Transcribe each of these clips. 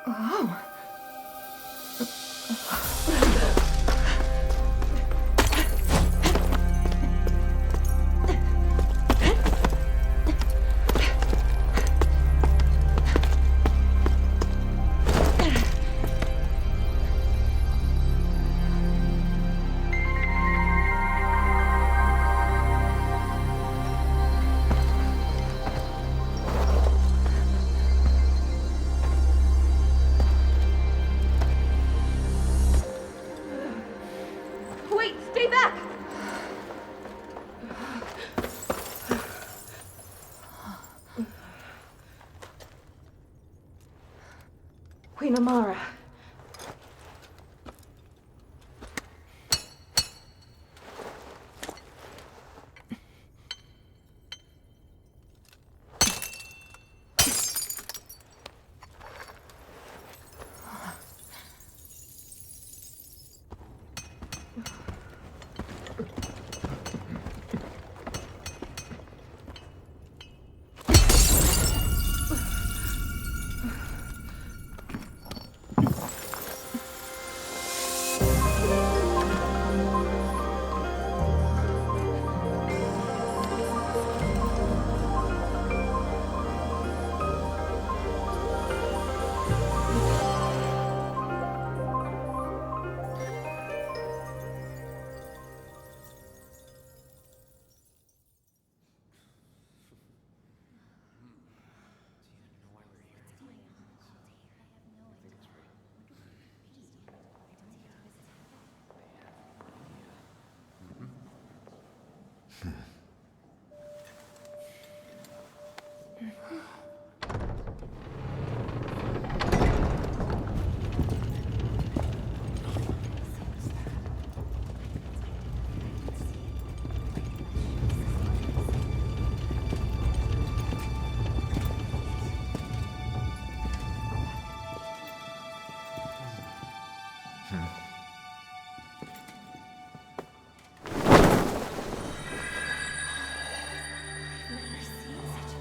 Oh. Queen Amara.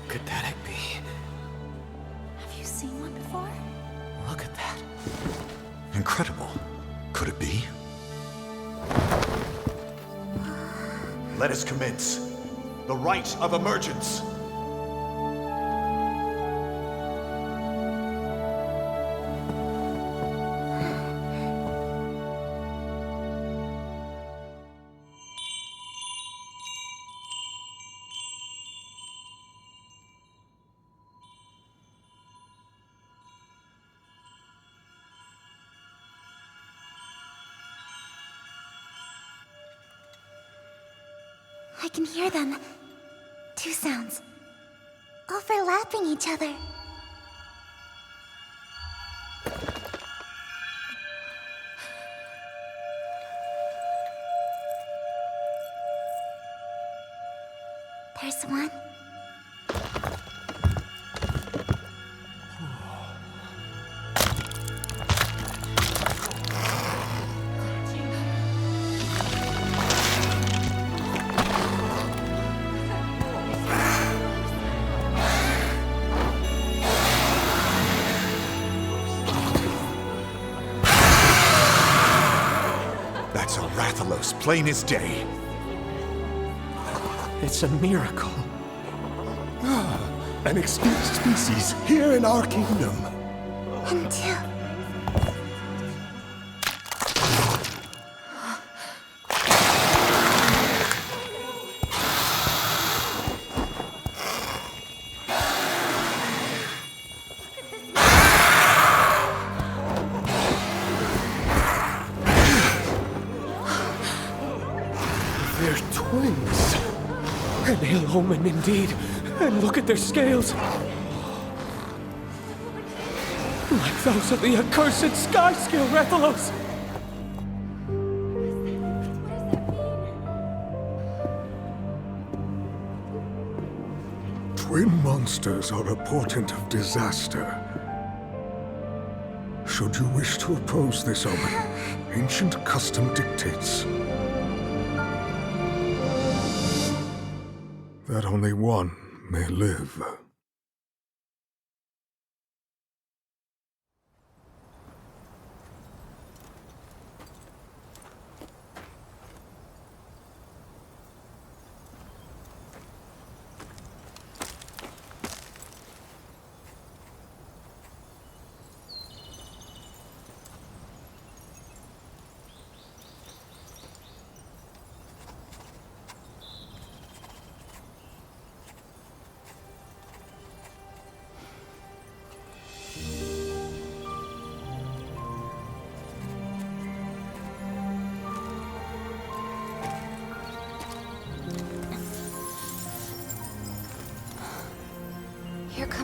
Could that be? Have you seen one before? Look at that. Incredible. Could it be? Let us commence. The rite of emergence. I can hear them. Two sounds. Overlapping each other. There's one. That's a Rathalos, plain as day. It's a miracle. An extinct species here in our kingdom. Until... They're twins. An ill omen indeed. And look at their scales. Like those of the accursed sky scale Rathalos. Twin monsters are a portent of disaster. Should you wish to oppose this omen, ancient custom dictates that only one may live.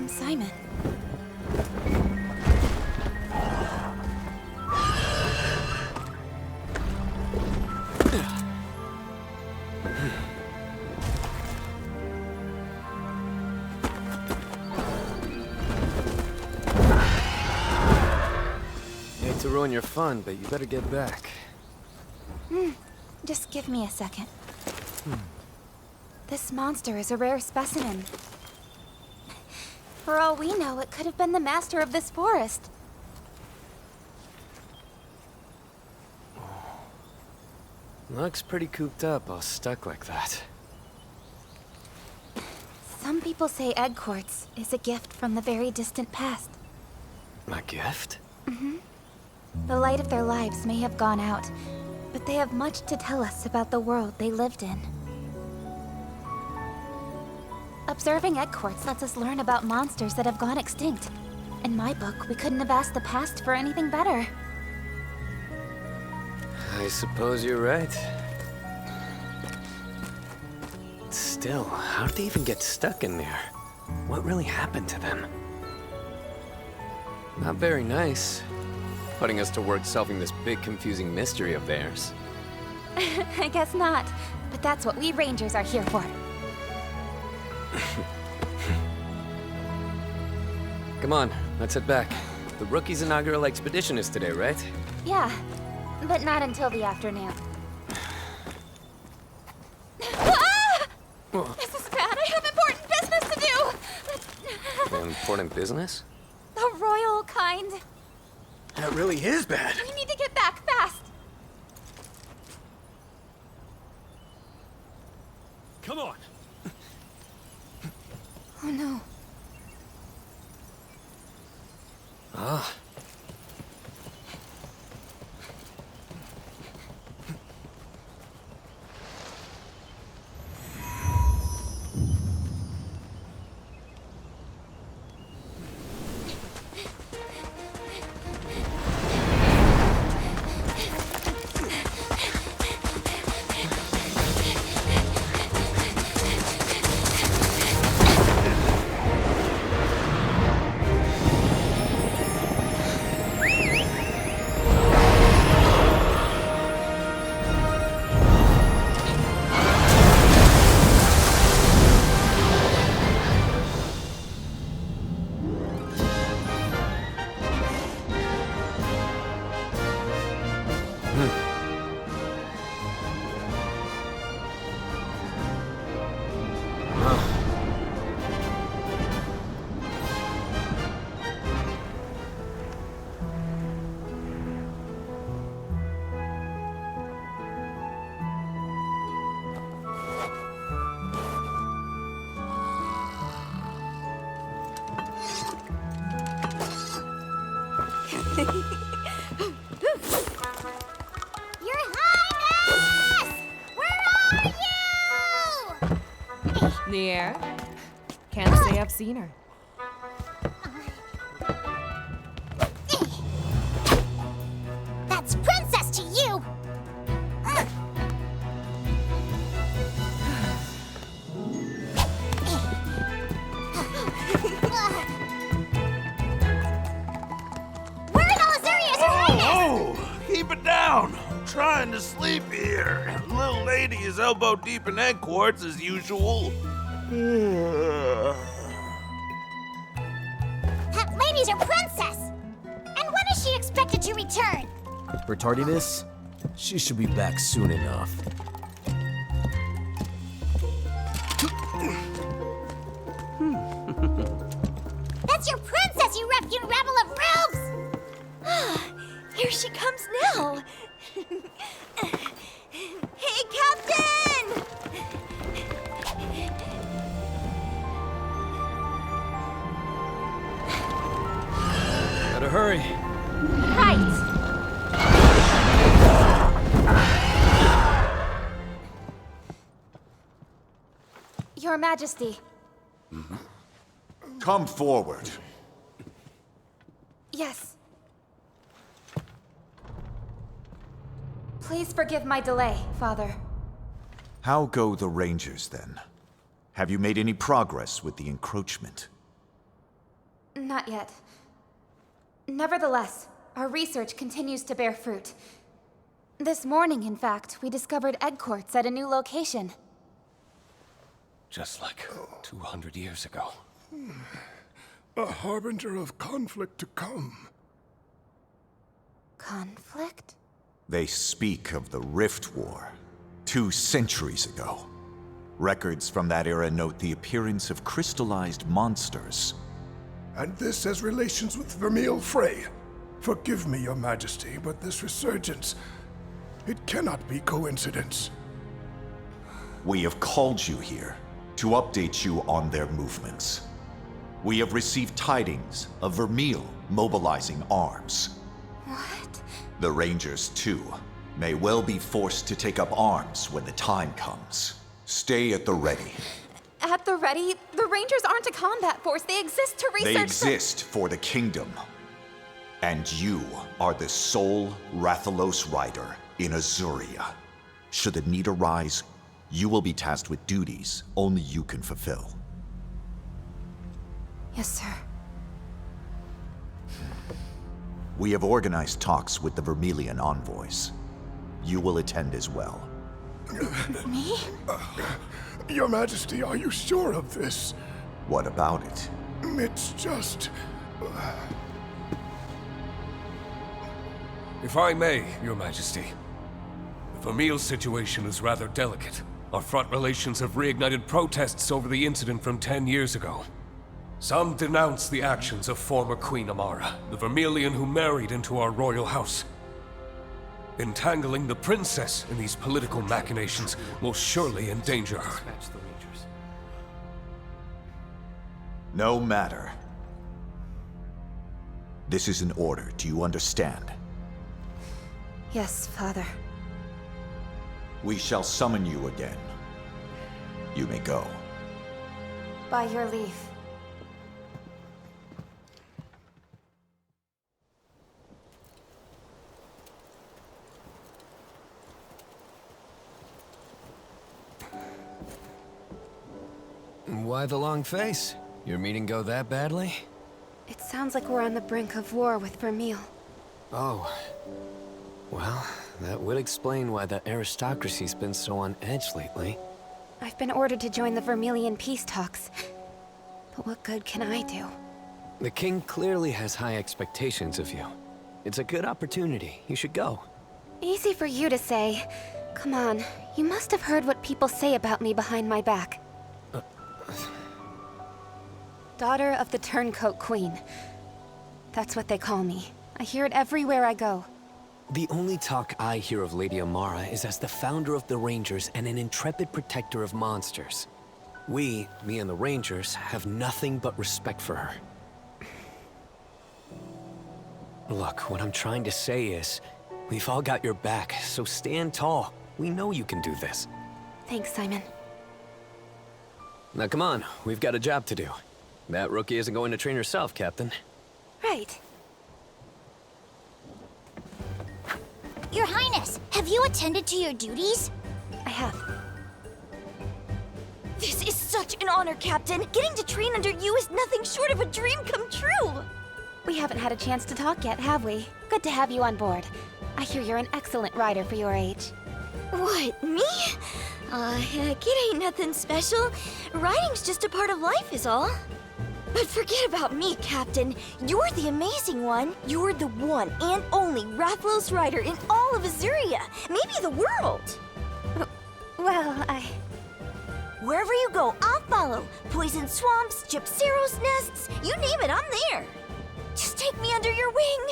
come Simon. Hate to ruin your fun, but you better get back. Just give me a second. This monster is a rare specimen. For all we know, it could have been the master of this forest. Looks pretty cooped up, all stuck like that. Some people say egg quartz is a gift from the very distant past. A gift? The light of their lives may have gone out, but they have much to tell us about the world they lived in. Observing egg quartz lets us learn about monsters that have gone extinct. In my book, we couldn't have asked the past for anything better. I suppose you're right. Still, how'd they even get stuck in there? What really happened to them? Not very nice. Putting us to work solving this big confusing mystery of theirs. I guess not, but that's what we Rangers are here for. Come on, let's head back. The rookie's inaugural expedition is today, right? Yeah, but not until the afternoon. Ah! This is bad. I have important business to do. Important business? The royal kind. That really is bad. We need to get back fast. Come on. Oh no. Ah. Your Highness! Where are you? The heir? Can't say I've seen her. That's princess to you! Where in all Azuria is Your Highness? Oh, keep it down. I'm trying to sleep here. Little lady is elbow deep in egg quartz as usual. That lady's your princess! And when is she expected to return? For tardiness, she should be back soon enough. That's your princess, you ruffian rabble of rogues! Here she comes now! Hey, Captain! Better hurry. Right! Your Majesty. Come forward. Yes. Please forgive my delay, Father. How go the Rangers, then? Have you made any progress with the encroachment? Not yet. Nevertheless, our research continues to bear fruit. This morning, in fact, we discovered egg quartz at a new location. Just like 200 years ago. A harbinger of conflict to come. Conflict? They speak of the Rift War, 2 centuries ago. Records from that era note the appearance of crystallized monsters. And this has relations with Vermeil Frey. Forgive me, Your Majesty, but this resurgence, it cannot be coincidence. We have called you here to update you on their movements. We have received tidings of Vermeil mobilizing arms. What? The Rangers, too, may well be forced to take up arms when the time comes. Stay at the ready. At the ready? The Rangers aren't a combat force. They exist to research. They exist for the kingdom. And you are the sole Rathalos rider in Azuria. Should the need arise, you will be tasked with duties only you can fulfill. Yes, sir. We have organized talks with the Vermilion envoys. You will attend as well. Me? Your Majesty, are you sure of this? What about it? It's just... If I may, Your Majesty. The Vermeil situation is rather delicate. Our front relations have reignited protests over the incident from 10 years ago. Some denounce the actions of former Queen Amara, the Vermilion who married into our royal house. Entangling the princess in these political machinations will surely endanger her. No matter. This is an order, do you understand? Yes, Father. We shall summon you again. You may go. By your leave. Why the long face? Your meeting go that badly? It sounds like we're on the brink of war with Vermeil. Oh. Well, that would explain why the aristocracy's been so on edge lately. I've been ordered to join the Vermilion peace talks. But what good can I do? The king clearly has high expectations of you. It's a good opportunity. You should go. Easy for you to say. Come on, you must have heard what people say about me behind my back. Daughter of the Turncoat Queen. That's what they call me. I hear it everywhere I go. The only talk I hear of Lady Amara is as the founder of the Rangers and an intrepid protector of monsters. We, me and the Rangers, have nothing but respect for her. Look, what I'm trying to say is, we've all got your back, so stand tall. We know you can do this. Thanks, Simon. Now come on, we've got a job to do. That rookie isn't going to train herself, Captain. Right. Your Highness, have you attended to your duties? I have. This is such an honor, Captain! Getting to train under you is nothing short of a dream come true! We haven't had a chance to talk yet, have we? Good to have you on board. I hear you're an excellent rider for your age. What, me? Heck, it ain't nothing special. Riding's just a part of life is all. But forget about me, Captain. You're the amazing one. You're the one and only Rathalos rider in all of Azuria, maybe the world. Well, Wherever you go, I'll follow. Poison swamps, Gypceros nests, you name it, I'm there. Just take me under your wing.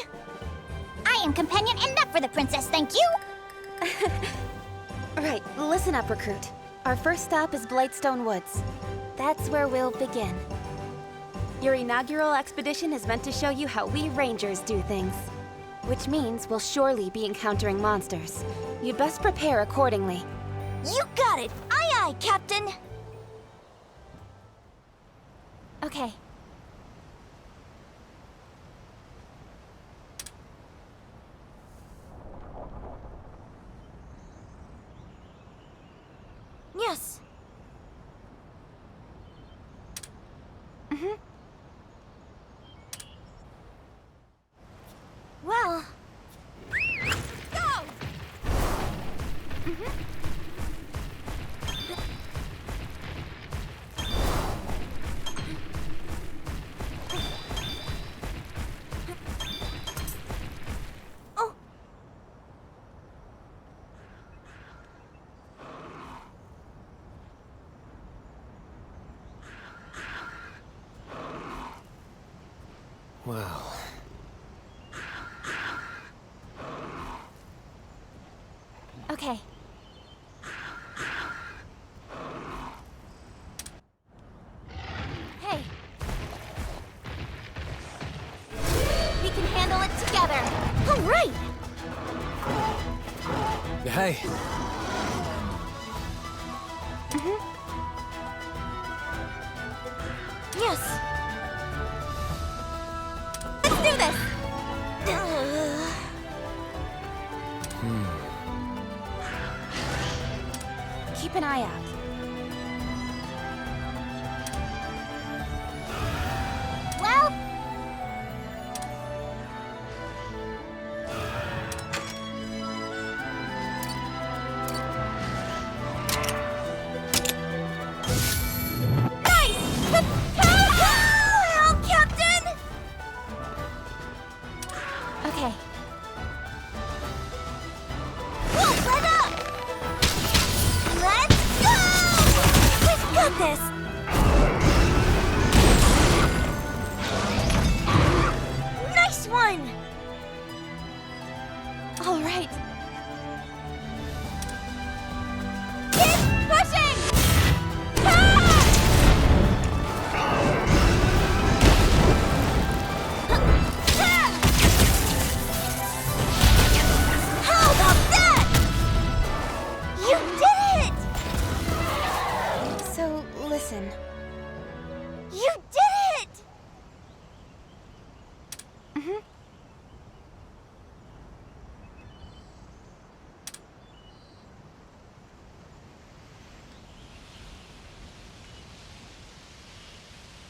I am companion enough for the princess, thank you! Right, listen up, recruit. Our first stop is Blightstone Woods. That's where we'll begin. Your inaugural expedition is meant to show you how we Rangers do things. Which means we'll surely be encountering monsters. You'd best prepare accordingly. You got it! Aye aye, Captain! Okay. Yes. Well... Okay. Hey. We can handle it together. All right! Hey, Yes. Let's do this! Keep an eye out. Well... Help, Captain! Okay. Whoa, let up! Let's go! We've got this! Nice one! All right. Keep pushing! How about that? You did it! So, listen. You did it!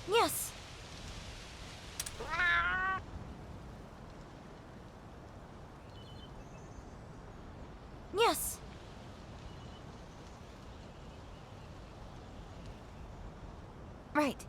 Yes. Yes. Right.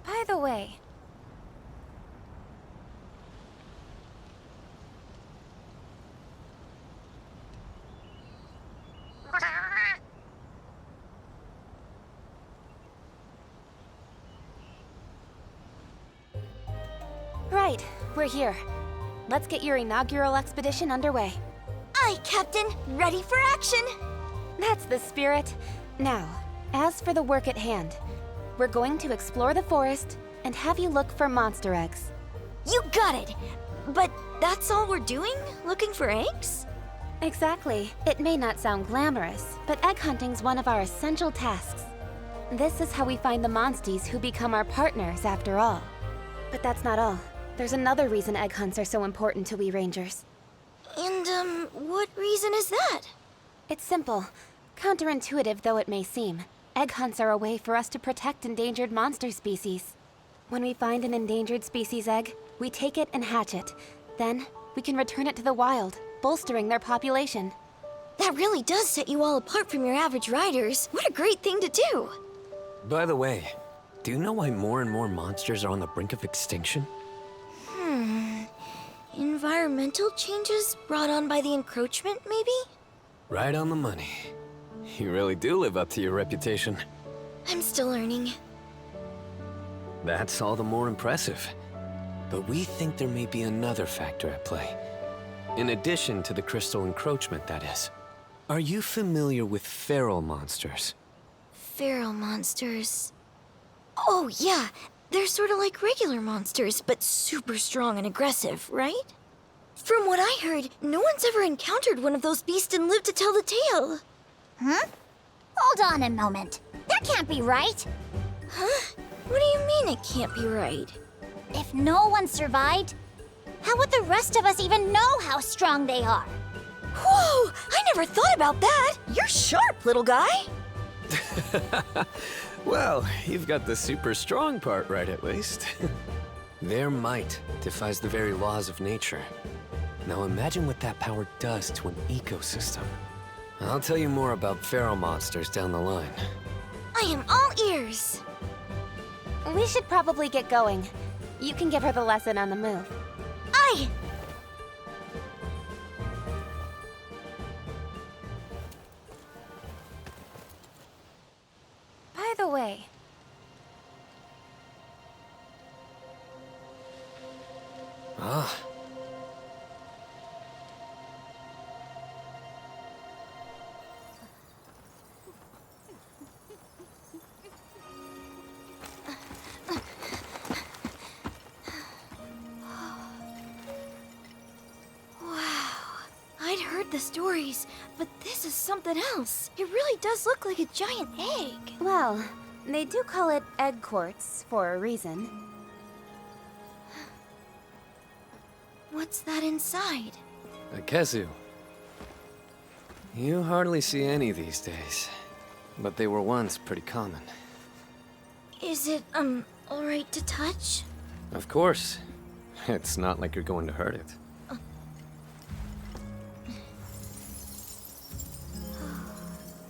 By the way... Right, we're here. Let's get your inaugural expedition underway. Aye, Captain. Ready for action. That's the spirit. Now, as for the work at hand, we're going to explore the forest and have you look for monster eggs. You got it. But that's all we're doing? Looking for eggs? Exactly. It may not sound glamorous, but egg hunting's one of our essential tasks. This is how we find the monsties who become our partners after all. But that's not all. There's another reason egg hunts are so important to we rangers. And, what reason is that? It's simple. Counterintuitive though it may seem, egg hunts are a way for us to protect endangered monster species. When we find an endangered species egg, we take it and hatch it. Then, we can return it to the wild, bolstering their population. That really does set you all apart from your average riders. What a great thing to do! by the way, do you know why more and more monsters are on the brink of extinction? Environmental changes brought on by the encroachment, maybe? Right on the money. You really do live up to your reputation. I'm still learning. That's all the more impressive. But we think there may be another factor at play. In addition to the crystal encroachment, that is. Are you familiar with feral monsters? Feral monsters. Oh, yeah. They're sort of like regular monsters, but super strong and aggressive, right? From what I heard, no one's ever encountered one of those beasts and lived to tell the tale. Huh? Hold on a moment. That can't be right. Huh? What do you mean it can't be right? If no one survived, how would the rest of us even know how strong they are? Whoa! I never thought about that! You're sharp, little guy! Well, you've got the super strong part right at least. Their might defies the very laws of nature. Now imagine what that power does to an ecosystem. I'll tell you more about feral monsters down the line. I am all ears. We should probably get going. You can give her the lesson on the move. Aye! By the way, Ah. I'd heard the stories, but this is something else. It really does look like a giant egg. well, they do call it egg quartz for a reason. What's that inside? A Kezu. You hardly see any these days, but they were once pretty common. Is it, alright to touch? Of course. It's not like you're going to hurt it.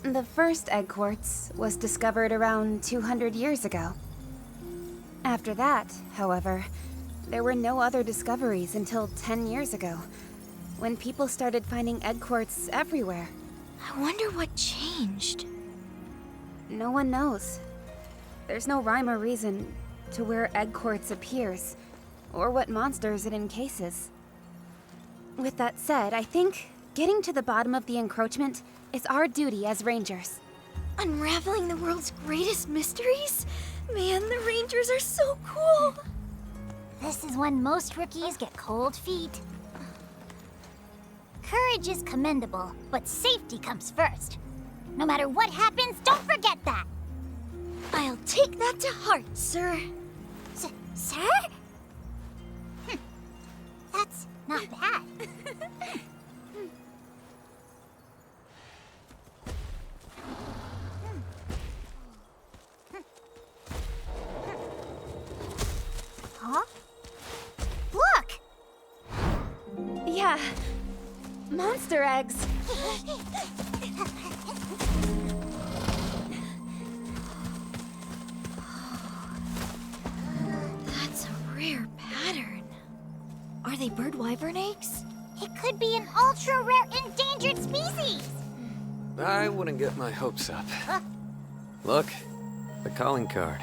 The first egg quartz was discovered around 200 years ago. After that, however, there were no other discoveries until 10 years ago, when people started finding egg quartz everywhere. I wonder what changed. No one knows. There's no rhyme or reason to where egg quartz appears, or what monsters it encases. With that said, I think getting to the bottom of the encroachment is our duty as Rangers. Unraveling the world's greatest mysteries? Man, the Rangers are so cool! This is when most rookies get cold feet. Courage is commendable, but safety comes first. No matter what happens, don't forget that! I'll take that to heart, sir. Sir? That's not bad. Huh? Look! Yeah, monster eggs. That's a rare pattern. Are they bird wyvern eggs? It could be an ultra-rare endangered species! I wouldn't get my hopes up. Look, the calling card.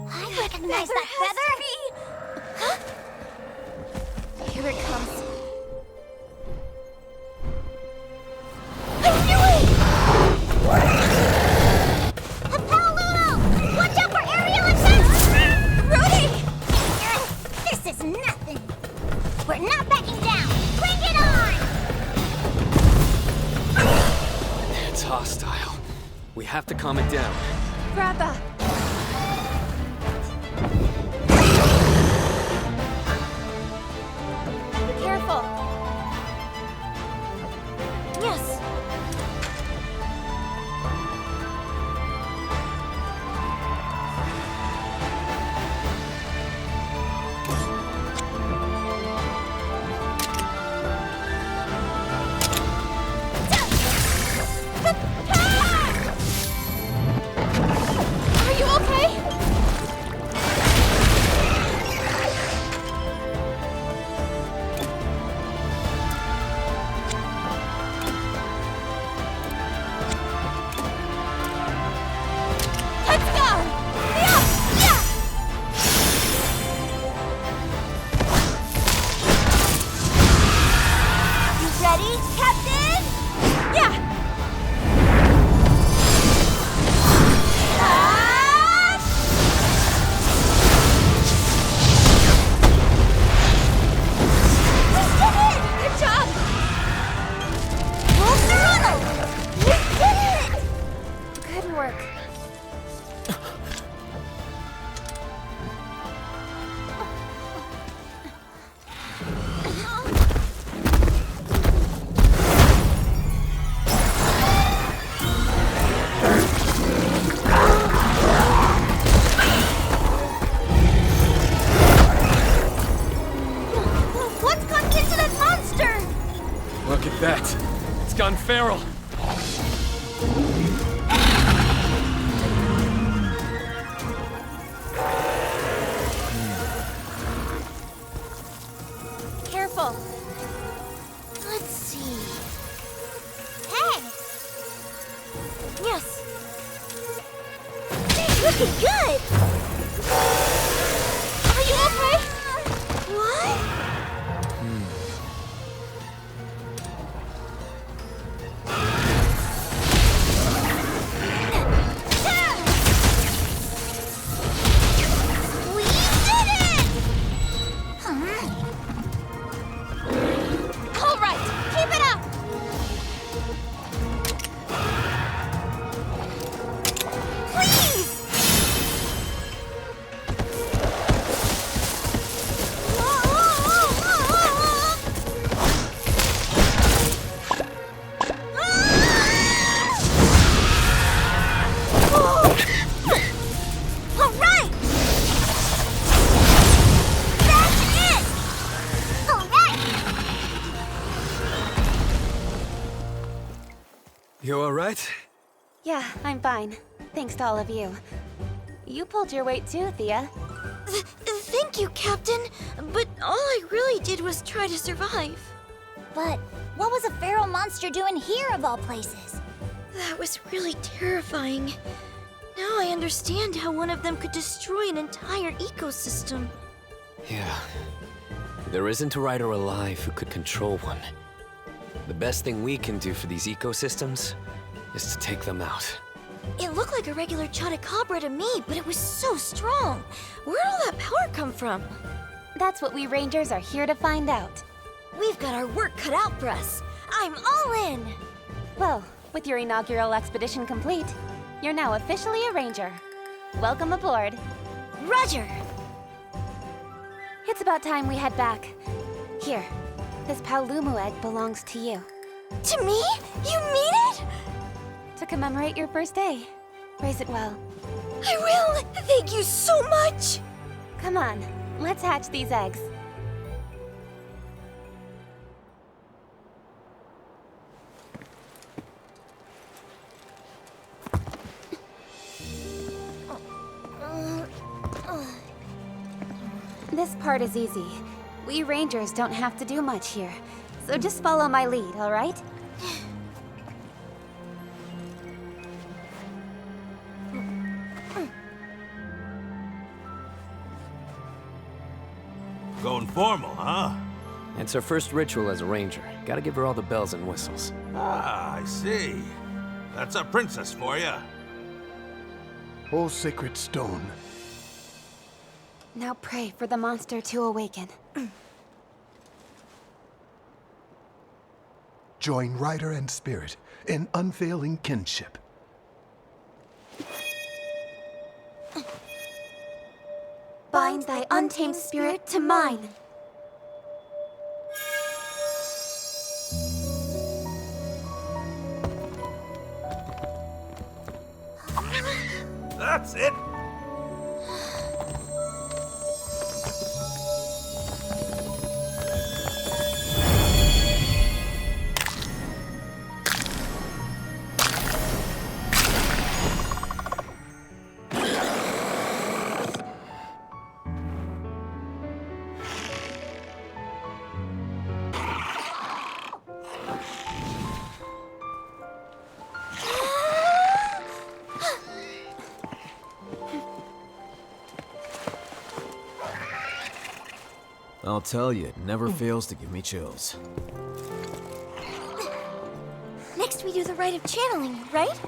I recognize that feather! Huh? Here it comes. Hapalulu! Watch out for aerial attacks! Rudy! This is nothing. We're not backing down. Bring it on! It's hostile. We have to calm it down. Ratha! Careful! Yes. Are Look at that! It's gone feral! Careful. Let's see. Hey! Yes. Looking good! Are you okay? What? We did it! All right, keep it up! Please! All right! That's it! All right! You alright? Yeah, I'm fine. Thanks to all of you. You pulled your weight too, Thea. Thank you, Captain. But all I really did was try to survive. But what was a feral monster doing here of all places? That was really terrifying. Now I understand how one of them could destroy an entire ecosystem. Yeah. There isn't a rider alive who could control one. The best thing we can do for these ecosystems is to take them out. It looked like a regular Chotacabra to me, but it was so strong. Where'd all that power come from? That's what we Rangers are here to find out. We've got our work cut out for us. I'm all in! Well, with your inaugural expedition complete, you're now officially a Ranger. Welcome aboard. Roger! It's about time we head back. Here, this Paolumu egg belongs to you. To me? You mean it? To commemorate your first day. Raise it well. I will! Thank you so much! Come on, let's hatch these eggs. This part is easy. We Rangers don't have to do much here, so just follow my lead, all right? Going formal, huh? It's her first ritual as a ranger. Gotta give her all the bells and whistles. Ah, I see. That's a princess for you. O sacred stone, Now pray for the monster to awaken. join rider and spirit in unfailing kinship. Bind thy untamed spirit to mine. That's it. I'll tell you, it never fails to give me chills. Next we do the rite of channeling, right?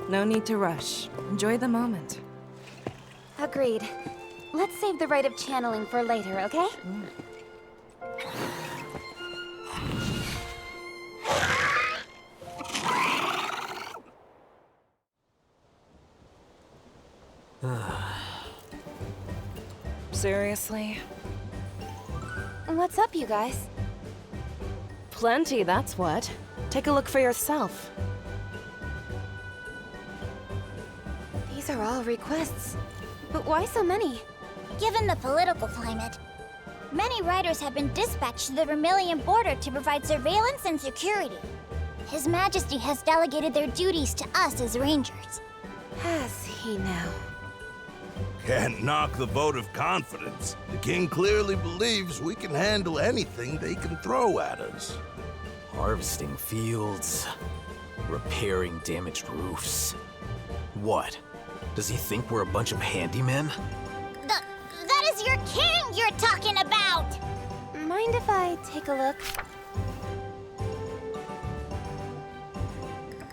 No need to rush. Enjoy the moment. Agreed. Let's save the rite of channeling for later, okay? Seriously? What's up, you guys? Plenty, that's what. Take a look for yourself. These are all requests. But why so many? Given the political climate, Many riders have been dispatched to the Vermilion border to provide surveillance and security. His Majesty has delegated their duties to us as rangers. Has he now? Can't knock the vote of confidence. The king clearly believes we can handle anything they can throw at us. Harvesting fields, repairing damaged roofs. What? Does he think we're a bunch of handymen? That is your king you're talking about! Mind if I take a look?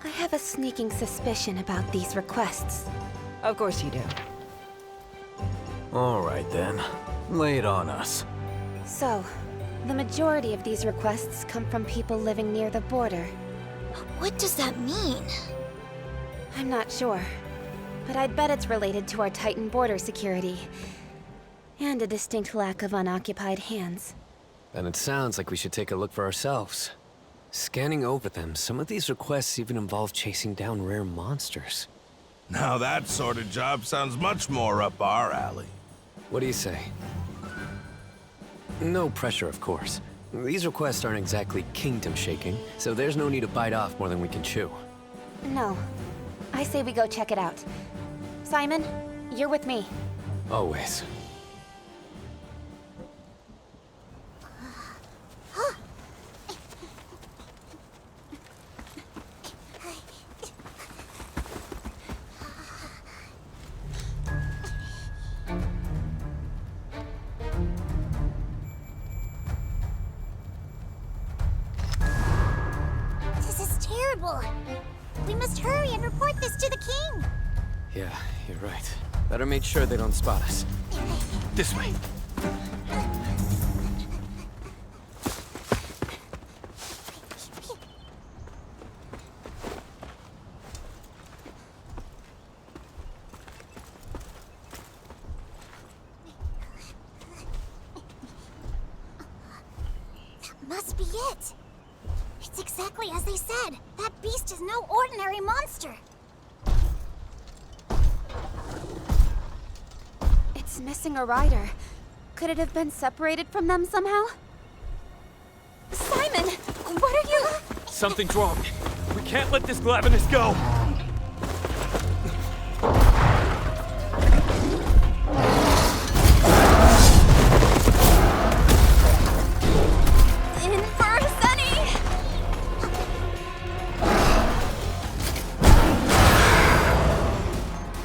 I have a sneaking suspicion about these requests. Of course you do. All right then, lay it on us. So, the majority of these requests come from people living near the border. What does that mean? I'm not sure, but I'd bet it's related to our Titan border security. And a distinct lack of unoccupied hands. Then it sounds like we should take a look for ourselves. Scanning over them, some of these requests even involve chasing down rare monsters. Now that sort of job sounds much more up our alley. What do you say? No pressure, of course. These requests aren't exactly kingdom-shaking, so there's no need to bite off more than we can chew. No. I say we go check it out. Simon, you're with me. Always. This is terrible. We must hurry and report this to the king. Yeah, you're right. Better make sure they don't spot us. This way. Must be it. It's exactly as they said. That beast is no ordinary monster. It's missing a rider. Could it have been separated from them somehow? Simon! What are you... Something's wrong. We can't let this Glavenus go!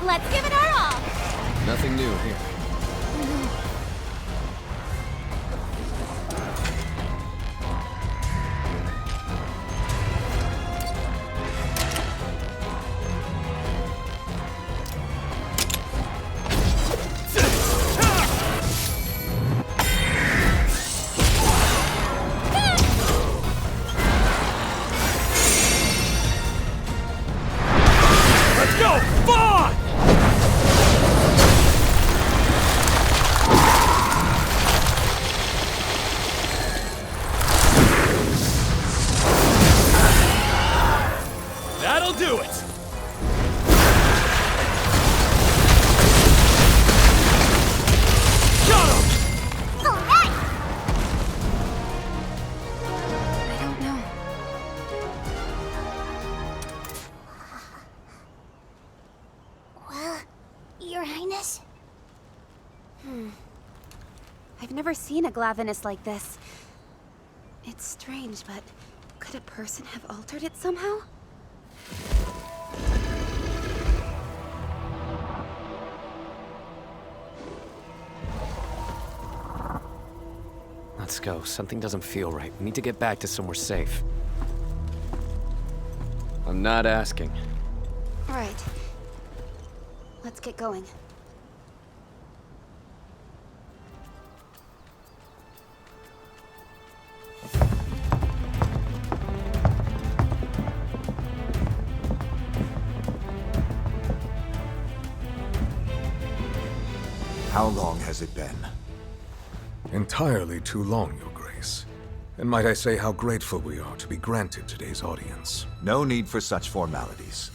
Let's give it our all! Nothing new here. Let's go! Fuck! That'll do it! Got him! All right! I don't know. Well, Your Highness? I've never seen a Glavenus like this. It's strange, but could a person have altered it somehow? Let's go. Something doesn't feel right. We need to get back to somewhere safe. I'm not asking. All right. Let's get going. How long has it been? Entirely too long, Your Grace. And might I say how grateful we are to be granted today's audience. No need for such formalities.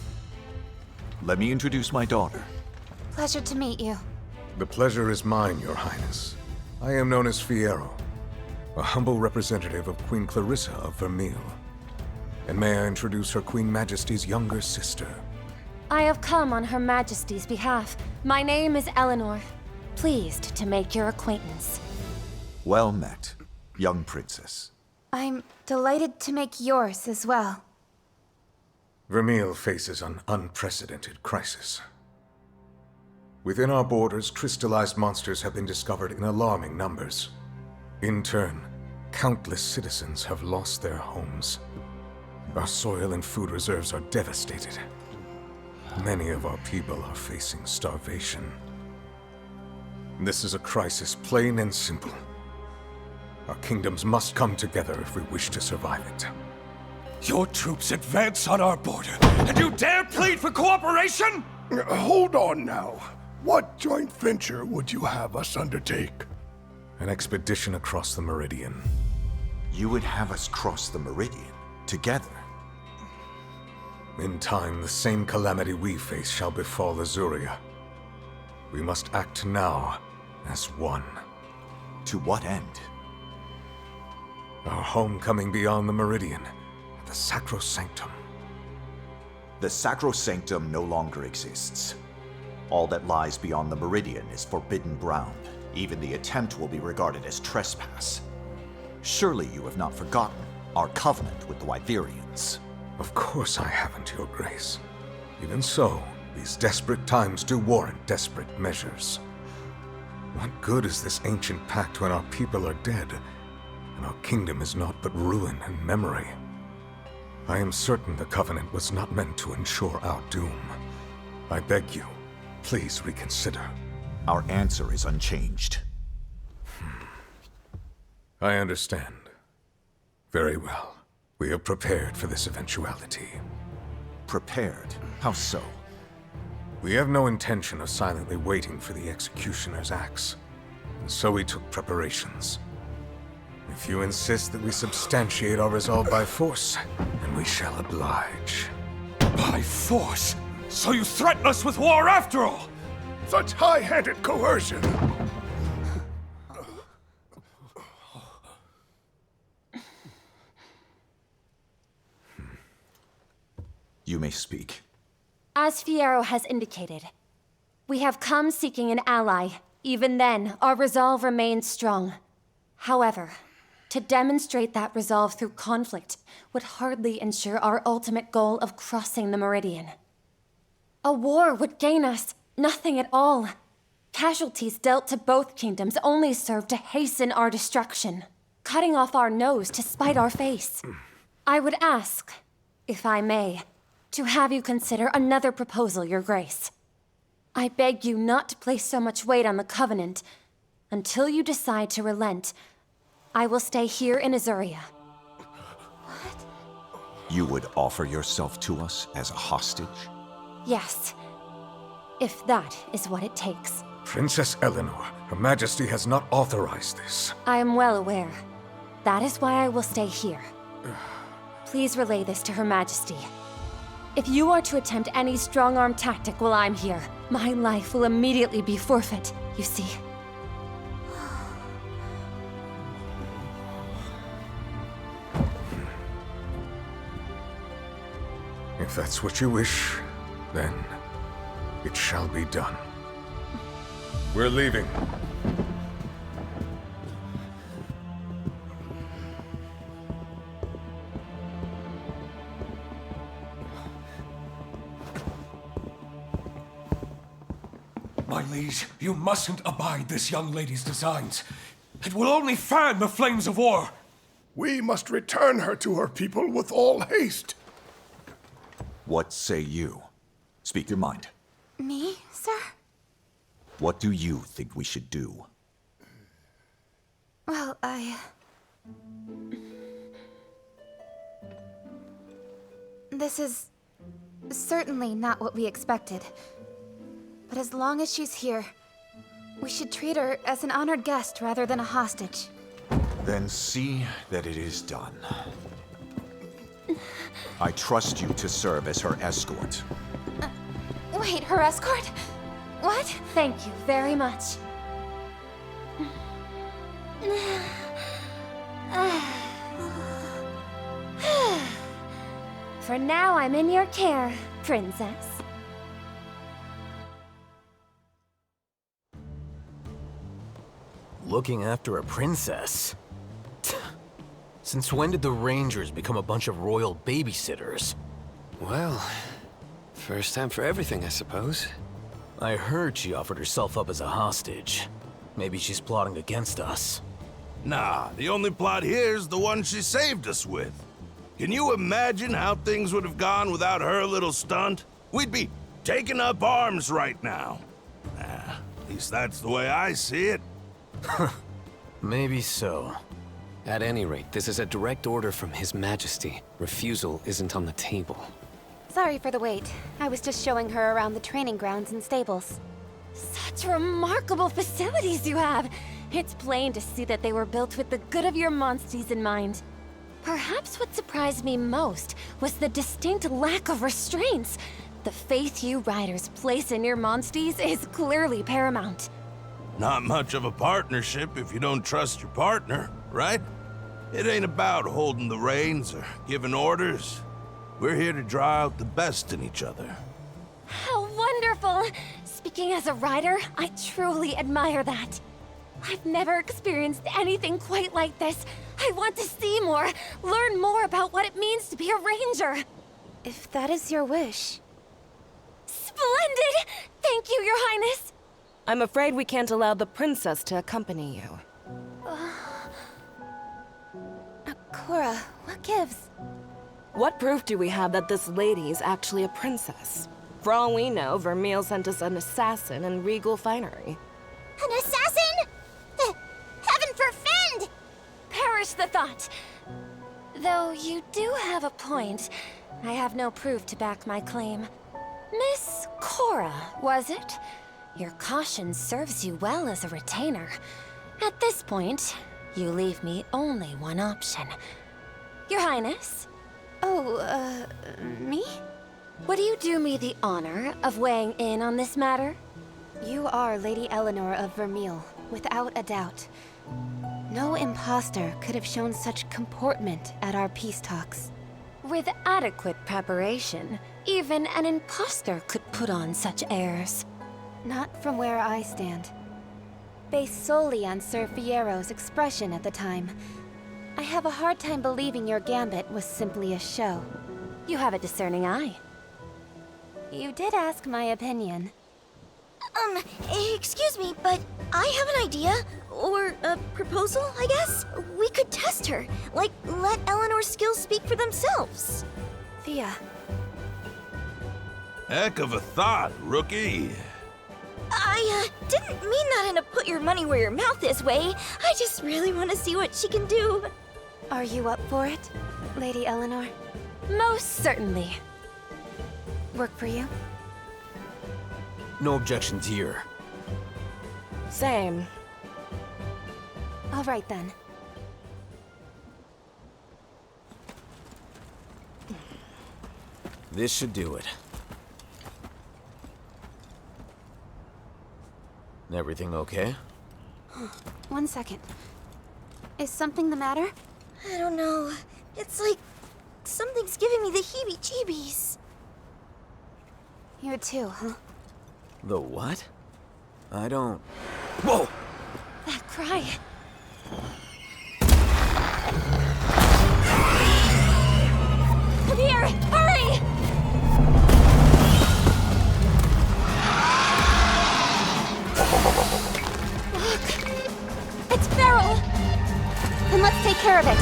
Let me introduce my daughter. Pleasure to meet you. The pleasure is mine, Your Highness. I am known as Fierro, a humble representative of Queen Clarissa of Vermeil. And may I introduce Her Queen Majesty's younger sister? I have come on Her Majesty's behalf. My name is Eleanor. Pleased to make your acquaintance. Well met, young princess. I'm delighted to make yours as well. Vermeil faces an unprecedented crisis. Within our borders, crystallized monsters have been discovered in alarming numbers. In turn, countless citizens have lost their homes. Our soil and food reserves are devastated. Many of our people are facing starvation. This is a crisis plain and simple. Our kingdoms must come together if we wish to survive it. Your troops advance on our border, and you dare plead for cooperation? Hold on now. What joint venture would you have us undertake? An expedition across the Meridian. You would have us cross the Meridian together? In time, the same calamity we face shall befall Azuria. We must act now as one. To what end? Our homecoming beyond the Meridian, the Sacrosanctum. The Sacrosanctum no longer exists. All that lies beyond the Meridian is forbidden ground. Even the attempt will be regarded as trespass. Surely you have not forgotten our covenant with the Wyverians. Of course I haven't, Your Grace. Even so, these desperate times do warrant desperate measures. What good is this ancient pact when our people are dead, and our kingdom is naught but ruin and memory? I am certain the covenant was not meant to ensure our doom. I beg you, please reconsider. Our answer is unchanged. I understand. Very well. We are prepared for this eventuality. Prepared? How so? We have no intention of silently waiting for the executioner's axe, and so we took preparations. If you insist that we substantiate our resolve by force, then we shall oblige. By force? So you threaten us with war after all? Such high-handed coercion! You may speak. As Fierro has indicated, we have come seeking an ally. Even then, our resolve remains strong. However, to demonstrate that resolve through conflict would hardly ensure our ultimate goal of crossing the Meridian. A war would gain us nothing at all. Casualties dealt to both kingdoms only serve to hasten our destruction, cutting off our nose to spite our face. I would ask, if I may, to have you consider another proposal, Your Grace. I beg you not to place so much weight on the Covenant. Until you decide to relent, I will stay here in Azuria. What? You would offer yourself to us as a hostage? Yes. If that is what it takes. Princess Eleanor, Her Majesty has not authorized this. I am well aware. That is why I will stay here. Please relay this to Her Majesty. If you are to attempt any strong-arm tactic while I'm here, my life will immediately be forfeit, you see. If that's what you wish, then it shall be done. We're leaving. My liege, you mustn't abide this young lady's designs. It will only fan the flames of war. We must return her to her people with all haste. What say you? Speak your mind. Me, sir? What do you think we should do? Well, This is certainly not what we expected. But as long as she's here, we should treat her as an honored guest rather than a hostage. Then see that it is done. I trust you to serve as her escort. Wait, her escort? What? Thank you very much. For now, I'm in your care, princess. Looking after a princess? Since when did the Rangers become a bunch of royal babysitters? Well, first time for everything, I suppose. I heard she offered herself up as a hostage. Maybe she's plotting against us. Nah, the only plot here is the one she saved us with. Can you imagine how things would have gone without her little stunt? We'd be taking up arms right now. At least that's the way I see it. Maybe so. At any rate, this is a direct order from His Majesty. Refusal isn't on the table. Sorry for the wait. I was just showing her around the training grounds and stables. Such remarkable facilities you have! It's plain to see that they were built with the good of your monsties in mind. Perhaps what surprised me most was the distinct lack of restraints. The faith you riders place in your monsties is clearly paramount. Not much of a partnership if you don't trust your partner, right? It ain't about holding the reins or giving orders. We're here to draw out the best in each other. How wonderful! Speaking as a rider, I truly admire that. I've never experienced anything quite like this. I want to see more, learn more about what it means to be a ranger. If that is your wish. Splendid! Thank you, Your Highness! I'm afraid we can't allow the princess to accompany you. Cora, what gives? What proof do we have that this lady is actually a princess? For all we know, Vermeil sent us an assassin in regal finery. An assassin? Heaven forfend! Perish the thought! Though you do have a point. I have no proof to back my claim. Miss Cora, was it? Your caution serves you well as a retainer. At this point, you leave me only one option. Your Highness? Oh, me? Would you do me the honor of weighing in on this matter? You are Lady Eleanor of Vermeil, without a doubt. No imposter could have shown such comportment at our peace talks. With adequate preparation, even an imposter could put on such airs. Not from where I stand. Based solely on Sir Fiero's expression at the time, I have a hard time believing your gambit was simply a show. You have a discerning eye. You did ask my opinion. Excuse me, but I have an idea. Or a proposal, I guess? We could test her. Like, let Eleanor's skills speak for themselves. Thea. Heck of a thought, rookie. I, didn't mean that in a put your money where your mouth is way. I just really want to see what she can do. Are you up for it, Lady Eleanor? Most certainly. Work for you? No objections here. Same. All right then. This should do it. Everything okay? 1 second. Is something the matter? I don't know. It's like something's giving me the heebie-jeebies. You too, huh? The what? I don't... Whoa! That cry. Come here! Hurry! Look! It's feral! Then let's take care of it.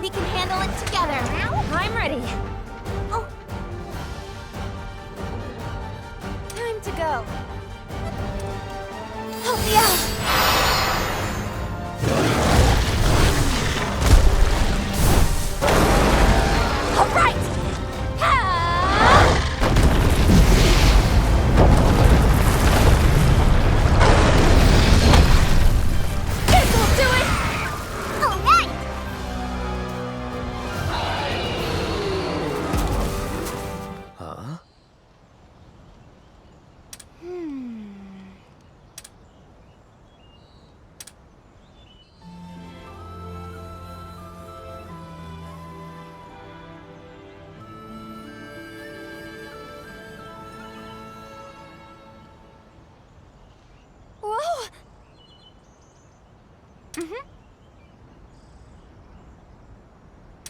We can handle it together. I'm ready. Oh. Time to go. Help me out! All right! This'll do it! All right! Huh?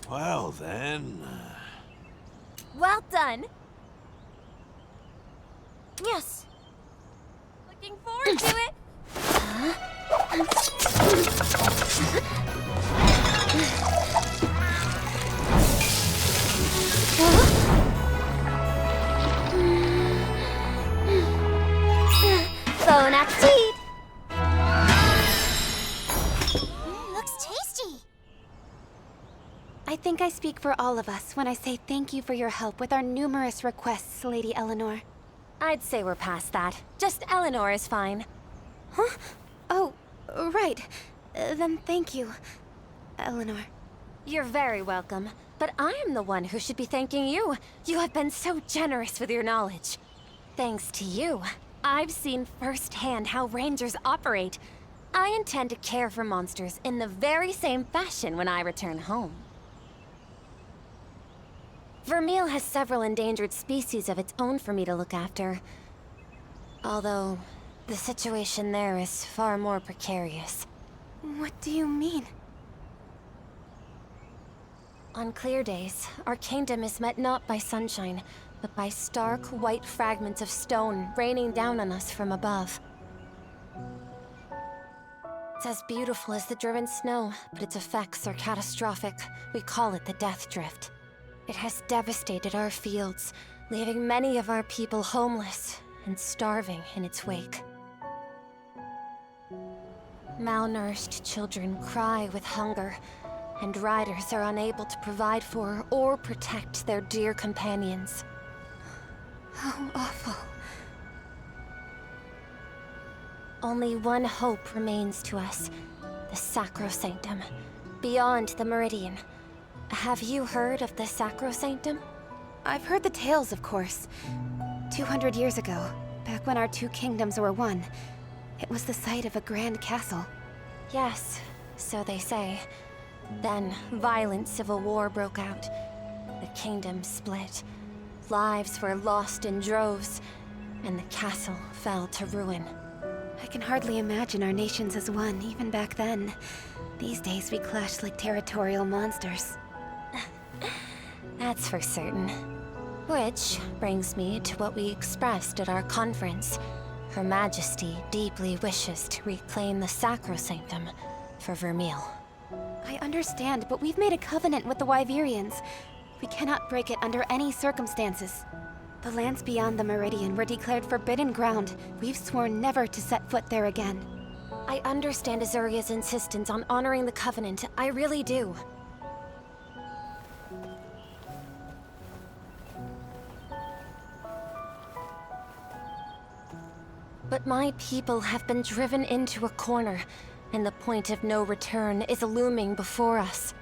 Well then... Well done. Yes. Looking forward to it. Bon appetit! Looks tasty. I think I speak for all of us when I say thank you for your help with our numerous requests, Lady Eleanor. I'd say we're past that. Just Eleanor is fine. Huh? Oh, right. Then thank you, Eleanor. You're very welcome. But I am the one who should be thanking you. You have been so generous with your knowledge. Thanks to you, I've seen firsthand how Rangers operate. I intend to care for monsters in the very same fashion when I return home. Vermeil has several endangered species of its own for me to look after. Although, the situation there is far more precarious. What do you mean? On clear days, our kingdom is met not by sunshine, but by stark, white fragments of stone raining down on us from above. It's as beautiful as the driven snow, but its effects are catastrophic. We call it the Death Drift. It has devastated our fields, leaving many of our people homeless and starving in its wake. Malnourished children cry with hunger, and riders are unable to provide for or protect their dear companions. How awful. Only one hope remains to us, the Sacrosanctum, beyond the Meridian. Have you heard of the Sacrosanctum? I've heard the tales, of course. 200 years ago, back when our two kingdoms were one, it was the site of a grand castle. Yes, so they say. Then, violent civil war broke out. The kingdom split. Lives were lost in droves, and the castle fell to ruin. I can hardly imagine our nations as one, even back then. These days we clash like territorial monsters. That's for certain. Which brings me to what we expressed at our conference. Her Majesty deeply wishes to reclaim the Sacrosanctum for Vermeil. I understand, but we've made a covenant with the Wyverians. We cannot break it under any circumstances. The lands beyond the Meridian were declared forbidden ground. We've sworn never to set foot there again. I understand Azuria's insistence on honoring the covenant. I really do. But my people have been driven into a corner, and the point of no return is looming before us.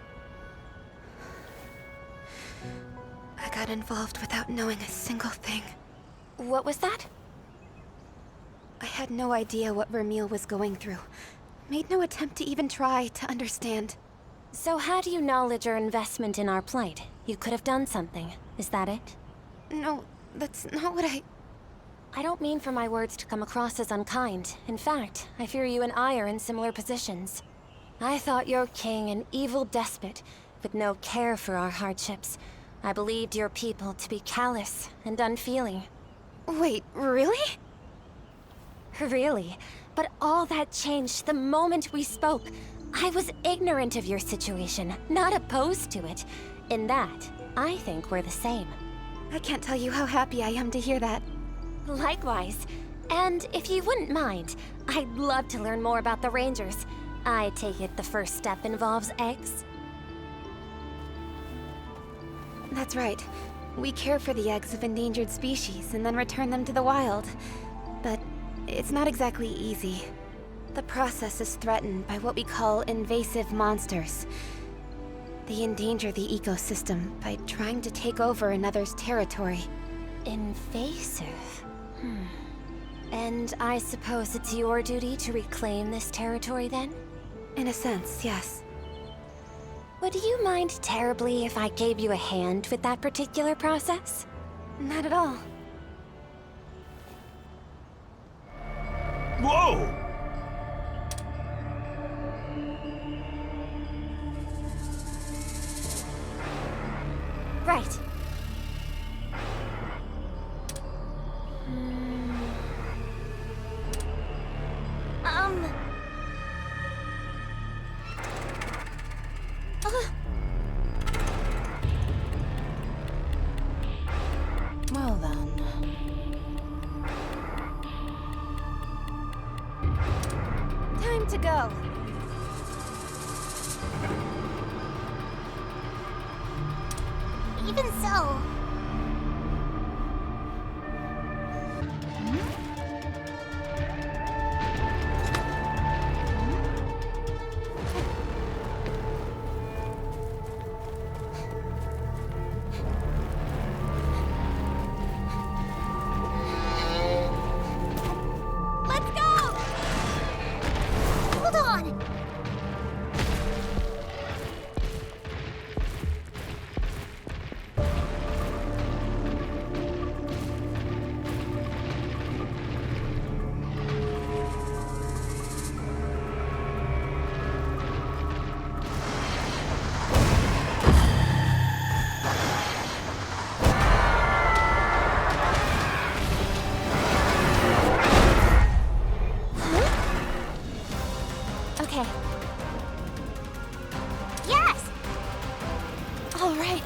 I got involved without knowing a single thing. What was that? I had no idea what Vermeil was going through. Made no attempt to even try to understand. So how do you knowledge our investment in our plight? You could have done something. Is that it? No, that's not what I don't mean for my words to come across as unkind. In fact, I fear you and I are in similar positions. I thought your king an evil despot, with no care for our hardships. I believed your people to be callous and unfeeling. Wait, really? Really? But all that changed the moment we spoke. I was ignorant of your situation, not opposed to it. In that, I think we're the same. I can't tell you how happy I am to hear that. Likewise. And if you wouldn't mind, I'd love to learn more about the Rangers. I take it the first step involves eggs? That's right. We care for the eggs of endangered species and then return them to the wild. But it's not exactly easy. The process is threatened by what we call invasive monsters. They endanger the ecosystem by trying to take over another's territory. Invasive? And I suppose it's your duty to reclaim this territory then? In a sense, yes. Would you mind terribly if I gave you a hand with that particular process? Not at all. Whoa! Right. Well then. Time to go. Even so. Let's go! Hold on! Okay. Yes! All right.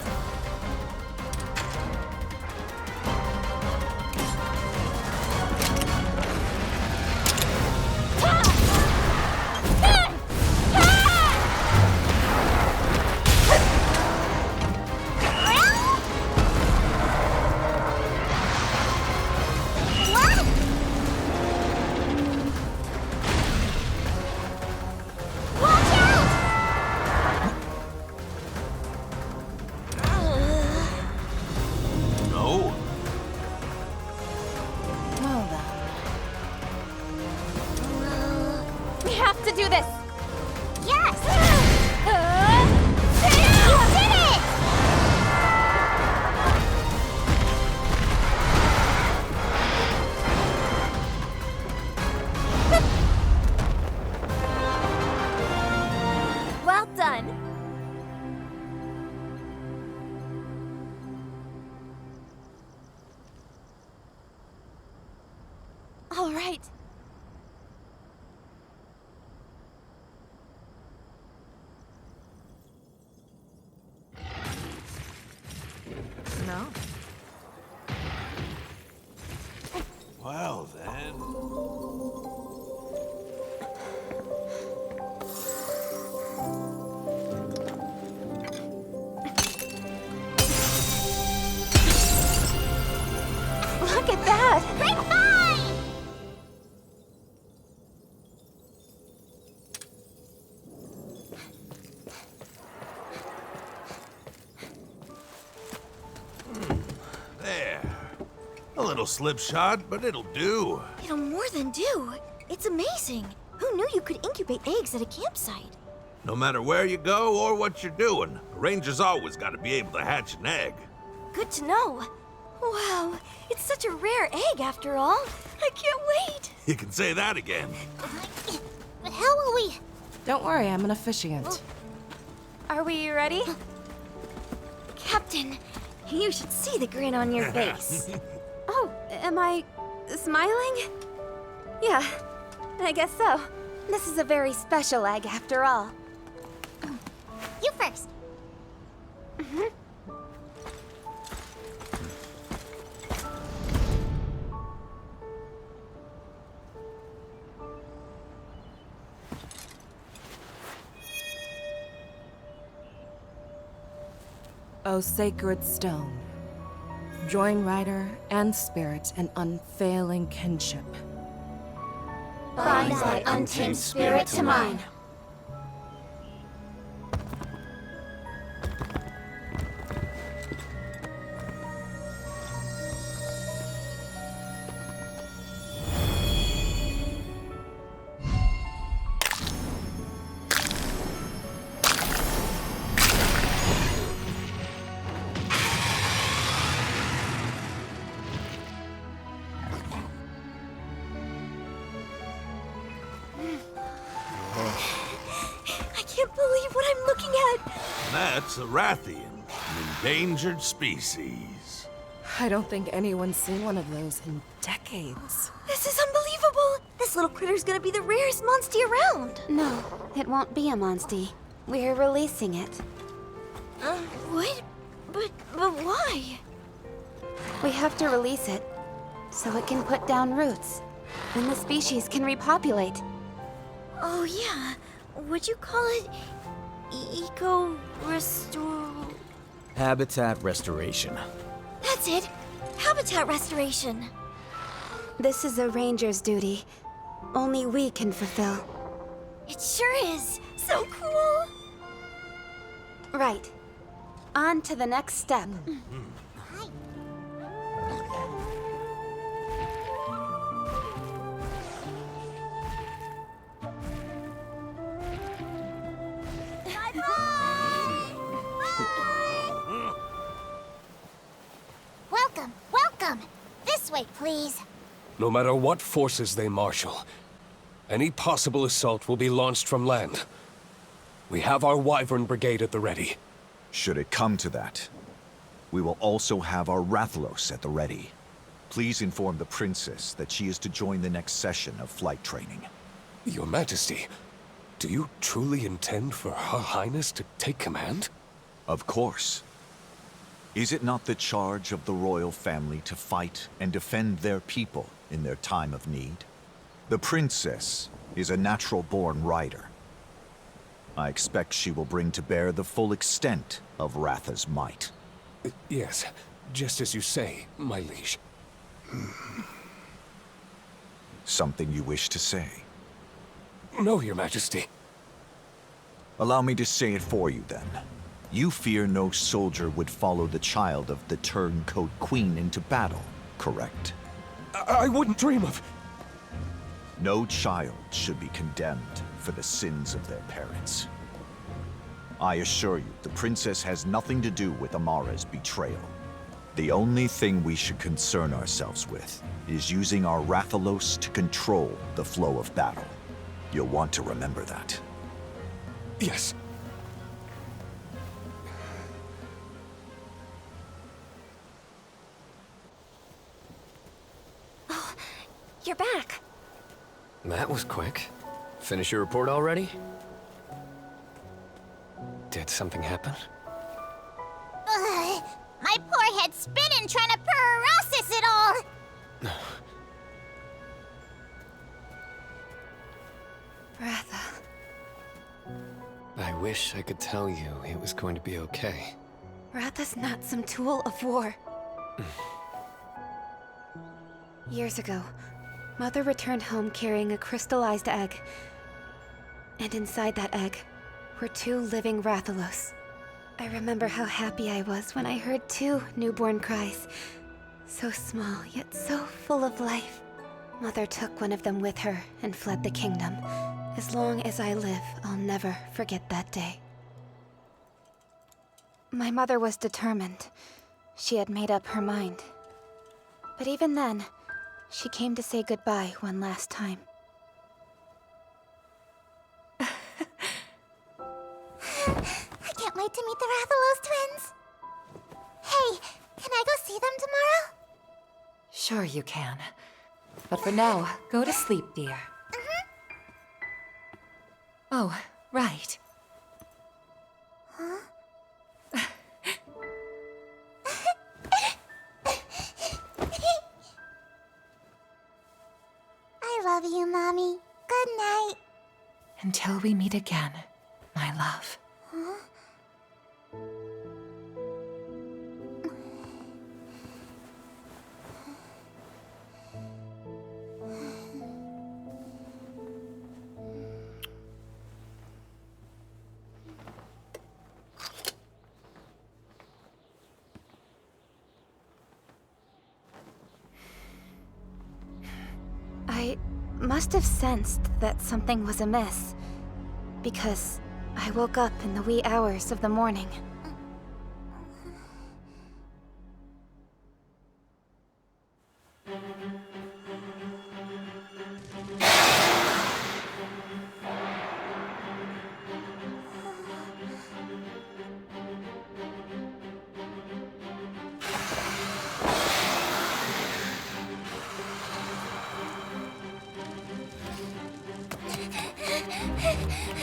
No? Well then. We have to do this. Yes! You did it! Well done. All right. No. Well, then. Look at that. Great find! There. A little slip shot, but it'll do. It'll more than do. It's amazing. Who knew you could incubate eggs at a campsite? No matter where you go or what you're doing, a ranger's always got to be able to hatch an egg. Good to know. Wow, it's such a rare egg after all. I can't wait. You can say that again. But how will we... Don't worry, I'm an officiant. Are we ready? Captain, you should see the grin on your face. Oh, am I smiling? Yeah, I guess so. This is a very special egg after all. You first. O sacred stone, join rider and spirit in unfailing kinship. Bind thy untamed spirit to mine. I can't believe what I'm looking at. That's a Rathian. endangered species. I don't think anyone's seen one of those in decades. This is unbelievable! This little critter's gonna be the rarest monstie around! No, it won't be a monstie. We're releasing it. What? But why? We have to release it so it can put down roots. Then the species can repopulate. Oh yeah, would you call it eco-restore? Habitat restoration. That's it! Habitat restoration! This is a ranger's duty. Only we can fulfill. It sure is! So cool! Right. On to the next step. Welcome, welcome! This way, please. No matter what forces they marshal, any possible assault will be launched from land. We have our Wyvern Brigade at the ready. Should it come to that, we will also have our Rathalos at the ready. Please inform the princess that she is to join the next session of flight training. Your Majesty, do you truly intend for Her Highness to take command? Of course. Is it not the charge of the royal family to fight and defend their people in their time of need? The princess is a natural-born rider. I expect she will bring to bear the full extent of Ratha's might. Yes, just as you say, my liege. Something you wish to say? No, Your Majesty. Allow me to say it for you, then. You fear no soldier would follow the child of the turncoat queen into battle, correct? I wouldn't dream of... No child should be condemned for the sins of their parents. I assure you, the princess has nothing to do with Amara's betrayal. The only thing we should concern ourselves with is using our Rathalos to control the flow of battle. You'll want to remember that. Yes. Oh, you're back. That was quick. Finish your report already? Did something happen? Ugh, my poor head's spinning trying to process it all. Ratha. I wish I could tell you it was going to be okay. Ratha's not some tool of war. Years ago, Mother returned home carrying a crystallized egg. And inside that egg were 2 living Rathalos. I remember how happy I was when I heard 2 newborn cries. So small, yet so full of life. Mother took one of them with her and fled the kingdom. As long as I live, I'll never forget that day. My mother was determined. She had made up her mind. But even then, she came to say goodbye one last time. I can't wait to meet the Rathalos twins. Hey, can I go see them tomorrow? Sure you can. But for now, go to sleep, dear. Oh, right. Huh? I love you, Mommy. Good night. Until we meet again, my love. Huh? I must have sensed that something was amiss, because I woke up in the wee hours of the morning. What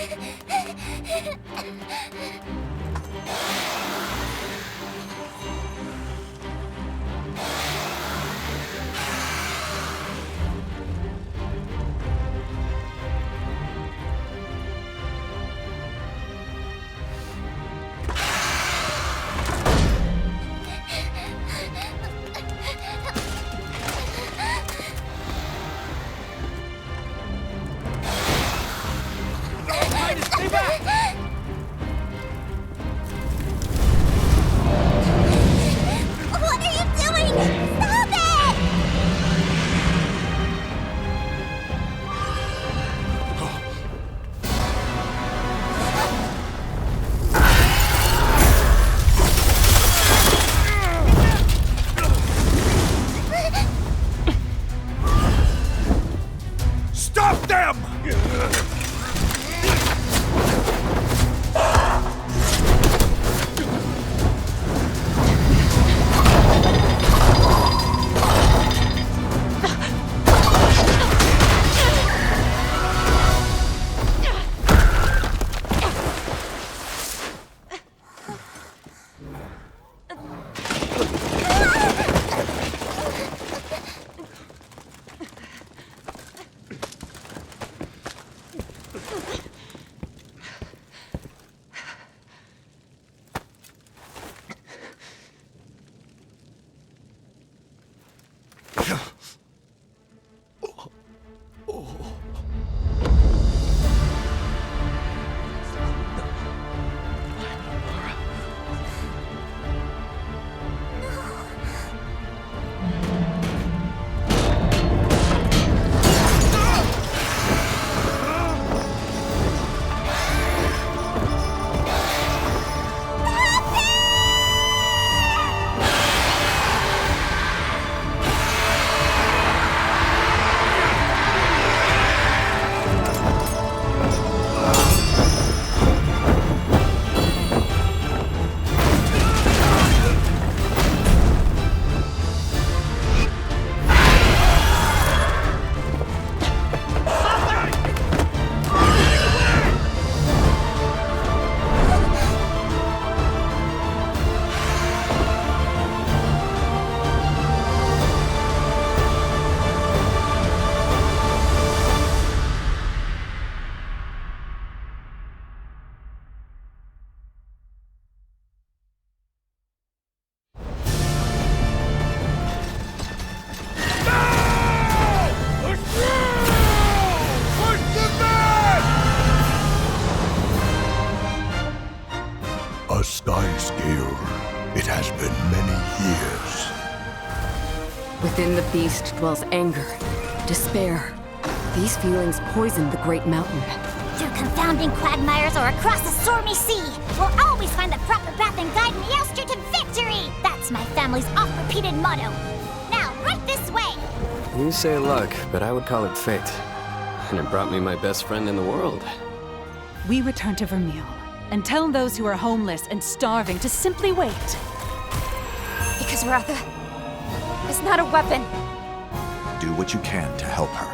are you doing? Stop it! Stop them! A sky scale. It has been many years. Within the beast dwells anger, despair. These feelings poison the great mountain. Through confounding quagmires or across the stormy sea, we'll always find the proper path and guide Meowster to victory! That's my family's oft-repeated motto. Now, right this way! You say luck, but I would call it fate. And it brought me my best friend in the world. We return to Vermeil, and tell those who are homeless and starving to simply wait. Because Ratha is not a weapon. Do what you can to help her.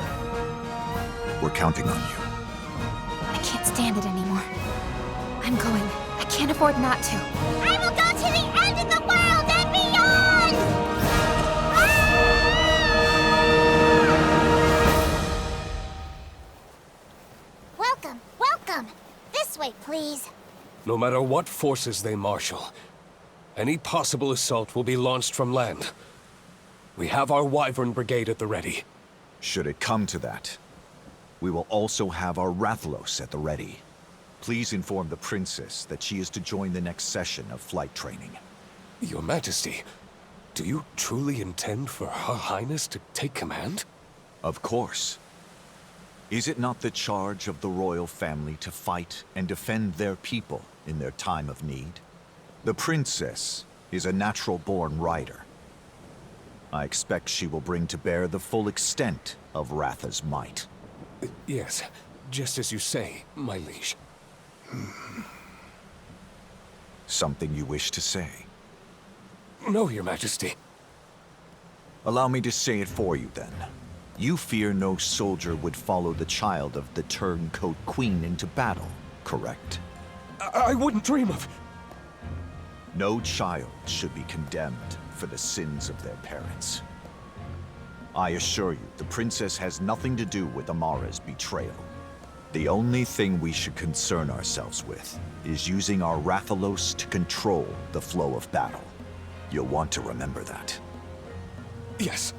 We're counting on you. I can't stand it anymore. I'm going. I can't afford not to. I will go to the end of the world and beyond! Welcome, welcome! This way, please. No matter what forces they marshal, any possible assault will be launched from land. We have our Wyvern Brigade at the ready. Should it come to that, we will also have our Rathalos at the ready. Please inform the princess that she is to join the next session of flight training. Your Majesty, do you truly intend for Her Highness to take command? Of course. Is it not the charge of the royal family to fight and defend their people in their time of need? The princess is a natural-born rider. I expect she will bring to bear the full extent of Ratha's might. Yes, just as you say, my liege. Something you wish to say? No, Your Majesty. Allow me to say it for you, then. You fear no soldier would follow the child of the turncoat queen into battle, correct? I wouldn't dream of... No child should be condemned for the sins of their parents. I assure you, the princess has nothing to do with Amara's betrayal. The only thing we should concern ourselves with is using our Rathalos to control the flow of battle. You'll want to remember that. Yes.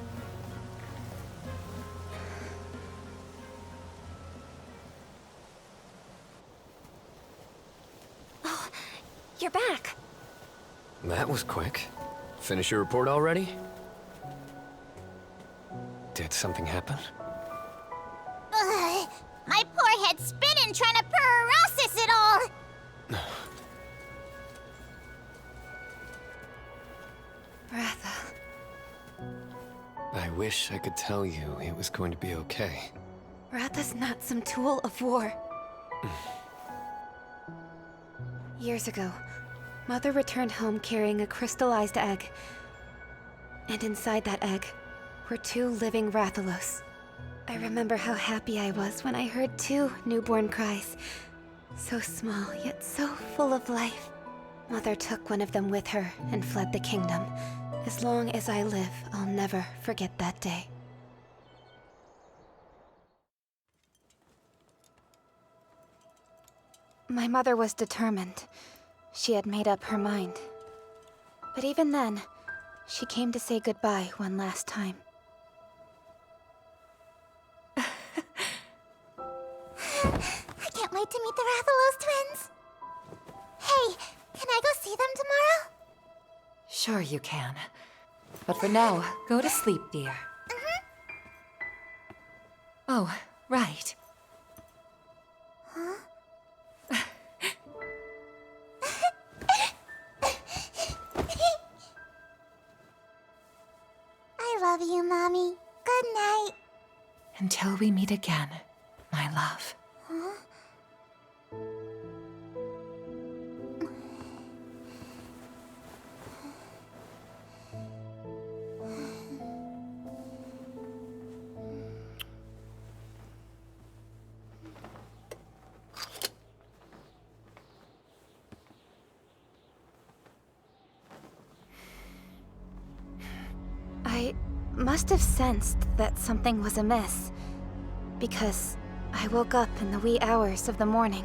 Oh, you're back. That was quick. Finish your report already? Did something happen? Ugh, my poor head's spinning trying to process it all! Ratha. I wish I could tell you it was going to be okay. Ratha's not some tool of war. Years ago, Mother returned home carrying a crystallized egg. And inside that egg were 2 living Rathalos. I remember how happy I was when I heard 2 newborn cries. So small, yet so full of life. Mother took one of them with her and fled the kingdom. As long as I live, I'll never forget that day. My mother was determined. She had made up her mind. But even then, she came to say goodbye one last time. I can't wait to meet the Rathalos twins! Hey, can I go see them tomorrow? Sure you can. But for now, go to sleep, dear. Oh, right. Huh? I love you, Mommy. Good night. Until we meet again, my love. Huh? I must have sensed that something was amiss, because I woke up in the wee hours of the morning.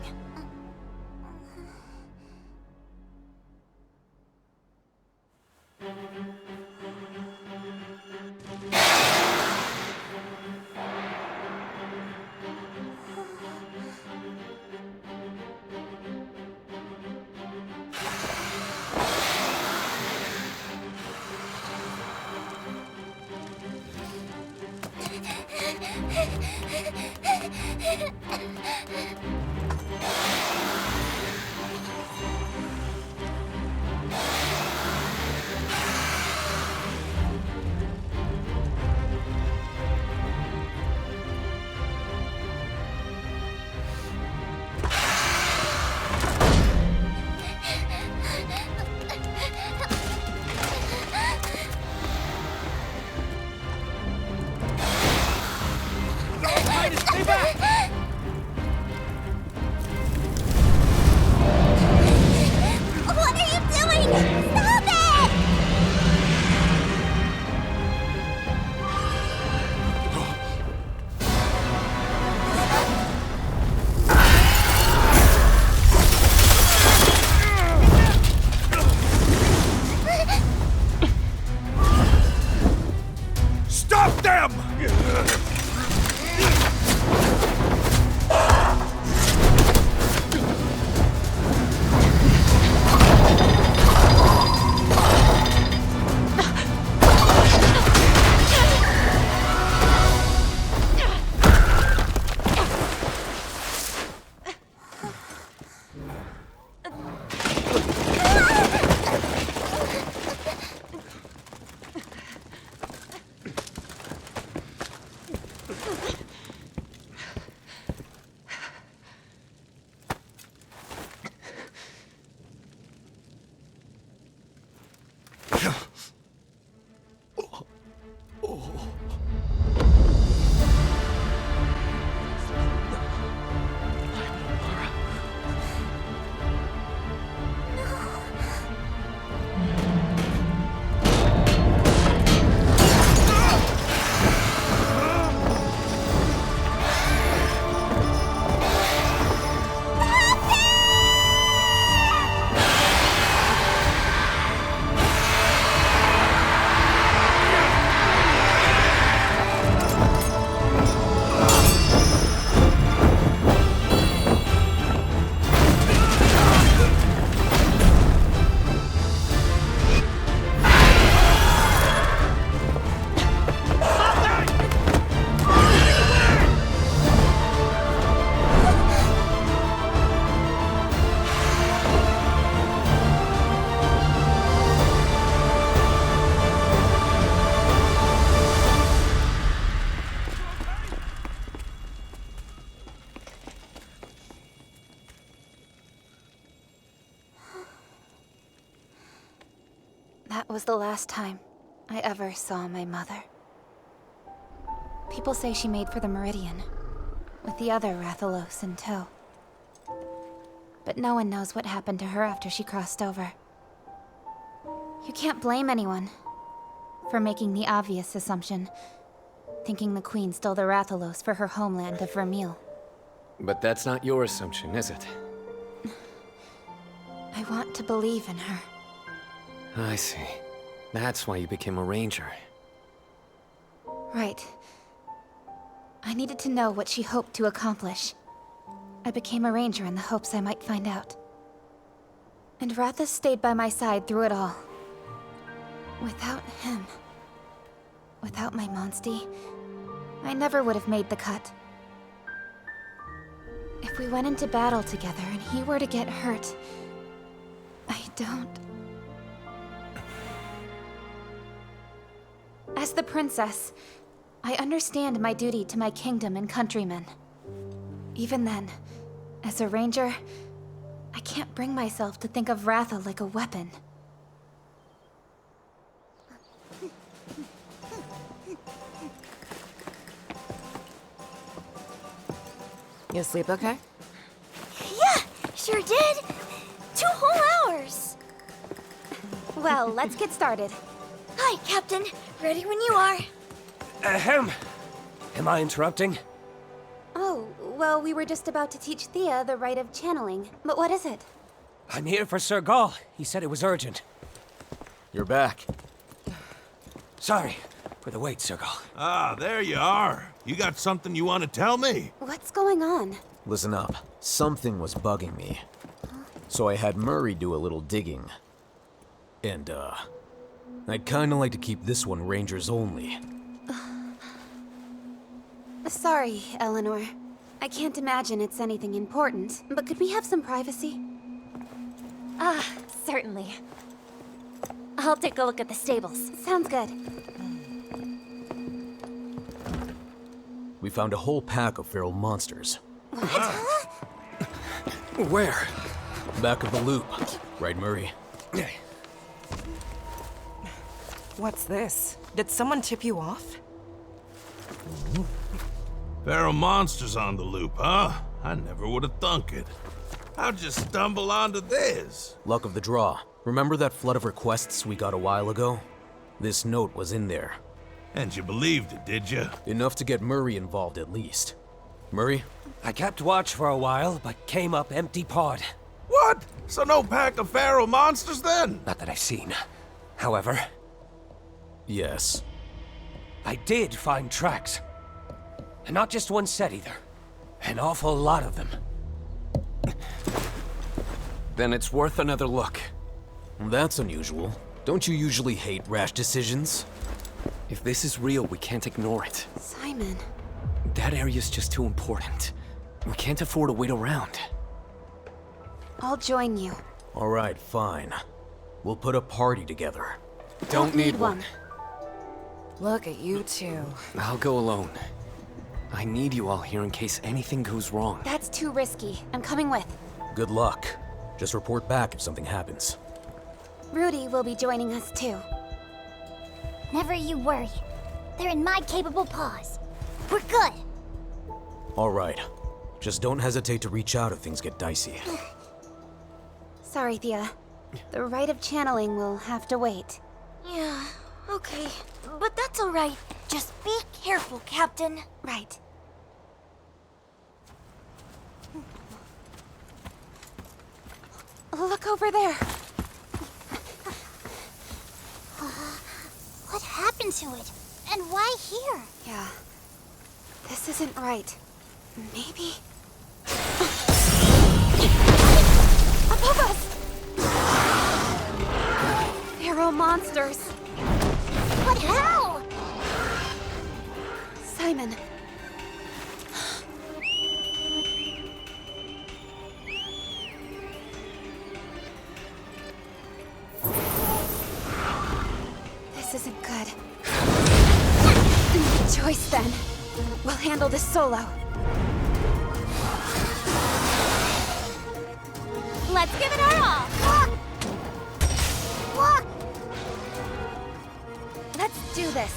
That was the last time I ever saw my mother. People say she made for the Meridian, with the other Rathalos in tow. But no one knows what happened to her after she crossed over. You can't blame anyone for making the obvious assumption, thinking the Queen stole the Rathalos for her homeland of Vermeil. But that's not your assumption, is it? I want to believe in her. I see. That's why you became a ranger. Right. I needed to know what she hoped to accomplish. I became a ranger in the hopes I might find out. And Rathas stayed by my side through it all. Without him, without my Monstie, I never would have made the cut. If we went into battle together and he were to get hurt, I don't... As the princess, I understand my duty to my kingdom and countrymen. Even then, as a ranger, I can't bring myself to think of Ratha like a weapon. You sleep okay? Yeah, sure did. 2 whole hours. Well, let's get started. Hi, Captain. Ready when you are. Ahem. Am I interrupting? Oh, well, we were just about to teach Thea the rite of channeling. But what is it? I'm here for Sir Gaul. He said it was urgent. You're back. Sorry for the wait, Sir Gaul. Ah, there you are. You got something you want to tell me? What's going on? Listen up. Something was bugging me. So I had Murray do a little digging. And, I'd kinda like to keep this one Rangers only. Sorry, Eleanor. I can't imagine it's anything important, but could we have some privacy? Ah, certainly. I'll take a look at the stables. Sounds good. We found a whole pack of feral monsters. Where? Back of the loop. Right, Murray? What's this? Did someone tip you off? Feral monsters on the loop, huh? I never would have thunk it. How'd you stumble onto this? Luck of the draw. Remember that flood of requests we got a while ago? This note was in there. And you believed it, did you? Enough to get Murray involved at least. Murray? I kept watch for a while, but came up empty-pawed. What? So no pack of feral monsters then? Not that I've seen. However... Yes. I did find tracks. And not just one set either. An awful lot of them. Then it's worth another look. That's unusual. Don't you usually hate rash decisions? If this is real, we can't ignore it. Simon. That area's just too important. We can't afford to wait around. I'll join you. All right, fine. We'll put a party together. Don't need one. Look at you two. I'll go alone. I need you all here in case anything goes wrong. That's too risky. I'm coming with. Good luck. Just report back if something happens. Rudy will be joining us too. Never you worry. They're in my capable paws. We're good. All right. Just don't hesitate to reach out if things get dicey. Sorry, Thea. The rite of channeling will have to wait. Yeah, okay. But that's all right. Just be careful, Captain. Right. Look over there. What happened to it? And why here? Yeah. This isn't right. Maybe... Above us! Feral monsters. But how? Simon. This isn't good. No choice then. We'll handle this solo. Let's give it our all. this.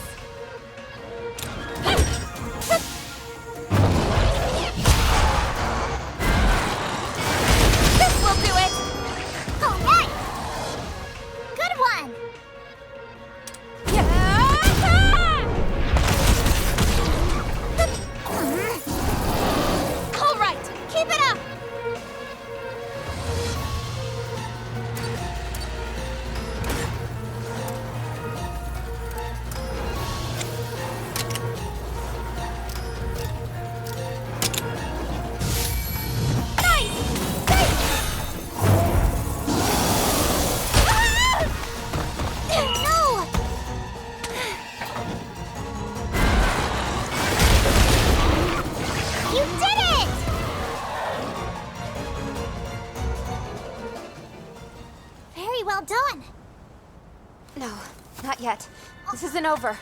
This will do it! All right! Good one! All right, keep it up! Well done! No, not yet. This isn't over.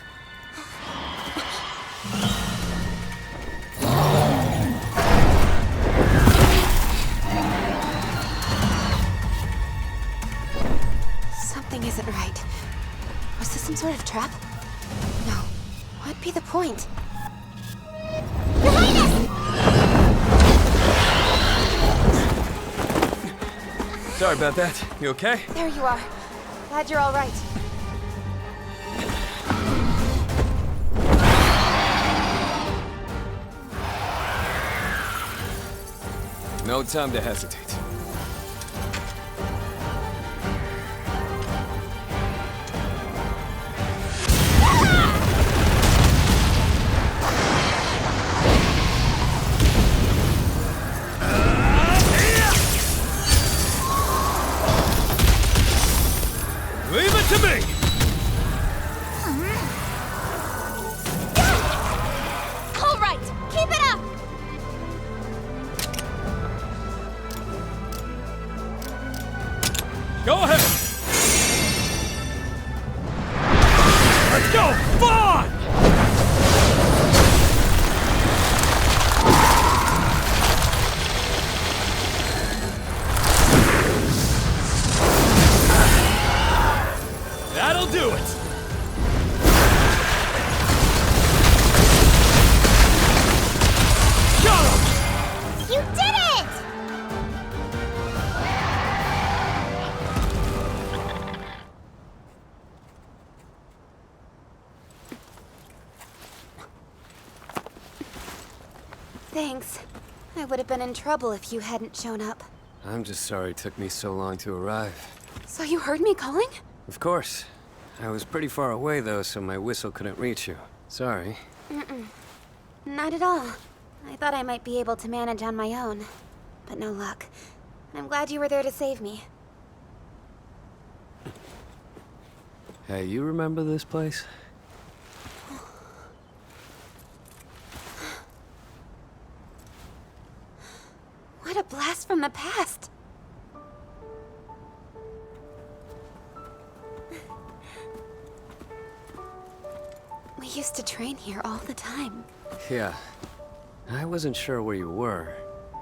Something isn't right. Was this some sort of trap? No. What'd be the point? Behind us! Sorry about that. You okay? There you are. Glad you're all right. No time to hesitate. Leave it to me! All right, keep it up! Go ahead! Let's go! Fawn! That'll do it! Got him! You did it! Thanks. I would have been in trouble if you hadn't shown up. I'm just sorry it took me so long to arrive. So you heard me calling? Of course. I was pretty far away, though, so my whistle couldn't reach you. Sorry. Not at all. I thought I might be able to manage on my own. But no luck. I'm glad you were there to save me. Hey, you remember this place? What a blast from the past! We used to train here all the time. Yeah. I wasn't sure where you were,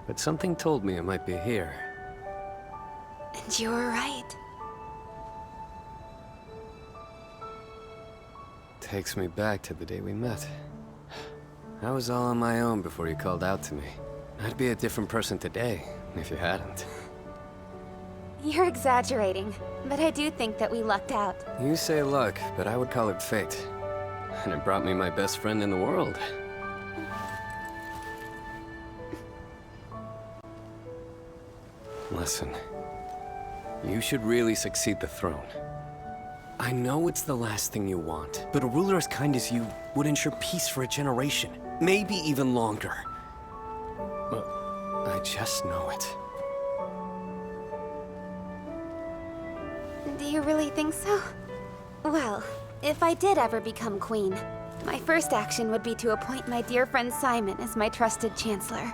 but something told me it might be here. And you were right. Takes me back to the day we met. I was all on my own before you called out to me. I'd be a different person today, if you hadn't. You're exaggerating, but I do think that we lucked out. You say luck, but I would call it fate. And it brought me my best friend in the world. Listen, you should really succeed the throne. I know it's the last thing you want, but a ruler as kind as you would ensure peace for a generation, maybe even longer. But I just know it. Do you really think so? Well, if I did ever become queen, my first action would be to appoint my dear friend Simon as my trusted chancellor.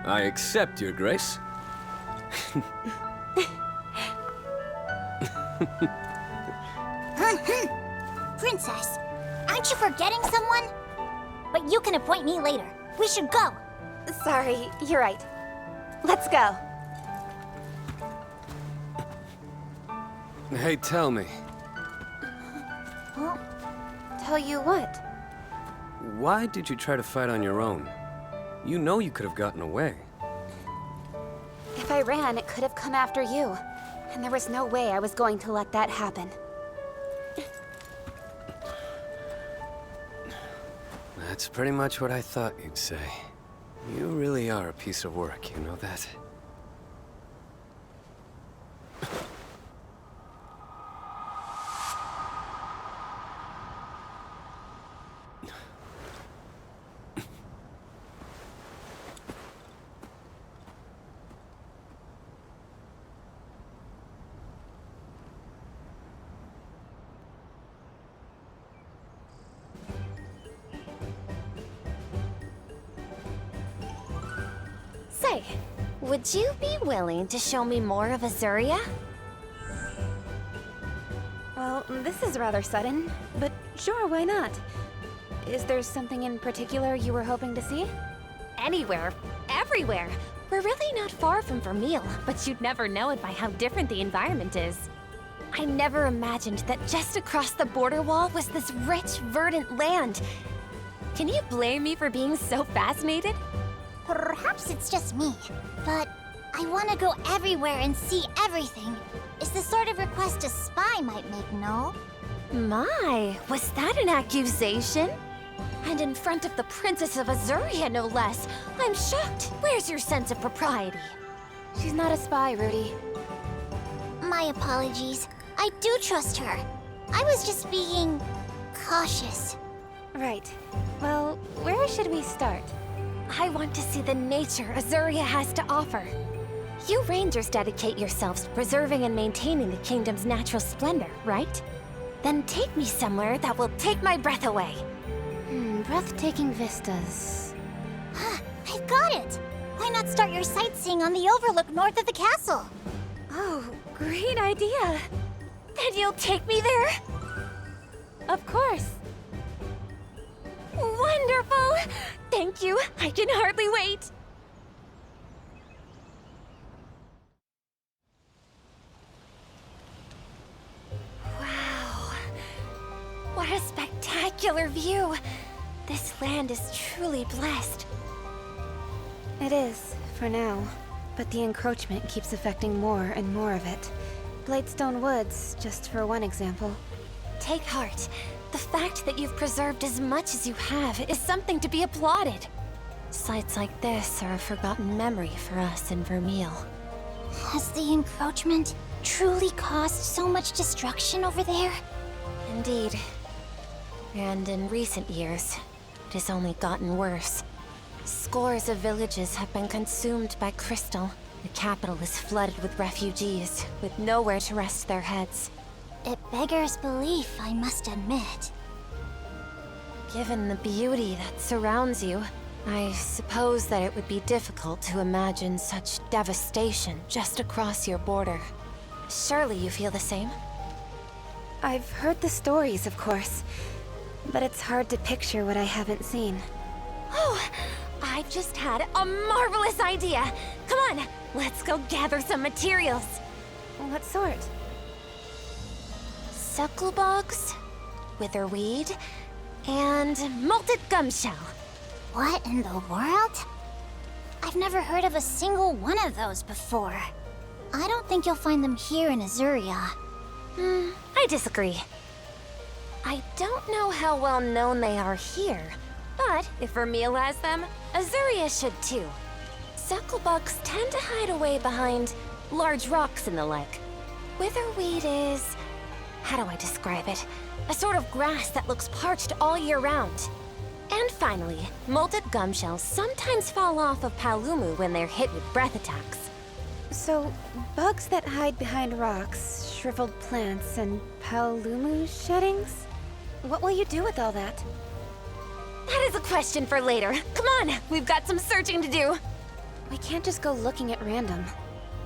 I accept, Your Grace. Princess, aren't you forgetting someone? But you can appoint me later. We should go. Sorry, you're right. Let's go. Hey, tell me. Well, tell you what? Why did you try to fight on your own? You know you could have gotten away. If I ran, it could have come after you. And there was no way I was going to let that happen. That's pretty much what I thought you'd say. You really are a piece of work, you know that? Say, would you be willing to show me more of Azuria? Well, this is rather sudden, but sure, why not? Is there something in particular you were hoping to see? Anywhere, everywhere. We're really not far from Vermeil, but you'd never know it by how different the environment is. I never imagined that just across the border wall was this rich, verdant land. Can you blame me for being so fascinated? Perhaps it's just me, but I want to go everywhere and see everything. Is the sort of request a spy might make, no? My, was that an accusation? And in front of the Princess of Azuria, no less. I'm shocked. Where's your sense of propriety? She's not a spy, Rudy. My apologies. I do trust her. I was just being cautious. Right. Well, where should we start? I want to see the nature Azuria has to offer. You Rangers dedicate yourselves to preserving and maintaining the kingdom's natural splendor, right? Then take me somewhere that will take my breath away. Breathtaking vistas. I've got it! Why not start your sightseeing on the overlook north of the castle? Oh, great idea. Then you'll take me there? Of course. Wonderful! Thank you. I can hardly wait. Wow. What a spectacular view. This land is truly blessed. It is, for now. But the encroachment keeps affecting more and more of it. Blightstone Woods, just for one example. Take heart. The fact that you've preserved as much as you have is something to be applauded. Sites like this are a forgotten memory for us in Vermeil. Has the encroachment truly caused so much destruction over there? Indeed. And in recent years, it has only gotten worse. Scores of villages have been consumed by crystal. The capital is flooded with refugees, with nowhere to rest their heads. It beggars belief, I must admit. Given the beauty that surrounds you, I suppose that it would be difficult to imagine such devastation just across your border. Surely you feel the same? I've heard the stories, of course. But it's hard to picture what I haven't seen. Oh, I've just had a marvelous idea! Come on, let's go gather some materials. What sort? Sucklebugs, witherweed, and malted gumshell. What in the world? I've never heard of a single one of those before. I don't think you'll find them here in Azuria. I disagree. I don't know how well known they are here, but if Vermeil has them, Azuria should too. Sucklebugs tend to hide away behind large rocks and the like. Witherweed is... how do I describe it? A sort of grass that looks parched all year round. And finally, molted gumshells sometimes fall off of Palumu when they're hit with breath attacks. So, bugs that hide behind rocks, shriveled plants, and Palumu sheddings? What will you do with all that? That is a question for later. Come on, we've got some searching to do. We can't just go looking at random.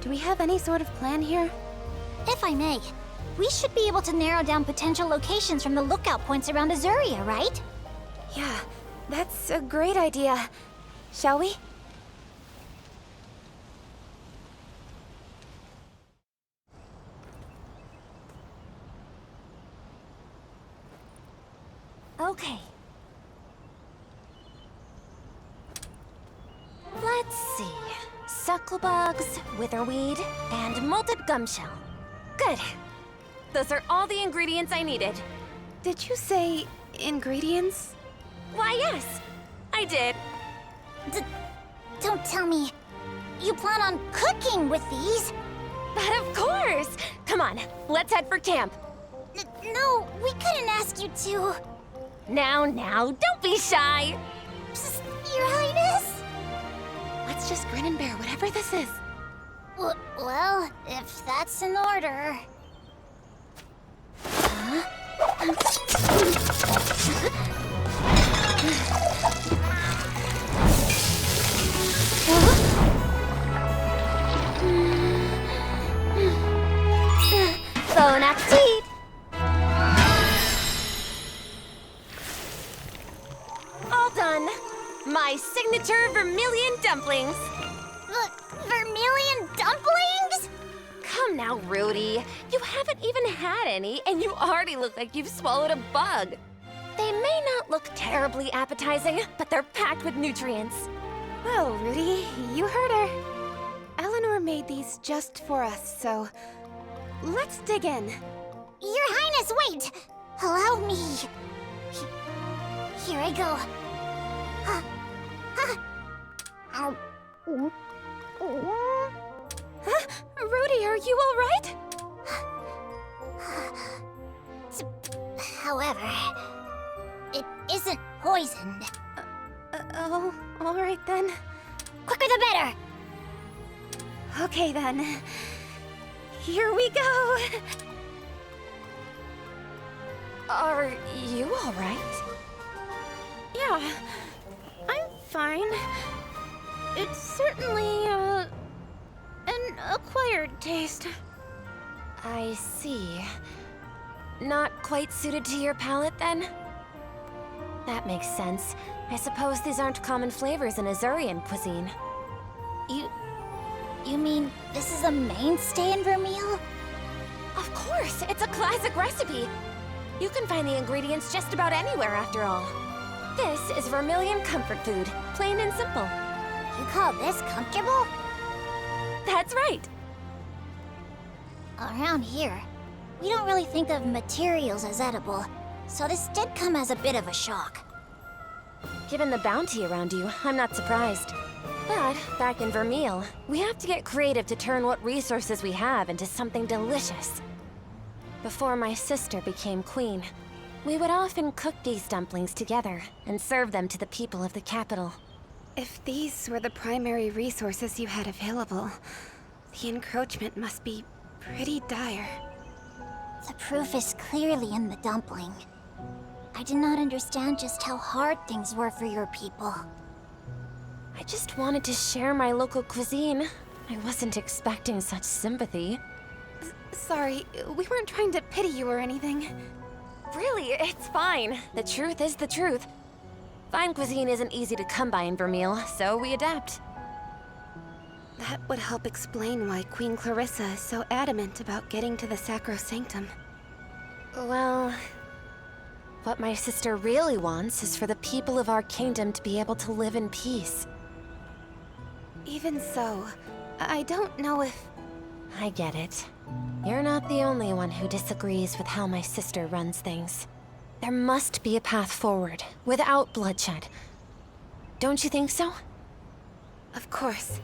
Do we have any sort of plan here? If I may, we should be able to narrow down potential locations from the lookout points around Azuria, right? Yeah, that's a great idea. Shall we? Okay. Let's see. Sucklebugs, witherweed, and molted gumshell. Good. Those are all the ingredients I needed. Did you say ingredients? Why, yes. I did. Don't tell me. You plan on cooking with these? But of course! Come on, let's head for camp. No, we couldn't ask you to. Now, don't be shy. Psst, Your Highness? Let's just grin and bear whatever this is. Well, if that's in order. Bon appetit! All done. My signature vermilion dumplings. Vermilion dumplings? Come now, Rudy. You haven't even had any, and you already look like you've swallowed a bug. They may not look terribly appetizing, but they're packed with nutrients. Well, Rudy, you heard her. Eleanor made these just for us, so let's dig in. Your Highness, wait! Allow me. Here I go. Huh? Rudy, are you all right? However, it isn't poisoned. Oh, all right then. Quicker the better! Okay then. Here we go! Are you all right? Yeah, I'm fine. It's certainly, an acquired taste. I see. Not quite suited to your palate, then? That makes sense. I suppose these aren't common flavors in Azurian cuisine. You mean this is a mainstay in Vermeil? Of course! It's a classic recipe! You can find the ingredients just about anywhere, after all. This is Vermilion comfort food, plain and simple. You call this comfortable? That's right! Around here, we don't really think of materials as edible, so this did come as a bit of a shock. Given the bounty around you, I'm not surprised. But, back in Vermeil, we have to get creative to turn what resources we have into something delicious. Before my sister became queen, we would often cook these dumplings together and serve them to the people of the capital. If these were the primary resources you had available, the encroachment must be pretty dire. The proof is clearly in the dumpling. I did not understand just how hard things were for your people. I just wanted to share my local cuisine. I wasn't expecting such sympathy. Sorry, we weren't trying to pity you or anything. Really, it's fine. The truth is the truth. Fine cuisine isn't easy to come by in Vermeil, so we adapt. That would help explain why Queen Clarissa is so adamant about getting to the Sacrosanctum. Well, what my sister really wants is for the people of our kingdom to be able to live in peace. Even so, I don't know if... I get it. You're not the only one who disagrees with how my sister runs things. There must be a path forward, without bloodshed. Don't you think so? Of course.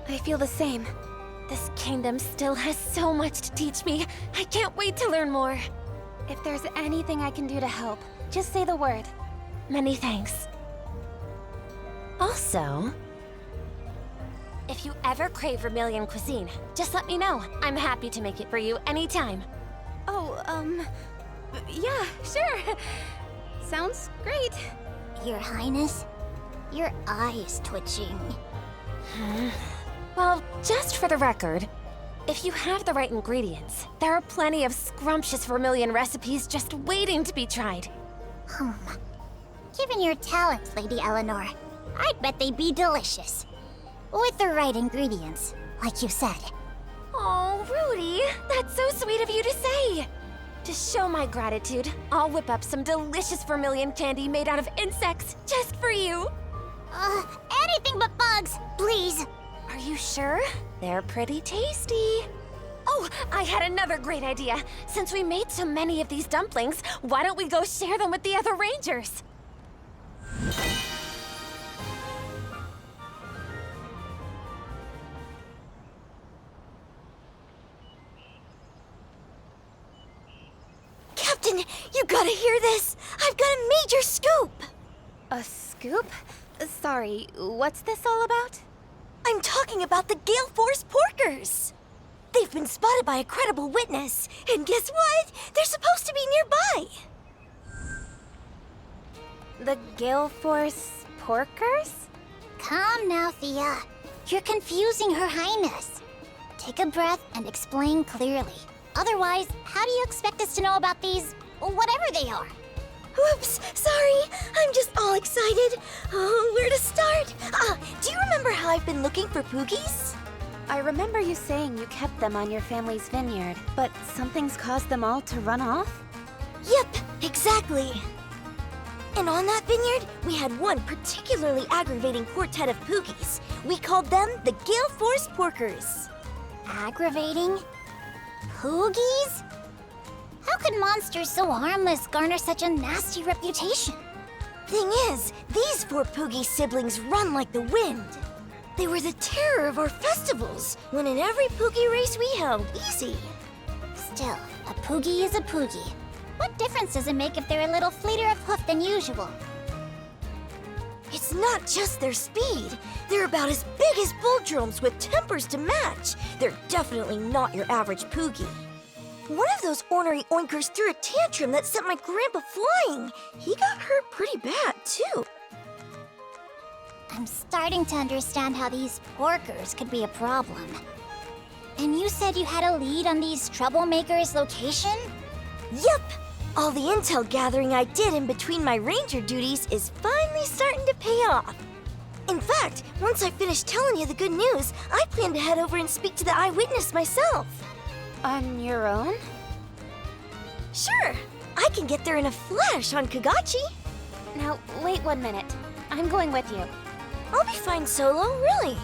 I feel the same. This kingdom still has so much to teach me. I can't wait to learn more. If there's anything I can do to help, just say the word. Many thanks. Also, if you ever crave Vermilion cuisine, just let me know. I'm happy to make it for you anytime. Oh, yeah, sure. Sounds great. Your Highness, your eye is twitching. Well, just for the record, if you have the right ingredients, there are plenty of scrumptious Vermilion recipes just waiting to be tried. Given your talents, Lady Eleanor, I'd bet they'd be delicious. With the right ingredients, like you said. Oh, Rudy, that's so sweet of you to say. To show my gratitude, I'll whip up some delicious vermilion candy made out of insects just for you. Anything but bugs, please. Are you sure? They're pretty tasty. Oh, I had another great idea. Since we made so many of these dumplings, why don't we go share them with the other rangers? Captain, you gotta hear this! I've got a major scoop! A scoop? Sorry, what's this all about? I'm talking about the Gale Force Porkers! They've been spotted by a credible witness, and guess what? They're supposed to be nearby! The Gale Force Porkers? Calm now, Thea. You're confusing Her Highness. Take a breath and explain clearly. Otherwise, how do you expect us to know about these, whatever they are? Whoops, sorry. I'm just all excited. Oh, where to start? Do you remember how I've been looking for Poogies? I remember you saying you kept them on your family's vineyard, but something's caused them all to run off? Yep, exactly. And on that vineyard, we had one particularly aggravating quartet of Poogies. We called them the Gale Force Porkers. Aggravating? Poogies? How could monsters so harmless garner such a nasty reputation? Thing is, these 4 Poogie siblings run like the wind. They were the terror of our festivals, winning every Poogie race we held, easy. Still, a Poogie is a Poogie. What difference does it make if they're a little fleeter of hoof than usual? It's not just their speed. They're about as big as bull drones with tempers to match. They're definitely not your average Poogie. One of those ornery oinkers threw a tantrum that sent my grandpa flying. He got hurt pretty bad, too. I'm starting to understand how these porkers could be a problem. And you said you had a lead on these troublemakers' location? Yup! All the intel gathering I did in between my ranger duties is finally starting to pay off. In fact, once I finish telling you the good news, I plan to head over and speak to the eyewitness myself. On your own? Sure! I can get there in a flash on Kagachi. Now, wait 1 minute. I'm going with you. I'll be fine solo, really.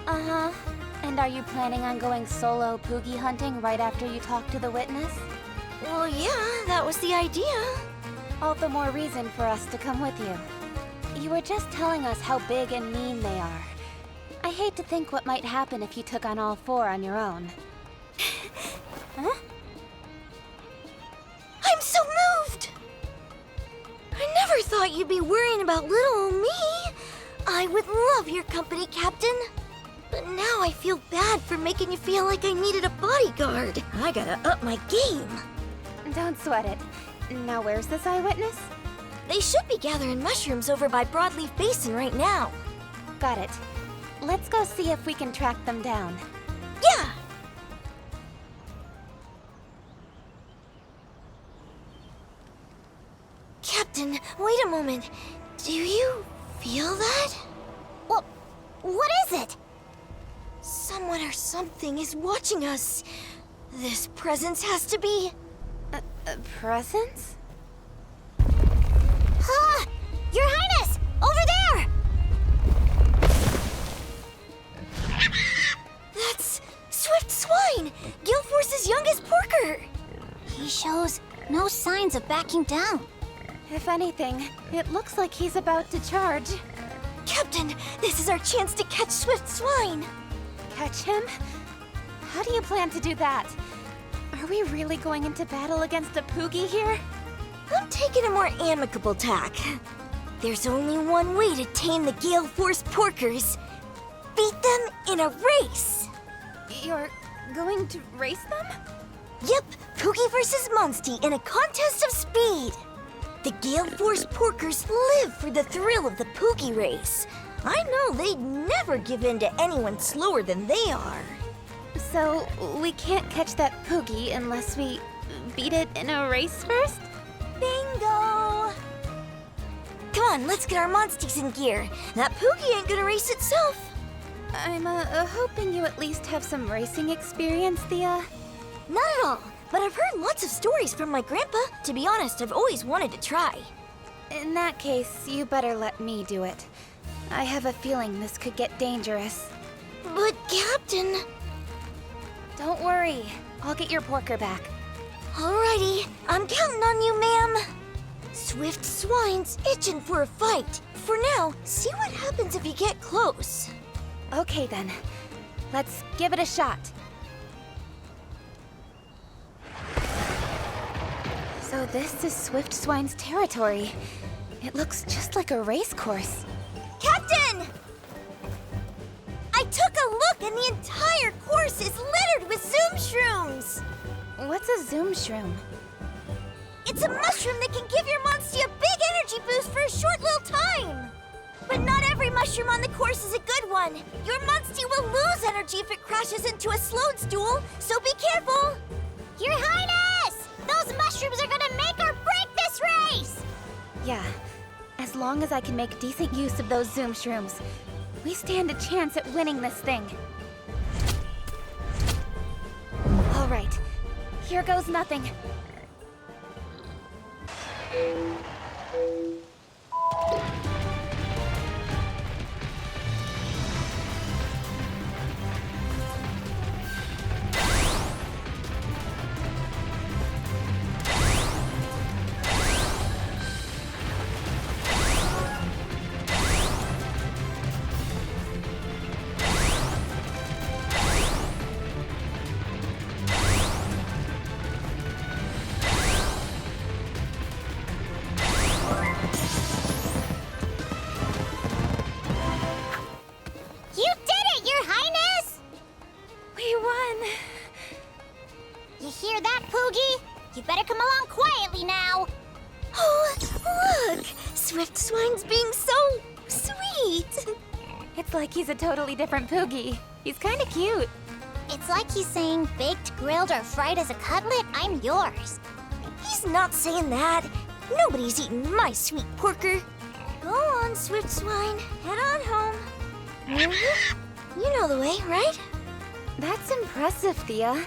Uh-huh. And are you planning on going solo Poogie hunting right after you talk to the witness? Well, yeah, that was the idea. All the more reason for us to come with you. You were just telling us how big and mean they are. I hate to think what might happen if you took on all 4 on your own. Huh? I'm so moved! I never thought you'd be worrying about little old me. I would love your company, Captain. But now I feel bad for making you feel like I needed a bodyguard. I gotta up my game. Don't sweat it. Now where's this eyewitness? They should be gathering mushrooms over by Broadleaf Basin right now. Got it. Let's go see if we can track them down. Yeah! Captain, wait a moment. Do you feel that? What is it? Someone or something is watching us. This presence has to be... A presence? Ah! Your Highness! Over there! That's Swift Swine! Gale Force's youngest porker! He shows no signs of backing down. If anything, it looks like he's about to charge. Captain, this is our chance to catch Swift Swine! Catch him? How do you plan to do that? Are we really going into battle against a Poogie here? I'm taking a more amicable tack. There's only one way to tame the Gale Force porkers. Beat them in a race! You're going to race them? Yep, Poogie versus Monstie in a contest of speed. The Gale Force porkers live for the thrill of the Poogie race. I know they'd never give in to anyone slower than they are. So, we can't catch that Poogie unless we beat it in a race first? Bingo! Come on, let's get our Monsties in gear. That Poogie ain't gonna race itself. I'm hoping you at least have some racing experience, Thea. Not at all. but I've heard lots of stories from my grandpa. To be honest, I've always wanted to try. In that case, you better let me do it. I have a feeling this could get dangerous. But, Captain... Don't worry. I'll get your porker back. Alrighty, I'm counting on you, ma'am. Swift Swine's itching for a fight. For now, see what happens if you get close. Okay then. Let's give it a shot. So this is Swift Swine's territory. It looks just like a race course. Captain! I took a look and the entire course is littered with Zoom Shrooms! What's a Zoom Shroom? It's a mushroom that can give your Monstie a big energy boost for a short little time! But not every mushroom on the course is a good one. Your Monstie will lose energy if it crashes into a Sloadstool, so be careful! Your Highness! Those mushrooms are gonna make or break this race! Yeah, as long as I can make decent use of those Zoom Shrooms, we stand a chance at winning this thing. All right, here goes nothing. You better come along quietly now. Oh, look! Swift Swine's being so sweet. It's like he's a totally different Poogie. He's kind of cute. It's like he's saying, baked, grilled, or fried as a cutlet, I'm yours. He's not saying that. Nobody's eating my sweet porker. Go on, Swift Swine. Head on home. You know the way, right? That's impressive, Thea.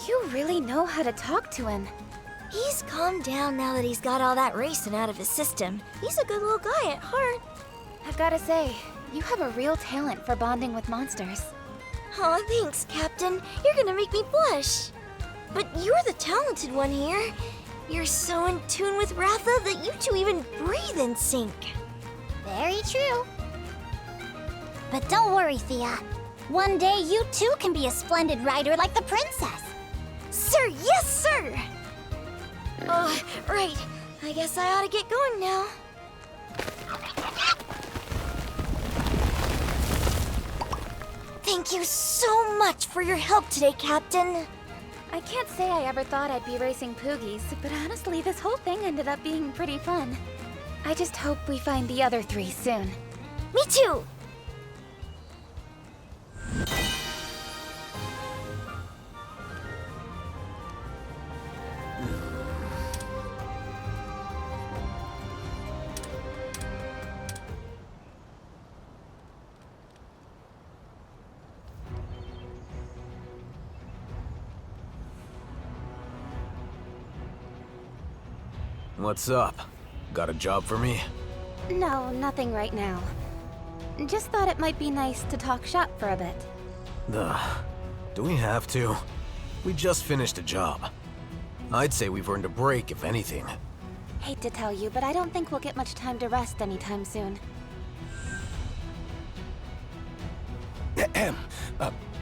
You really know how to talk to him. He's calmed down now that he's got all that racing out of his system. He's a good little guy at heart. I've gotta say, you have a real talent for bonding with monsters. Aw, thanks, Captain. You're gonna make me blush. But you're the talented one here. You're so in tune with Ratha that you two even breathe in sync. Very true. But don't worry, Thea. One day you too can be a splendid rider like the princess. Sir, yes, sir! Oh, right. I guess I ought to get going now. Thank you so much for your help today, Captain. I can't say I ever thought I'd be racing Poogies, but honestly, this whole thing ended up being pretty fun. I just hope we find the other three soon. Me too! What's up? Got a job for me? No, nothing right now. Just thought it might be nice to talk shop for a bit. Do we have to? We just finished a job. I'd say we've earned a break, if anything. Hate to tell you, but I don't think we'll get much time to rest anytime soon.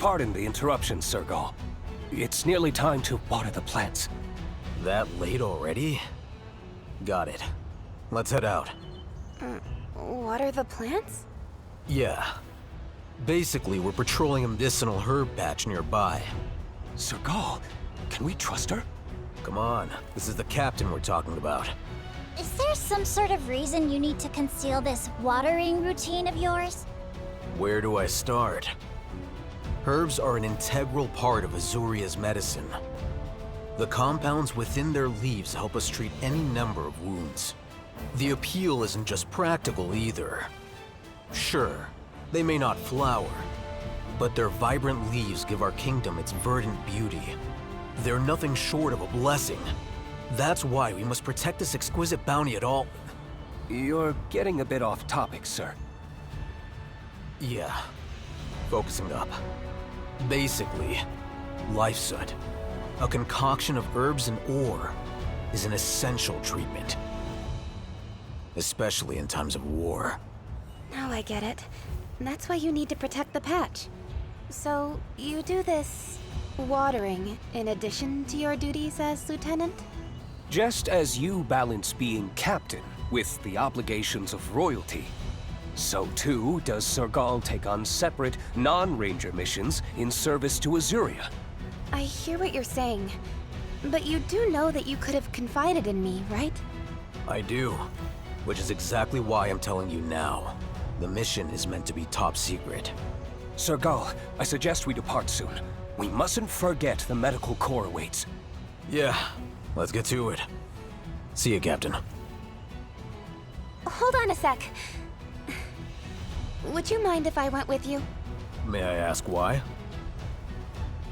Pardon the interruption, Sir Gaul. It's nearly time to water the plants. That late already? Got it. Let's head out. Water the plants? Yeah. Basically, we're patrolling a medicinal herb patch nearby. Sir Gaul, can we trust her? Come on, this is the captain we're talking about. Is there some sort of reason you need to conceal this watering routine of yours? Where do I start? Herbs are an integral part of Azuria's medicine. The compounds within their leaves help us treat any number of wounds. The appeal isn't just practical either. Sure, they may not flower, but their vibrant leaves give our kingdom its verdant beauty. They're nothing short of a blessing. That's why we must protect this exquisite bounty at all. You're getting a bit off topic, sir. Yeah. Focusing up. Basically, life soot, a concoction of herbs and ore, is an essential treatment. Especially in times of war. Now I get it. That's why you need to protect the patch. So, you do this watering in addition to your duties as lieutenant? Just as you balance being captain with the obligations of royalty, so too does Sir Gaul take on separate, non-ranger missions in service to Azuria. I hear what you're saying, but you do know that you could have confided in me, right? I do, which is exactly why I'm telling you now. The mission is meant to be top secret. Sir Gaul, I suggest we depart soon. We mustn't forget the medical corps awaits. Yeah, let's get to it. See you, Captain. Hold on a sec. Would you mind if I went with you? May I ask why?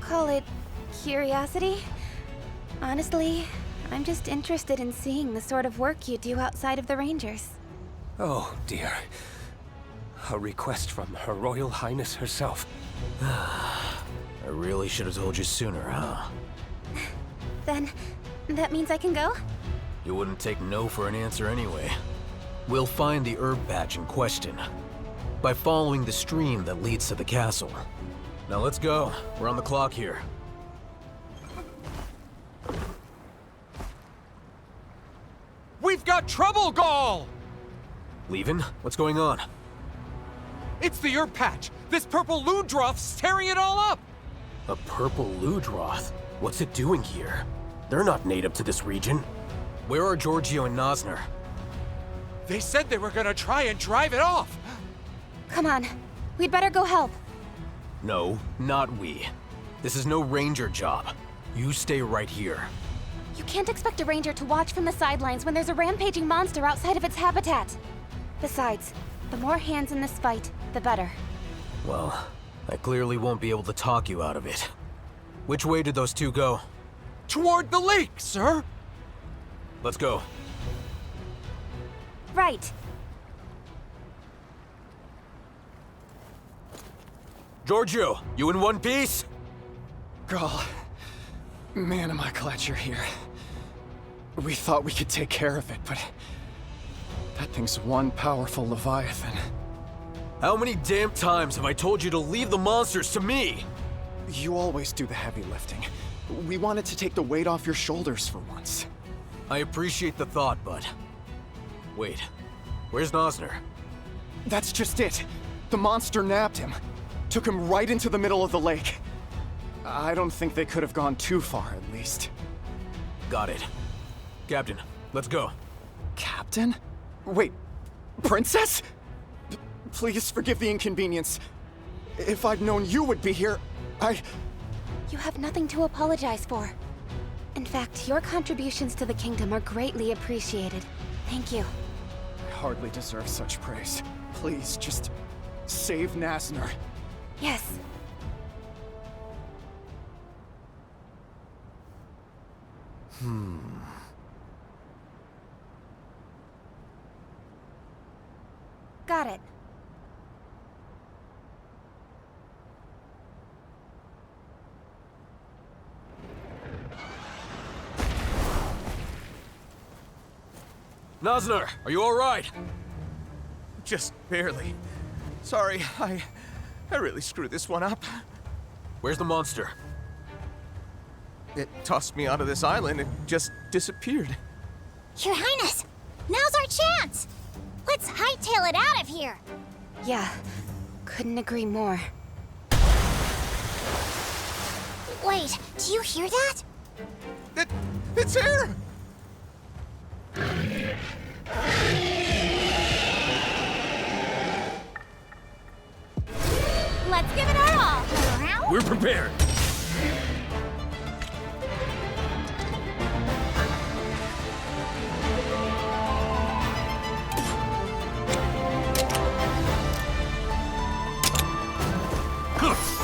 Call it curiosity? Honestly, I'm just interested in seeing the sort of work you do outside of the Rangers. Oh, dear. A request from Her Royal Highness herself. I really should have told you sooner, huh? Then, that means I can go? You wouldn't take no for an answer anyway. We'll find the herb patch in question by following the stream that leads to the castle. Now let's go. We're on the clock here. We've got trouble, Gaul! Leaving? What's going on? It's the herb patch! This purple Ludroth's tearing it all up! A purple Ludroth? What's it doing here? They're not native to this region. Where are Giorgio and Nosner? They said they were gonna try and drive it off! Come on, we'd better go help. No, not we. This is no ranger job. You stay right here. You can't expect a ranger to watch from the sidelines when there's a rampaging monster outside of its habitat. Besides, the more hands in this fight, the better. Well, I clearly won't be able to talk you out of it. Which way did those two go? Toward the lake, sir! Let's go. Right. Giorgio, you in one piece? Gaul, man, am I glad you're here. We thought we could take care of it, but that thing's one powerful Leviathan. How many damn times have I told you to leave the monsters to me? You always do the heavy lifting. We wanted to take the weight off your shoulders for once. I appreciate the thought, bud. Wait, where's Nosner? That's just it. The monster nabbed him. Took him right into the middle of the lake. I don't think they could have gone too far, at least. Got it. Captain, let's go. Captain? Wait, Princess? Please forgive the inconvenience. If I'd known you would be here, You have nothing to apologize for. In fact, your contributions to the kingdom are greatly appreciated. Thank you. I hardly deserve such praise. Please, just save Nosner. Yes. Got it. Nosner, are you all right? Just barely. Sorry, I really screwed this one up. Where's the monster? It tossed me onto this island and just disappeared. Your Highness, now's our chance! Let's hightail it out of here! Yeah, couldn't agree more. Wait, do you hear that? It's here! Let's give it our all! We're prepared!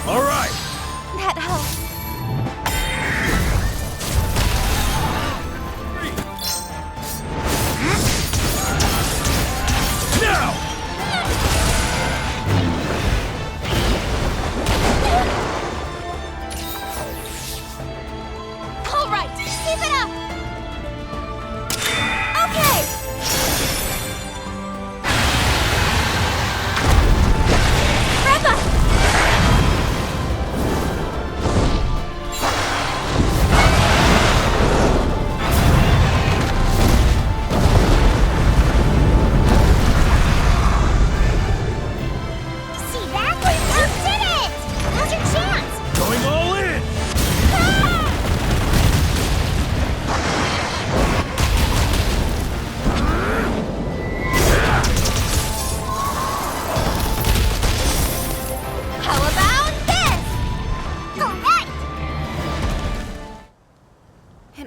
All right! That helps.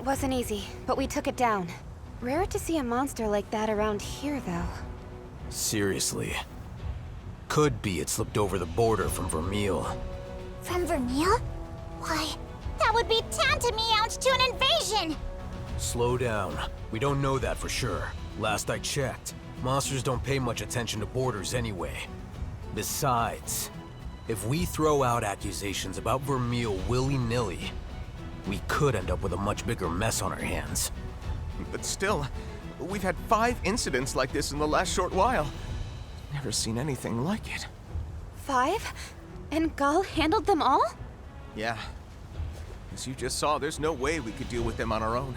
wasn't easy, but we took it down. Rare to see a monster like that around here, though. Seriously. Could be it slipped over the border from Vermeil. From Vermeil? Why, that would be tantamount to an invasion! Slow down. We don't know that for sure. Last I checked, monsters don't pay much attention to borders anyway. Besides, if we throw out accusations about Vermeil willy-nilly, we could end up with a much bigger mess on our hands. But still, we've had 5 incidents like this in the last short while. Never seen anything like it. 5? And Gull handled them all? Yeah. As you just saw, there's no way we could deal with them on our own.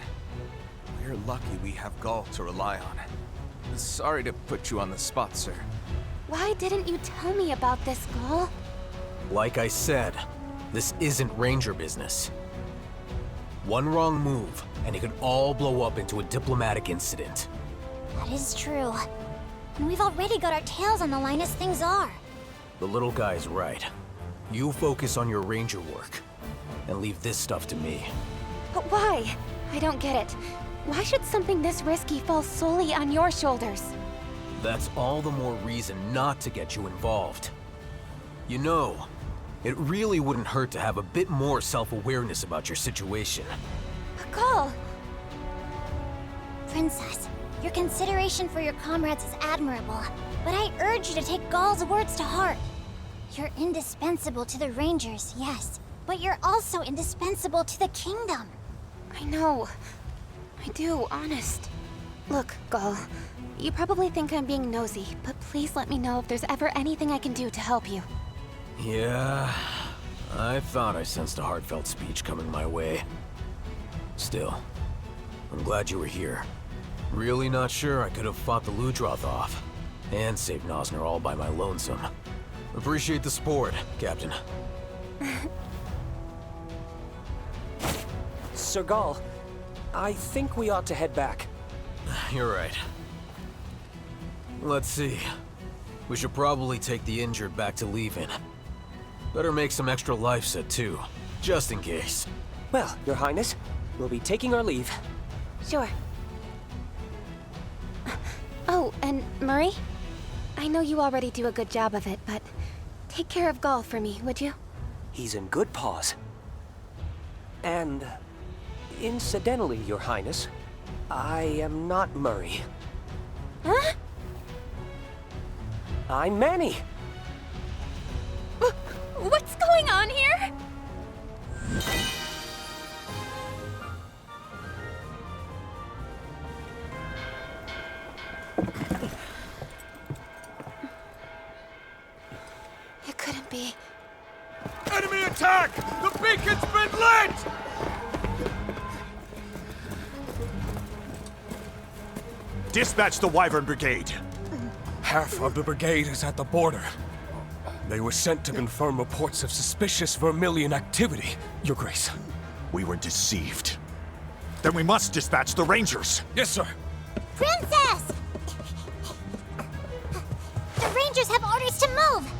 We're lucky we have Gull to rely on. Sorry to put you on the spot, sir. Why didn't you tell me about this, Gull? Like I said, this isn't Ranger business. One wrong move, and it could all blow up into a diplomatic incident. That is true. And we've already got our tails on the line as things are. The little guy's right. You focus on your Ranger work, and leave this stuff to me. But why? I don't get it. Why should something this risky fall solely on your shoulders? That's all the more reason not to get you involved. You know, it really wouldn't hurt to have a bit more self-awareness about your situation. Gull! Princess, your consideration for your comrades is admirable, but I urge you to take Gull's words to heart. You're indispensable to the Rangers, yes, but you're also indispensable to the kingdom. I know. I do, honest. Look, Gull, you probably think I'm being nosy, but please let me know if there's ever anything I can do to help you. Yeah, I thought I sensed a heartfelt speech coming my way. Still, I'm glad you were here. Really not sure I could have fought the Ludroth off, and saved Nosner all by my lonesome. Appreciate the support, Captain. Sir Gull, I think we ought to head back. You're right. Let's see. We should probably take the injured back to Leave-In. Better make some extra life set too, just in case. Well, Your Highness, we'll be taking our leave. Sure. Oh, and Murray? I know you already do a good job of it, but take care of Gull for me, would you? He's in good paws. And incidentally, Your Highness, I am not Murray. Huh? I'm Manny. What's going on here? It couldn't be. Enemy attack! The beacon's been lit! Dispatch the Wyvern Brigade. Half of the brigade is at the border. They were sent to confirm reports of suspicious Vermilion activity, Your Grace. We were deceived. Then we must dispatch the Rangers. Yes, sir. Princess! The Rangers have orders to move!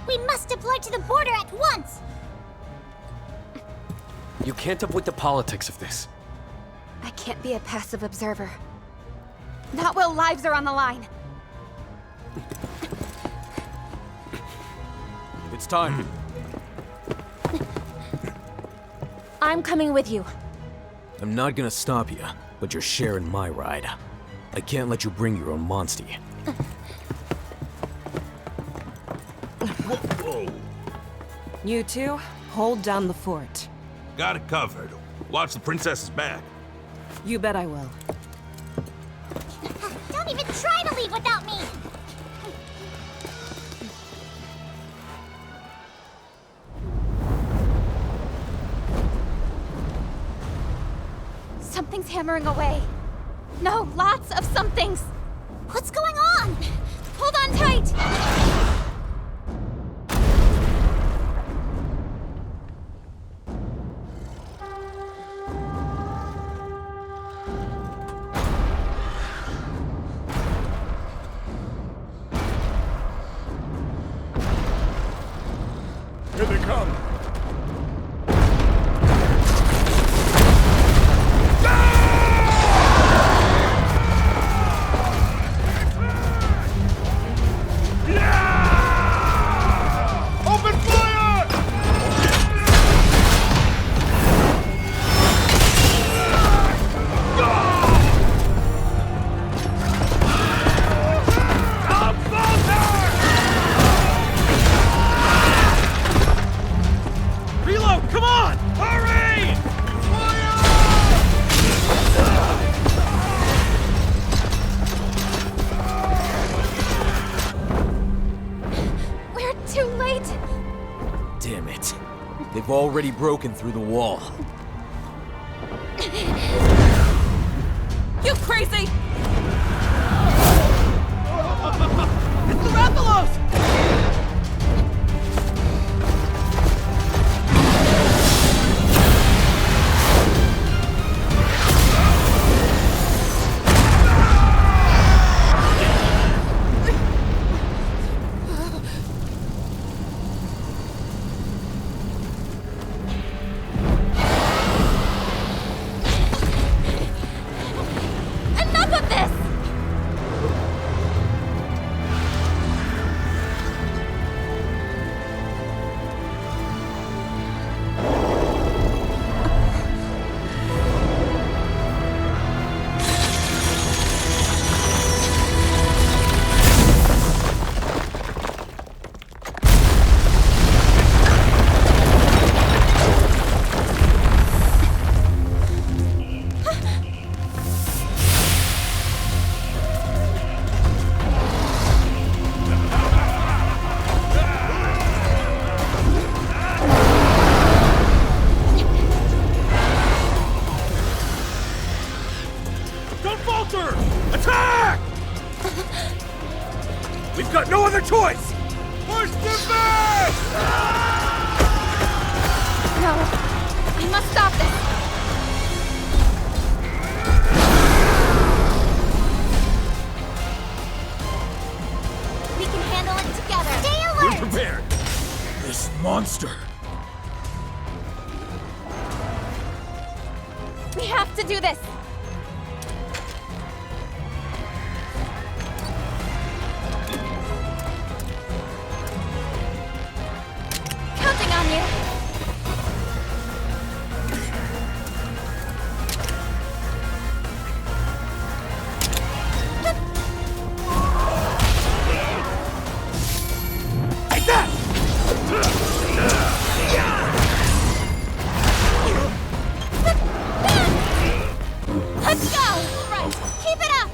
We must deploy to the border at once! You can't avoid the politics of this. I can't be a passive observer. Not while lives are on the line. It's time. I'm coming with you. I'm not gonna stop you, but you're sharing my ride. I can't let you bring your own monstie. You two, hold down the fort. Got it covered. Watch the princess's back. You bet I will. Don't even try to leave without me! Something's hammering away. No, lots of somethings. What's going on? Hold on tight! Here they come. Ah! Damn it. They've already broken through the wall. You crazy! It's the Rathalos! Enough of this! Don't falter! Attack! We've got no other choice! Push them back! No, I must stop this. We can handle it together. Stay alert! We're prepared! This monster! We have to do this. Counting on you. Take that! Let's go! Right, keep it up!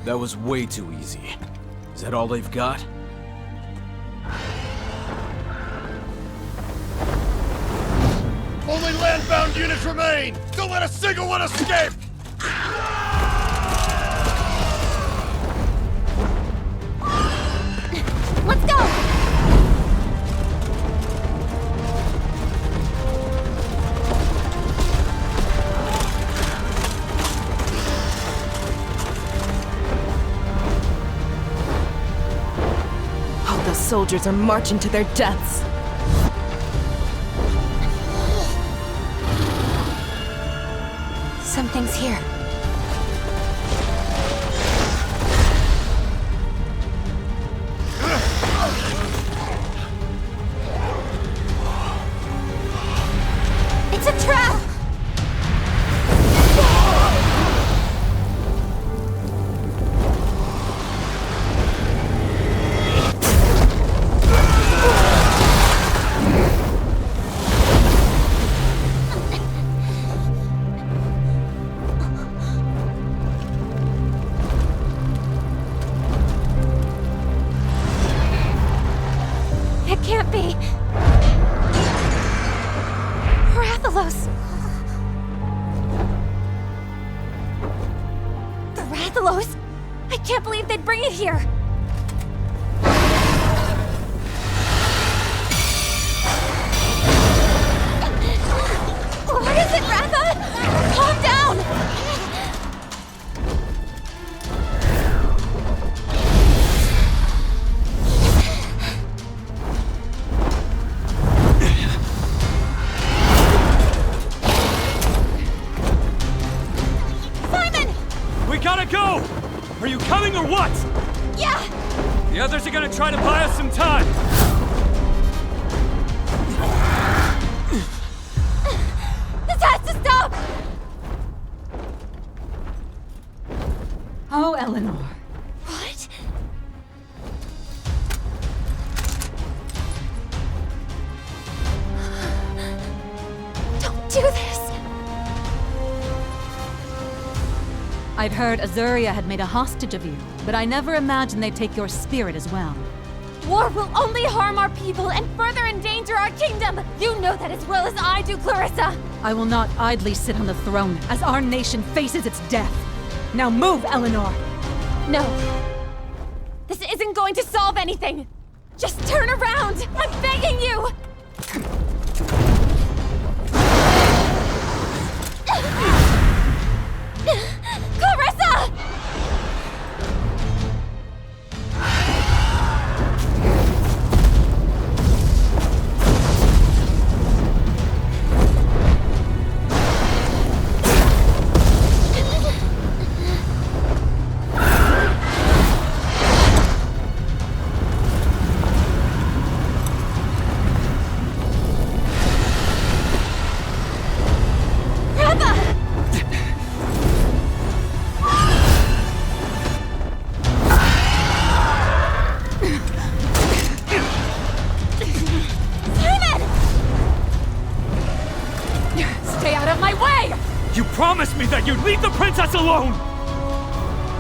That was way too easy. Is that all they've got? Only landbound units remain! Don't let a single one escape! Let's go! All the soldiers are marching to their deaths. Something's here. It's a trap! It can't be. Rathalos! The Rathalos? I can't believe they'd bring it here! What is it, Ratha? Calm down! Yeah! The others are gonna try to buy us some time! This has to stop! Oh, Eleanor. What? Don't do this! I'd heard Azuria had made a hostage of you, but I never imagined they'd take your spirit as well. War will only harm our people and further endanger our kingdom! You know that as well as I do, Clarissa! I will not idly sit on the throne as our nation faces its death. Now move, Eleanor! No. This isn't going to solve anything! Just turn around! I'm begging you! Clarissa! You promised me that you'd leave the princess alone!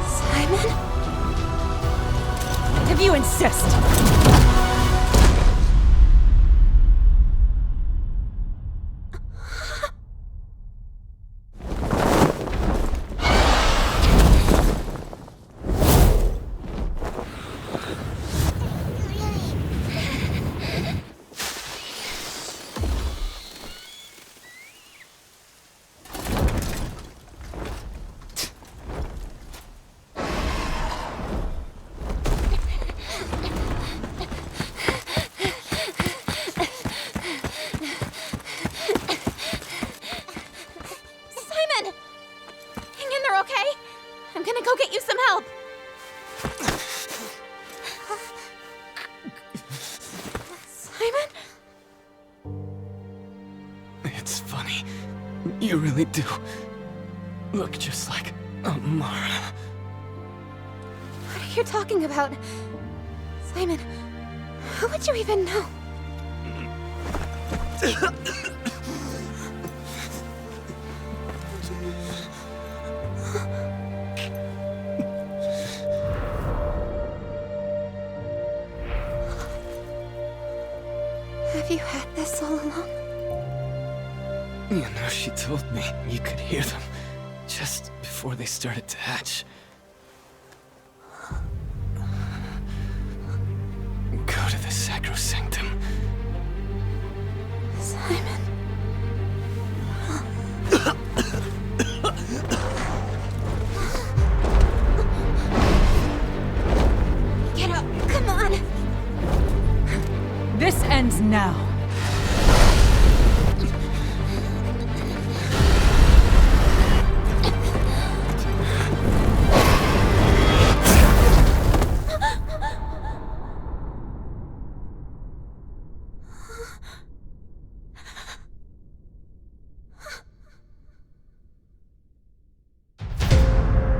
Simon? If you insist. You really do look just like Amara. What are you talking about? Simon, how would you even know? Have you had this all along? You know, she told me you could hear them just before they started to hatch. Go to the sacrosanctum. Simon. Get up, come on! This ends now.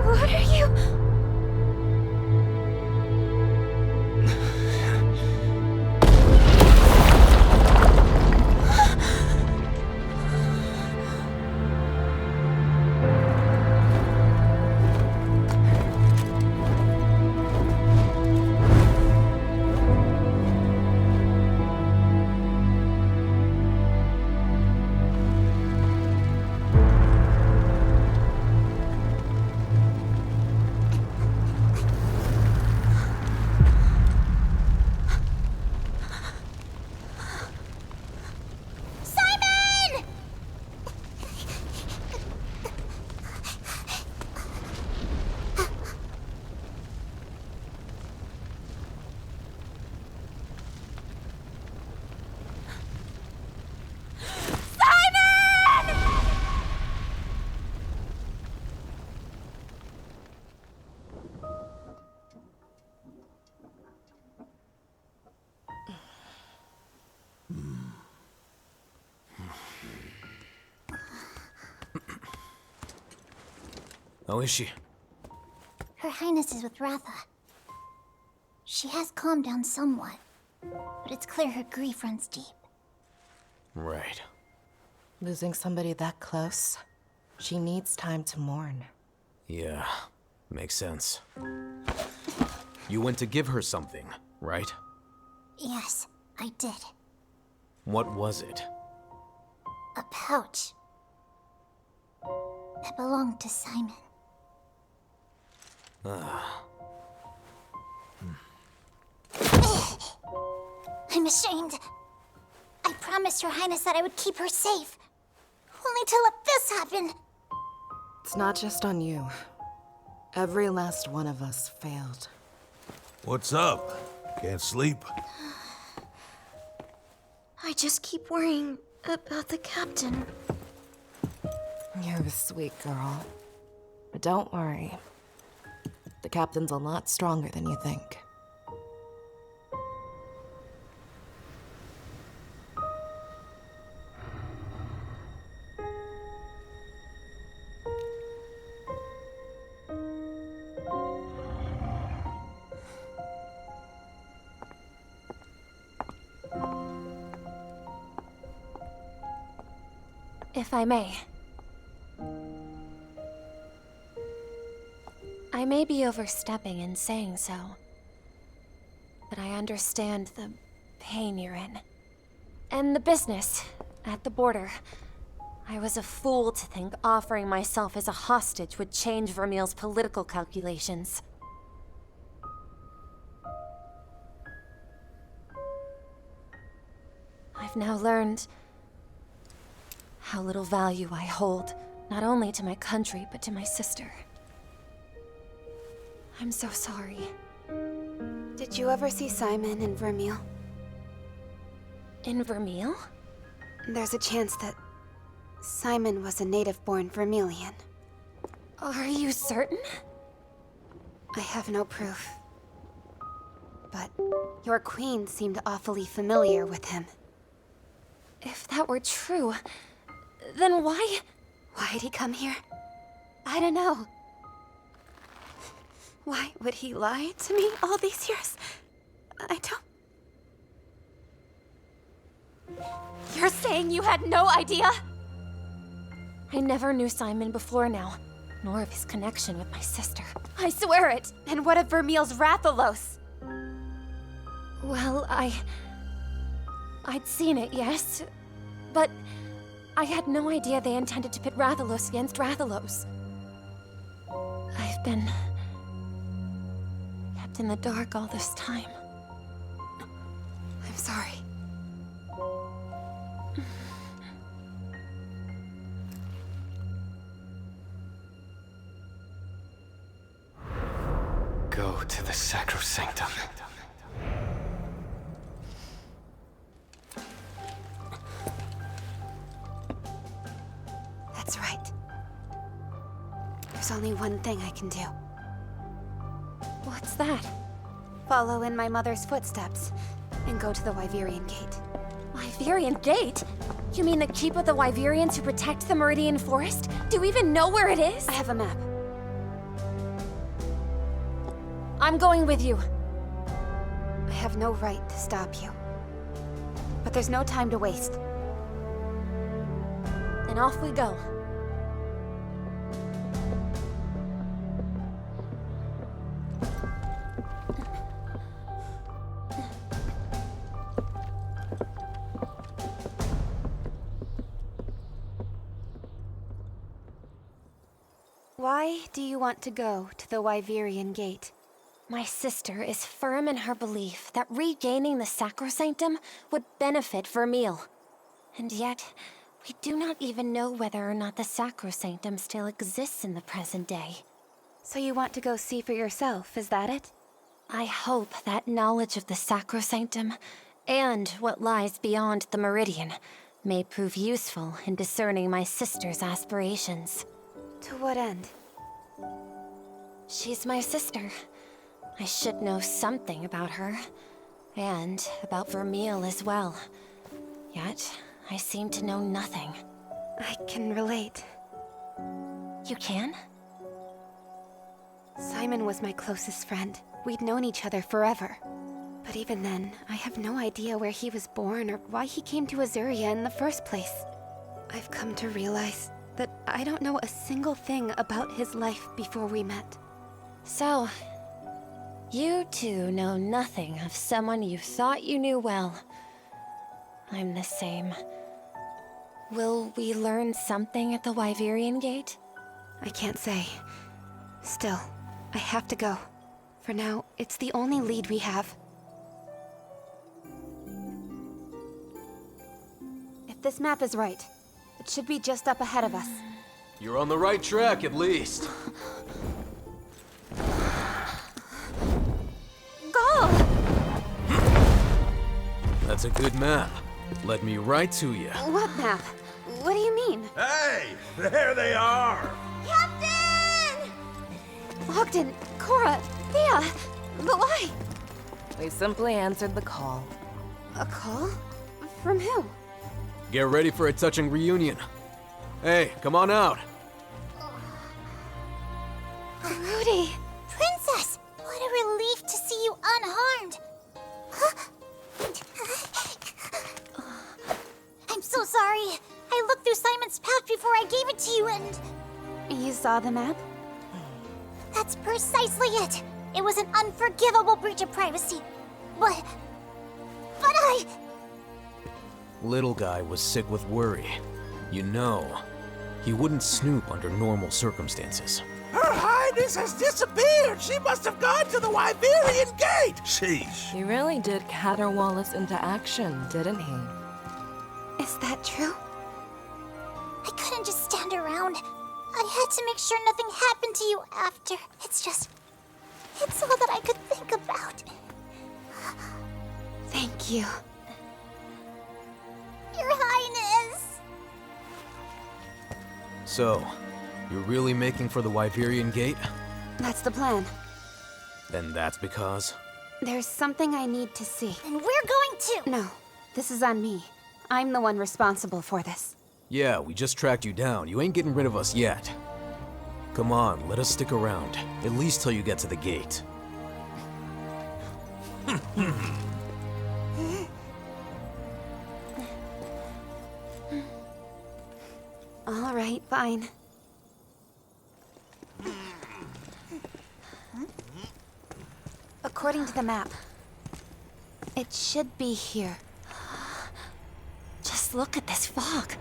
What are you? Oh, is she? Her Highness is with Ratha. She has calmed down somewhat, but it's clear her grief runs deep. Right. Losing somebody that close, she needs time to mourn. Yeah, makes sense. You went to give her something, right? Yes, I did. What was it? A pouch. That belonged to Simon. I'm ashamed. I promised Your Highness that I would keep her safe. Only to let this happen. It's not just on you. Every last one of us failed. What's up? Can't sleep? I just keep worrying about the captain. You're a sweet girl. But don't worry. The captain's a lot stronger than you think. If I may. I may be overstepping in saying so, but I understand the pain you're in. And the business at the border. I was a fool to think offering myself as a hostage would change Vermeil's political calculations. I've now learned how little value I hold, not only to my country, but to my sister. I'm so sorry. Did you ever see Simon in Vermeil? In Vermeil? There's a chance that Simon was a native-born Vermilion. Are you certain? I have no proof. But your queen seemed awfully familiar with him. If that were true, then why? Why'd he come here? I don't know. Why would he lie to me all these years? I don't... You're saying you had no idea? I never knew Simon before now, nor of his connection with my sister. I swear it! And what of Vermeil's Rathalos? Well, I'd seen it, yes. But I had no idea they intended to pit Rathalos against Rathalos. I've been kept in the dark all this time. I'm sorry. Go to the Sacrosanctum. That's right. There's only one thing I can do. What's that? Follow in my mother's footsteps and go to the Wyverian Gate. Wyverian Gate? You mean the keep of the Wyverians who protect the Meridian Forest? Do you even know where it is? I have a map. I'm going with you. I have no right to stop you. But there's no time to waste. Then off we go. Why do you want to go to the Wyverian Gate? My sister is firm in her belief that regaining the Sacrosanctum would benefit Vermeil. And yet, we do not even know whether or not the Sacrosanctum still exists in the present day. So you want to go see for yourself, is that it? I hope that knowledge of the Sacrosanctum, and what lies beyond the Meridian, may prove useful in discerning my sister's aspirations. To what end? She's my sister. I should know something about her, and about Vermeil as well. Yet, I seem to know nothing. I can relate. You can? Simon was my closest friend. We'd known each other forever. But even then, I have no idea where he was born or why he came to Azuria in the first place. I've come to realize that I don't know a single thing about his life before we met. So, you two know nothing of someone you thought you knew well. I'm the same. Will we learn something at the Wyverian Gate? I can't say. Still, I have to go. For now, it's the only lead we have. If this map is right, it should be just up ahead of us. You're on the right track, at least. Go! That's a good map. Led me right to you. What map? What do you mean? Hey, there they are! Captain! Ogden, Cora, Thea, but why? We simply answered the call. A call? From who? Get ready for a touching reunion. Hey, come on out. Rudy! Princess! What a relief to see you unharmed! I'm so sorry. I looked through Simon's pouch before I gave it to you and... You saw the map? That's precisely it! It was an unforgivable breach of privacy. But I... Little guy was sick with worry. You know, he wouldn't snoop under normal circumstances. Her Highness has disappeared! She must have gone to the Wyverian Gate! Sheesh. He really did caterwaul us into action, didn't he? Is that true? I couldn't just stand around. I had to make sure nothing happened to you after. It's all that I could think about. Thank you. Your Highness! So, you're really making for the Wyverian Gate? That's the plan. Then that's because? There's something I need to see. And we're going to! No, this is on me. I'm the one responsible for this. Yeah, we just tracked you down. You ain't getting rid of us yet. Come on, let us stick around. At least till you get to the gate. All right, fine. According to the map, it should be here. Just look at this fog.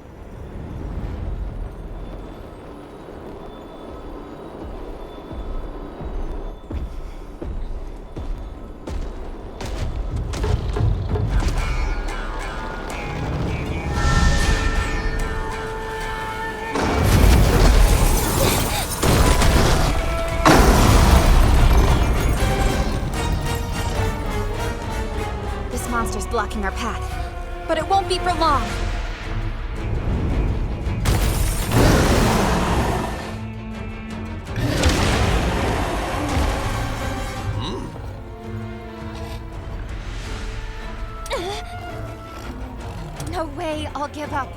This monster's blocking our path, but it won't be for long. No way I'll give up.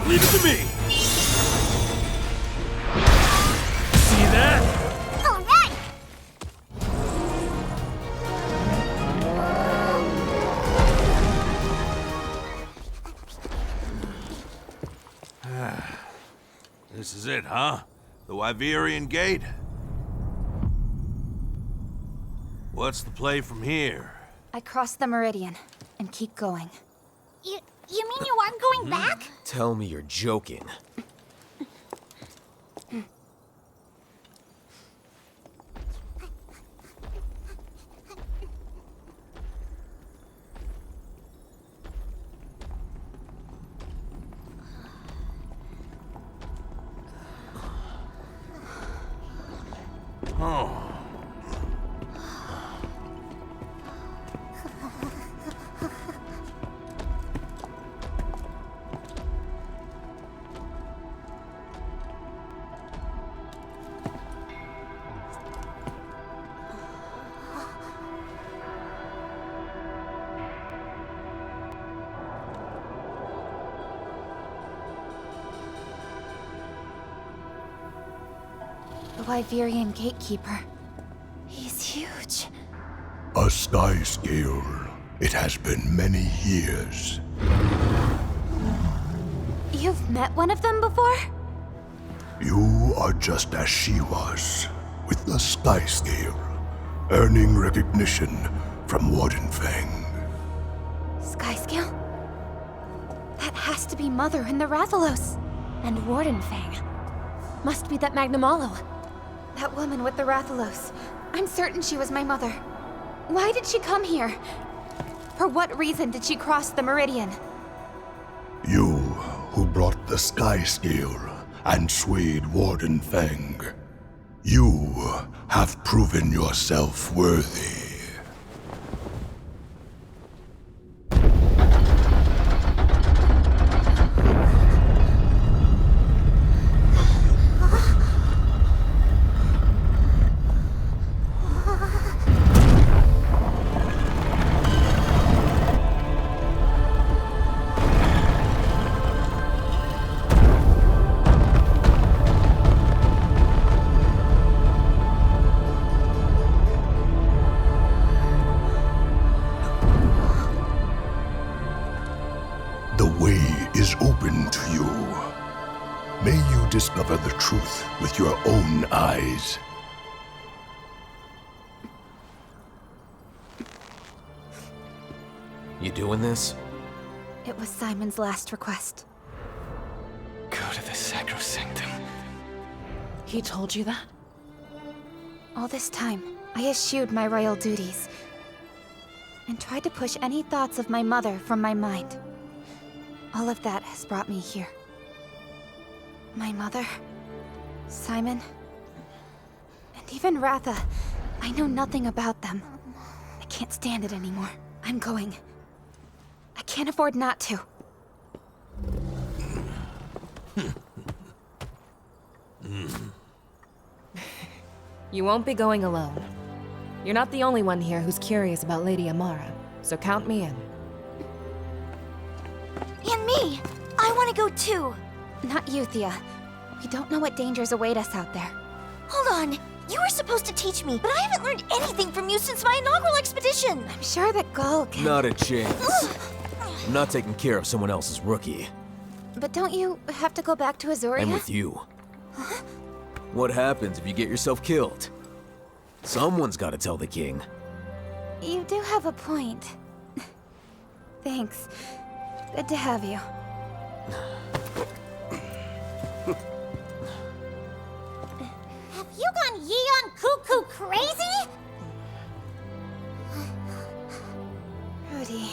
Leave it to me! See that? All right! This is it, huh? The Wyverian Gate? What's the play from here? I cross the meridian and keep going. You mean you aren't going back? Tell me you're joking. Oh. The Wyverian gatekeeper. He's huge. A sky scale. It has been many years. You've met one of them before? You are just as she was, with the sky scale, earning recognition from Warden Fang. Skyscale? That has to be Mother and the Rathalos. And Warden Fang. Must be that Magnamalo. That woman with the Rathalos. I'm certain she was my mother. Why did she come here? For what reason did she cross the Meridian? You who brought the sky scale and swayed Warden Fang. You have proven yourself worthy. Discover the truth with your own eyes. You doing this? It was Simon's last request. Go to the Sacrosanctum. He told you that? All this time, I eschewed my royal duties and tried to push any thoughts of my mother from my mind. All of that has brought me here. My mother, Simon, and even Ratha. I know nothing about them. I can't stand it anymore. I'm going. I can't afford not to. You won't be going alone. You're not the only one here who's curious about Lady Amara, so count me in. And me! I want to go too! Not you, Thea. We don't know what dangers await us out there. Hold on! You were supposed to teach me, but I haven't learned anything from you since my inaugural expedition! I'm sure that Gull can... Not a chance. I'm not taking care of someone else's rookie. But don't you have to go back to Azuria? I'm with you. What happens if you get yourself killed? Someone's gotta tell the king. You do have a point. Thanks. Good to have you. Have you gone Yeon cuckoo crazy? Rudy.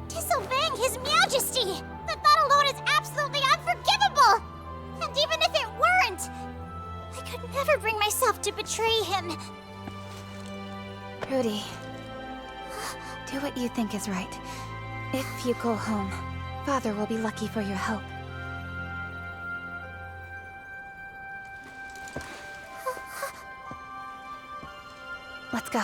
Disobeying His Majesty! The thought alone is absolutely unforgivable! And even if it weren't, I could never bring myself to betray him. Rudy. Do what you think is right. If you go home, Father will be lucky for your help. Let's go.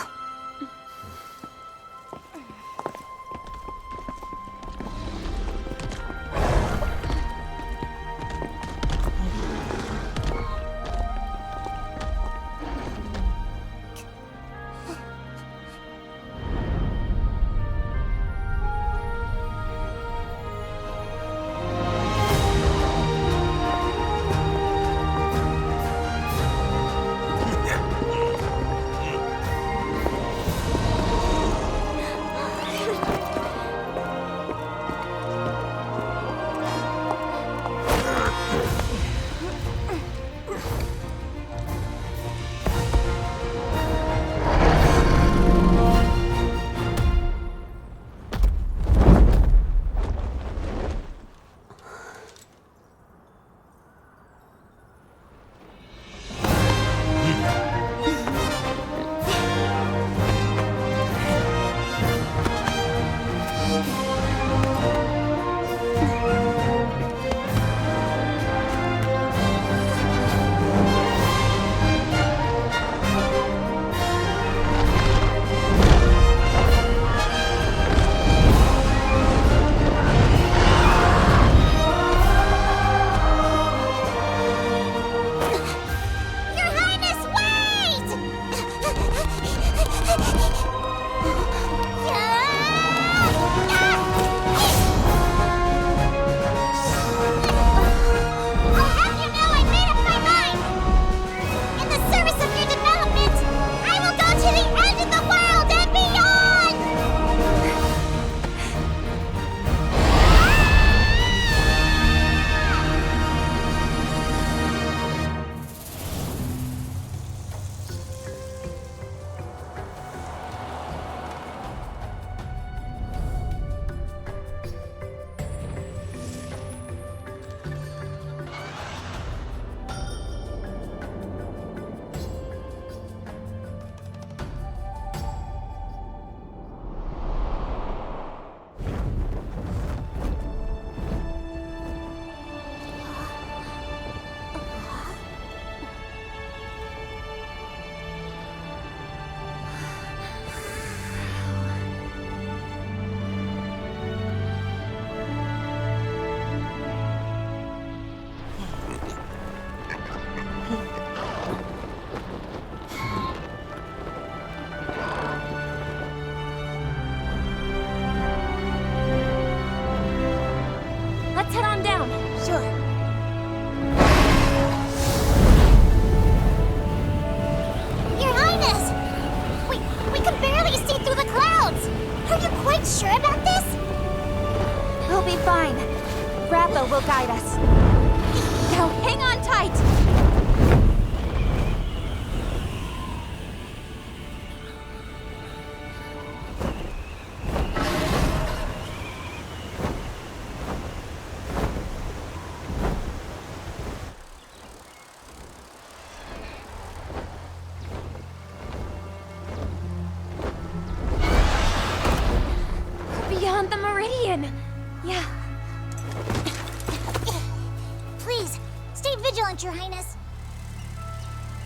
Stay vigilant, Your Highness.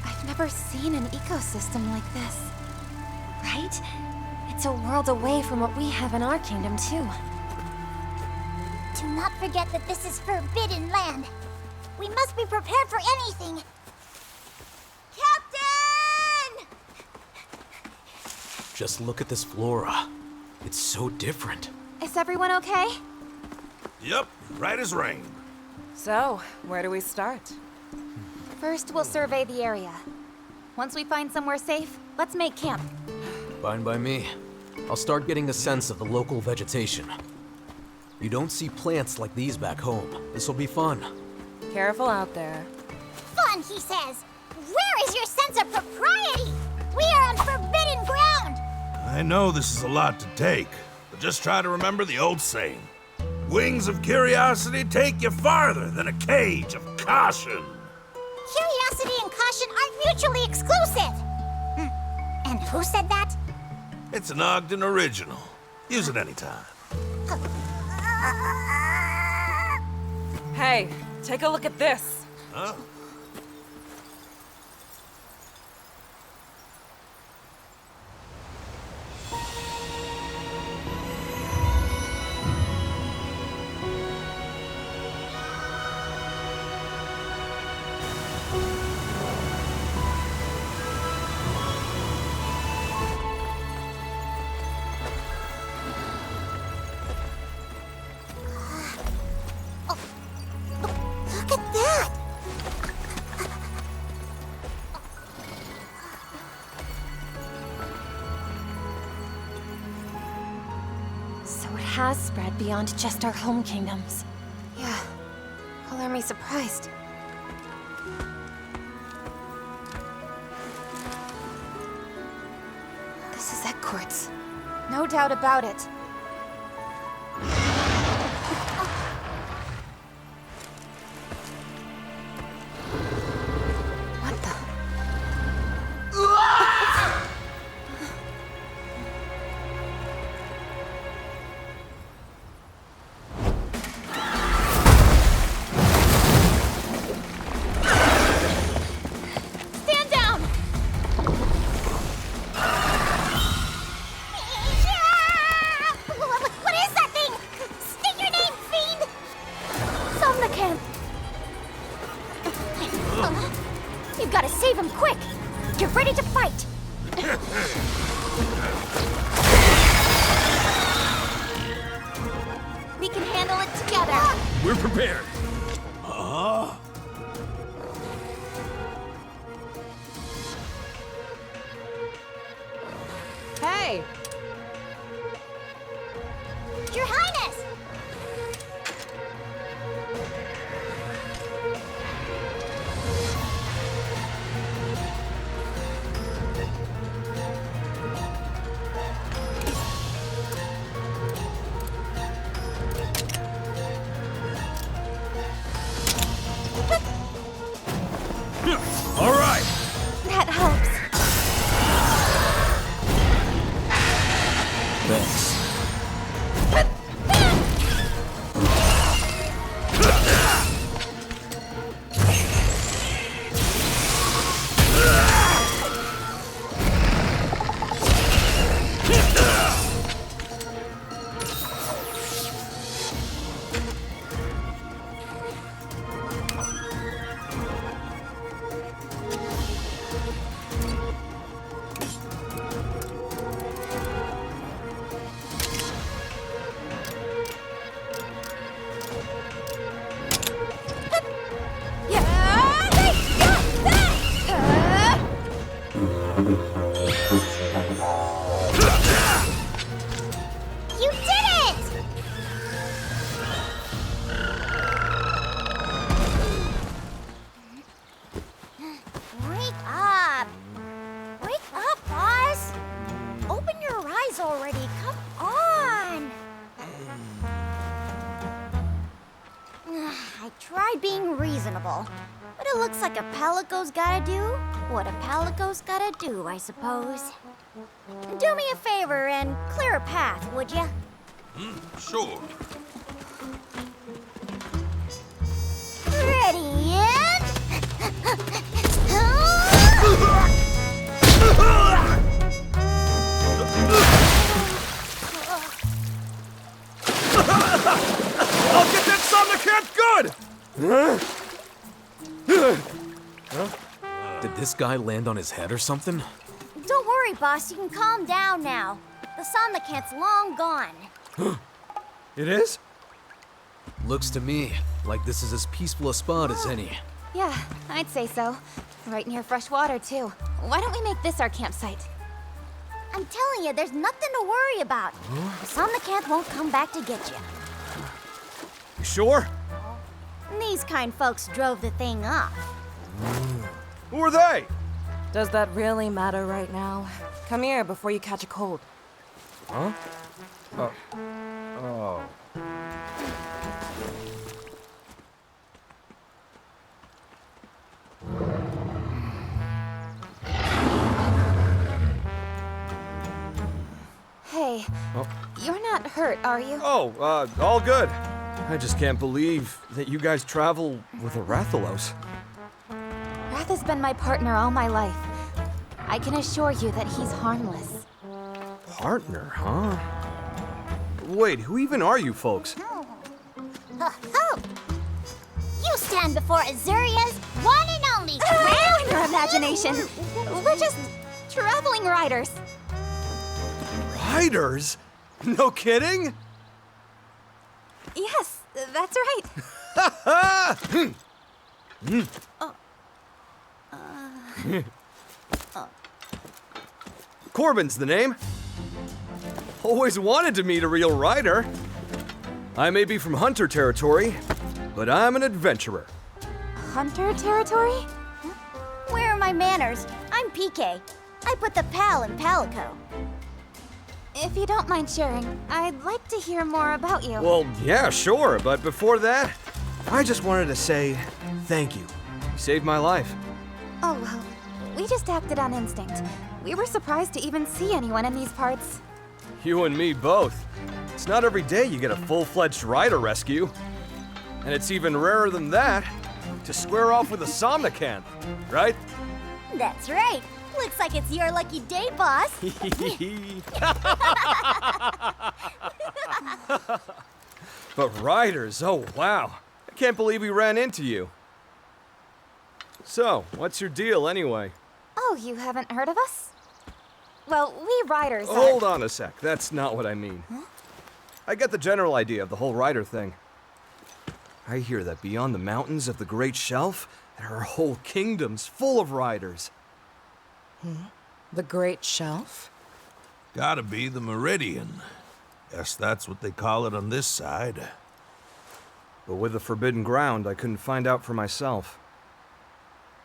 I've never seen an ecosystem like this. Right? It's a world away from what we have in our kingdom, too. Do not forget that this is forbidden land. We must be prepared for anything. Captain! Just look at this flora. It's so different. Is everyone okay? Yep, right as rain. So, where do we start? First, we'll survey the area. Once we find somewhere safe, let's make camp. Fine by me. I'll start getting a sense of the local vegetation. You don't see plants like these back home. This'll be fun. Careful out there. Fun, he says. Where is your sense of propriety? We are on forbidden ground. I know this is a lot to take, but just try to remember the old saying. Wings of curiosity take you farther than a cage of caution. Curiosity and caution aren't mutually exclusive. And who said that? It's an Ogden original. Use it anytime. Hey, take a look at this. Huh? Look at that! So it has spread beyond just our home kingdoms. Yeah, color me surprised. This is egg quartz. No doubt about it. What the? Stand down! What is that thing? State your name, fiend! Somnican! You've got to save him quick! Get ready to fight! We can handle it together! We're prepared. Hey! Your Highness! All right. That helps. Thanks. You did it! Wake up! Wake up, boss! Open your eyes already, come on! I tried being reasonable, but it looks like a palico's gotta do what a palico's gotta do, I suppose. Do me a favor and clear a path, would ya? Sure. Ready, and... Did this guy land on his head or something? Don't worry, boss. You can calm down now. The Somnicant's long gone. It is? Looks to me like this is as peaceful a spot as any. Yeah, I'd say so. Right near fresh water, too. Why don't we make this our campsite? I'm telling you, there's nothing to worry about. The Somnicant won't come back to get you. You sure? These kind folks drove the thing off. Who are they? Does that really matter right now? Come here before you catch a cold. Huh? Oh. Hey, you're not hurt, are you? Oh, all good. I just can't believe that you guys travel with a Rathalos. Rath has been my partner all my life. I can assure you that he's harmless. Partner, huh? Wait, who even are you folks? Ho! You stand before Azuria's one and only Now in your imagination! We're just traveling riders. Riders? No kidding? Yes, that's right. Corbin's the name. Always wanted to meet a real rider. I may be from Hunter territory, but I'm an adventurer. Hunter territory? Where are my manners? I'm PK. I put the pal in Palico. If you don't mind sharing, I'd like to hear more about you. Well, yeah, sure, but before that, I just wanted to say thank you. You saved my life. Oh, well, we just acted on instinct. We were surprised to even see anyone in these parts. You and me both. It's not every day you get a full-fledged rider rescue. And it's even rarer than that to square off with a Somnicant, right? That's right. Looks like it's your lucky day, boss. But riders, oh wow. I can't believe we ran into you. So, what's your deal anyway? Oh, you haven't heard of us? Well, we riders are... Hold on a sec, that's not what I mean. Huh? I get the general idea of the whole rider thing. I hear that beyond the mountains of the Great Shelf, there are whole kingdoms full of riders. The Great Shelf? Gotta be the Meridian. Guess that's what they call it on this side. But with the Forbidden Ground, I couldn't find out for myself.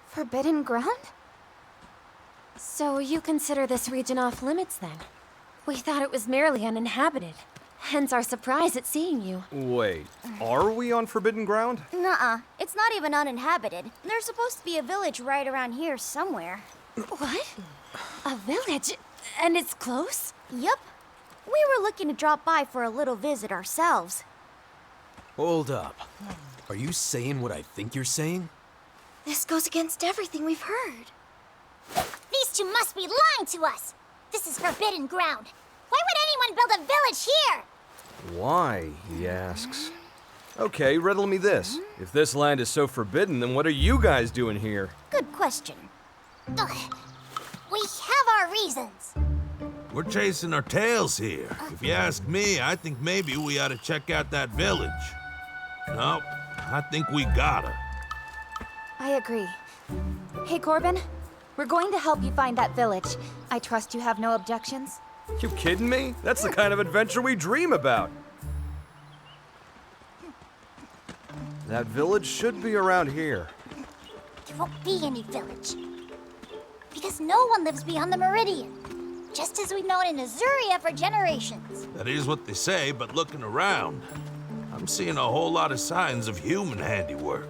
Forbidden ground? So you consider this region off limits, then? We thought it was merely uninhabited. Hence our surprise at seeing you. Wait, are we on Forbidden Ground? Nuh-uh. It's not even uninhabited. There's supposed to be a village right around here somewhere. What? A village? And it's close? Yup. We were looking to drop by for a little visit ourselves. Hold up. Are you saying what I think you're saying? This goes against everything we've heard. These two must be lying to us. This is forbidden ground. Why would anyone build a village here? Why, he asks. Okay, riddle me this. If this land is so forbidden, then what are you guys doing here? Good question. Ugh. We have our reasons. We're chasing our tails here. If you ask me, I think maybe we ought to check out that village. No, I think we gotta. I agree. Hey, Corbin. We're going to help you find that village. I trust you have no objections? You kidding me? That's the kind of adventure we dream about. That village should be around here. There won't be any village. Because no one lives beyond the Meridian. Just as we've known in Azuria for generations. That is what they say, but looking around, I'm seeing a whole lot of signs of human handiwork.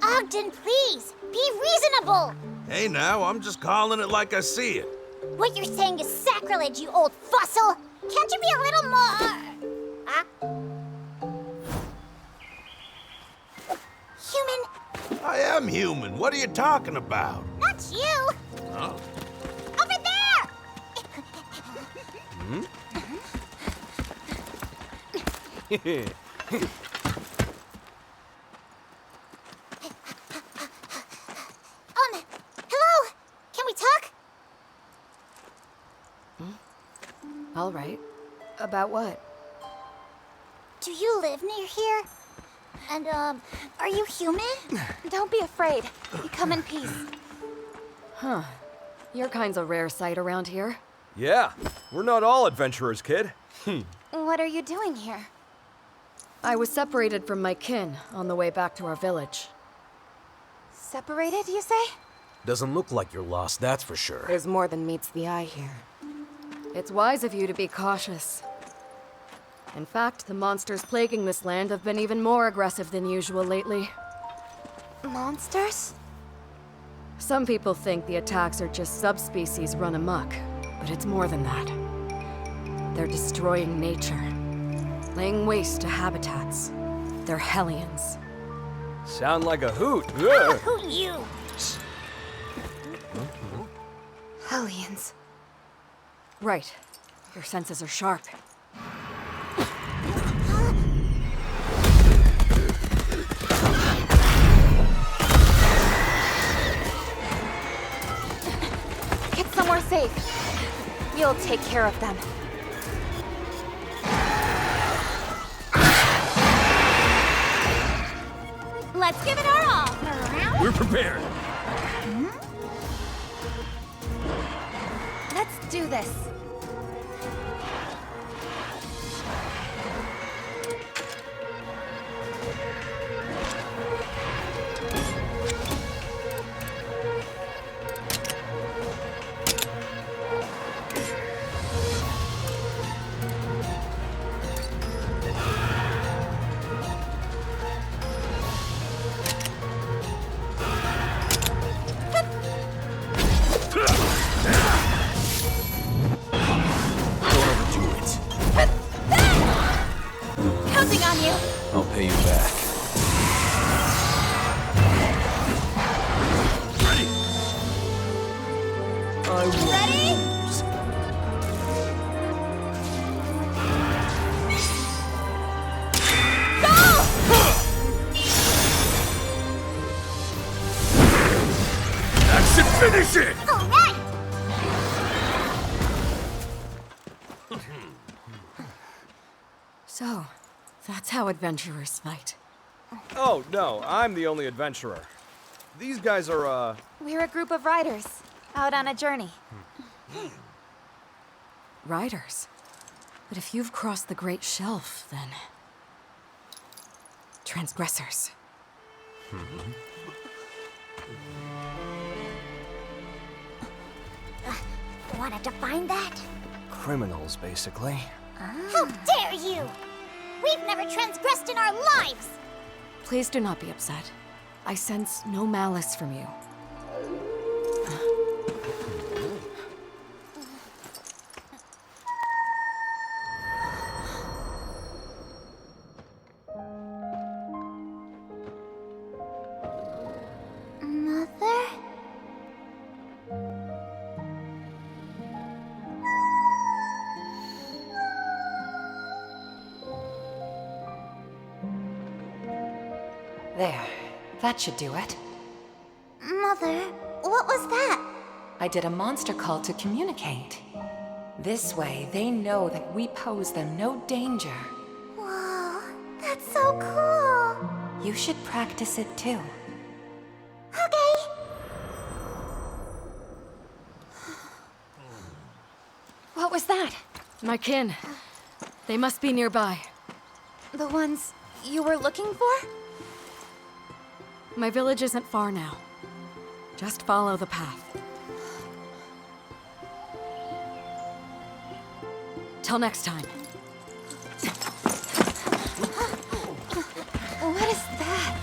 Ogden, please, be reasonable. Hey now, I'm just calling it like I see it. What you're saying is sacrilege, you old fossil. Can't you be a little more... Huh? Human? I am human. What are you talking about? Not you. Huh? Over there! All right. About what? Do you live near here? And, are you human? Don't be afraid. We come in peace. Huh. Your kind's a rare sight around here. Yeah, we're not all adventurers, kid. What are you doing here? I was separated from my kin on the way back to our village. Separated, you say? Doesn't look like you're lost, that's for sure. There's more than meets the eye here. It's wise of you to be cautious. In fact, the monsters plaguing this land have been even more aggressive than usual lately. Monsters? Some people think the attacks are just subspecies run amok, but it's more than that. They're destroying nature, laying waste to habitats. They're Hellions. Sound like a hoot. Who you? Hellions. Right. Your senses are sharp. Get somewhere safe. We'll take care of them. Let's give it our all. We're prepared. Let's do this. Counting on you. I'll pay you back. Ready? That should finish it! All right. So, that's how adventurers fight. Oh, no, I'm the only adventurer. These guys are, We're a group of riders, out on a journey. Riders. But if you've crossed the Great Shelf, then... transgressors. Wanted to find that? Criminals, basically. How dare you! We've never transgressed in our lives! Please do not be upset. I sense no malice from you. Mother? There. That should do it. Mother, what was that? I did a monster call to communicate. This way, they know that we pose them no danger. Whoa, that's so cool! You should practice it too. Okay. What was that? My kin. They must be nearby. The ones you were looking for? My village isn't far now. Just follow the path. Till next time. What is that?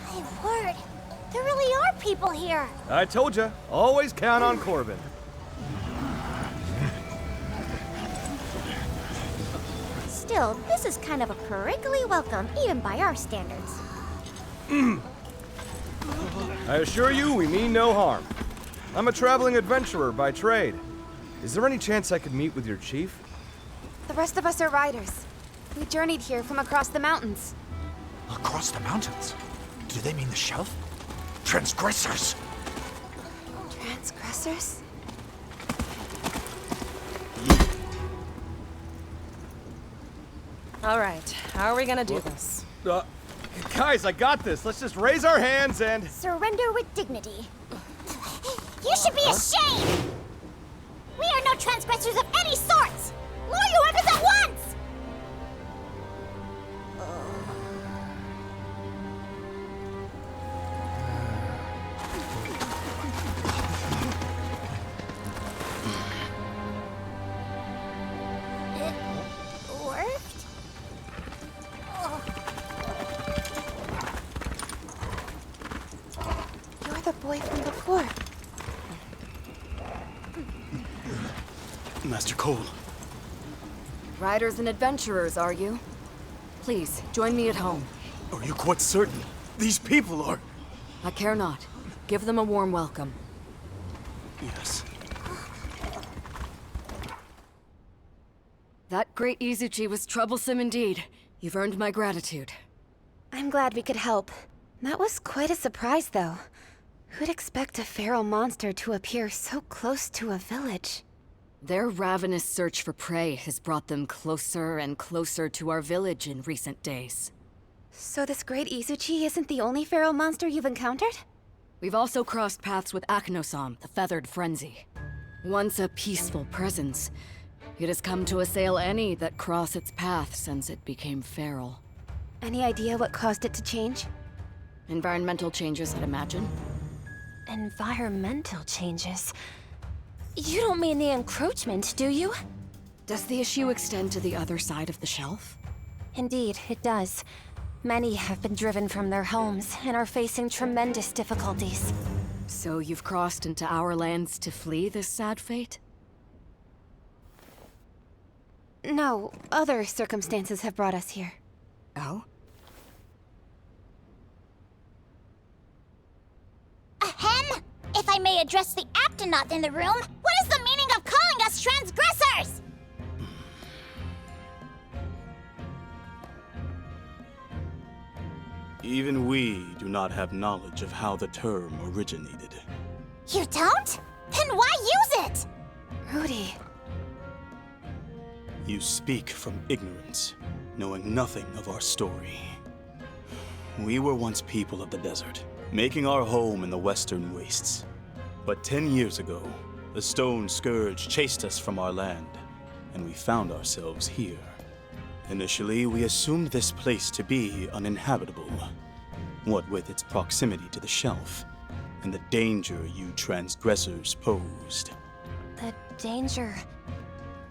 My word, there really are people here. I told ya, always count on Corbin. Still, this is kind of a prickly welcome, even by our standards. I assure you, we mean no harm. I'm a traveling adventurer by trade. Is there any chance I could meet with your chief? The rest of us are riders. We journeyed here from across the mountains. Across the mountains? Do they mean the shelf? Transgressors! Transgressors? All right, how are we gonna do this? Guys, I got this. Let's just raise our hands and... Surrender with dignity. You should be ashamed! We are no transgressors of any sorts! Lower your weapons at once! It worked? You're the boy from before. Master Cole. Riders and adventurers, are you? Please, join me at home. Are you quite certain? These people are... I care not. Give them a warm welcome. Yes. That great Izuchi was troublesome indeed. You've earned my gratitude. I'm glad we could help. That was quite a surprise, though. Who'd expect a feral monster to appear so close to a village? Their ravenous search for prey has brought them closer and closer to our village in recent days. So this great Izuchi isn't the only feral monster you've encountered? We've also crossed paths with Aknosam, the Feathered Frenzy. Once a peaceful presence, it has come to assail any that cross its path since it became feral. Any idea what caused it to change? Environmental changes, I'd imagine. Environmental changes? You don't mean the encroachment, do you? Does the issue extend to the other side of the shelf? Indeed, it does. Many have been driven from their homes and are facing tremendous difficulties. So you've crossed into our lands to flee this sad fate? No, other circumstances have brought us here. Oh? Ahem! If I may address the Aptonaut in the room, what is the meaning of calling us transgressors? Even we do not have knowledge of how the term originated. You don't? Then why use it? Rudy. You speak from ignorance, knowing nothing of our story. We were once people of the desert, making our home in the western wastes. But 10 years ago, the stone scourge chased us from our land, and we found ourselves here. Initially, we assumed this place to be uninhabitable, what with its proximity to the shelf, and the danger you transgressors posed. The danger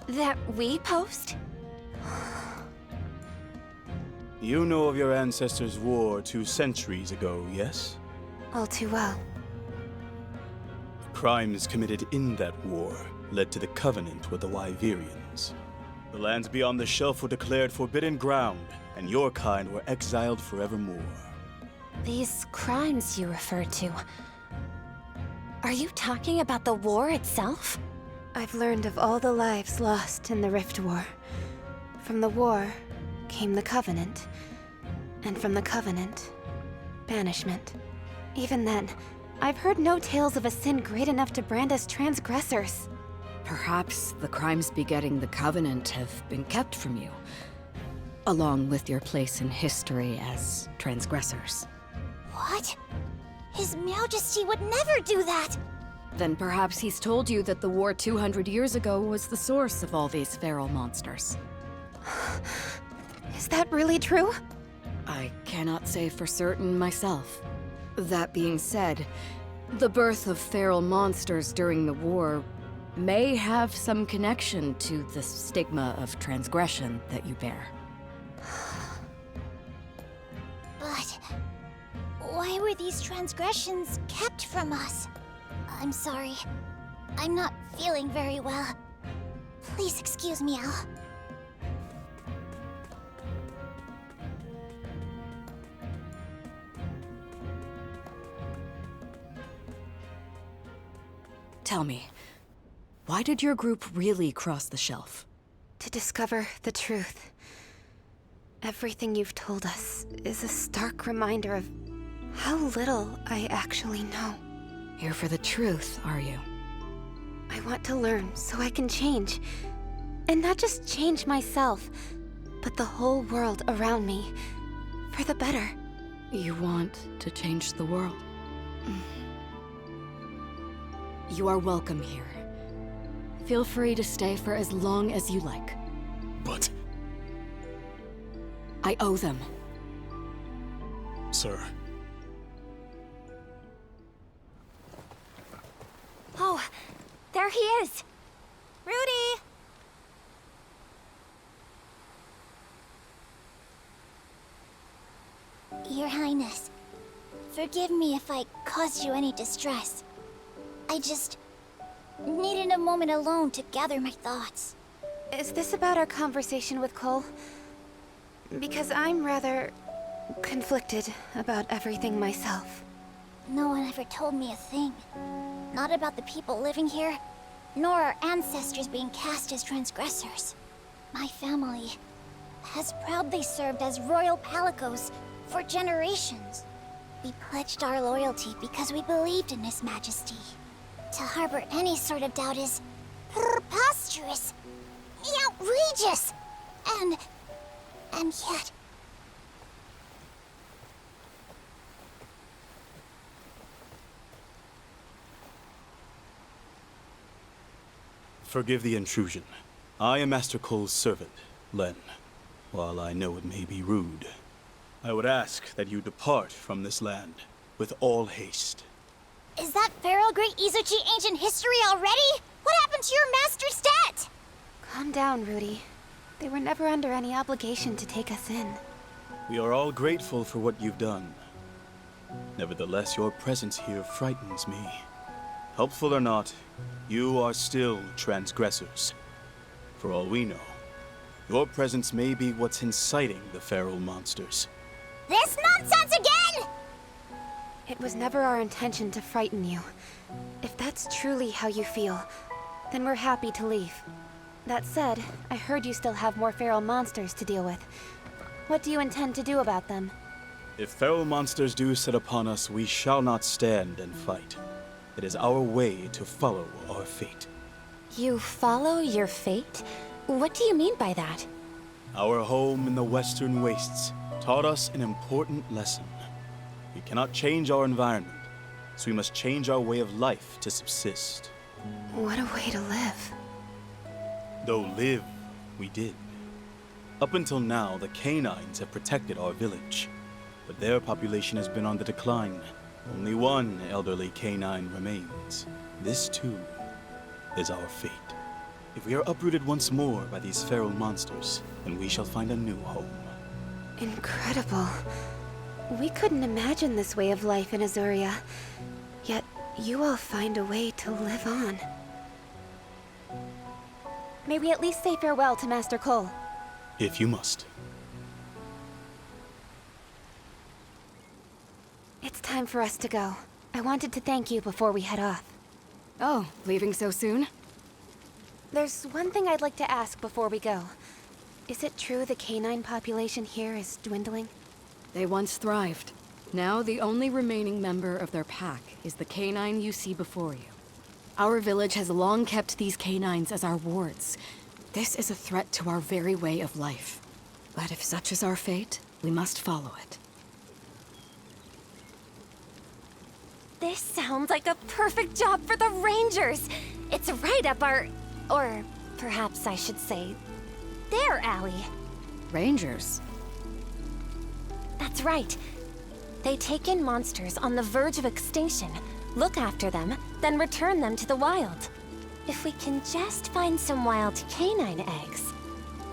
that we posed? You know of your ancestors' war 2 centuries ago, yes? All too well. Crimes committed in that war led to the covenant with the Wyverians. The lands beyond the shelf were declared forbidden ground, and your kind were exiled forevermore. These crimes you referred to... Are you talking about the war itself? I've learned of all the lives lost in the Rift War. From the war came the Covenant. And from the Covenant, banishment. Even then, I've heard no tales of a sin great enough to brand us transgressors. Perhaps the crimes begetting the Covenant have been kept from you, along with your place in history as transgressors. What? His Majesty would never do that! Then perhaps he's told you that the war 200 years ago was the source of all these feral monsters. Is that really true? I cannot say for certain myself. That being said, the birth of feral monsters during the war may have some connection to the stigma of transgression that you bear. But... why were these transgressions kept from us? I'm sorry. I'm not feeling very well. Please excuse me, Al. Tell me, why did your group really cross the shelf? To discover the truth. Everything you've told us is a stark reminder of how little I actually know. Here for the truth, are you? I want to learn so I can change. And not just change myself, but the whole world around me. For the better. You want to change the world? You are welcome here. Feel free to stay for as long as you like. But... I owe them. Sir. Oh, there he is! Rudy! Your Highness, forgive me if I caused you any distress. I just needed a moment alone to gather my thoughts. Is this about our conversation with Cole? Because I'm rather conflicted about everything myself. No one ever told me a thing. Not about the people living here, nor our ancestors being cast as transgressors. My family has proudly served as royal palicos for generations. We pledged our loyalty because we believed in His Majesty. To harbor any sort of doubt is preposterous, outrageous, and yet... Forgive the intrusion. I am Master Cole's servant, Len. While I know it may be rude, I would ask that you depart from this land with all haste. Is that Feral Great Izuchi ancient history already? What happened to your master's debt? Calm down, Rudy. They were never under any obligation to take us in. We are all grateful for what you've done. Nevertheless, your presence here frightens me. Helpful or not, you are still transgressors. For all we know, your presence may be what's inciting the feral monsters. This nonsense again! It was never our intention to frighten you. If that's truly how you feel, then we're happy to leave. That said, I heard you still have more feral monsters to deal with. What do you intend to do about them? If feral monsters do set upon us, we shall not stand and fight. It is our way to follow our fate. You follow your fate? What do you mean by that? Our home in the Western Wastes taught us an important lesson. We cannot change our environment, so we must change our way of life to subsist. What a way to live. Though live, we did. Up until now, the canines have protected our village, but their population has been on the decline. Only one elderly canine remains. This, too, is our fate. If we are uprooted once more by these feral monsters, then we shall find a new home. Incredible. We couldn't imagine this way of life in Azuria. Yet, you all find a way to live on. May we at least say farewell to Master Cole? If you must. It's time for us to go. I wanted to thank you before we head off. Oh, leaving so soon? There's one thing I'd like to ask before we go. Is it true the canine population here is dwindling? They once thrived. Now the only remaining member of their pack is the canine you see before you. Our village has long kept these canines as our wards. This is a threat to our very way of life. But if such is our fate, we must follow it. This sounds like a perfect job for the Rangers! It's right up our... or perhaps I should say, their alley. Rangers? That's right. They take in monsters on the verge of extinction, look after them, then return them to the wild. If we can just find some wild canine eggs,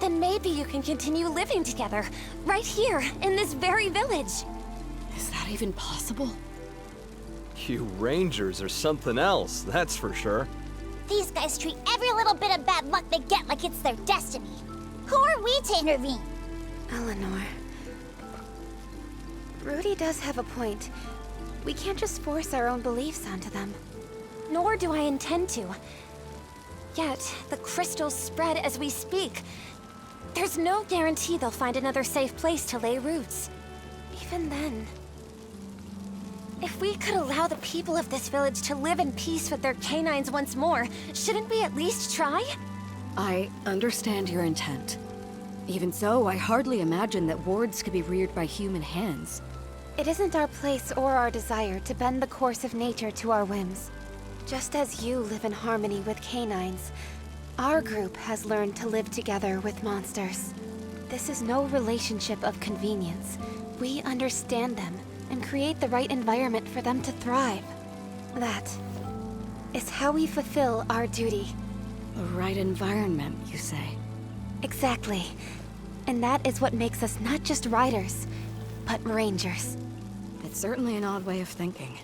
then maybe you can continue living together, right here, in this very village. Is that even possible? You Rangers are something else, that's for sure. These guys treat every little bit of bad luck they get like it's their destiny. Who are we to intervene? Eleanor. Rudy does have a point. We can't just force our own beliefs onto them. nor do I intend to. Yet, the crystals spread as we speak. There's no guarantee they'll find another safe place to lay roots. Even then... If we could allow the people of this village to live in peace with their canines once more, shouldn't we at least try? I understand your intent. Even so, I hardly imagine that wards could be reared by human hands. It isn't our place or our desire to bend the course of nature to our whims. Just as you live in harmony with canines, our group has learned to live together with monsters. This is no relationship of convenience. We understand them and create the right environment for them to thrive. That is how we fulfill our duty. The right environment, you say? Exactly. And that is what makes us not just riders, but rangers. It's certainly an odd way of thinking.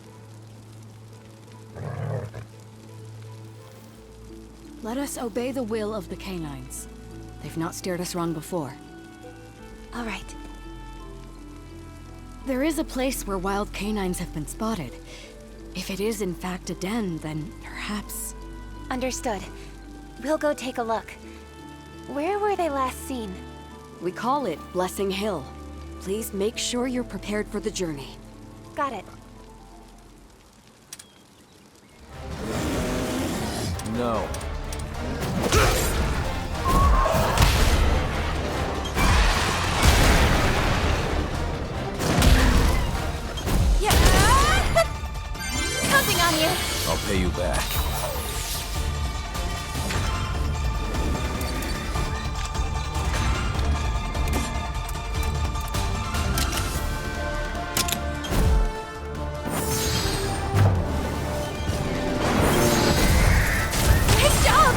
Let us obey the will of the canines. They've not steered us wrong before. All right. There is a place where wild canines have been spotted. If it is in fact a den, then perhaps... Understood. We'll go take a look. Where were they last seen? We call it Blessing Hill. Please make sure you're prepared for the journey. Got it. No. Counting on you. I'll pay you back. Nice job!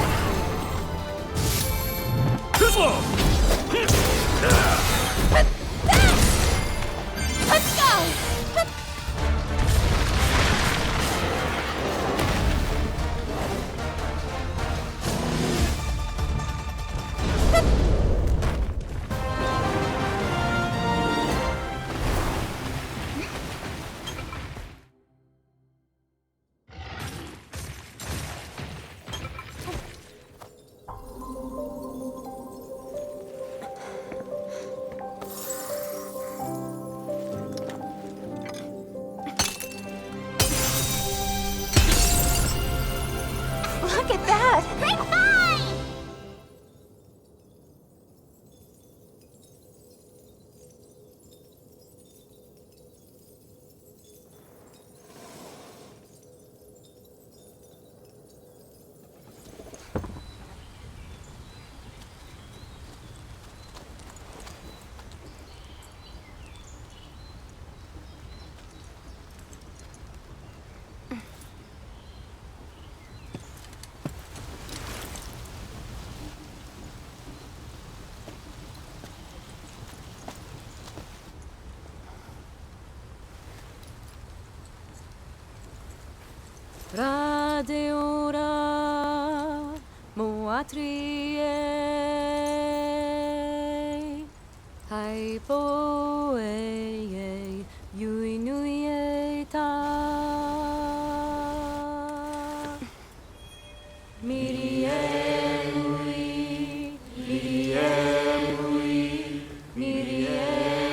Let's go! Look at that! High five! Radeora moatrie haipoe yuinuieta miriemui miriemui miriemui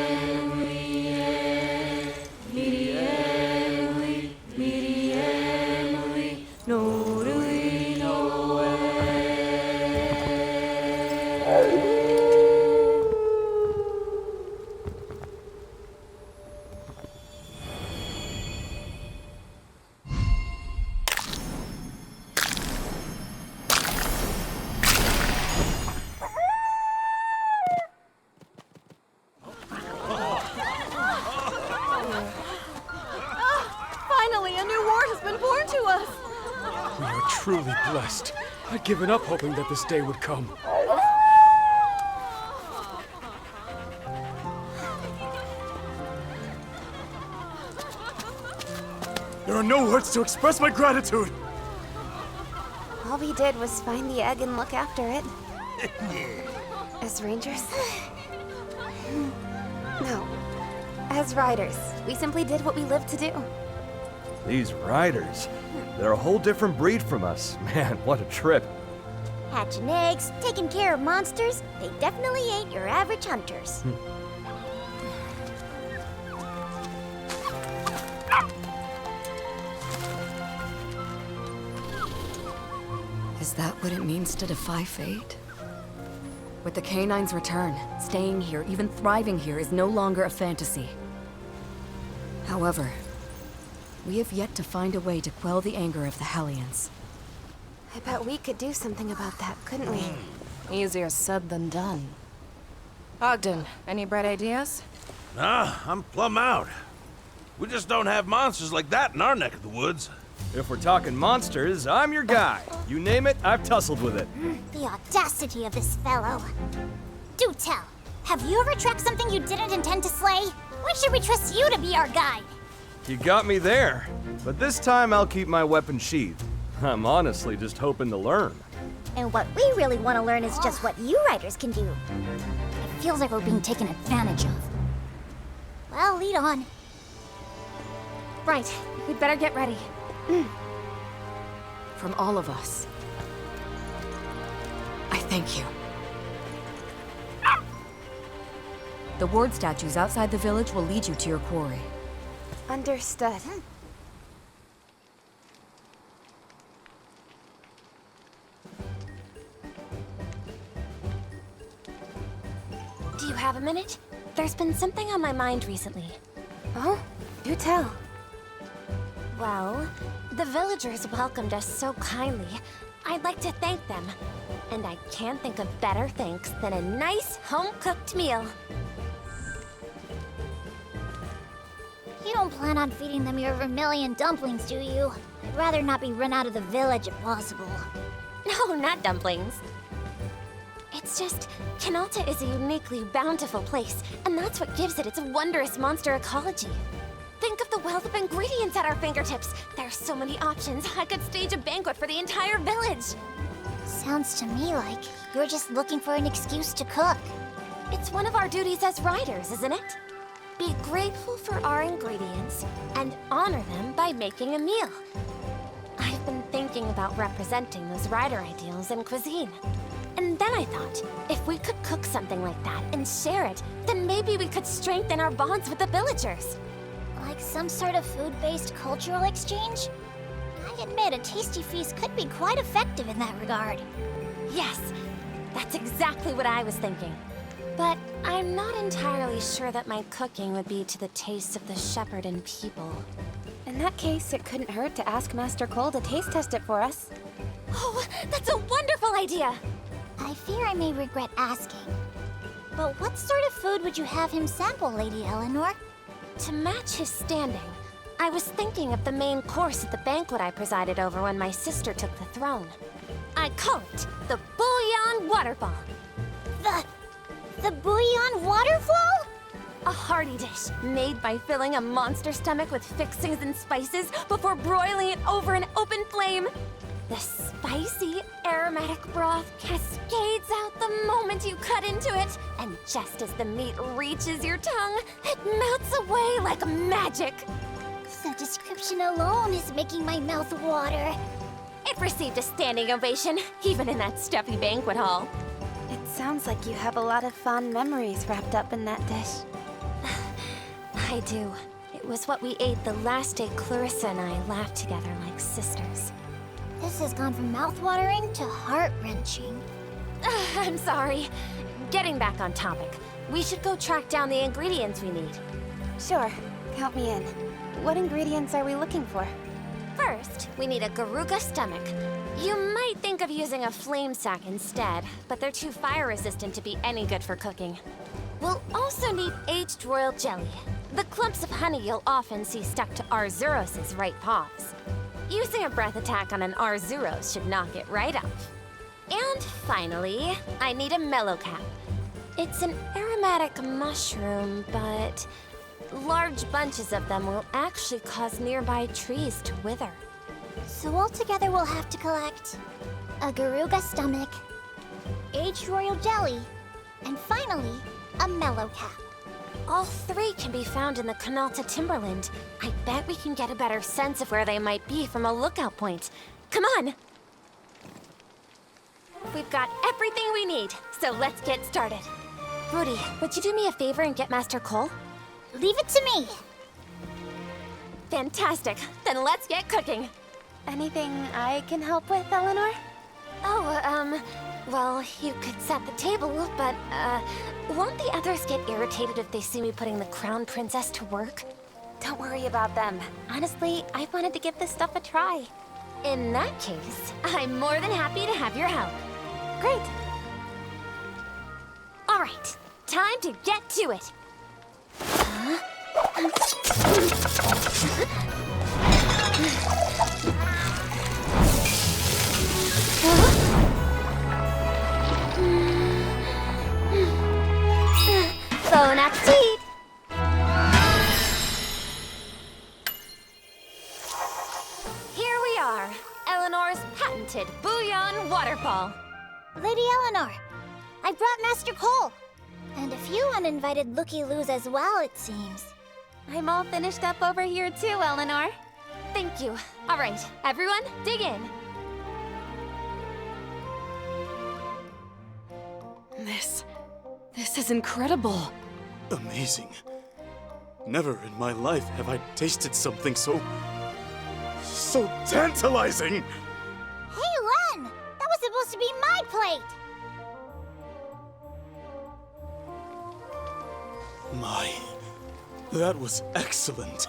miriemui miriemui norui noe. Finally, a new ward has been born to us! We are truly blessed. I'd given up hoping that this day would come. There are no words to express my gratitude! All we did was find the egg and look after it. As rangers? No. As riders, we simply did what we lived to do. These riders, they're a whole different breed from us. Man, what a trip. Hatching eggs, taking care of monsters, they definitely ain't your average hunters. Is that what it means to defy fate? With the canine's return, staying here, even thriving here, is no longer a fantasy. However, we have yet to find a way to quell the anger of the Hellions. I bet we could do something about that, couldn't we? Easier said than done. Ogden, any bright ideas? Nah, I'm plumb out. We just don't have monsters like that in our neck of the woods. If we're talking monsters, I'm your guy. You name it, I've tussled with it. The audacity of this fellow. Do tell, have you ever tracked something you didn't intend to slay? Why should we trust you to be our guide? You got me there. But this time I'll keep my weapon sheathed. I'm honestly just hoping to learn. And what we really want to learn is just what you riders can do. It feels like we're being taken advantage of. Well, lead on. Right, we'd better get ready. From all of us, I thank you. The ward statues outside the village will lead you to your quarry. Understood. Do you have a minute? There's been something on my mind recently. Oh? Do tell. Well, the villagers welcomed us so kindly. I'd like to thank them. And I can't think of better thanks than a nice, home-cooked meal. You don't plan on feeding them your vermilion dumplings, do you? I'd rather not be run out of the village if possible. No, not dumplings. It's just, Kanata is a uniquely bountiful place, and that's what gives it its wondrous monster ecology. Think of the wealth of ingredients at our fingertips. There's so many options. I could stage a banquet for the entire village. Sounds to me like you're just looking for an excuse to cook. It's one of our duties as riders, isn't it? Be grateful for our ingredients and honor them by making a meal. I've been thinking about representing those rider ideals in cuisine. And then I thought, if we could cook something like that and share it, then maybe we could strengthen our bonds with the villagers. Like some sort of food-based cultural exchange? I admit a tasty feast could be quite effective in that regard. Yes, that's exactly what I was thinking. But I'm not entirely sure that my cooking would be to the taste of the shepherd and people. In that case, it couldn't hurt to ask Master Cole to taste test it for us. Oh, that's a wonderful idea! I fear I may regret asking. But what sort of food would you have him sample, Lady Eleanor? To match his standing, I was thinking of the main course at the banquet I presided over when my sister took the throne. I call it the Bouillon Waterfall. The Bouillon Waterfall? A hearty dish made by filling a monster stomach with fixings and spices before broiling it over an open flame. The spicy, aromatic broth cascades out the moment you cut into it, and just as the meat reaches your tongue, it melts away like magic. The description alone is making my mouth water. It received a standing ovation, even in that stuffy banquet hall. It sounds like you have a lot of fond memories wrapped up in that dish. I do. It was what we ate the last day Clarissa and I laughed together like sisters. This has gone from mouth-watering to heart-wrenching. I'm sorry. Getting back on topic, we should go track down the ingredients we need. Sure, count me in. What ingredients are we looking for? First, we need a Garuga stomach. You might think of using a flame sack instead, but they're too fire-resistant to be any good for cooking. We'll also need aged royal jelly, the clumps of honey you'll often see stuck to Arzuros' right paws. Using a breath attack on an Arzuros should knock it right off. And finally, I need a mellow cap. It's an aromatic mushroom, but large bunches of them will actually cause nearby trees to wither. So altogether we'll have to collect a Garuga stomach, aged royal jelly, and finally, a mellow cap. All three can be found in the Canalta Timberland. I bet we can get a better sense of where they might be from a lookout point. Come on! We've got everything we need, so let's get started. Rudy, would you do me a favor and get Master Cole? Leave it to me. Fantastic. Then let's get cooking. Anything I can help with, Eleanor? Oh, well, you could set the table, but, won't the others get irritated if they see me putting the Crown Princess to work? Don't worry about them. Honestly, I wanted to give this stuff a try. In that case, I'm more than happy to have your help. Great. All right, time to get to it. Bon appetit! Here we are, Eleanor's patented bouillon waterfall. Lady Eleanor, I brought Master Cole. And a few uninvited looky-loos as well, it seems. I'm all finished up over here too, Eleanor. Thank you. All right, everyone, dig in. This is incredible. Amazing. Never in my life have I tasted something so tantalizing. Hey, Len! That was supposed to be my plate! That was excellent.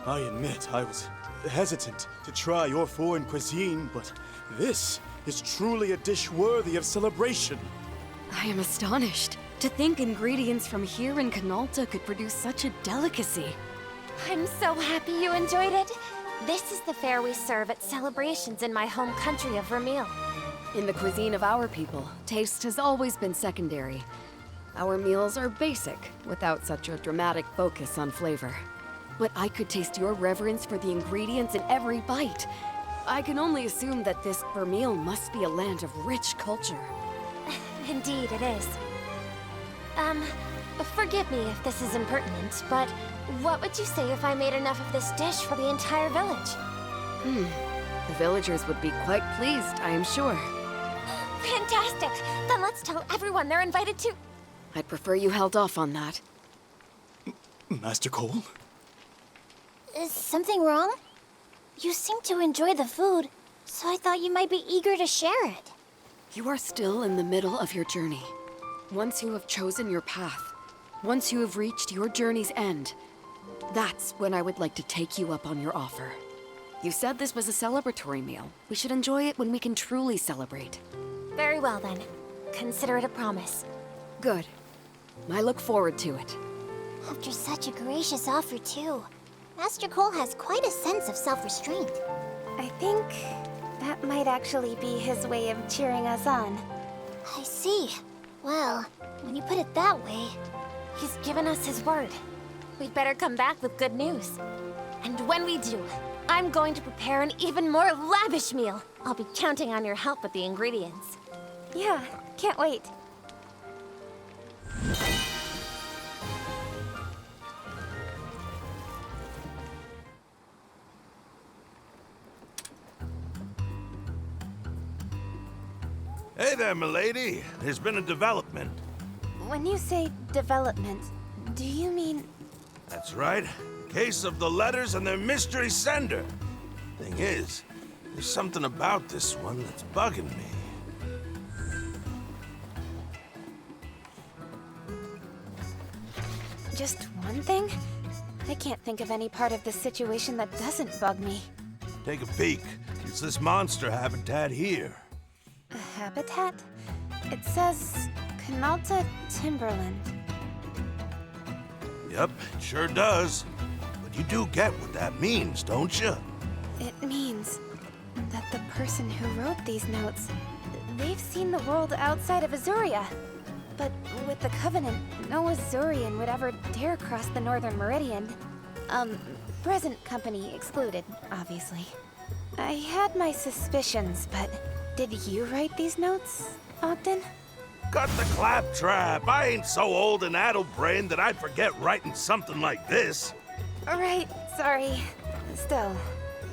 I admit I was hesitant to try your foreign cuisine, but this is truly a dish worthy of celebration. I am astonished. To think ingredients from here in Canalta could produce such a delicacy. I'm so happy you enjoyed it. This is the fare we serve at celebrations in my home country of Vermeil. In the cuisine of our people, taste has always been secondary. Our meals are basic, without such a dramatic focus on flavor. But I could taste your reverence for the ingredients in every bite. I can only assume that this Vermeil must be a land of rich culture. Indeed, it is. Forgive me if this is impertinent, but what would you say if I made enough of this dish for the entire village? The villagers would be quite pleased, I am sure. Fantastic! Then let's tell everyone they're invited to... I'd prefer you held off on that. Master Cole? Is something wrong? You seem to enjoy the food, so I thought you might be eager to share it. You are still in the middle of your journey. Once you have chosen your path, once you have reached your journey's end, that's when I would like to take you up on your offer. You said this was a celebratory meal. We should enjoy it when we can truly celebrate. Very well then. Consider it a promise. Good. I look forward to it. After such a gracious offer, too. Master Cole has quite a sense of self-restraint. I think that might actually be his way of cheering us on. I see. Well, when you put it that way... He's given us his word. We'd better come back with good news. And when we do, I'm going to prepare an even more lavish meal. I'll be counting on your help with the ingredients. Yeah, can't wait. Hey there, milady. There's been a development. When you say development, do you mean... That's right. Case of the letters and their mystery sender. Thing is, there's something about this one that's bugging me. Just one thing? I can't think of any part of the situation that doesn't bug me. Take a peek. It's this monster habitat here. A habitat? It says Canalta Timberland. Yep, it sure does. But you do get what that means, don't you? It means that the person who wrote these notes, they've seen the world outside of Azuria. But with the Covenant, no Azurian would ever dare cross the Northern Meridian. Present company excluded, obviously. I had my suspicions, but did you write these notes, Ogden? cut the claptrap. I ain't so old and addle-brained that I'd forget writing something like this. Alright, sorry. Still,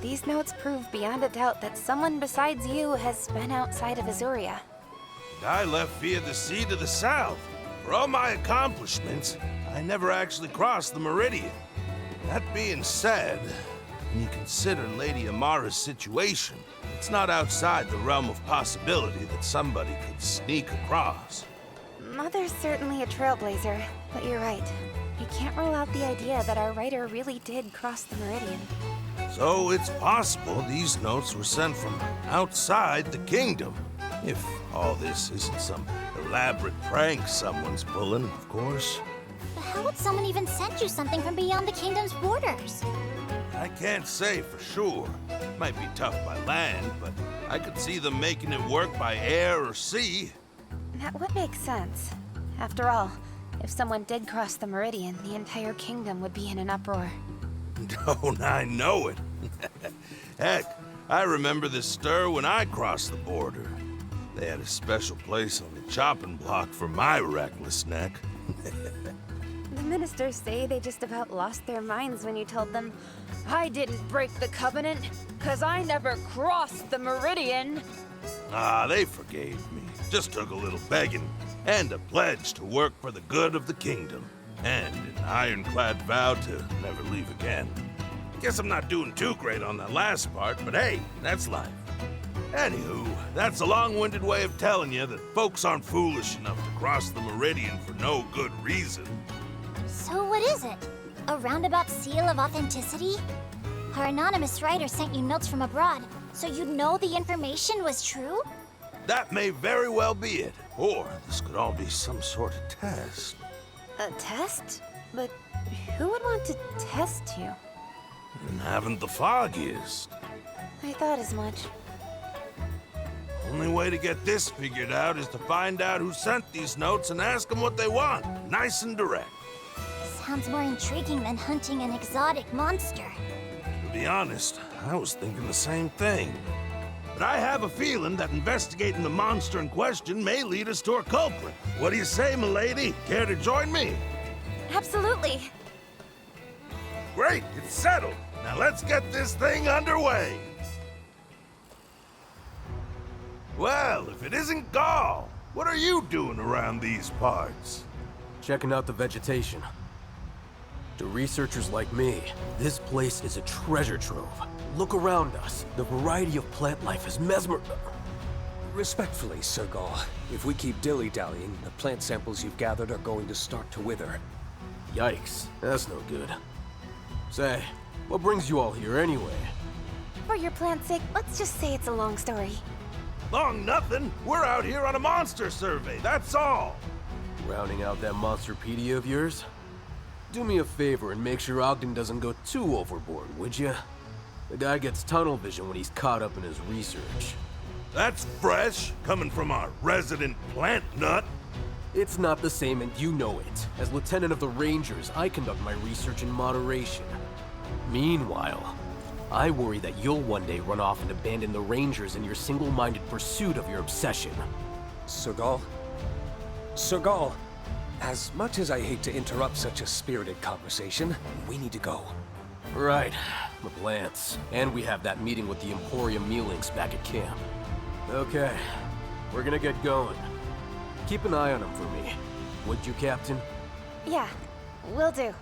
these notes prove beyond a doubt that someone besides you has been outside of Azuria. I left via the sea to the south. For all my accomplishments, I never actually crossed the meridian. That being said, when you consider Lady Amara's situation, it's not outside the realm of possibility that somebody could sneak across. Mother's certainly a trailblazer, but you're right. You can't rule out the idea that our writer really did cross the meridian. So it's possible these notes were sent from outside the kingdom. If all this isn't some elaborate prank someone's pulling, of course. But how would someone even send you something from beyond the kingdom's borders? I can't say for sure. Might be tough by land, but I could see them making it work by air or sea. That would make sense. After all, if someone did cross the meridian, the entire kingdom would be in an uproar. Don't I know it? Heck, I remember the stir when I crossed the border. They had a special place on the chopping block for my reckless neck. The ministers say they just about lost their minds when you told them, I didn't break the covenant, 'cause I never crossed the meridian. Ah, they forgave me. Just took a little begging, and a pledge to work for the good of the kingdom. And an ironclad vow to never leave again. Guess I'm not doing too great on that last part, but hey, that's life. Anywho, that's a long-winded way of telling you that folks aren't foolish enough to cross the meridian for no good reason. So what is it? A roundabout seal of authenticity? Our anonymous writer sent you notes from abroad, so you know the information was true? That may very well be it. Or this could all be some sort of test. A test? But who would want to test you? And haven't the foggiest. I thought as much. Only way to get this figured out is to find out who sent these notes and ask them what they want. Nice and direct. Sounds more intriguing than hunting an exotic monster. To be honest, I was thinking the same thing. But I have a feeling that investigating the monster in question may lead us to our culprit. What do you say, milady? Care to join me? Absolutely. Great, it's settled. Now let's get this thing underway. Well, if it isn't Gaul, what are you doing around these parts? Checking out the vegetation. To researchers like me, this place is a treasure trove. Look around us. The variety of plant life is Respectfully, Sir Gaul, if we keep dilly-dallying, the plant samples you've gathered are going to start to wither. Yikes, that's no good. Say, what brings you all here anyway? For your plan's sake, let's just say it's a long story. Long nothing. We're out here on a monster survey, that's all. Rounding out that monsterpedia of yours? Do me a favor and make sure Ogden doesn't go too overboard, would you? The guy gets tunnel vision when he's caught up in his research. That's fresh, coming from our resident plant nut. It's not the same, and you know it. As Lieutenant of the Rangers, I conduct my research in moderation. Meanwhile, I worry that you'll one day run off and abandon the Rangers in your single-minded pursuit of your obsession. Sir Gaul? Sir Gaul, as much as I hate to interrupt such a spirited conversation, we need to go. Right, the plants. And we have that meeting with the Emporium Mealings back at camp. Okay, we're gonna get going. Keep an eye on them for me, would you, Captain? Yeah, will do.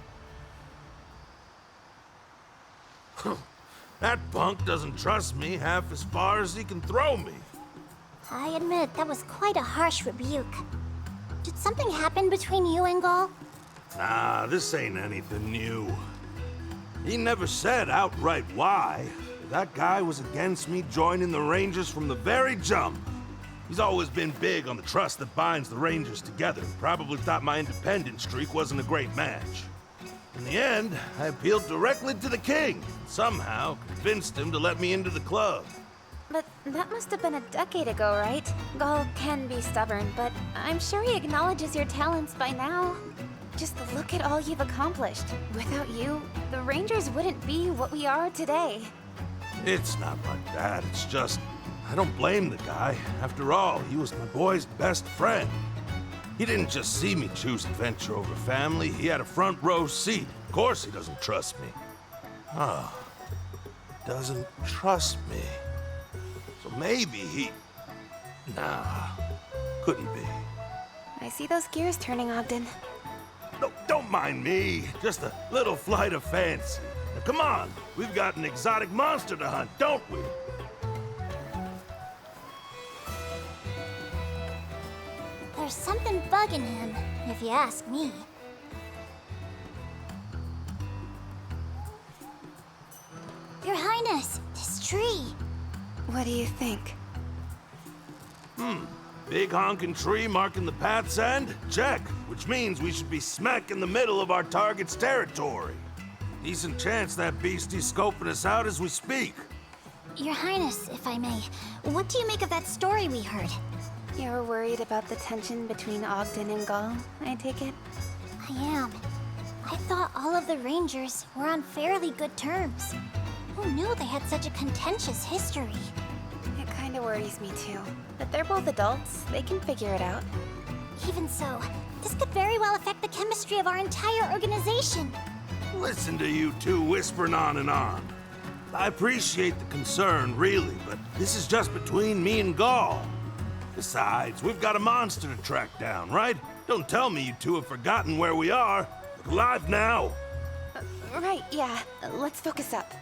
That punk doesn't trust me half as far as he can throw me. I admit, that was quite a harsh rebuke. Did something happen between you and Gaul? Nah, this ain't anything new. He never said outright why. That guy was against me joining the Rangers from the very jump. He's always been big on the trust that binds the Rangers together. Probably thought my independent streak wasn't a great match. In the end, I appealed directly to the king. Somehow convinced him to let me into the club. But that must have been a decade ago, right? Gaul can be stubborn, but I'm sure he acknowledges your talents by now. Just look at all you've accomplished. Without you, the Rangers wouldn't be what we are today. It's not like that. It's just, I don't blame the guy. After all, he was my boy's best friend. He didn't just see me choose adventure over family, he had a front row seat. Of course he doesn't trust me. Ah, doesn't trust me. So maybe he... Nah, couldn't be. I see those gears turning, Ogden. No, don't mind me. Just a little flight of fancy. Now, come on. We've got an exotic monster to hunt, don't we? There's something bugging him, if you ask me. Your Highness, this tree. What do you think? Big honking tree marking the path's end? Check. Which means we should be smack in the middle of our target's territory. Decent chance that beastie's scoping us out as we speak. Your Highness, if I may, what do you make of that story we heard? You're worried about the tension between Ogden and Gaul, I take it? I am. I thought all of the Rangers were on fairly good terms. Who knew they had such a contentious history? It kinda worries me too. But they're both adults. They can figure it out. Even so, this could very well affect the chemistry of our entire organization. Listen to you two whispering on and on. I appreciate the concern, really, but this is just between me and Gaul. Besides, we've got a monster to track down, right? Don't tell me you two have forgotten where we are. Look alive now. Right, yeah. Let's focus up.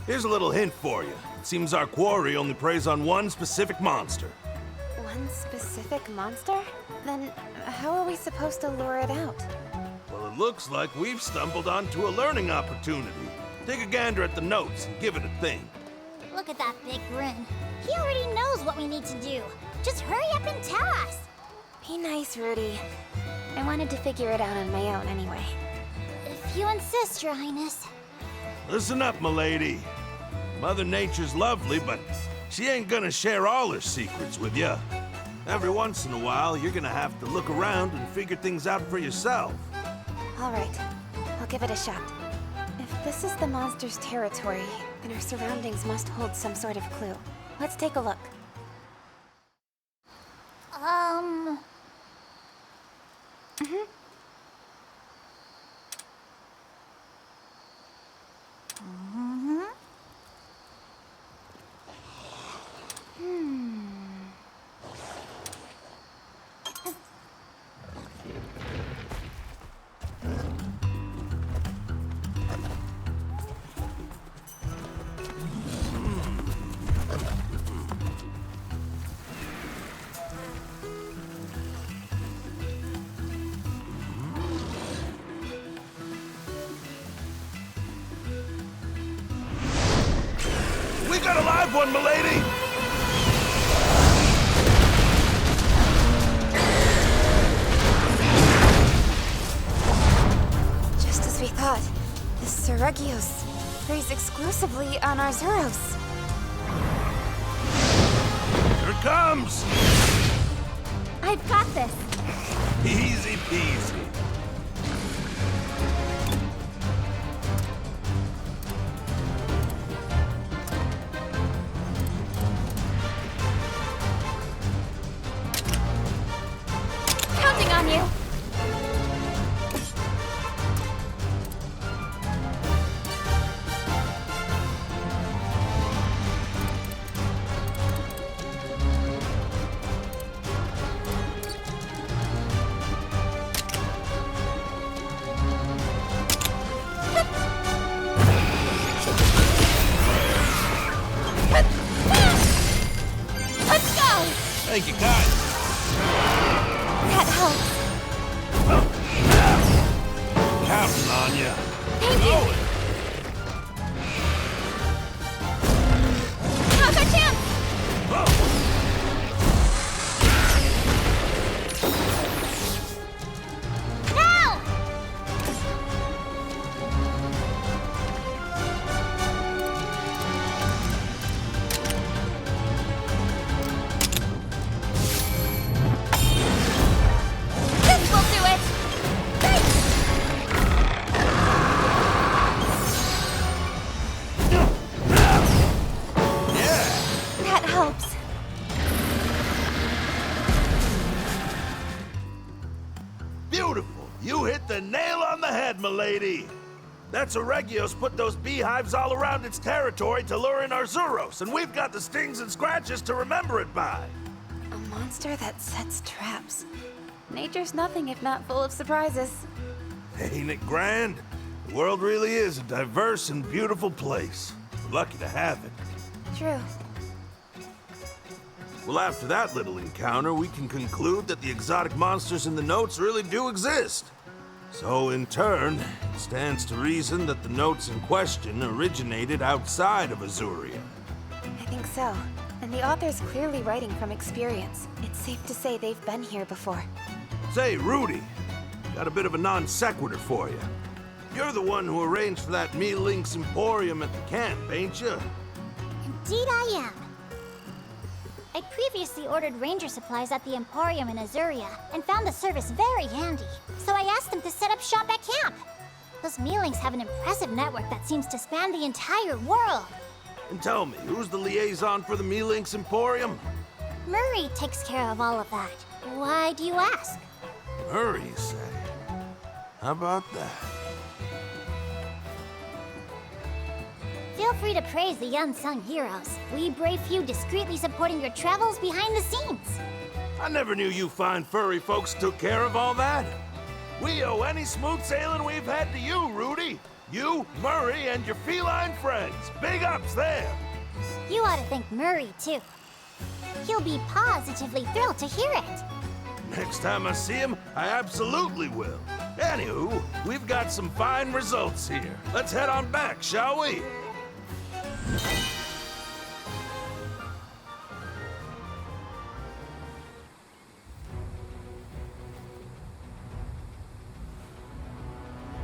Here's a little hint for you. It seems our quarry only preys on one specific monster. One specific monster? Then how are we supposed to lure it out? Well, it looks like we've stumbled onto a learning opportunity. Take a gander at the notes and give it a think. Look at that big grin. He already knows what we need to do. Just hurry up and tell us. Be nice, Rudy. I wanted to figure it out on my own anyway. If you insist, Your Highness. Listen up, milady. Mother Nature's lovely, but she ain't gonna share all her secrets with you. Every once in a while, you're gonna have to look around and figure things out for yourself. All right. I'll give it a shot. If this is the monster's territory, then our surroundings must hold some sort of clue. Let's take a look. We got a live one, milady! Just as we thought, the Seregios preys exclusively on our Zuros. Here it comes! I've got this! Easy peasy. Counting on you! Let's go! Thank you, guys. That helps. Counting on you. Thank you. Now's our chance! Now! This will do it! the nail on the head, milady. That's Oregios put those beehives all around its territory to lure in Arzuros, and we've got the stings and scratches to remember it by. A monster that sets traps. Nature's nothing if not full of surprises. Ain't it grand? The world really is a diverse and beautiful place. We're lucky to have it. True. Well, after that little encounter, we can conclude that the exotic monsters in the notes really do exist. So, in turn, it stands to reason that the notes in question originated outside of Azuria. I think so. And the author's clearly writing from experience. It's safe to say they've been here before. Say, Rudy, got a bit of a non sequitur for you. You're the one who arranged for that Me-Link's Emporium at the camp, ain't you? Indeed I am. I previously ordered ranger supplies at the Emporium in Azuria and found the service very handy, so I asked them to set up shop at camp. Those Me-Links have an impressive network that seems to span the entire world. And tell me, who's the liaison for the Me-Link's Emporium? Murray takes care of all of that. Why do you ask? Murray, you say? How about that? Feel free to praise the unsung heroes. We brave few discreetly supporting your travels behind the scenes. I never knew you fine furry folks took care of all that. We owe any smooth sailing we've had to you, Rudy. You, Murray, and your feline friends. Big ups there. You ought to thank Murray, too. He'll be positively thrilled to hear it. Next time I see him, I absolutely will. Anywho, we've got some fine results here. Let's head on back, shall we?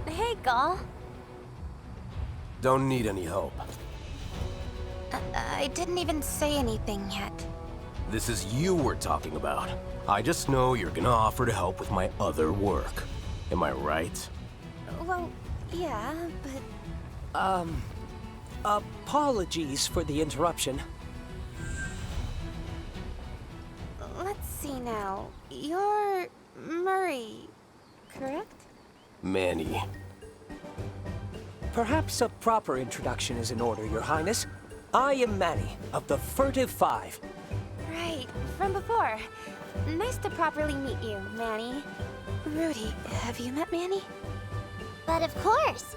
Hey, Gall. Don't need any help. I didn't even say anything yet. This is you we're talking about. I just know you're gonna offer to help with my other work. Am I right? Well, yeah, but... Apologies for the interruption. Let's see now. You're... Murray, correct? Manny. Perhaps a proper introduction is in order, Your Highness. I am Manny, of the Furtive Five. Right, from before. Nice to properly meet you, Manny. Rudy, have you met Manny? But of course.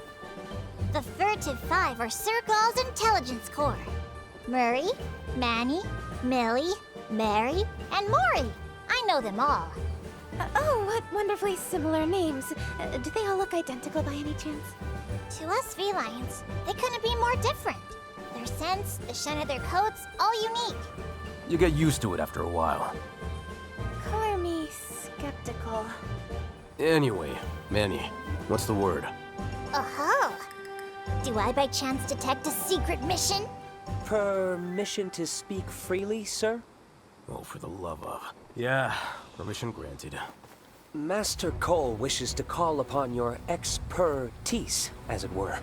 The Furtive Five are Sir Gall's intelligence corps. Murray, Manny, Millie, Mary, and Maury. I know them all. Oh, what wonderfully similar names. Do they all look identical by any chance? To us felines, they couldn't be more different. Their scents, the shine of their coats, all unique. You get used to it after a while. Color me skeptical. Anyway, Manny, what's the word? Oh-ho! Do I by chance detect a secret mission? Permission to speak freely, sir? Oh, for the love of... Yeah, permission granted. Master Cole wishes to call upon your expertise, as it were.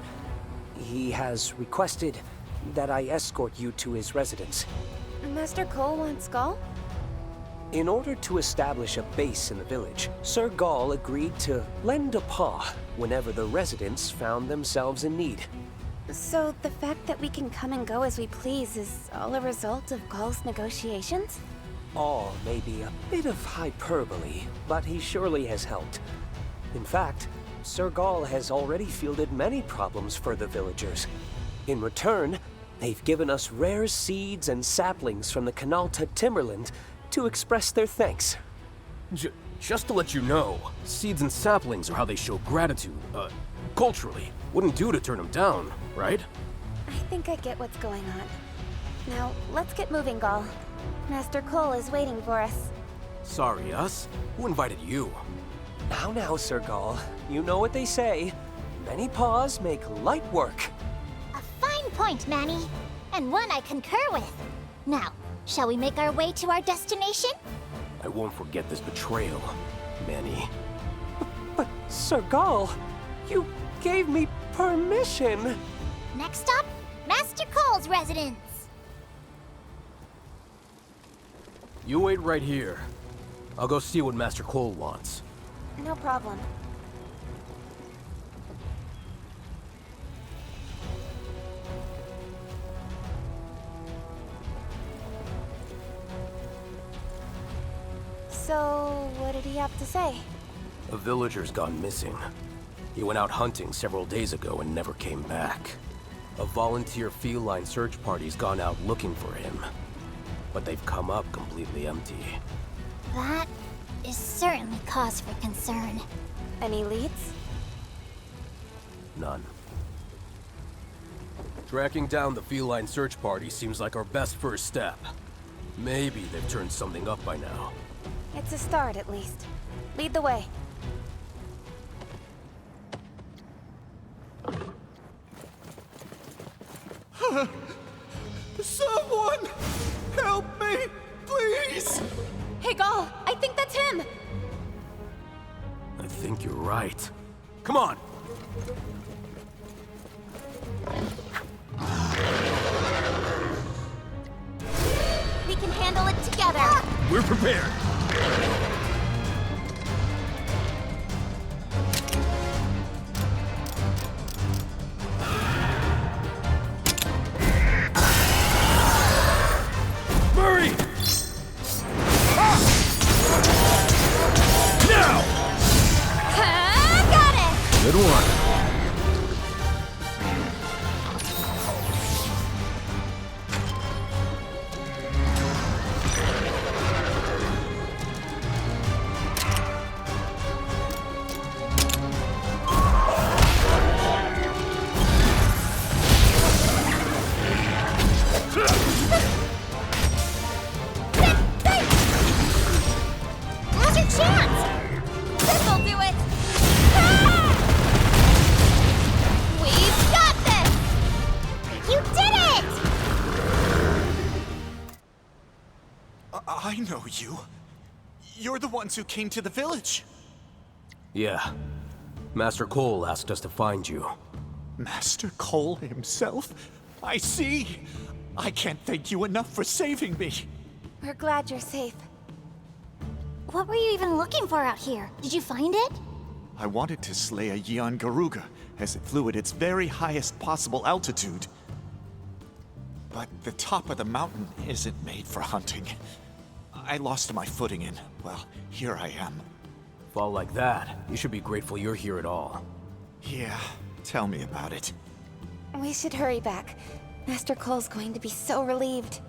He has requested that I escort you to his residence. Master Cole wants Gall? In order to establish a base in the village, Sir Gall agreed to lend a paw whenever the residents found themselves in need. So the fact that we can come and go as we please is all a result of Gall's negotiations? All may be a bit of hyperbole, but he surely has helped. In fact, Sir Gall has already fielded many problems for the villagers. In return, they've given us rare seeds and saplings from the Canalta Timberland to express their thanks. Just to let you know, seeds and saplings are how they show gratitude, culturally. Wouldn't do to turn them down, right? I think I get what's going on. Now, let's get moving, Gall. Master Cole is waiting for us. Sorry, us? Who invited you? Now, Sir Gall. You know what they say. Many paws make light work. A fine point, Manny. And one I concur with. Now, shall we make our way to our destination? I won't forget this betrayal, Manny. But, Sir Gall, you gave me permission. Next stop, Master Cole's residence. You wait right here. I'll go see what Master Cole wants. No problem. So, what did he have to say? A villager's gone missing. He went out hunting several days ago and never came back. A volunteer feline search party's gone out looking for him. But they've come up completely empty. That is certainly cause for concern. Any leads? None. Tracking down the feline search party seems like our best first step. Maybe they've turned something up by now. It's a start, at least. Lead the way. Someone! Help me! Please! Hey, Gall! I think that's him! I think you're right. Come on! We can handle it together. We're prepared! Murray! Now! Got it! Good one. Now's your chance! This'll do it! We've got this! You did it! I know you. You're the ones who came to the village. Yeah. Master Cole asked us to find you. Master Cole himself? I see. I can't thank you enough for saving me. We're glad you're safe. What were you even looking for out here? Did you find it? I wanted to slay a Yeon Garuga as it flew at its very highest possible altitude. But the top of the mountain isn't made for hunting. I lost my footing and, well, here I am. Fall like that, you should be grateful you're here at all. Yeah, tell me about it. We should hurry back. Master Cole's going to be so relieved.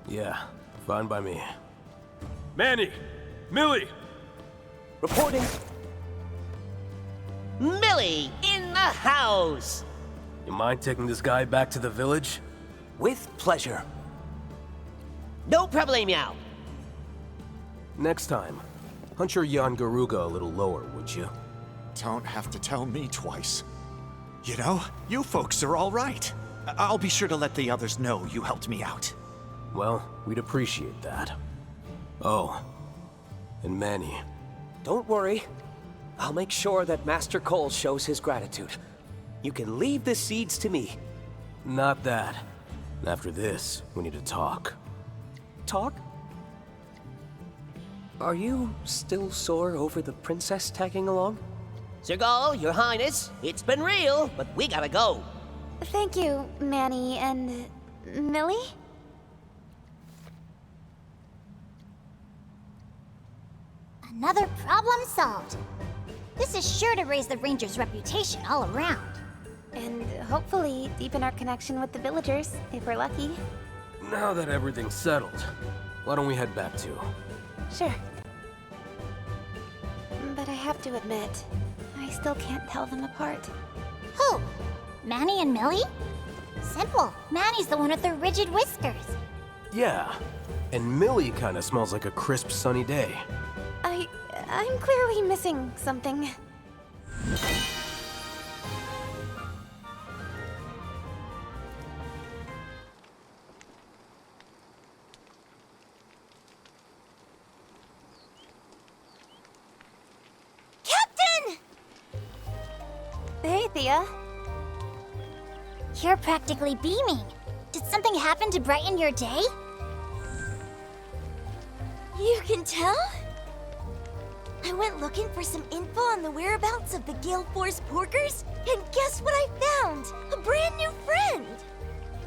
Yeah, fine by me. Manny! Millie! Reporting. Millie in the house! You mind taking this guy back to the village? With pleasure. No problemo. Next time, hunt your Yeon Garuga a little lower, would you? Don't have to tell me twice. You know, you folks are all right. I'll be sure to let the others know you helped me out. Well, we'd appreciate that. Oh, and Manny. Don't worry. I'll make sure that Master Cole shows his gratitude. You can leave the seeds to me. Not that. After this, we need to talk. Talk? Are you still sore over the princess tagging along? Sir Gall, your highness, it's been real, but we gotta go. Thank you, Manny and... Millie? Another problem solved. This is sure to raise the Ranger's reputation all around. And hopefully deepen our connection with the villagers, if we're lucky. Now that everything's settled, why don't we head back too? Sure. But I have to admit, I still can't tell them apart. Who? Manny and Millie? Simple. Manny's the one with the rigid whiskers. Yeah, and Millie kinda smells like a crisp sunny day. I'm clearly missing something. Captain! Hey, Thea. You're practically beaming. Did something happen to brighten your day? You can tell? I went looking for some info on the whereabouts of the Gale Force Porkers, and guess what I found? A brand new friend!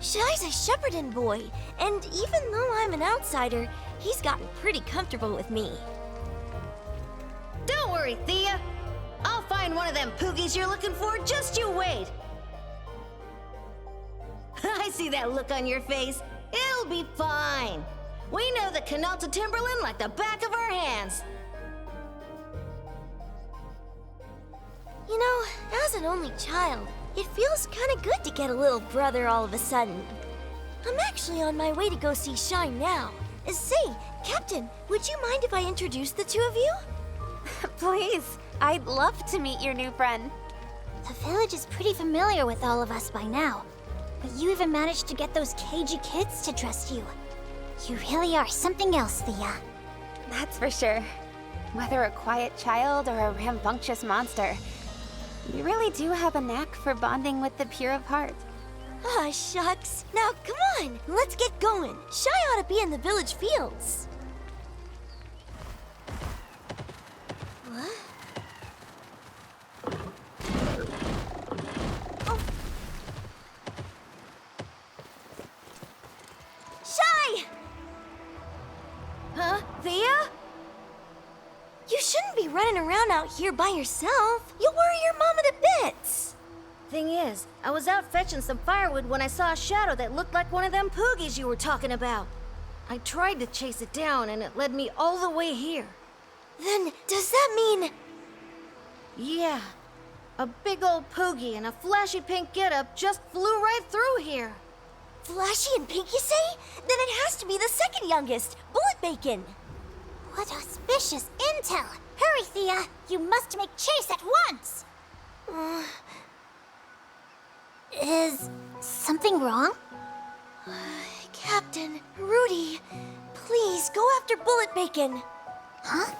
Shai's a Shepparton boy, and even though I'm an outsider, he's gotten pretty comfortable with me. worry, Thea. I'll find one of them poogies you're looking for, just you wait. I see that look on your face. It'll be fine. We know the canal to Timberland like the back of our hands. You know, as an only child, it feels kinda good to get a little brother all of a sudden. I'm actually on my way to go see Shine now. Say, Captain, would you mind if I introduce the two of you? Please, I'd love to meet your new friend. The village is pretty familiar with all of us by now. But you even managed to get those cagey kids to trust you. You really are something else, Thea. That's for sure. Whether a quiet child or a rambunctious monster, you really do have a knack for bonding with the pure of heart. Ah, shucks. Now, come on, let's get going. Shy ought to be in the village fields. What? Oh. Shy! Huh? Thea? You shouldn't be running around out here by yourself. You'll worry your mama to bits. Thing is, I was out fetching some firewood when I saw a shadow that looked like one of them poogies you were talking about. I tried to chase it down and it led me all the way here. Then, does that mean... Yeah. A big old poogie in a flashy pink getup just flew right through here. Flashy and pink, you say? Then it has to be the second youngest, Bullet Bacon. What auspicious intel! Hurry, Thea! You must make chase at once! Is something wrong? Captain, Rudy, please go after Bullet Bacon. Huh?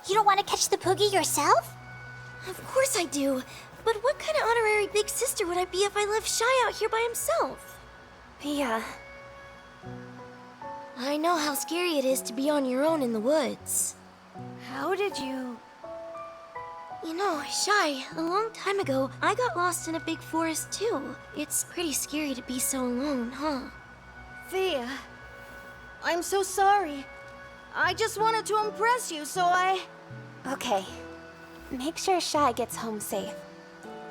You don't want to catch the poogie yourself? Of course I do. But what kind of honorary big sister would I be if I left Shy out here by himself? Thea. I know how scary it is to be on your own in the woods. How did you... You know, Shy, a long time ago, I got lost in a big forest too. It's pretty scary to be so alone, huh? Thea, I'm so sorry. I just wanted to impress you, so I... Okay. Make sure Shy gets home safe.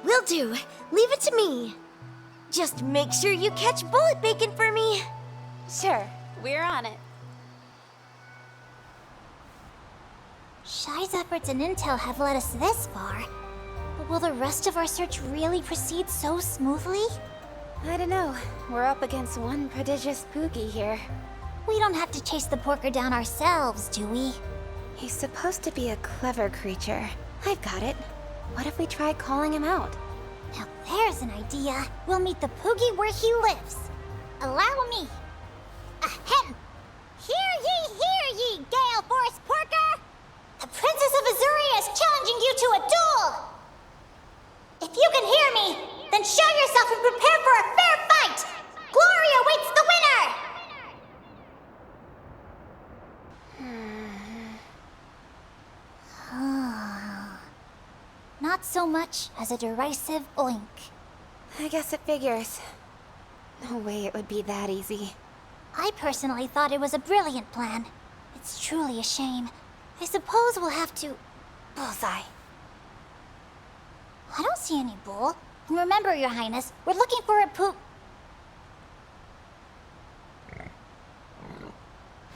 Will do. Leave it to me. Just make sure you catch Bullet Bacon for me. Sure, we're on it. Shy's efforts and intel have led us this far. But will the rest of our search really proceed so smoothly? I don't know. We're up against one prodigious poogie here. We don't have to chase the porker down ourselves, do we? He's supposed to be a clever creature. I've got it. What if we try calling him out? Now there's an idea. We'll meet the poogie where he lives. Allow me. Ahem! Hear ye, Gale Force Porker! The Princess of Azuria is challenging you to a duel! If you can hear me, then show yourself and prepare for a fair fight! Glory awaits the winner! Not so much as a derisive oink. I guess it figures. No way it would be that easy. I personally thought it was a brilliant plan. It's truly a shame. I suppose we'll have to... Bullseye. I don't see any bull. And remember, Your Highness, we're looking for a poop...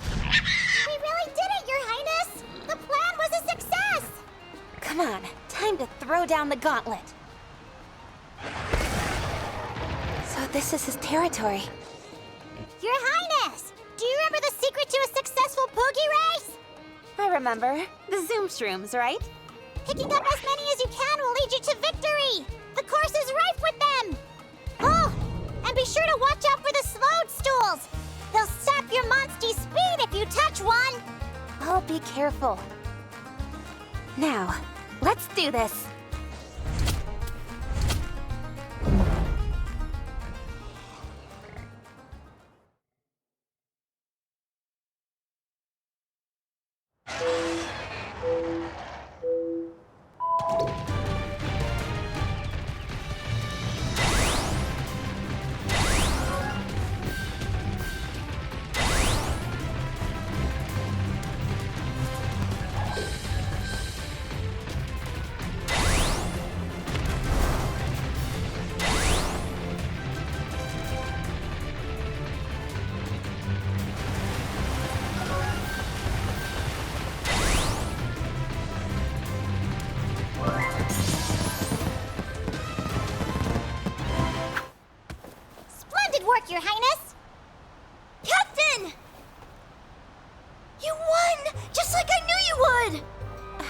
We really did it, Your Highness! The plan was a success! Come on, time to throw down the gauntlet. So this is his territory. Your Highness! Do you remember the secret to a successful poogie race? I remember. The Zoom Shrooms, right? Picking up as many as you can will lead you to victory! The course is rife with them! Oh, and be sure to watch out for the slowed stools! They'll sap your monsty speed if you touch one! I'll be careful. Now, let's do this.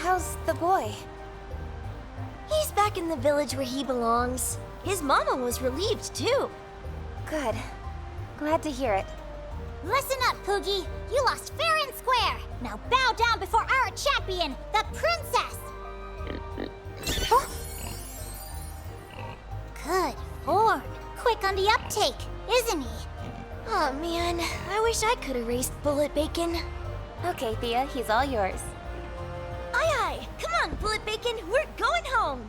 How's the boy? He's back in the village where he belongs. His mama was relieved, too. Good. Glad to hear it. Listen up, Poogie. You lost fair and square. Now bow down before our champion, the princess. Good form. Quick on the uptake, isn't he? Oh man, I wish I could have raced Bullet Bacon. Okay, Thea, he's all yours. Aye aye! Come on, Bullet Bacon, we're going home!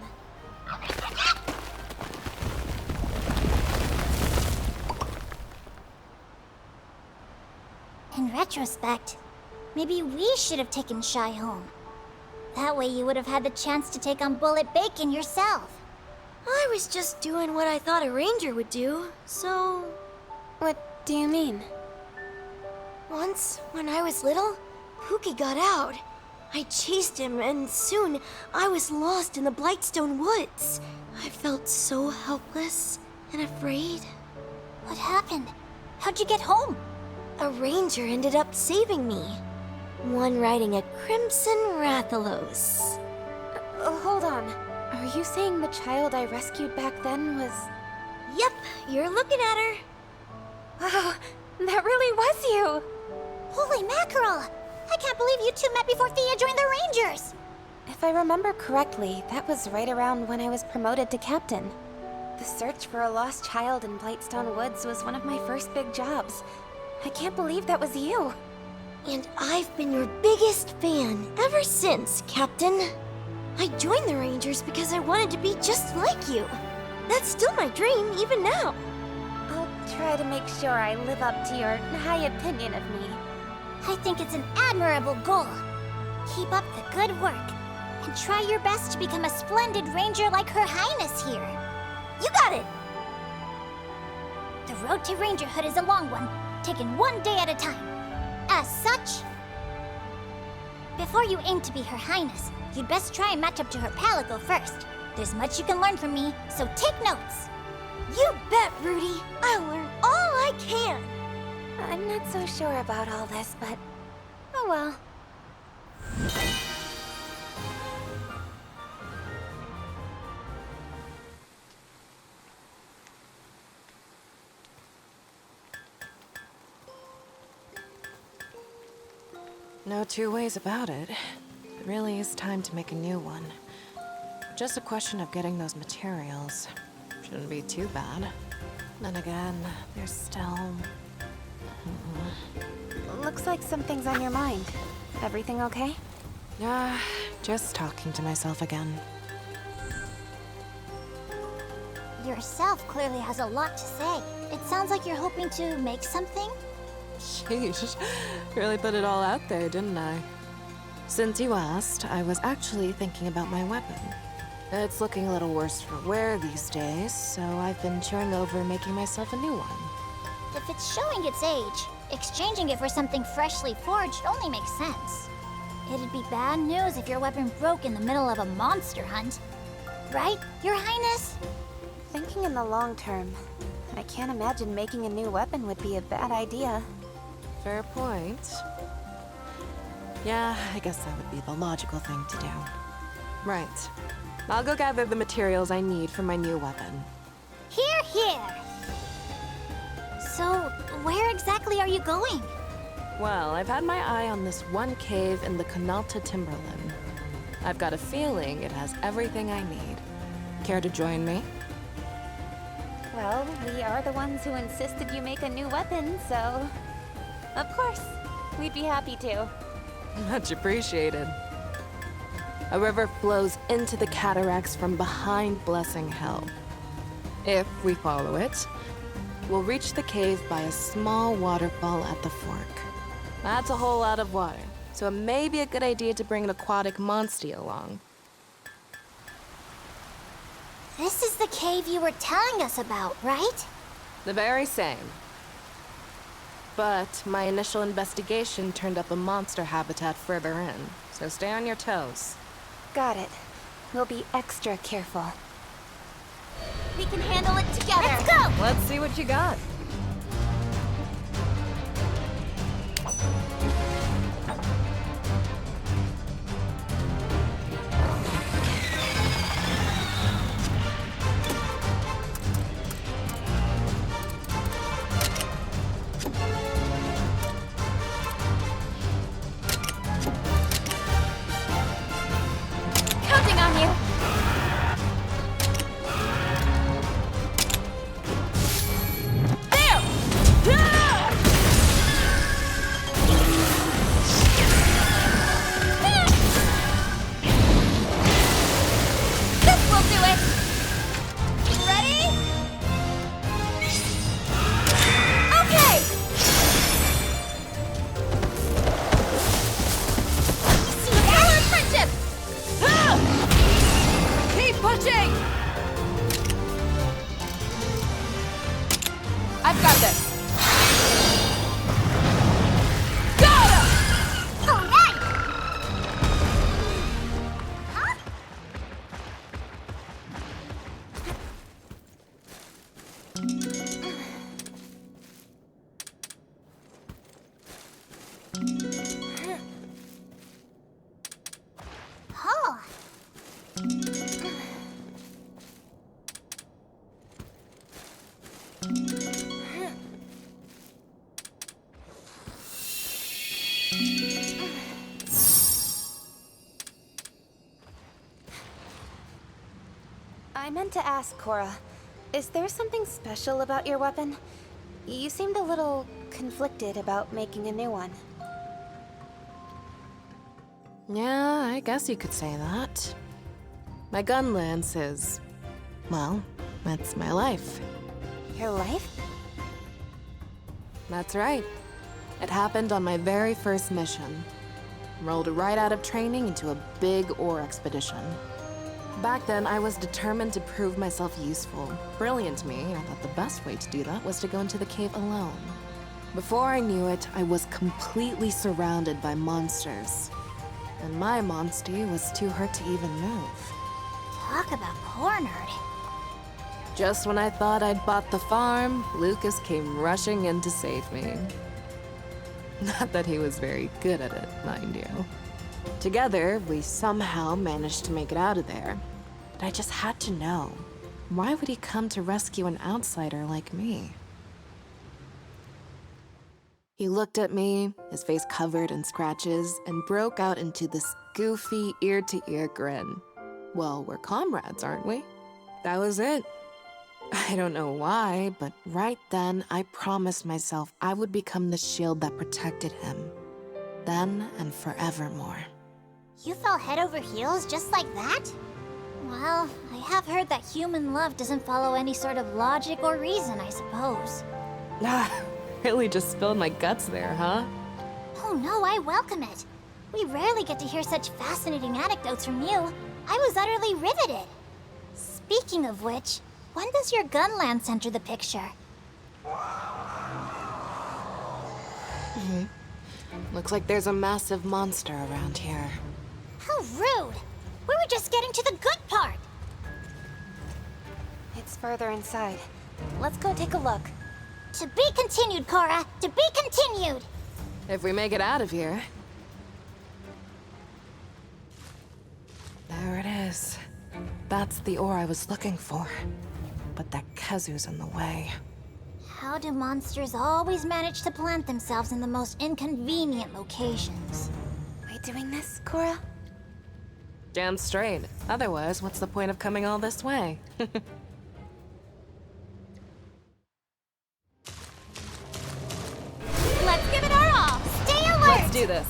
In retrospect, maybe we should have taken Shy home. That way you would have had the chance to take on Bullet Bacon yourself. I was just doing what I thought a ranger would do, so... What do you mean? Once, when I was little, Pookie got out. I chased him, and soon I was lost in the Blightstone Woods. I felt so helpless and afraid. What happened? How'd you get home? A ranger ended up saving me. One riding a crimson Rathalos. Hold on. Are you saying the child I rescued back then was... Yep, you're looking at her. Wow, that really was you! Holy mackerel! I can't believe you two met before Thea joined the Rangers! If I remember correctly, that was right around when I was promoted to captain. The search for a lost child in Blightstone Woods was one of my first big jobs. I can't believe that was you. And I've been your biggest fan ever since, Captain. I joined the Rangers because I wanted to be just like you. That's still my dream, even now. I'll try to make sure I live up to your high opinion of me. I think it's an admirable goal. Keep up the good work, and try your best to become a splendid ranger like Her Highness here. You got it! The road to rangerhood is a long one, taken one day at a time. As such, before you aim to be Her Highness, you'd best try and match up to her Palico first. There's much you can learn from me, so take notes. You bet, Rudy. I'll learn all I can. I'm not so sure about all this, but... oh well. No two ways about it. It really is time to make a new one. Just a question of getting those materials. Shouldn't be too bad. Then again, there's still... Looks like something's on your mind. Everything okay? Just talking to myself again. Yourself clearly has a lot to say. It sounds like you're hoping to make something? Sheesh, really put it all out there, didn't I? Since you asked, I was actually thinking about my weapon. It's looking a little worse for wear these days, so I've been chewing over making myself a new one. If it's showing its age, exchanging it for something freshly forged only makes sense. It'd be bad news if your weapon broke in the middle of a monster hunt. Right, Your Highness? Thinking in the long term, I can't imagine making a new weapon would be a bad idea. Fair point. Yeah, I guess that would be the logical thing to do. Right. I'll go gather the materials I need for my new weapon. Here, here! So, where exactly are you going? Well, I've had my eye on this one cave in the Canalta Timberland. I've got a feeling it has everything I need. Care to join me? Well, we are the ones who insisted you make a new weapon, so... of course, we'd be happy to. Much appreciated. A river flows into the cataracts from behind Blessing Hill. If we follow it, we'll reach the cave by a small waterfall at the fork. That's a whole lot of water, so it may be a good idea to bring an aquatic monster along. This is the cave you were telling us about, right? The very same. But my initial investigation turned up a monster habitat further in, so stay on your toes. Got it. We'll be extra careful. We can handle it together. Let's go! Let's see what you got. Huh. I meant to ask, Cora, is there something special about your weapon? You seemed a little conflicted about making a new one. Yeah, I guess you could say that. My gun lance is, well, that's my life. Your life? That's right. It happened on my very first mission. Rolled right out of training into a big ore expedition. Back then, I was determined to prove myself useful. Brilliant me, I thought the best way to do that was to go into the cave alone. Before I knew it, I was completely surrounded by monsters. And my monstie was too hurt to even move. Talk about cornered. Just when I thought I'd bought the farm, Lucas came rushing in to save me. Not that he was very good at it, mind you. Together, we somehow managed to make it out of there. But I just had to know, why would he come to rescue an outsider like me? He looked at me, his face covered in scratches, and broke out into this goofy, ear-to-ear grin. Well, we're comrades, aren't we? That was it. I don't know why, but right then, I promised myself I would become the shield that protected him. Then and forevermore. You fell head over heels just like that? Well, I have heard that human love doesn't follow any sort of logic or reason, I suppose. Really just spilled my guts there, huh? Oh no, I welcome it. We rarely get to hear such fascinating anecdotes from you. I was utterly riveted. Speaking of which, when does your gun lance enter the picture? Looks like there's a massive monster around here. How rude! We were just getting to the good part! It's further inside. Let's go take a look. To be continued, Cora! To be continued! If we make it out of here. There it is. That's the ore I was looking for. But that Kazu's in the way. How do monsters always manage to plant themselves in the most inconvenient locations? We doing this, Cora? Damn straight. Otherwise, what's the point of coming all this way? Let's give it our all! Stay alert! Let's do this.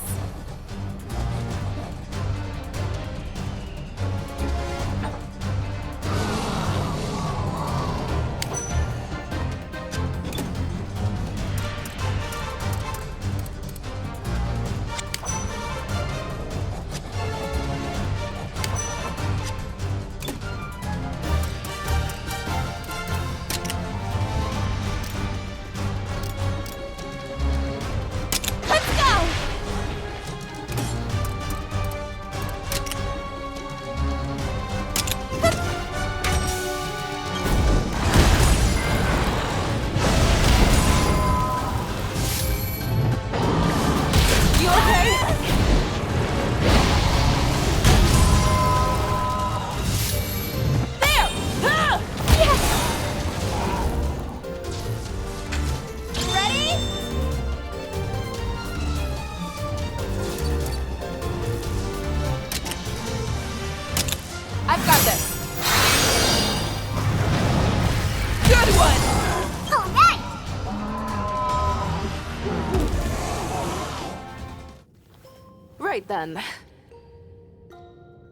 Right then.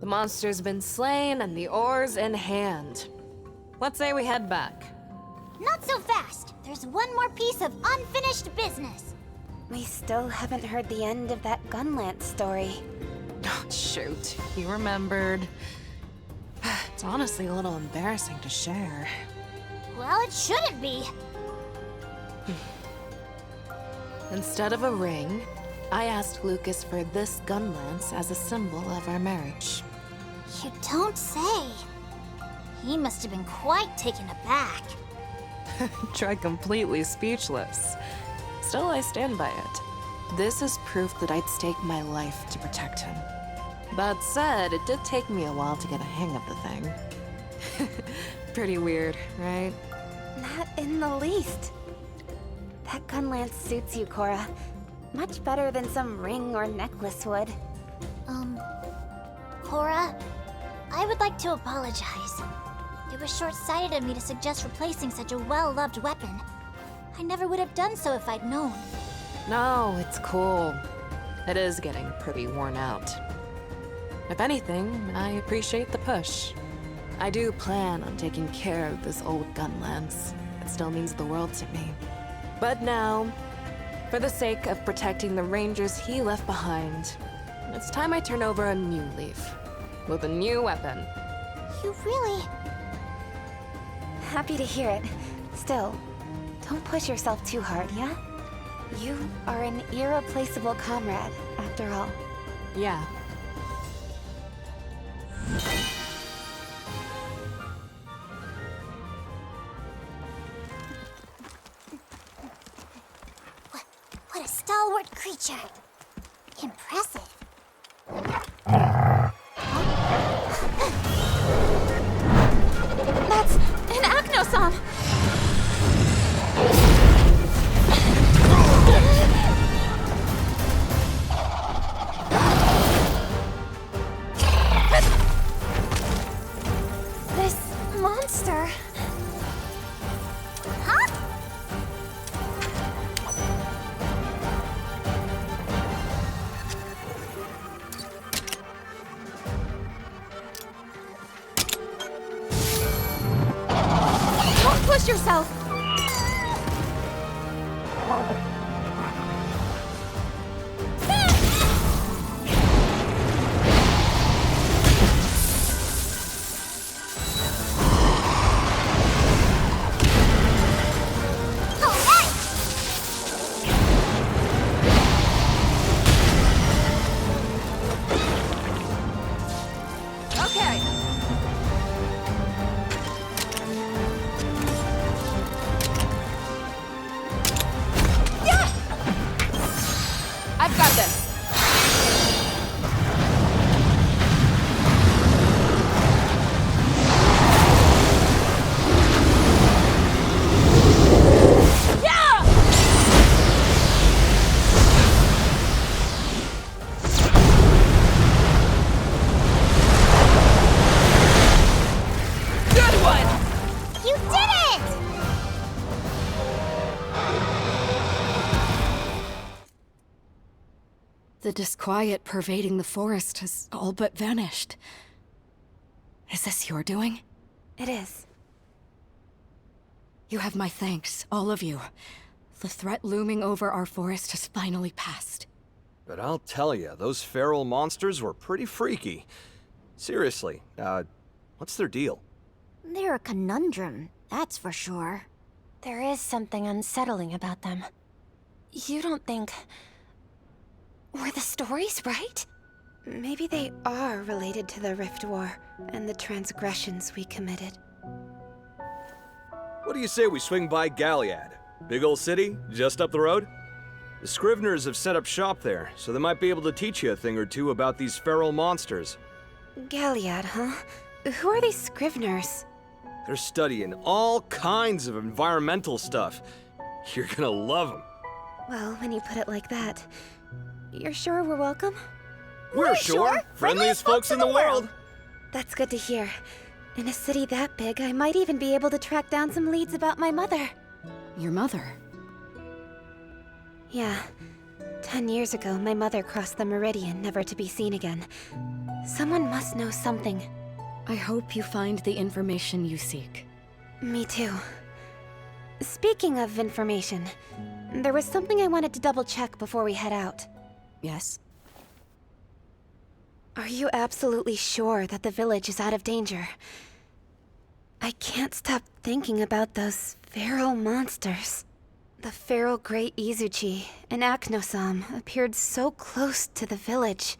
The monster's been slain and the ore's in hand. Let's say we head back. Not so fast! There's one more piece of unfinished business! We still haven't heard the end of that gun lance story. Oh, shoot. You remembered. It's honestly a little embarrassing to share. Well, it shouldn't be. Instead of a ring, I asked Lucas for this gun lance as a symbol of our marriage. You don't say. He must have been quite taken aback. Tried completely speechless. Still, I stand by it. This is proof that I'd stake my life to protect him. That said, it did take me a while to get a hang of the thing. Pretty weird, right? Not in the least. That gun lance suits you, Cora. Much better than some ring or necklace would. Cora, I would like to apologize. It was short-sighted of me to suggest replacing such a well-loved weapon. I never would have done so if I'd known. No, it's cool. It is getting pretty worn out. If anything, I appreciate the push. I do plan on taking care of this old gun lance. It still means the world to me. But now, for the sake of protecting the Rangers he left behind, it's time I turn over a new leaf. With a new weapon. You really... Happy to hear it. Still, don't push yourself too hard, yeah? You are an irreplaceable comrade, after all. Yeah. What a stalwart creature. Impressive. That's an Acnosom! This monster... Huh? Don't push yourself! I've got this. The disquiet pervading the forest has all but vanished. Is this your doing? It is. You have my thanks, all of you. The threat looming over our forest has finally passed. But I'll tell you, those feral monsters were pretty freaky. Seriously, what's their deal? They're a conundrum, that's for sure. There is something unsettling about them. You don't think... Were the stories right? Maybe they are related to the Rift War and the transgressions we committed. What do you say we swing by Galliad? Big old city, just up the road? The Scriveners have set up shop there, so they might be able to teach you a thing or two about these feral monsters. Galliad, huh? Who are these Scriveners? They're studying all kinds of environmental stuff. You're gonna love them. Well, when you put it like that, you're sure we're welcome? We're sure! Friendliest folks in the world! That's good to hear. In a city that big, I might even be able to track down some leads about my mother. Your mother? Yeah. 10 years ago, my mother crossed the Meridian, never to be seen again. Someone must know something. I hope you find the information you seek. Me too. Speaking of information, there was something I wanted to double-check before we head out. Yes? Are you absolutely sure that the village is out of danger? I can't stop thinking about those feral monsters. The feral Great Izuchi and Acnosom appeared so close to the village.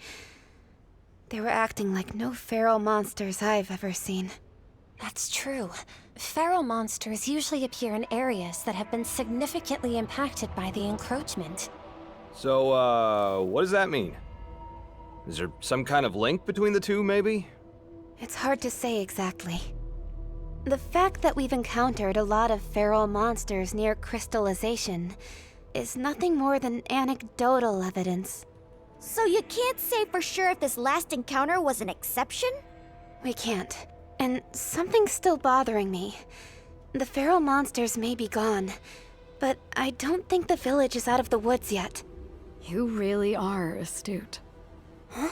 They were acting like no feral monsters I've ever seen. That's true. Feral monsters usually appear in areas that have been significantly impacted by the encroachment. So, what does that mean? Is there some kind of link between the two, maybe? It's hard to say exactly. The fact that we've encountered a lot of feral monsters near crystallization is nothing more than anecdotal evidence. So you can't say for sure if this last encounter was an exception? We can't. And something's still bothering me. The feral monsters may be gone, but I don't think the village is out of the woods yet. You really are astute. Huh?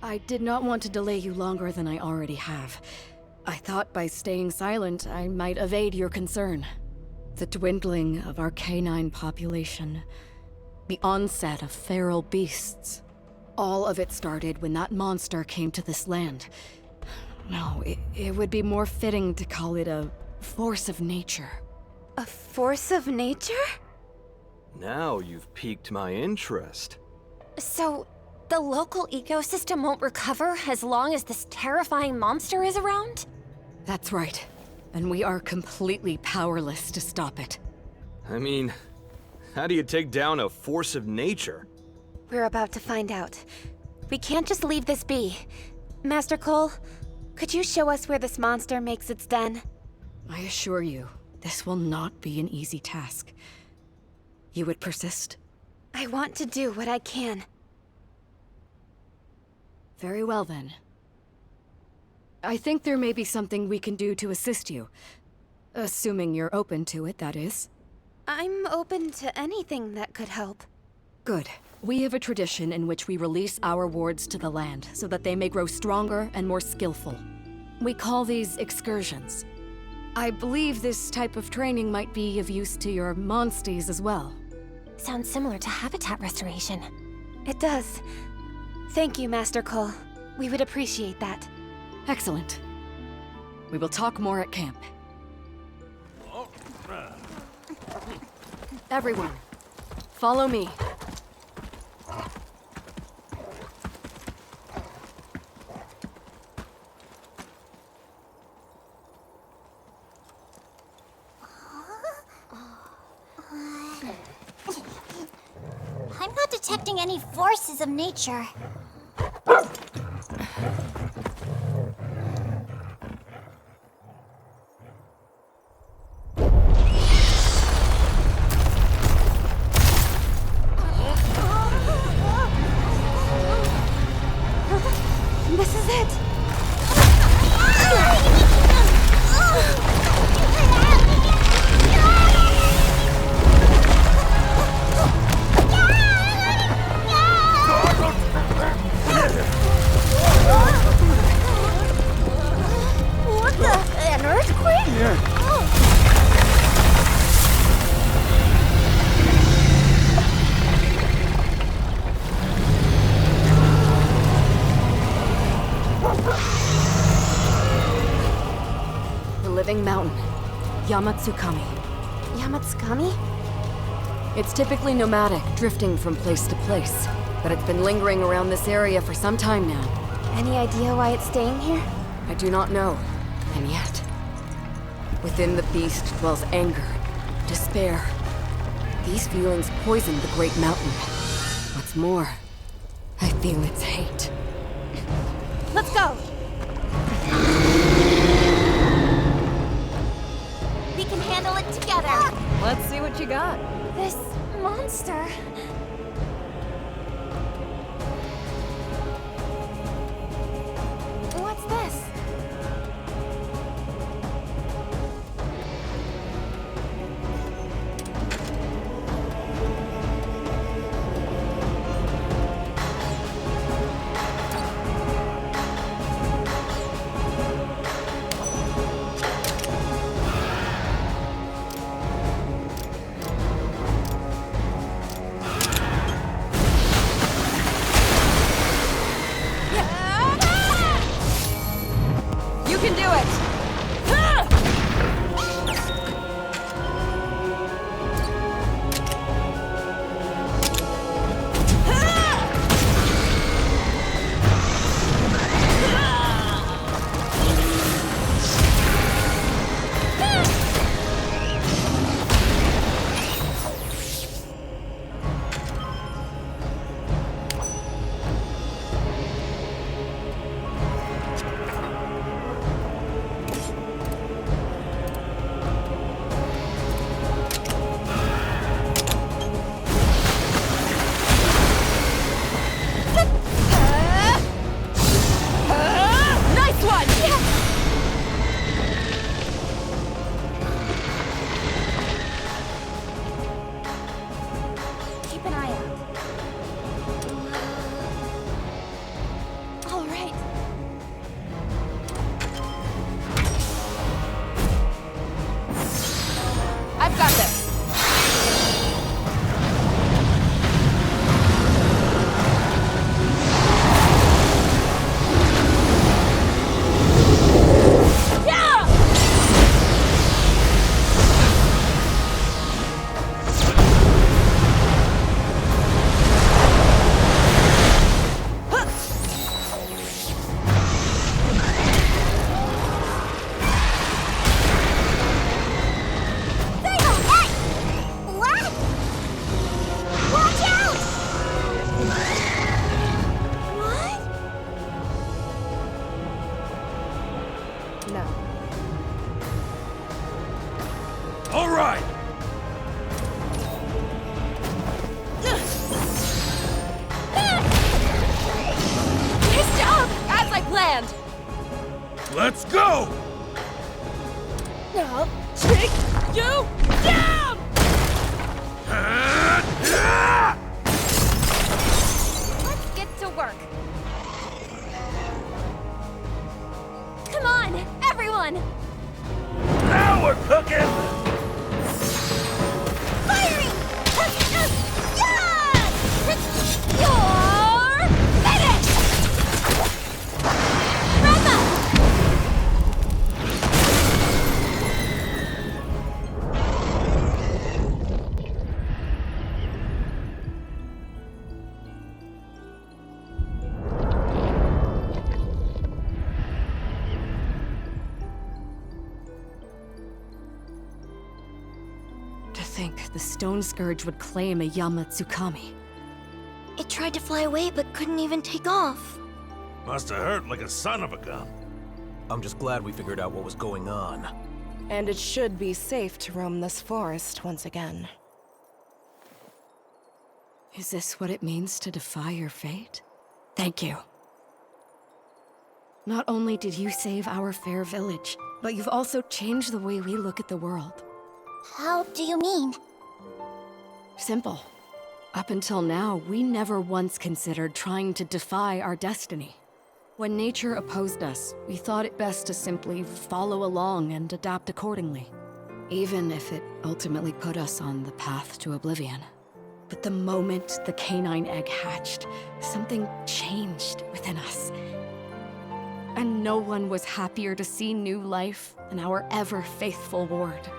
I did not want to delay you longer than I already have. I thought by staying silent, I might evade your concern. The dwindling of our canine population. The onset of feral beasts. All of it started when that monster came to this land. No, it would be more fitting to call it a force of nature. A force of nature? Now you've piqued my interest. So, the local ecosystem won't recover as long as this terrifying monster is around? That's right. And we are completely powerless to stop it. I mean, how do you take down a force of nature? We're about to find out. We can't just leave this be. Master Cole, could you show us where this monster makes its den? I assure you, this will not be an easy task. You would persist? I want to do what I can. Very well then. I think there may be something we can do to assist you. Assuming you're open to it, that is. I'm open to anything that could help. Good. We have a tradition in which we release our wards to the land so that they may grow stronger and more skillful. We call these excursions. I believe this type of training might be of use to your monsties as well. Sounds similar to habitat restoration. It does. Thank you, Master Cole. We would appreciate that. Excellent. We will talk more at camp. Everyone, follow me. I'm not detecting any forces of nature. This is it! What the? An earthquake? The living mountain. Yamatsukami. Yamatsukami? It's typically nomadic, drifting from place to place. But it's been lingering around this area for some time now. Any idea why it's staying here? I do not know. And yet, within the beast dwells anger, despair. These feelings poison the great mountain. What's more, I feel its hate. Let's go! We can handle it together. Let's see what you got. This monster. What's this? land! Let's go! I'll take you down! Let's get to work. Come on, everyone! Now we're cooking! Firing! You're finished! To think the Stone Scourge would claim a Yamatsukami. It tried to fly away but couldn't even take off. Must have hurt like a son of a gun. I'm just glad we figured out what was going on. And it should be safe to roam this forest once again. Is this what it means to defy your fate? Thank you. Not only did you save our fair village, but you've also changed the way we look at the world. How do you mean? Simple. Up until now, we never once considered trying to defy our destiny. When nature opposed us, we thought it best to simply follow along and adapt accordingly, even if it ultimately put us on the path to oblivion. But the moment the canine egg hatched, something changed within us. And no one was happier to see new life than our ever-faithful ward.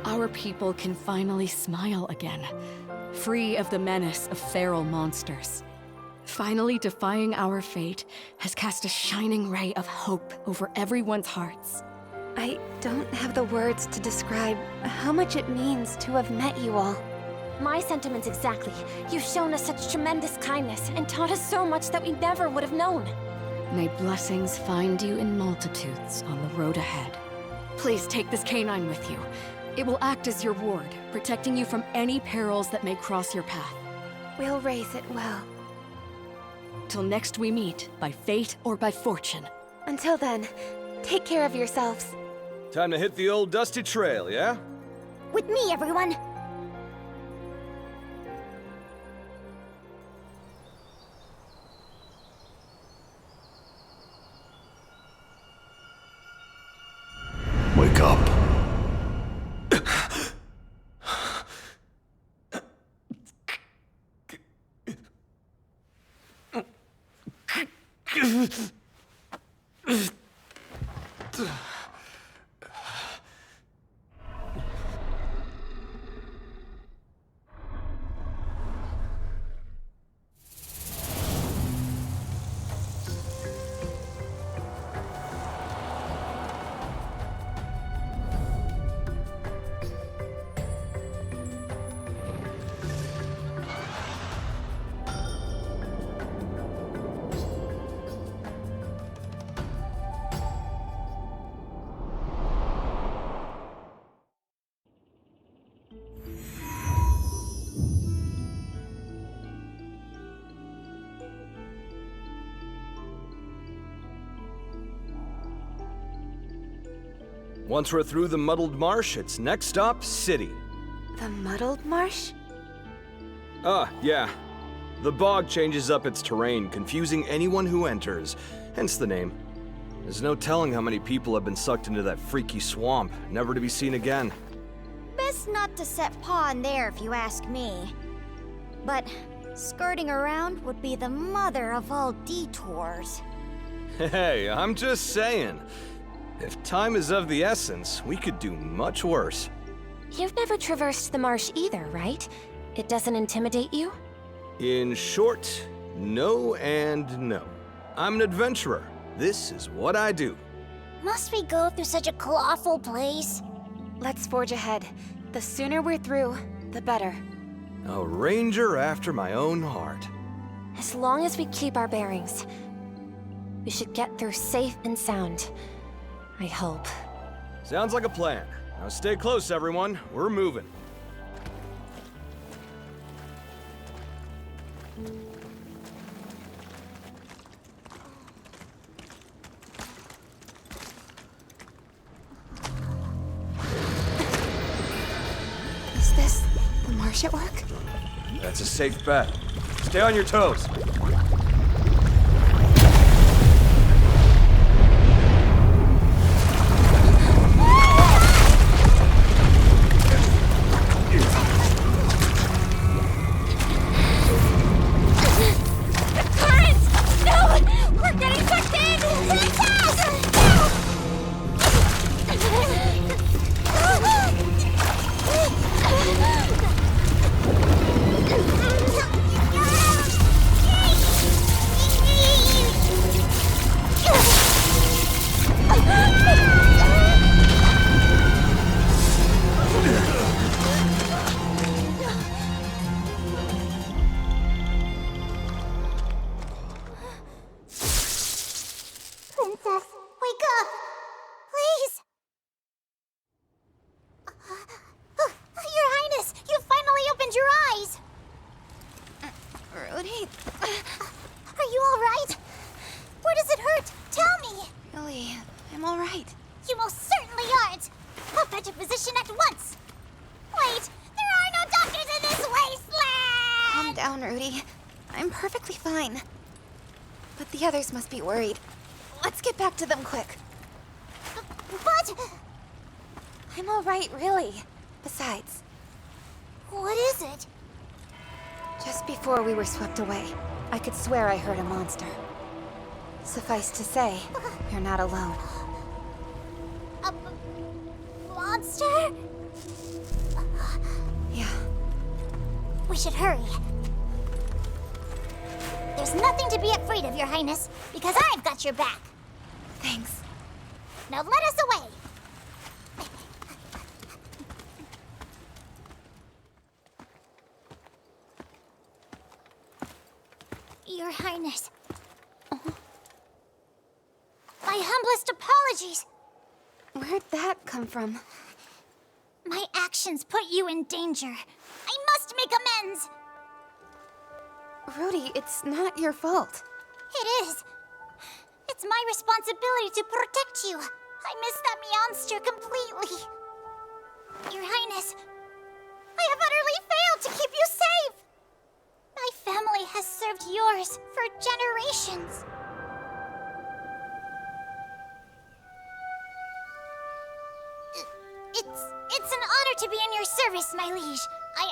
Our people can finally smile again, free of the menace of feral monsters. Finally defying our fate has cast a shining ray of hope over everyone's hearts. I don't have the words to describe how much it means to have met you all. My sentiments exactly. You've shown us such tremendous kindness and taught us so much that we never would have known. May blessings find you in multitudes on the road ahead. Please take this canine with you. It will act as your ward, protecting you from any perils that may cross your path. We'll raise it well. Till next we meet, by fate or by fortune. Until then, take care of yourselves. Time to hit the old dusty trail, yeah? With me, everyone! Wake up. Once we're through the muddled marsh, it's next stop, city. The Muddled Marsh? Ah, yeah. The bog changes up its terrain, confusing anyone who enters, hence the name. There's no telling how many people have been sucked into that freaky swamp, never to be seen again. Best not to set paw in there if you ask me. But skirting around would be the mother of all detours. Hey, I'm just saying. If time is of the essence, we could do much worse. You've never traversed the marsh either, right? It doesn't intimidate you? In short, no and no. I'm an adventurer. This is what I do. Must we go through such a colossal place? Let's forge ahead. The sooner we're through, the better. A ranger after my own heart. As long as we keep our bearings, we should get through safe and sound. I hope. Sounds like a plan. Now stay close, everyone. We're moving. hatchet work? That's a safe bet. Stay on your toes. Princess, wake up! Please! Your Highness, you finally opened your eyes! Rudy? Are you alright? Where does it hurt? Tell me! Really, I'm alright. You most certainly aren't! I'll fetch a physician at once! Wait! There are no doctors in this wasteland! Calm down, Rudy. I'm perfectly fine. But the others must be worried. Let's get back to them quick. But... I'm alright, really. Besides... What is it? Just before we were swept away, I could swear I heard a monster. Suffice to say, you're not alone. A monster? Yeah. We should hurry. There's nothing to be afraid of, Your Highness, because I've got your back. Thanks. Now let us away. Your Highness. My humblest apologies. Where'd that come from? My actions put you in danger. I must make amends. Rudy, it's not your fault. It is. It's my responsibility to protect you. I miss that monster completely. Your Highness, I have utterly failed to keep you safe. My family has served yours for generations. It's an honor to be in your service, my liege. I,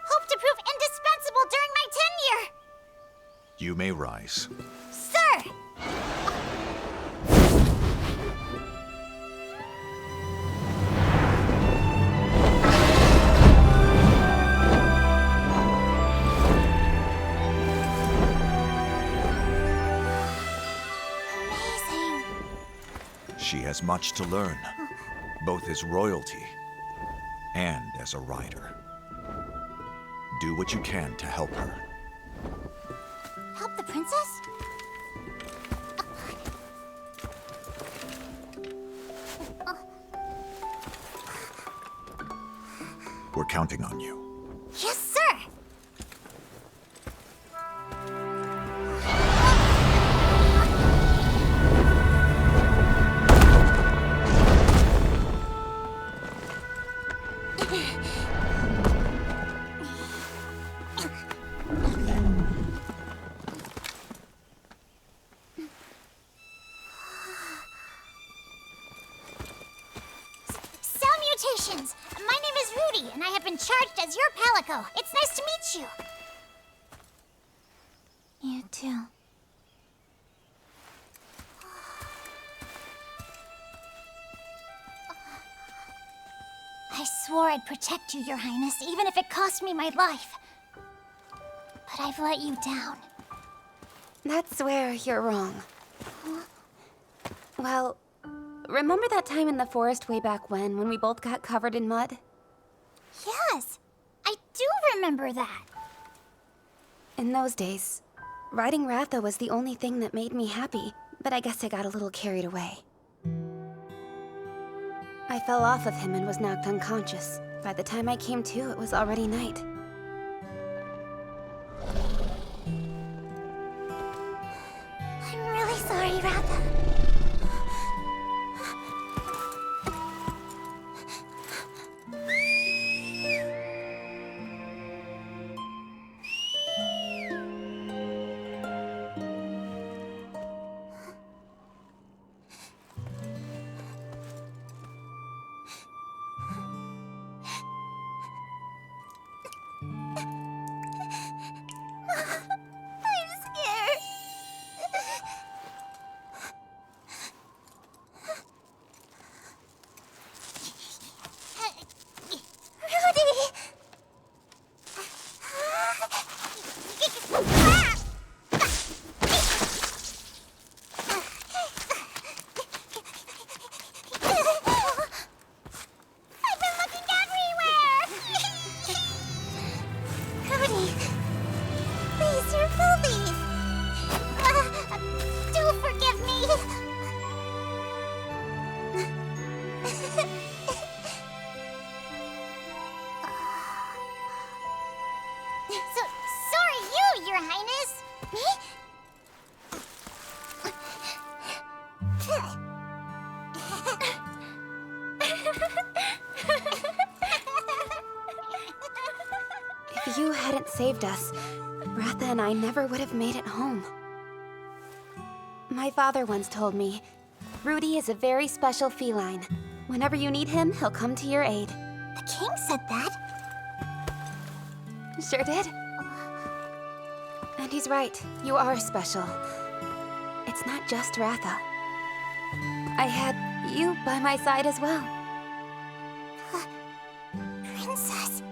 hope to prove indispensable during my tenure. You may rise. Sir! Amazing. She has much to learn, both as royalty and as a rider. Do what you can to help her. Help the princess? We're counting on you. Yes, sir! Salutations! My name is Rudy, and I have been charged as your Palico. It's nice to meet you. You too. I swore I'd protect you, Your Highness, even if it cost me my life. But I've let you down. That's where you're wrong. Well, remember that time in the forest way back when we both got covered in mud? Yes, I do remember that. In those days, riding Ratha was the only thing that made me happy, but I guess I got a little carried away. I fell off of him and was knocked unconscious. By the time I came to, it was already night. I'm really sorry, Ratha. If you hadn't saved us, Ratha and I never would have made it home. My father once told me, Rudy is a very special feline. Whenever you need him, he'll come to your aid. The king said that? Sure did. And he's right. You are special. It's not just Ratha. I had you by my side as well. Princess.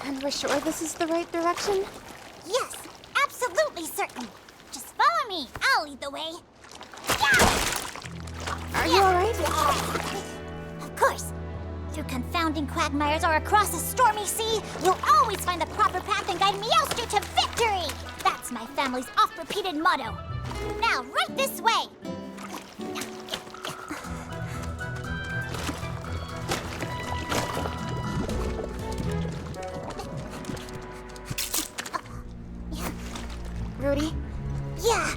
And we're sure this is the right direction? Yes, absolutely certain. Just follow me. I'll lead the way. Are you alright? Of course. Through confounding quagmires or across a stormy sea, you'll always find the proper path and guide Meowster to victory! That's my family's oft-repeated motto. Now, right this way! Rudy? Yeah.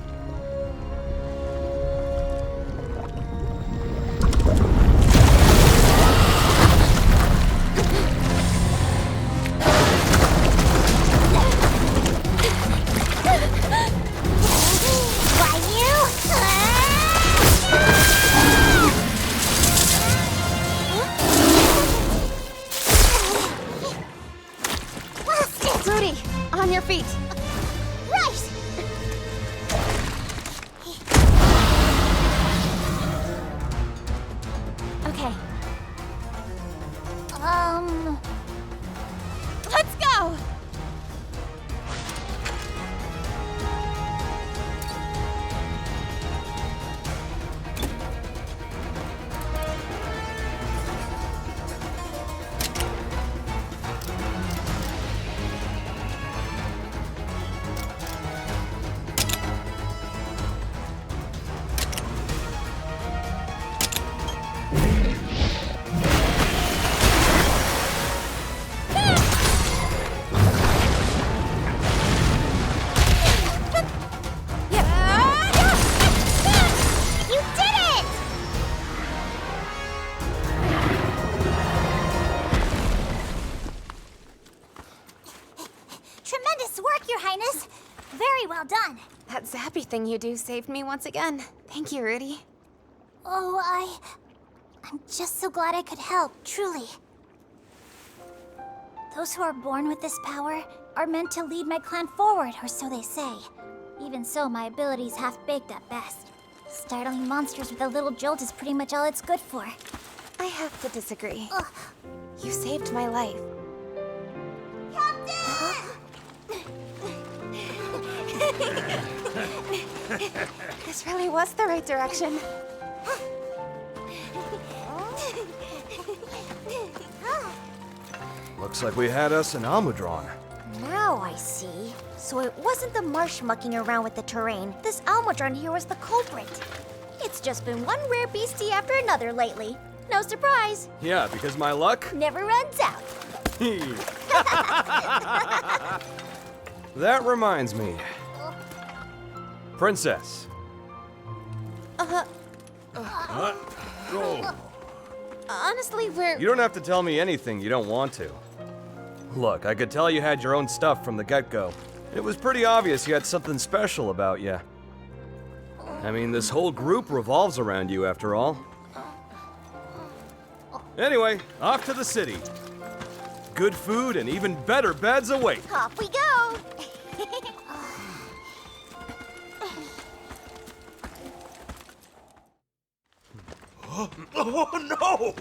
Rudy, on your feet. Right! Okay. Let's go! Well done. That zappy thing you do saved me once again. Thank you, Rudy. Oh, I'm just so glad I could help, truly. Those who are born with this power are meant to lead my clan forward, or so they say. Even so, my ability's half-baked at best. Startling monsters with a little jolt is pretty much all it's good for. I have to disagree. You saved my life. This really was the right direction. Looks like we had us an Almudron. Now I see. So it wasn't the marsh mucking around with the terrain. This Almudron here was the culprit. It's just been one rare beastie after another lately. No surprise. Yeah, because my luck never runs out. That reminds me. Princess. Honestly, we're... You don't have to tell me anything you don't want to. Look, I could tell you had your own stuff from the get-go. It was pretty obvious you had something special about you. I mean, this whole group revolves around you, after all. Anyway, off to the city. Good food and even better beds await. Off we go! Oh, no!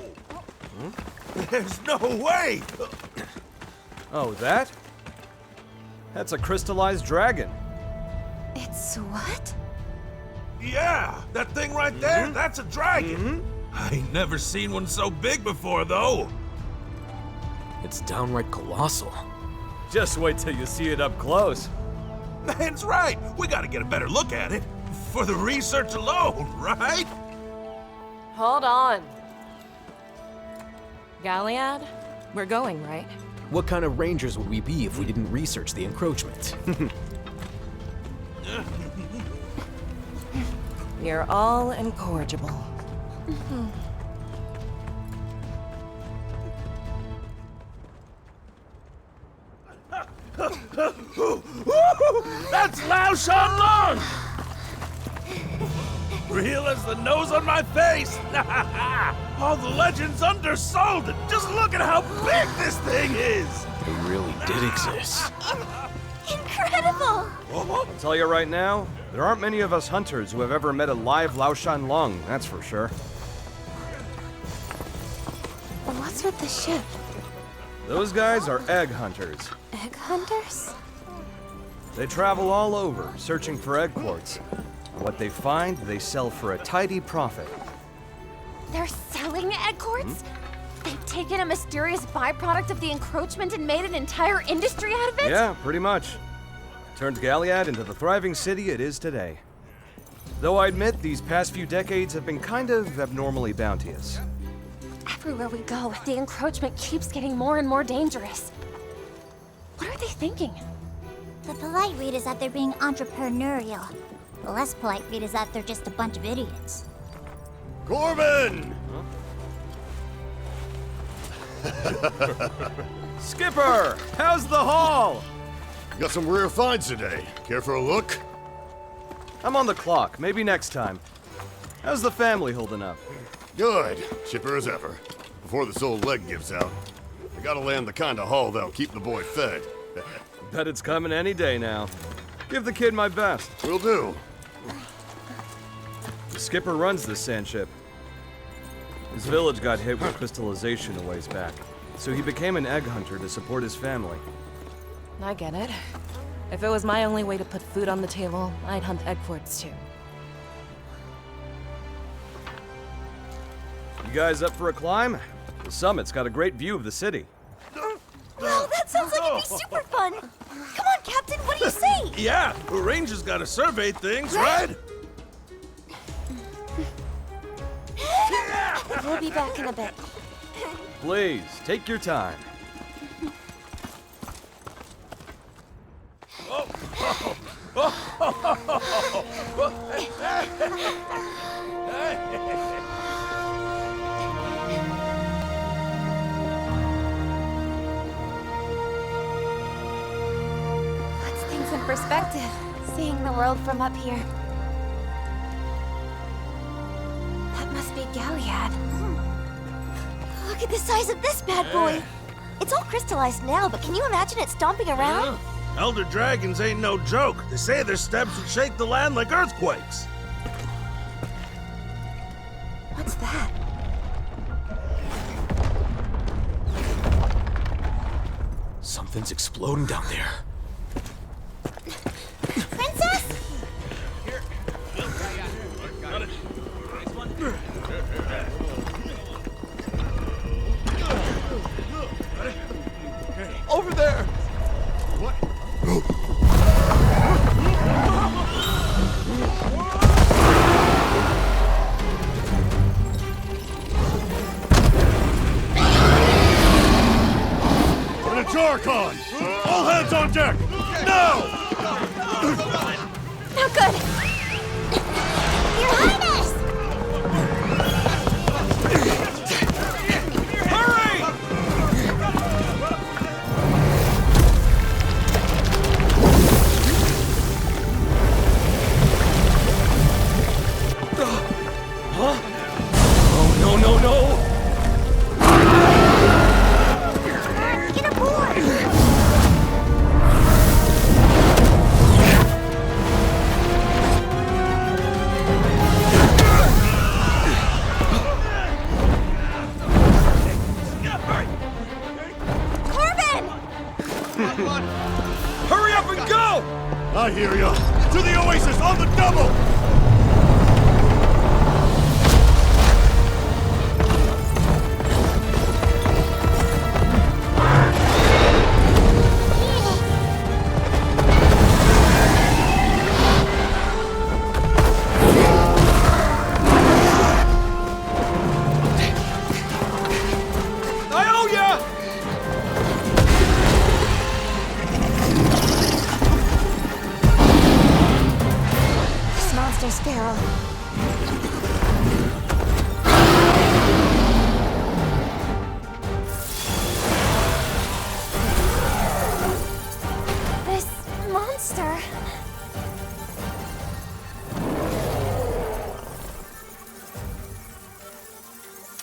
There's no way! Oh, that? That's a crystallized dragon. It's what? Yeah, that thing right there, that's a dragon. I ain't never seen one so big before, though. It's downright colossal. Just wait till you see it up close. Man's right. We gotta get a better look at it. For the research alone, right? Hold on. Galliad? We're going, right? What kind of rangers would we be if we didn't research the encroachment? You're all incorrigible. That's Lao Shanlong! Real as the nose on my face! All the legends undersold it! Just look at how big this thing is! They really did exist. Incredible! I'll tell you right now, there aren't many of us hunters who have ever met a live Lao Shanlong, that's for sure. What's with the ship? Those guys are egg hunters. Egg hunters? They travel all over, searching for egg quartz. What they find, they sell for a tidy profit. They're selling egg quartz? They've taken a mysterious byproduct of the encroachment and made an entire industry out of it? Yeah, pretty much. Turned Galliad into the thriving city it is today. Though I admit these past few decades have been kind of abnormally bounteous. Everywhere we go, the encroachment keeps getting more and more dangerous. What are they thinking? The polite read is that they're being entrepreneurial. The less polite read is that they're just a bunch of idiots. Corbin! Skipper! How's the haul? Got some rare finds today. Care for a look? I'm on the clock. Maybe next time. How's the family holding up? Good. Chipper as ever. Before this old leg gives out. I gotta land the kind of haul that'll keep the boy fed. Bet it's coming any day now. Give the kid my best. Will do. The skipper runs this sand ship. His village got hit with crystallization a ways back, so he became an egg hunter to support his family. I get it. If it was my only way to put food on the table, I'd hunt egg quartz too. You guys up for a climb? The summit's got a great view of the city. Wow, that sounds like it'd be super fun! Come on, Captain, what do you say? Yeah, the ranger's gotta survey things, right? We'll be back in a bit. Please, take your time. Puts things in perspective, seeing the world from up here. That must be Galliad. Look at the size of this bad boy! It's all crystallized now, but can you imagine it stomping around? Elder dragons ain't no joke. They say their steps would shake the land like earthquakes. What's that? Something's exploding down there. Princess? Over there! What? An Ajarkon! All hands on deck! Now! Not good! Your Highness! Hurry up and go! I hear ya! To the oasis on the double!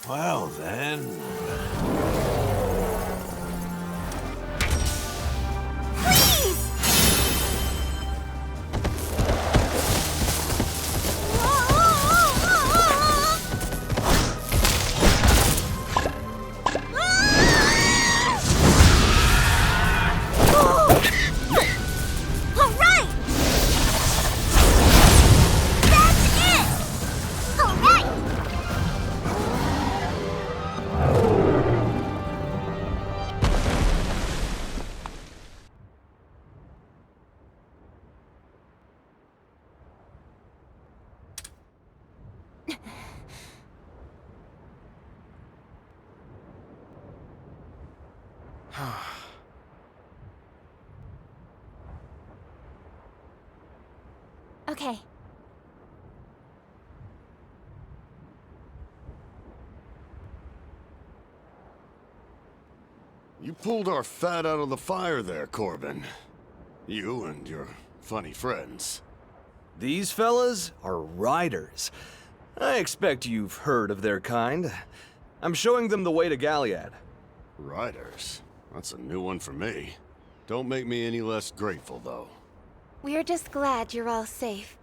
Well then... Okay. You pulled our fat out of the fire there, Corbin. You and your funny friends. These fellas are riders. I expect you've heard of their kind. I'm showing them the way to Galliad. Riders? That's a new one for me. Don't make me any less grateful, though. We're just glad you're all safe.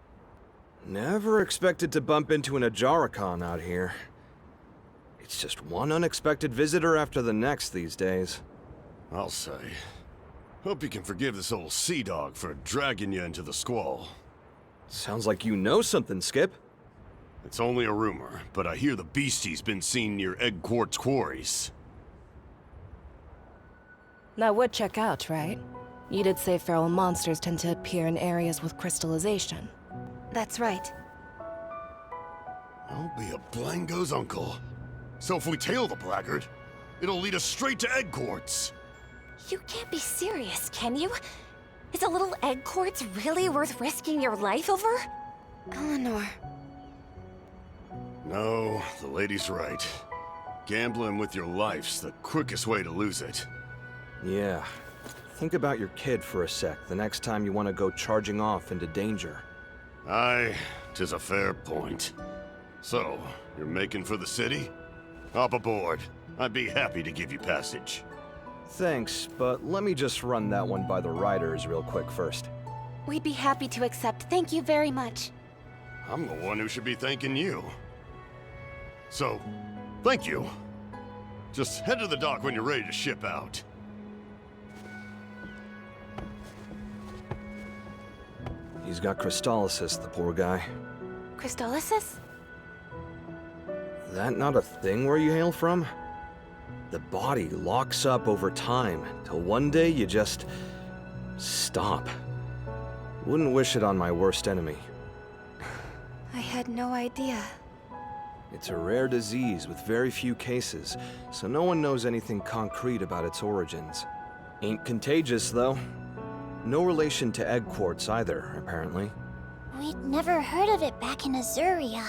Never expected to bump into an Ajaricon out here. It's just one unexpected visitor after the next these days. I'll say. Hope you can forgive this old sea dog for dragging you into the squall. Sounds like you know something, Skip. It's only a rumor, but I hear the beastie's been seen near Egg Quartz quarries. That would check out, right? You did say feral monsters tend to appear in areas with crystallization. That's right. I'll be a Blango's uncle. So if we tail the blackguard, it'll lead us straight to Egg Quartz. You can't be serious, can you? Is a little egg quartz really worth risking your life over? Eleanor. No, the lady's right. Gambling with your life's the quickest way to lose it. Yeah. Think about your kid for a sec the next time you want to go charging off into danger. Aye, 'tis a fair point. So, you're making for the city? Hop aboard. I'd be happy to give you passage. Thanks, but let me just run that one by the riders real quick first. We'd be happy to accept. Thank you very much. I'm the one who should be thanking you. So, thank you. Just head to the dock when you're ready to ship out. He's got crystallysis, the poor guy. Crystallysis? That not a thing where you hail from? The body locks up over time, till one day you just... stop. Wouldn't wish it on my worst enemy. I had no idea. It's a rare disease with very few cases, so no one knows anything concrete about its origins. Ain't contagious, though. No relation to egg quartz either, apparently. We'd never heard of it back in Azuria.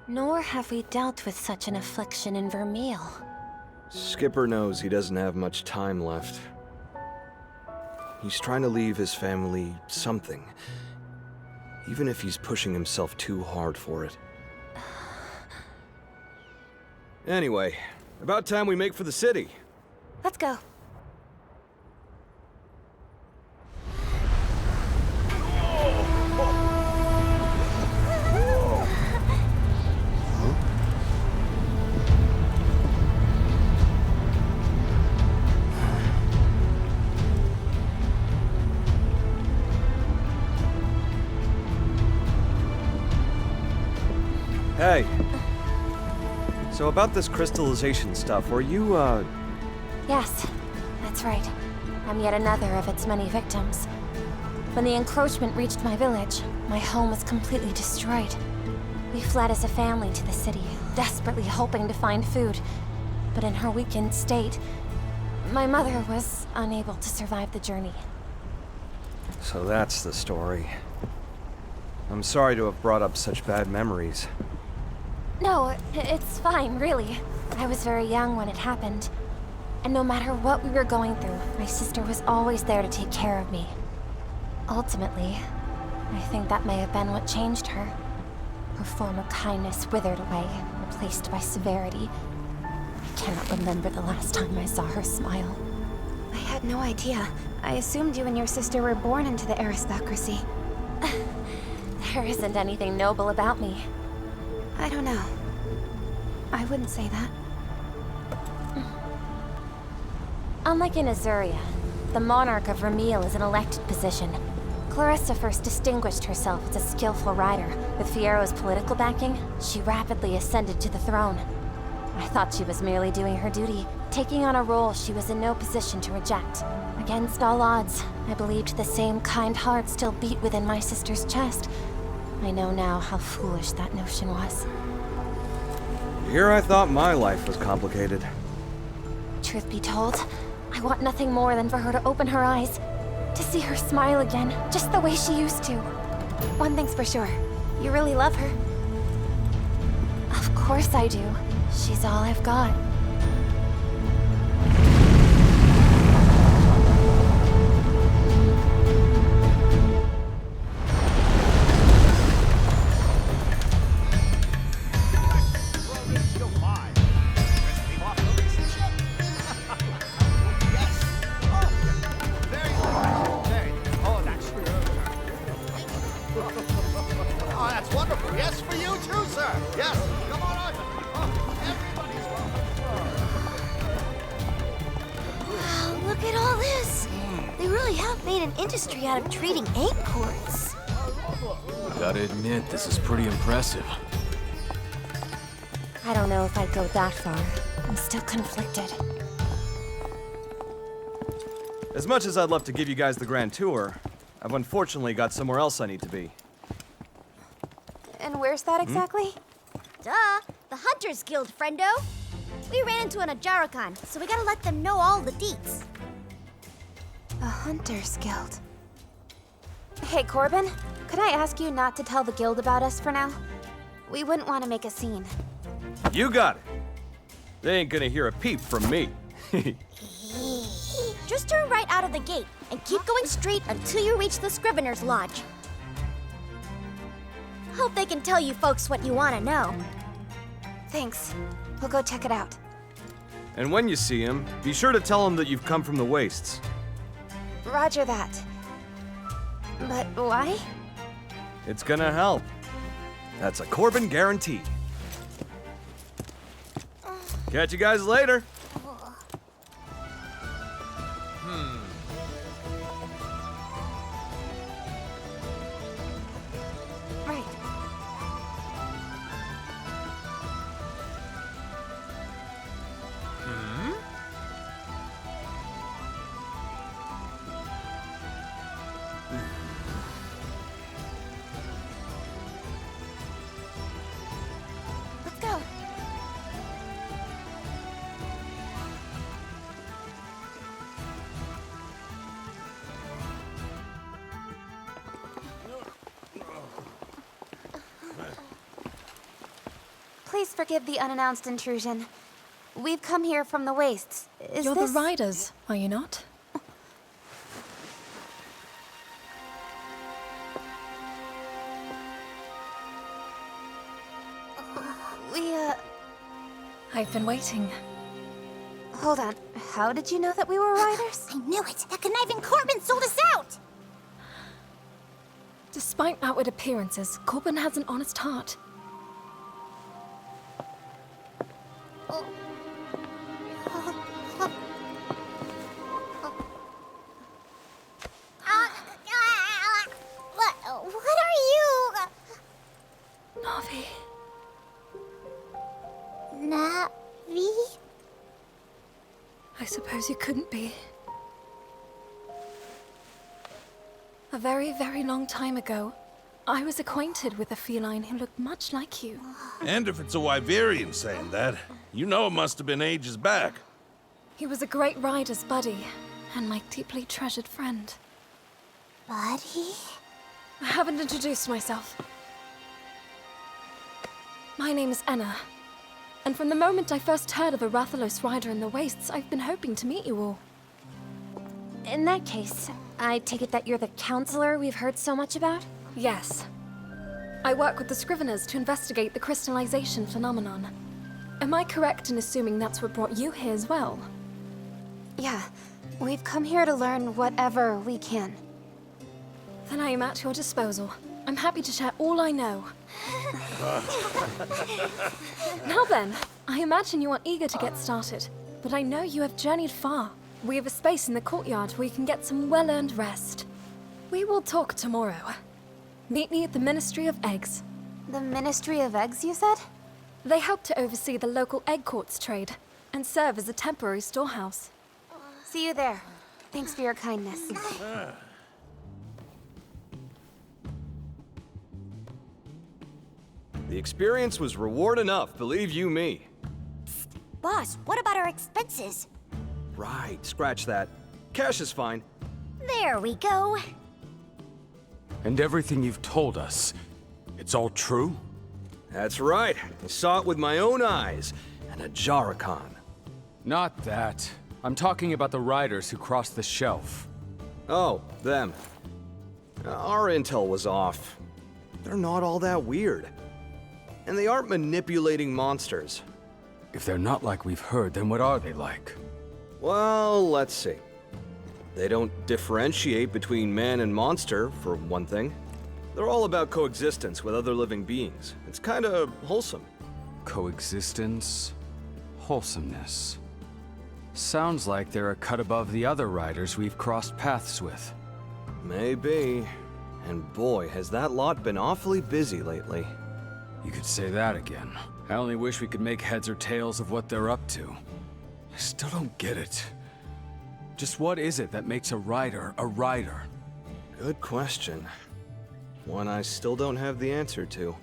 Nor have we dealt with such an affliction in Vermeil. Skipper knows he doesn't have much time left. He's trying to leave his family something, even if he's pushing himself too hard for it. Anyway, about time we make for the city. Let's go. Hey. So about this crystallization stuff, were you, Yes, that's right. I'm yet another of its many victims. When the encroachment reached my village, my home was completely destroyed. We fled as a family to the city, desperately hoping to find food. But in her weakened state, my mother was unable to survive the journey. So that's the story. I'm sorry to have brought up such bad memories. No, it's fine, really. I was very young when it happened. And no matter what we were going through, my sister was always there to take care of me. Ultimately, I think that may have been what changed her. Her former kindness withered away, replaced by severity. I cannot remember the last time I saw her smile. I had no idea. I assumed you and your sister were born into the aristocracy. There isn't anything noble about me. I don't know. I wouldn't say that. Unlike in Azuria, the Monarch of Vermeil is an elected position. Clarissa first distinguished herself as a skillful rider. With Fiero's political backing, she rapidly ascended to the throne. I thought she was merely doing her duty, taking on a role she was in no position to reject. Against all odds, I believed the same kind heart still beat within my sister's chest. I know now how foolish that notion was. Here I thought my life was complicated. Truth be told, I want nothing more than for her to open her eyes, to see her smile again, just the way she used to. One thing's for sure, you really love her. Of course I do. She's all I've got. Industry out of treating acorns. Gotta admit, this is pretty impressive. I don't know if I'd go that far. I'm still conflicted. As much as I'd love to give you guys the grand tour, I've unfortunately got somewhere else I need to be. And where's that exactly? Duh! The Hunters Guild, friendo! We ran into an Ajarakan, so we gotta let them know all the deets. The Hunters Guild. Hey, Corbin, could I ask you not to tell the guild about us for now? We wouldn't want to make a scene. You got it. They ain't gonna hear a peep from me. Just turn right out of the gate and keep going straight until you reach the Scrivener's Lodge. Hope they can tell you folks what you want to know. Thanks. We'll go check it out. And when you see him, be sure to tell him that you've come from the Wastes. Roger that. But why? It's gonna help. That's a Corbin guarantee. Catch you guys later. Right. Let's go. Please forgive the unannounced intrusion. We've come here from the Wastes. You're the riders, are you not? I've been waiting. Hold on. How did you know that we were riders? I knew it! That conniving Corbin sold us out! Despite outward appearances, Corbin has an honest heart. What are you? Navi. Navi? I suppose you couldn't be. A very, very long time ago, I was acquainted with a feline who looked much like you. And if it's a Wyverian saying that, you know it must have been ages back. He was a great rider's buddy, and my deeply treasured friend. Buddy? I haven't introduced myself. My name is Anna, and from the moment I first heard of a Rathalos rider in the Wastes, I've been hoping to meet you all. In that case, I take it that you're the counselor we've heard so much about? Yes. I work with the Scriveners to investigate the crystallization phenomenon. Am I correct in assuming that's what brought you here as well? Yeah, we've come here to learn whatever we can. Then I am at your disposal. I'm happy to share all I know. Now then, I imagine you are eager to get started, but I know you have journeyed far. We have a space in the courtyard where you can get some well-earned rest. We will talk tomorrow. Meet me at the Ministry of Eggs. The Ministry of Eggs, you said? They help to oversee the local egg quartz trade and serve as a temporary storehouse. See you there. Thanks for your kindness. The experience was reward enough, believe you me. Boss, what about our expenses? Right, scratch that. Cash is fine. There we go. And everything you've told us, it's all true? That's right. I saw it with my own eyes. And a Jarrakan. Not that. I'm talking about the riders who crossed the shelf. Oh, them. Our intel was off. They're not all that weird. And they aren't manipulating monsters. If they're not like we've heard, then what are they like? Well, let's see. They don't differentiate between man and monster, for one thing. They're all about coexistence with other living beings. It's kinda wholesome. Coexistence, wholesomeness. Sounds like they're a cut above the other riders we've crossed paths with. Maybe. And boy, has that lot been awfully busy lately. You could say that again. I only wish we could make heads or tails of what they're up to. I still don't get it. Just what is it that makes a rider a rider? Good question. One I still don't have the answer to.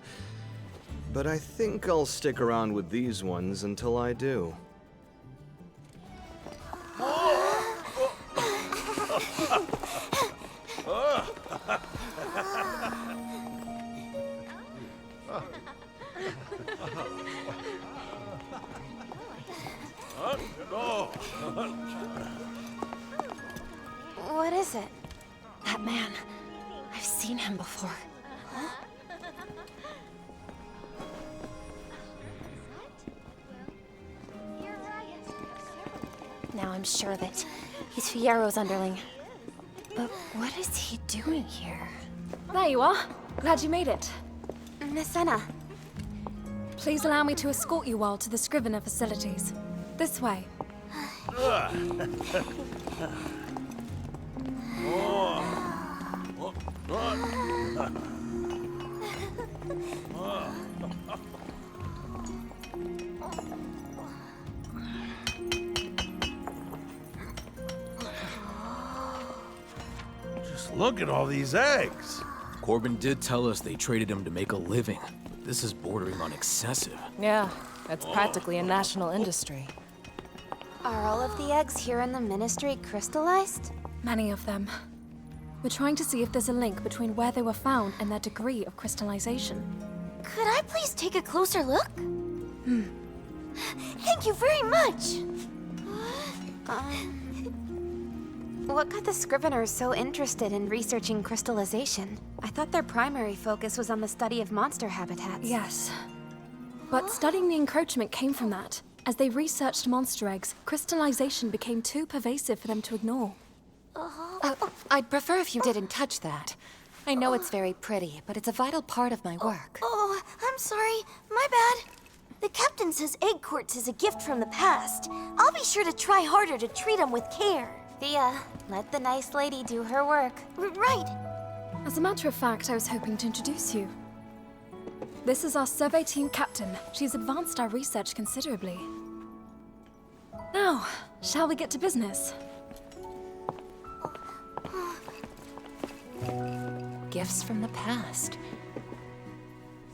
But I think I'll stick around with these ones until I do. What is it? That man. I've seen him before. Now I'm sure that he's Fiero's underling. But what is he doing here? There you are. Glad you made it. Miss Senna. Please allow me to escort you all to the Scrivener facilities. This way. Just look at all these eggs. Corbin did tell us they traded them to make a living, but this is bordering on excessive. Yeah, it's practically a national industry. Are all of the eggs here in the Ministry crystallized? Many of them. We're trying to see if there's a link between where they were found and their degree of crystallization. Could I please take a closer look? Thank you very much! What got the Scriveners so interested in researching crystallization? I thought their primary focus was on the study of monster habitats. Yes. But studying the encroachment came from that. As they researched monster eggs, crystallization became too pervasive for them to ignore. I'd prefer if you didn't touch that. I know it's very pretty, but it's a vital part of my work. Oh, I'm sorry. My bad. The captain says egg quartz is a gift from the past. I'll be sure to try harder to treat them with care. Thea, let the nice lady do her work. Right. As a matter of fact, I was hoping to introduce you. This is our survey team captain. She's advanced our research considerably. Now, shall we get to business? Gifts from the past.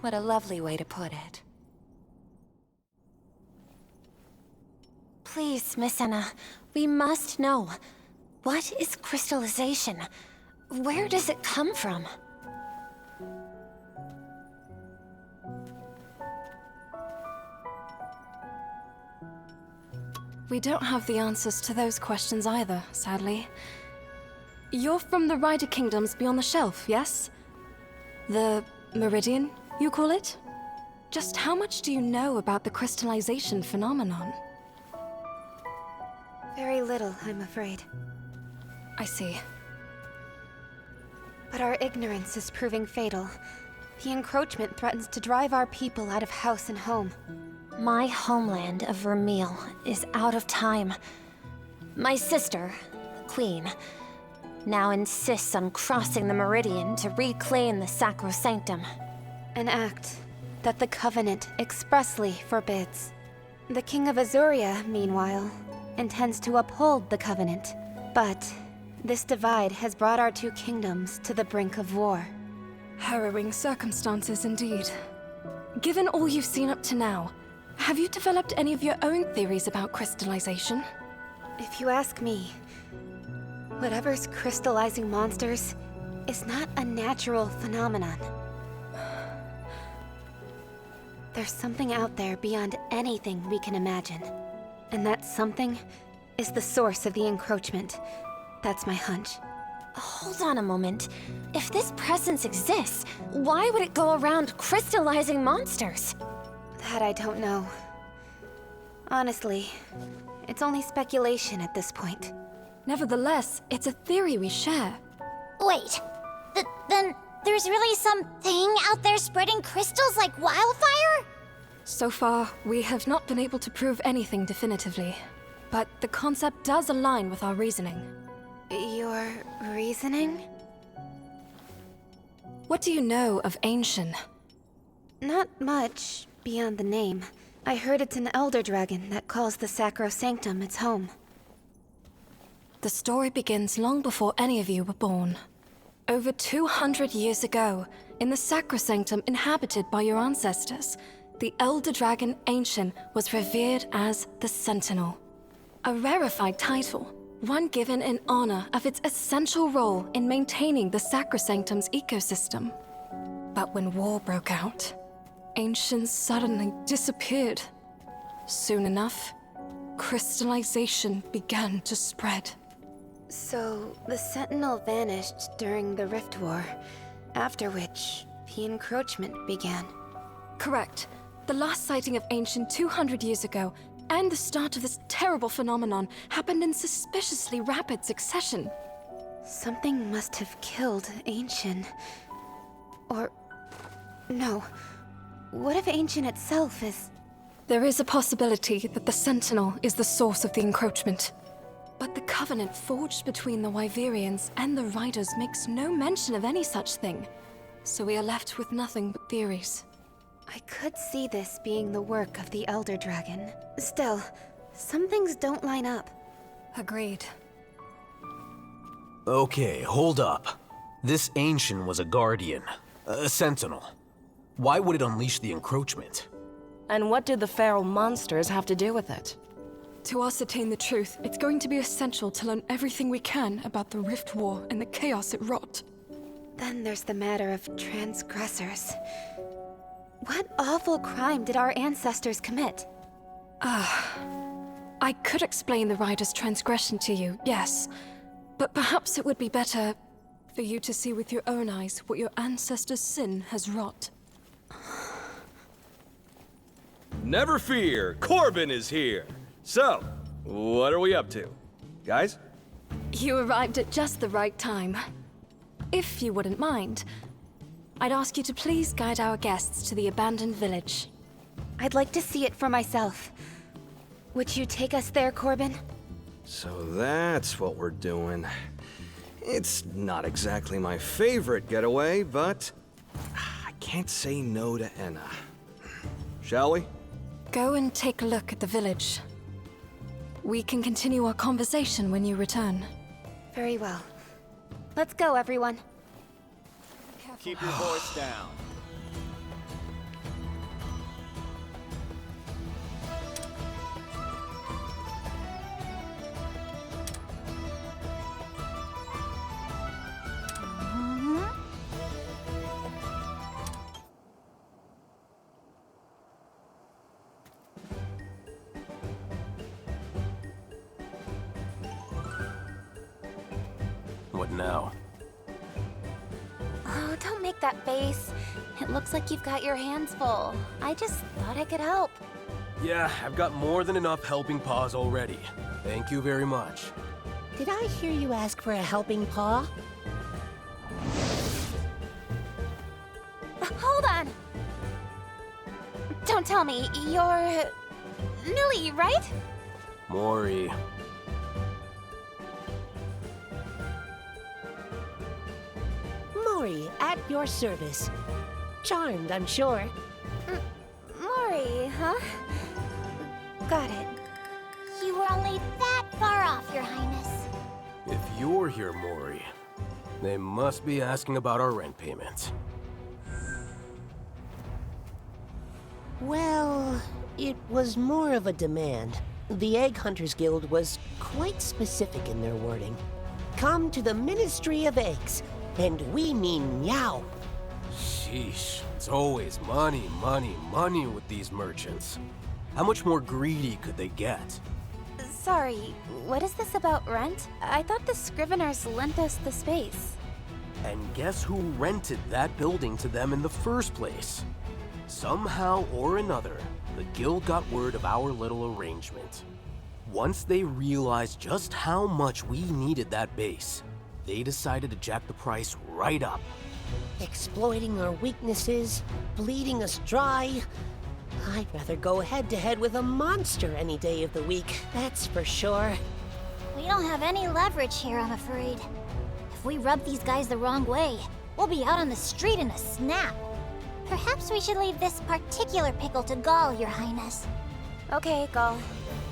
What a lovely way to put it. Please, Miss Senna, we must know. What is crystallization? Where does it come from? We don't have the answers to those questions either, sadly. You're from the Rider Kingdoms beyond the shelf, yes? The meridian, you call it? Just how much do you know about the crystallization phenomenon? Very little, I'm afraid. I see. But our ignorance is proving fatal. The encroachment threatens to drive our people out of house and home. My homeland of Vermeil is out of time. My sister, the Queen, now insists on crossing the meridian to reclaim the sacrosanctum. An act that the Covenant expressly forbids. The King of Azuria, meanwhile, intends to uphold the Covenant. But this divide has brought our two kingdoms to the brink of war. Harrowing circumstances indeed. Given all you've seen up to now, have you developed any of your own theories about crystallization? If you ask me, whatever's crystallizing monsters is not a natural phenomenon. There's something out there beyond anything we can imagine. And that something is the source of the encroachment. That's my hunch. Hold on a moment. If this presence exists, why would it go around crystallizing monsters? That I don't know. Honestly, it's only speculation at this point. Nevertheless, it's a theory we share. Wait, then there's really something out there spreading crystals like wildfire? So far, we have not been able to prove anything definitively. But the concept does align with our reasoning. Your reasoning? What do you know of Ancient? Not much, beyond the name. I heard it's an elder dragon that calls the sacrosanctum its home. The story begins long before any of you were born. Over 200 years ago, in the sacrosanctum inhabited by your ancestors, the elder dragon Ancient was revered as the Sentinel. A rarefied title, one given in honor of its essential role in maintaining the sacrosanctum's ecosystem. But when war broke out, Ancient suddenly disappeared. Soon enough, crystallization began to spread. So, the Sentinel vanished during the Rift War, after which the encroachment began. Correct. The last sighting of Ancient 200 years ago, and the start of this terrible phenomenon, happened in suspiciously rapid succession. Something must have killed Ancient. Or... no. What if Ancient itself is... There is a possibility that the Sentinel is the source of the encroachment. But the covenant forged between the Wyverians and the Riders makes no mention of any such thing. So we are left with nothing but theories. I could see this being the work of the Elder Dragon. Still, some things don't line up. Agreed. Okay, hold up. This Ancient was a guardian, a sentinel. Why would it unleash the encroachment? And what do the feral monsters have to do with it? To ascertain the truth, it's going to be essential to learn everything we can about the Rift War and the chaos it wrought. Then there's the matter of transgressors. What awful crime did our ancestors commit? I could explain the Rider's transgression to you, yes. But perhaps it would be better for you to see with your own eyes what your ancestors' sin has wrought. Never fear, Corbin is here. So, what are we up to? Guys? You arrived at just the right time. If you wouldn't mind, I'd ask you to please guide our guests to the abandoned village. I'd like to see it for myself. Would you take us there, Corbin? So that's what we're doing. It's not exactly my favorite getaway, but I can't say no to Enna. Shall we? Go and take a look at the village. We can continue our conversation when you return. Very well. Let's go, everyone. Keep your voice down. What now? Oh, don't make that face. It looks like you've got your hands full. I just thought I could help. Yeah, I've got more than enough helping paws already. Thank you very much. Did I hear you ask for a helping paw? Hold on! Don't tell me, you're... Millie, right? Mori. Mori, at your service. Charmed, I'm sure. Mori, huh? Got it. You were only that far off, Your Highness. If you're here, Mori, they must be asking about our rent payments. Well, it was more of a demand. The Egg Hunters Guild was quite specific in their wording. Come to the Ministry of Eggs, and we mean meow. Sheesh, it's always money, money, money with these merchants. How much more greedy could they get? Sorry, what is this about rent? I thought the Scriveners lent us the space. And guess who rented that building to them in the first place? Somehow or another, the guild got word of our little arrangement. Once they realized just how much we needed that base, they decided to jack the price right up. Exploiting our weaknesses, bleeding us dry. I'd rather go head-to-head with a monster any day of the week, that's for sure. We don't have any leverage here, I'm afraid. If we rub these guys the wrong way, we'll be out on the street in a snap. Perhaps we should leave this particular pickle to Gaul, Your Highness. Okay, Gaul.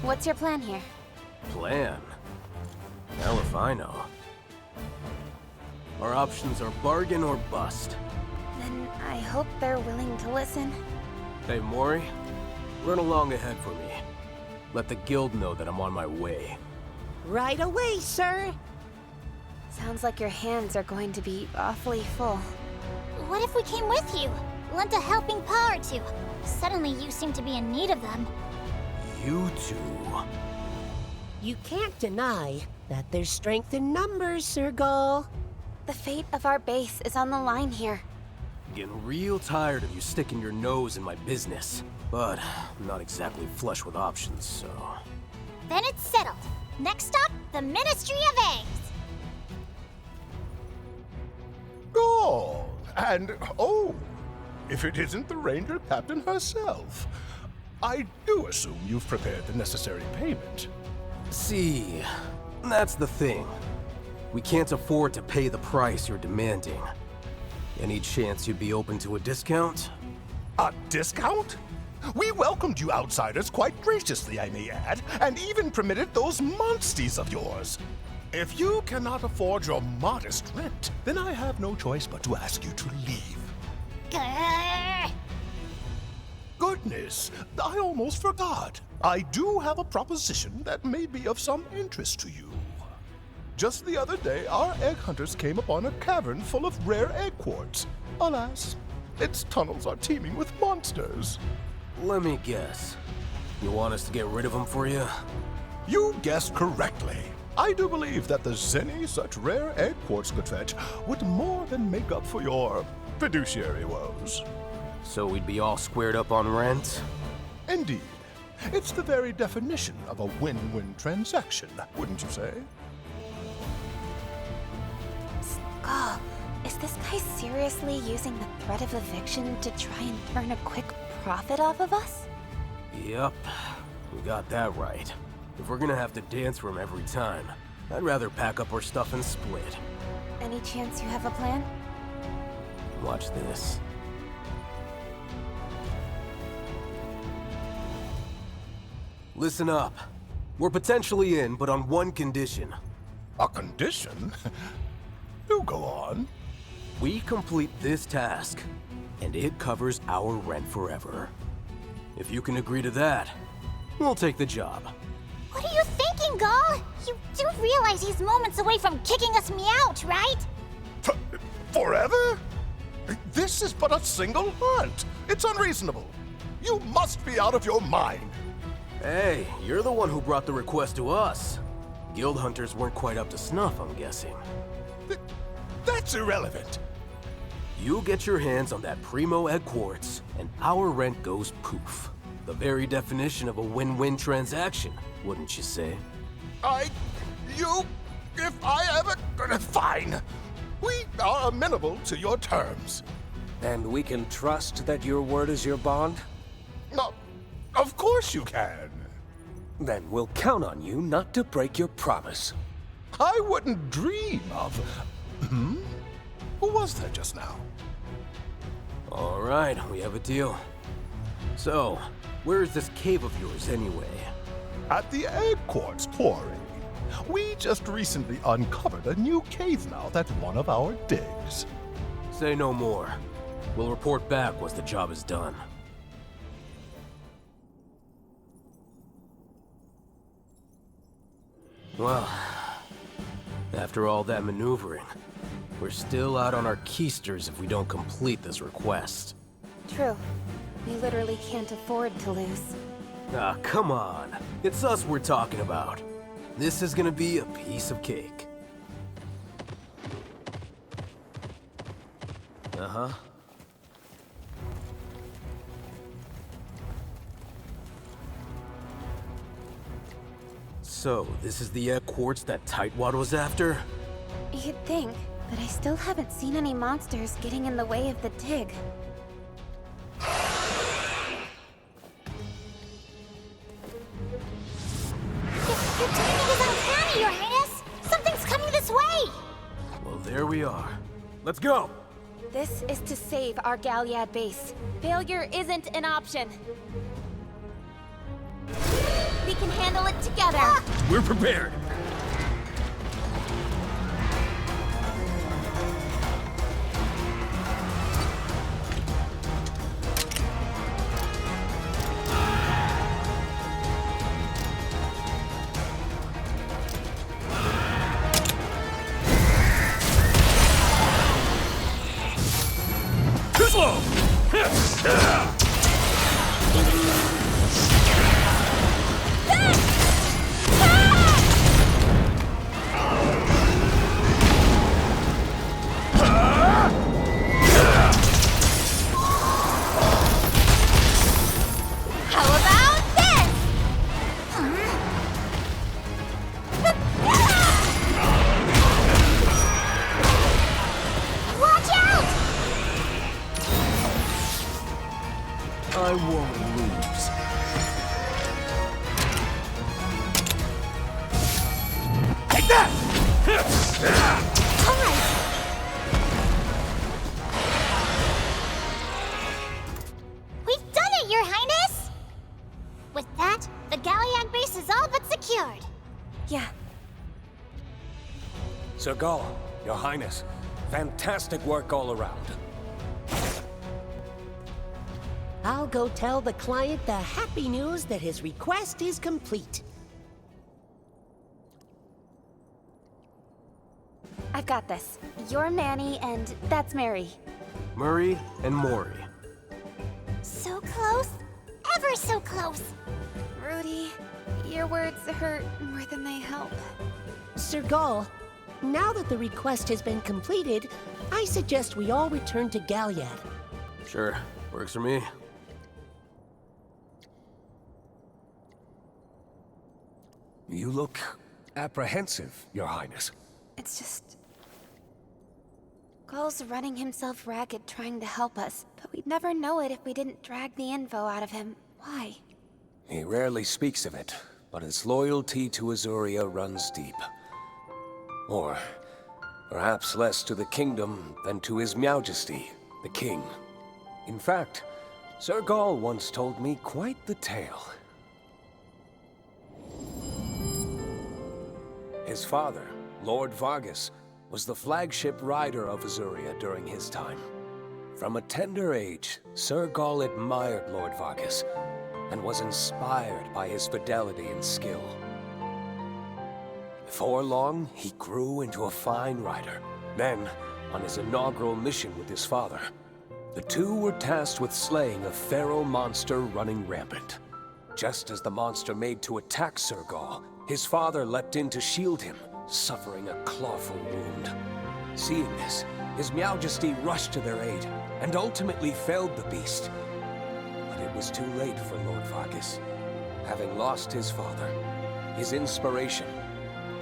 What's your plan here? Plan? Hell if I know. Our options are bargain or bust. Then I hope they're willing to listen. Hey, Mori, run along ahead for me. Let the guild know that I'm on my way. Right away, sir! Sounds like your hands are going to be awfully full. What if we came with you? Lent a helping paw or two. Suddenly you seem to be in need of them. You two... You can't deny that there's strength in numbers, Sir Gaul. The fate of our base is on the line here. Getting real tired of you sticking your nose in my business. But I'm not exactly flush with options, so... Then it's settled. Next stop, the Ministry of Eggs. Gaul! And, oh, if it isn't the Ranger Captain herself. I do assume you've prepared the necessary payment. See, that's the thing. We can't afford to pay the price you're demanding. Any chance you'd be open to a discount? A discount? We welcomed you outsiders quite graciously, I may add, and even permitted those monsties of yours. If you cannot afford your modest rent, then I have no choice but to ask you to leave. Grrr. Goodness, I almost forgot. I do have a proposition that may be of some interest to you. Just the other day, our egg hunters came upon a cavern full of rare egg quartz. Alas, its tunnels are teeming with monsters. Let me guess. You want us to get rid of them for you? You guessed correctly. I do believe that the zenny such rare egg quartz could fetch would more than make up for your fiduciary woes. So we'd be all squared up on rent? Indeed. It's the very definition of a win-win transaction, wouldn't you say? Gaul, is this guy seriously using the threat of eviction to try and turn a quick profit off of us? Yep, we got that right. If we're gonna have to dance for him every time, I'd rather pack up our stuff and split. Any chance you have a plan? Watch this. Listen up. We're potentially in, but on one condition. A condition? Do go on. We complete this task, and it covers our rent forever. If you can agree to that, we'll take the job. What are you thinking, Gaul? You do realize he's moments away from kicking us out, right? Forever? This is but a single hunt. It's unreasonable. You must be out of your mind. Hey, you're the one who brought the request to us. Guild hunters weren't quite up to snuff, I'm guessing. That's irrelevant. You get your hands on that primo egg quartz, and our rent goes poof. The very definition of a win-win transaction, wouldn't you say? If I ever... Fine. We are amenable to your terms. And we can trust that your word is your bond? No, of course you can. Then we'll count on you not to break your promise. I wouldn't dream of... Who was that just now? All right, we have a deal. So, where is this cave of yours anyway? At the egg quartz quarry. We just recently uncovered a new cave mouth at one of our digs. Say no more. We'll report back once the job is done. Well, after all that maneuvering, we're still out on our keisters if we don't complete this request. True. We literally can't afford to lose. Ah, come on. It's us we're talking about. This is gonna be a piece of cake. Uh-huh. So, this is the egg quartz that Tightwad was after? You'd think, but I still haven't seen any monsters getting in the way of the dig. Your timing is uncanny, Your Highness! Something's coming this way! Well, there we are. Let's go! This is to save our Galliad base. Failure isn't an option. We can handle it together. We're prepared! I won't lose. Take that! We've done it, Your Highness! With that, the Galliag base is all but secured. Yeah. Sir Gall, Your Highness, fantastic work all around. I'll go tell the client the happy news that his request is complete. I've got this. You're Manny, and that's Mary. Murray and Maury. So close. Ever so close. Rudy, your words hurt more than they help. Sir Gall, now that the request has been completed, I suggest we all return to Galliad. Sure, works for me. You look apprehensive, Your Highness. It's just... Gall's running himself ragged trying to help us, but we'd never know it if we didn't drag the info out of him. Why? He rarely speaks of it, but his loyalty to Azuria runs deep. Or perhaps less to the kingdom than to His Majesty, the King. In fact, Sir Gall once told me quite the tale. His father, Lord Vargas, was the flagship rider of Azuria during his time. From a tender age, Sir Gall admired Lord Vargas and was inspired by his fidelity and skill. Before long, he grew into a fine rider. Then, on his inaugural mission with his father, the two were tasked with slaying a feral monster running rampant. Just as the monster made to attack Sir Gall, his father leapt in to shield him, suffering a clawful wound. Seeing this, His Majesty rushed to their aid, and ultimately felled the beast. But it was too late for Lord Vargas. Having lost his father, his inspiration,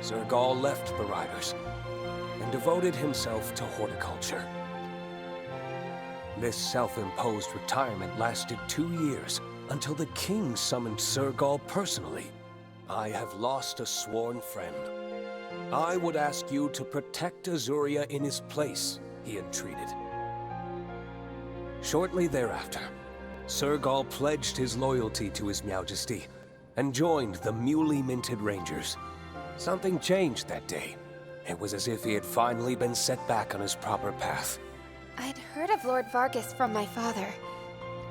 Sir Gaul left the Riders, and devoted himself to horticulture. This self-imposed retirement lasted 2 years, until the king summoned Sir Gaul personally. I have lost a sworn friend. I would ask you to protect Azuria in his place, he entreated. Shortly thereafter, Sir Gaul pledged his loyalty to his Majesty and joined the newly minted Rangers. Something changed that day. It was as if he had finally been set back on his proper path. I'd heard of Lord Vargas from my father,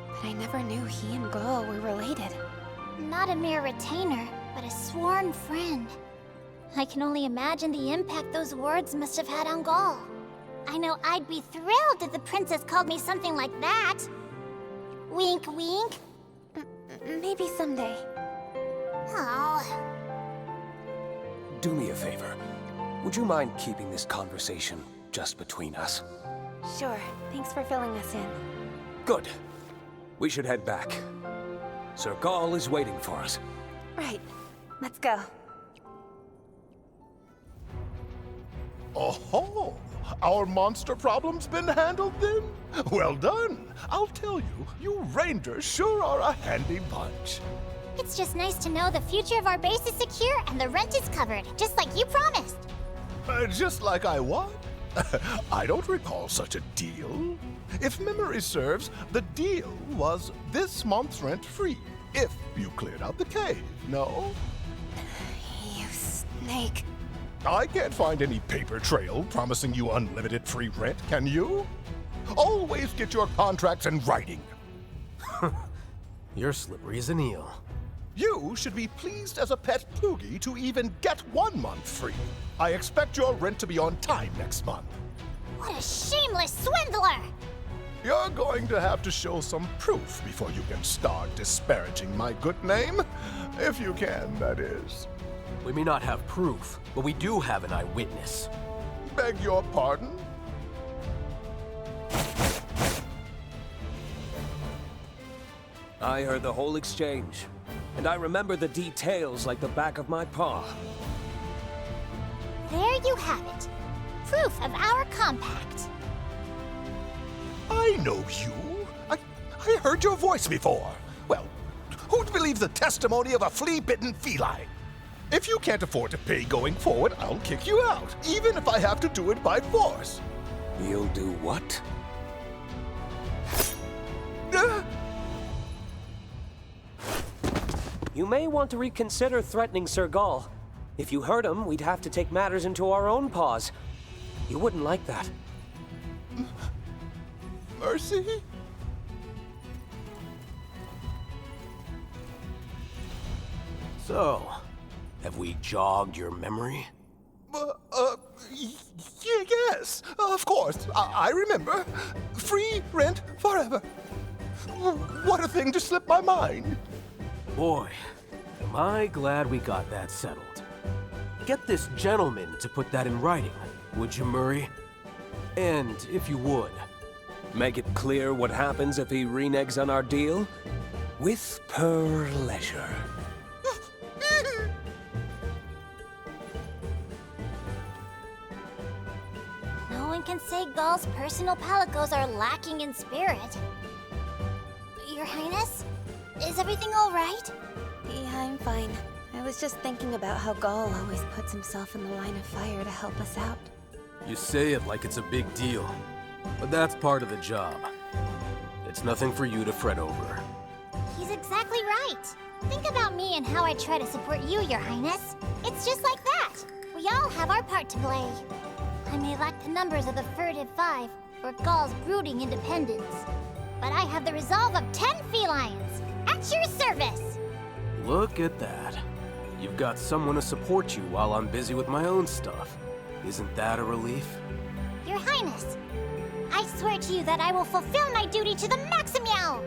but I never knew he and Gaul were related. Not a mere retainer, but a sworn friend. I can only imagine the impact those words must have had on Gaul. I know I'd be thrilled if the princess called me something like that. Wink, wink. Maybe someday. Oh. Do me a favor. Would you mind keeping this conversation just between us? Sure. Thanks for filling us in. Good. We should head back. Sir Gaul is waiting for us. Right. Let's go. Oh-ho! Our monster problem's been handled then? Well done! I'll tell you, you Rangers sure are a handy bunch. It's just nice to know the future of our base is secure and the rent is covered, just like you promised. Just like I what? I don't recall such a deal. If memory serves, the deal was this month's rent free, if you cleared out the cave, no? You snake. I can't find any paper trail promising you unlimited free rent, can you? Always get your contracts in writing. You're slippery as an eel. You should be pleased as a pet poogie to even get 1 month free. I expect your rent to be on time next month. What a shameless swindler! You're going to have to show some proof before you can start disparaging my good name. If you can, that is. We may not have proof, but we do have an eyewitness. Beg your pardon? I heard the whole exchange, and I remember the details like the back of my paw. There you have it. Proof of our compact. I know you. I heard your voice before. Well, who'd believe the testimony of a flea-bitten feline? If you can't afford to pay going forward, I'll kick you out, even if I have to do it by force. You'll do what? You may want to reconsider threatening Sir Gaul. If you hurt him, we'd have to take matters into our own paws. You wouldn't like that. Mercy? So, have we jogged your memory? Yes, of course. I remember. Free rent forever. What a thing to slip my mind. Boy, am I glad we got that settled. Get this gentleman to put that in writing, would you, Murray? And if you would, make it clear what happens if he reneges on our deal? With pleasure. No one can say Gaul's personal palicos are lacking in spirit. Your Highness? Is everything all right? Yeah, I'm fine. I was just thinking about how Gaul always puts himself in the line of fire to help us out. you say it like it's a big deal. But that's part of the job. It's nothing for you to fret over. He's exactly right. Think about me and how I try to support you, Your Highness. It's just like that. We all have our part to play. I may lack the numbers of the furtive 5 or Gaul's brooding independence, but I have the resolve of 10 felines. At your service! Look at that. You've got someone to support you while I'm busy with my own stuff. Isn't that a relief? Your Highness, I swear to you that I will fulfill my duty to the maximum!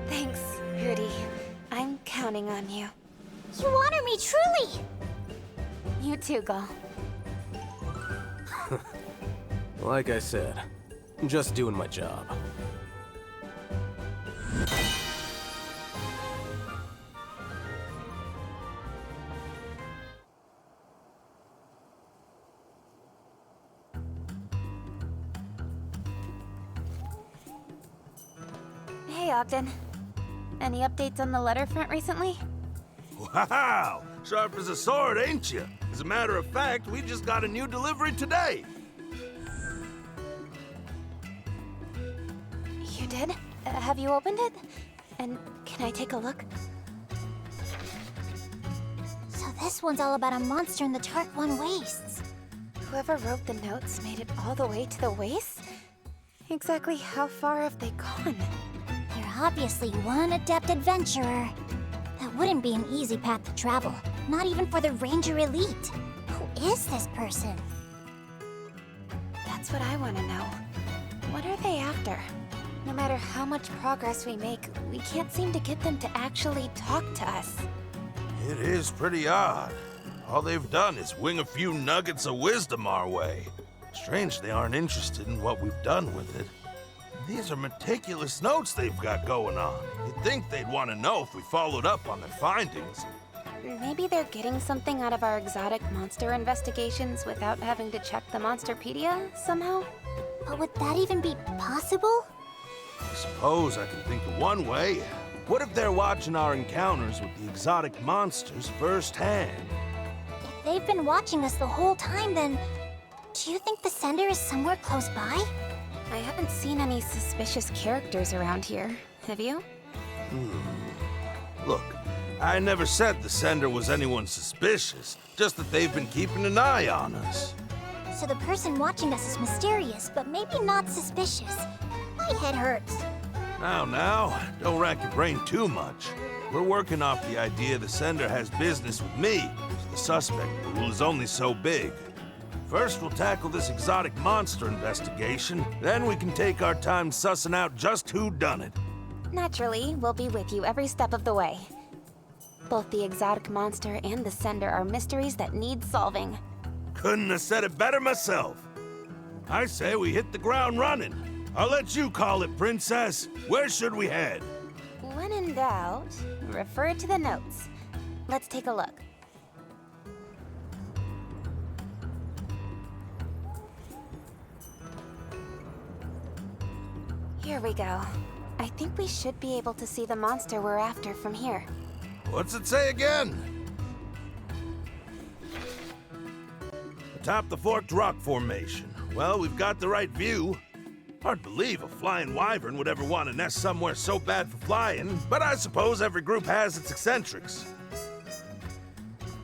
Thanks, Rudy. I'm counting on you. You honor me truly! You too, Gaul. Like I said, Just doing my job. Hey, Ogden. Any updates on the letter front recently? Wow! Sharp as a sword, ain't you? As a matter of fact, we just got a new delivery today. You did? Have you opened it? And can I take a look? So this one's all about a monster in the Tark 1 wastes. Whoever wrote the notes made it all the way to the wastes? Exactly how far have they gone? They're obviously one adept adventurer. That wouldn't be an easy path to travel, not even for the Ranger Elite. Who is this person? That's what I want to know. What are they after? No matter how much progress we make, we can't seem to get them to actually talk to us. It is pretty odd. All they've done is wing a few nuggets of wisdom our way. Strange they aren't interested in what we've done with it. These are meticulous notes they've got going on. You'd think they'd want to know if we followed up on their findings. Maybe they're getting something out of our exotic monster investigations without having to check the Monsterpedia somehow? But would that even be possible? I suppose I can think of one way. What if they're watching our encounters with the exotic monsters firsthand? If they've been watching us the whole time, then do you think the sender is somewhere close by? I haven't seen any suspicious characters around here. Have you? Look, I never said the sender was anyone suspicious, just that they've been keeping an eye on us. So the person watching us is mysterious, but maybe not suspicious. My head hurts. Now, don't rack your brain too much. We're working off the idea the sender has business with me, so the suspect pool is only so big. First, we'll tackle this exotic monster investigation, then we can take our time sussing out just who done it. Naturally, we'll be with you every step of the way. Both the exotic monster and the sender are mysteries that need solving. Couldn't have said it better myself. I say we hit the ground running. I'll let you call it, Princess. Where should we head? When in doubt, refer to the notes. Let's take a look. Here we go. I think we should be able to see the monster we're after from here. What's it say again? Atop the Forked Rock Formation. Well, we've got the right view. Hard to believe a flying wyvern would ever want to nest somewhere so bad for flying, but I suppose every group has its eccentrics.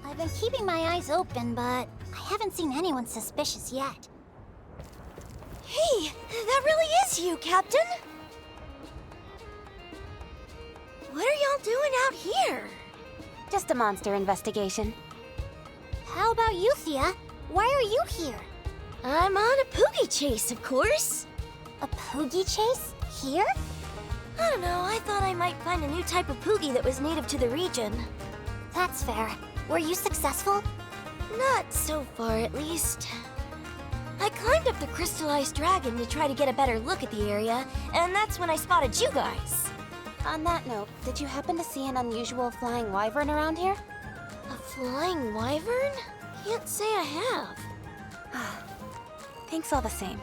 I've been keeping my eyes open, but I haven't seen anyone suspicious yet. Hey, that really is you, Captain! What are y'all doing out here? Just a monster investigation. How about you, Thea? Why are you here? I'm on a poogie chase, of course. A poogie chase? Here? I don't know, I thought I might find a new type of poogie that was native to the region. That's fair. Were you successful? Not so far, at least. I climbed up the crystallized dragon to try to get a better look at the area, and that's when I spotted you guys. On that note, did you happen to see an unusual flying wyvern around here? A flying wyvern? Can't say I have. Thanks all the same.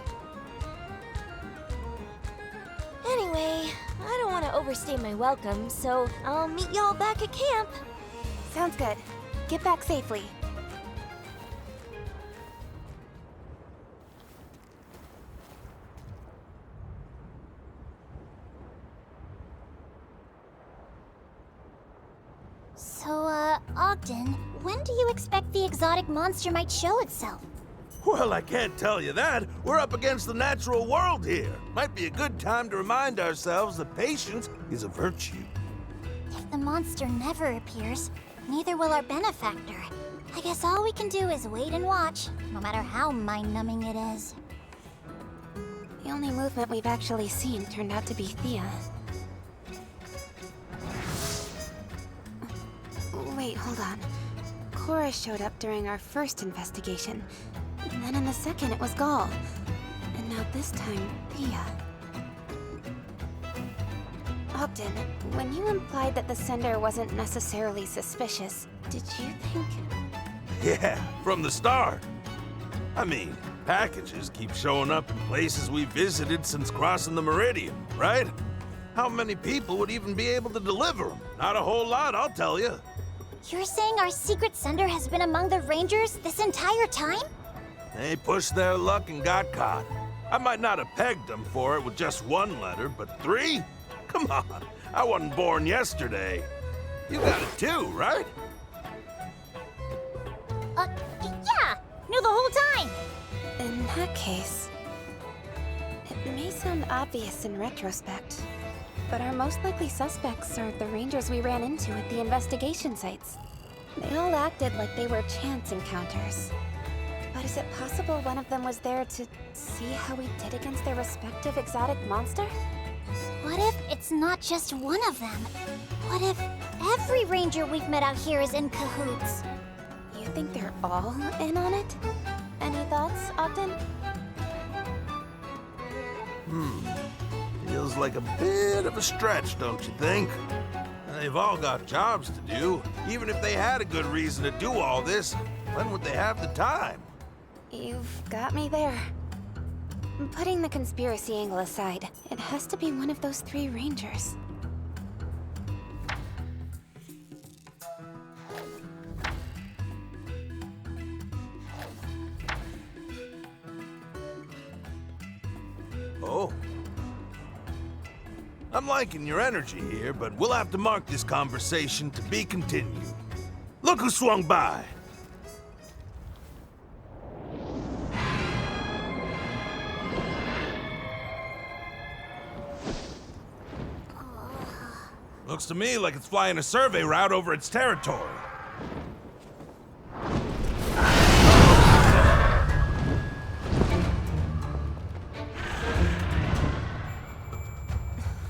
Anyway, I don't want to overstay my welcome, so I'll meet y'all back at camp. Sounds good. Get back safely. So, Ogden, when do you expect the exotic monster might show itself? Well, I can't tell you that. We're up against the natural world here. Might be a good time to remind ourselves that patience is a virtue. If the monster never appears, neither will our benefactor. I guess all we can do is wait and watch, no matter how mind-numbing it is. The only movement we've actually seen turned out to be Thea. Wait, hold on. Cora showed up during our first investigation. And then in the second, it was Gall. And Now this time, Thea. Ogden, when you implied that the sender wasn't necessarily suspicious, did you think... Yeah, from the start. I mean, packages keep showing up in places we visited since crossing the Meridian, right? How many people would even be able to deliver them? Not a whole lot, I'll tell you. You're saying our secret sender has been among the Rangers this entire time? They pushed their luck and got caught. I might not have pegged them for it with just one letter, but 3? Come on, I wasn't born yesterday. You got it too, right? Yeah, knew the whole time. In that case, it may sound obvious in retrospect, but our most likely suspects are the Rangers we ran into at the investigation sites. They all acted like they were chance encounters. But is it possible one of them was there to see how we did against their respective exotic monster? What if it's not just one of them? What if every ranger we've met out here is in cahoots? You think they're all in on it? Any thoughts, Ogden? Feels like a bit of a stretch, don't you think? They've all got jobs to do. Even if they had a good reason to do all this, when would they have the time? You've got me there. Putting the conspiracy angle aside, it has to be one of those 3 Rangers. Oh. I'm liking your energy here, but we'll have to mark this conversation to be continued. Look who swung by! Looks to me like it's flying a survey route over its territory.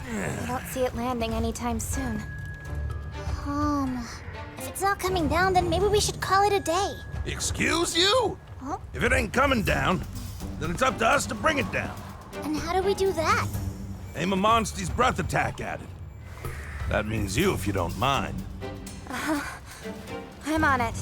I don't see it landing anytime soon. If it's not coming down, then maybe we should call it a day. Excuse you? Huh? If it ain't coming down, then it's up to us to bring it down. And how do we do that? Aim a monster's breath attack at it. That means you, if you don't mind. I'm on it.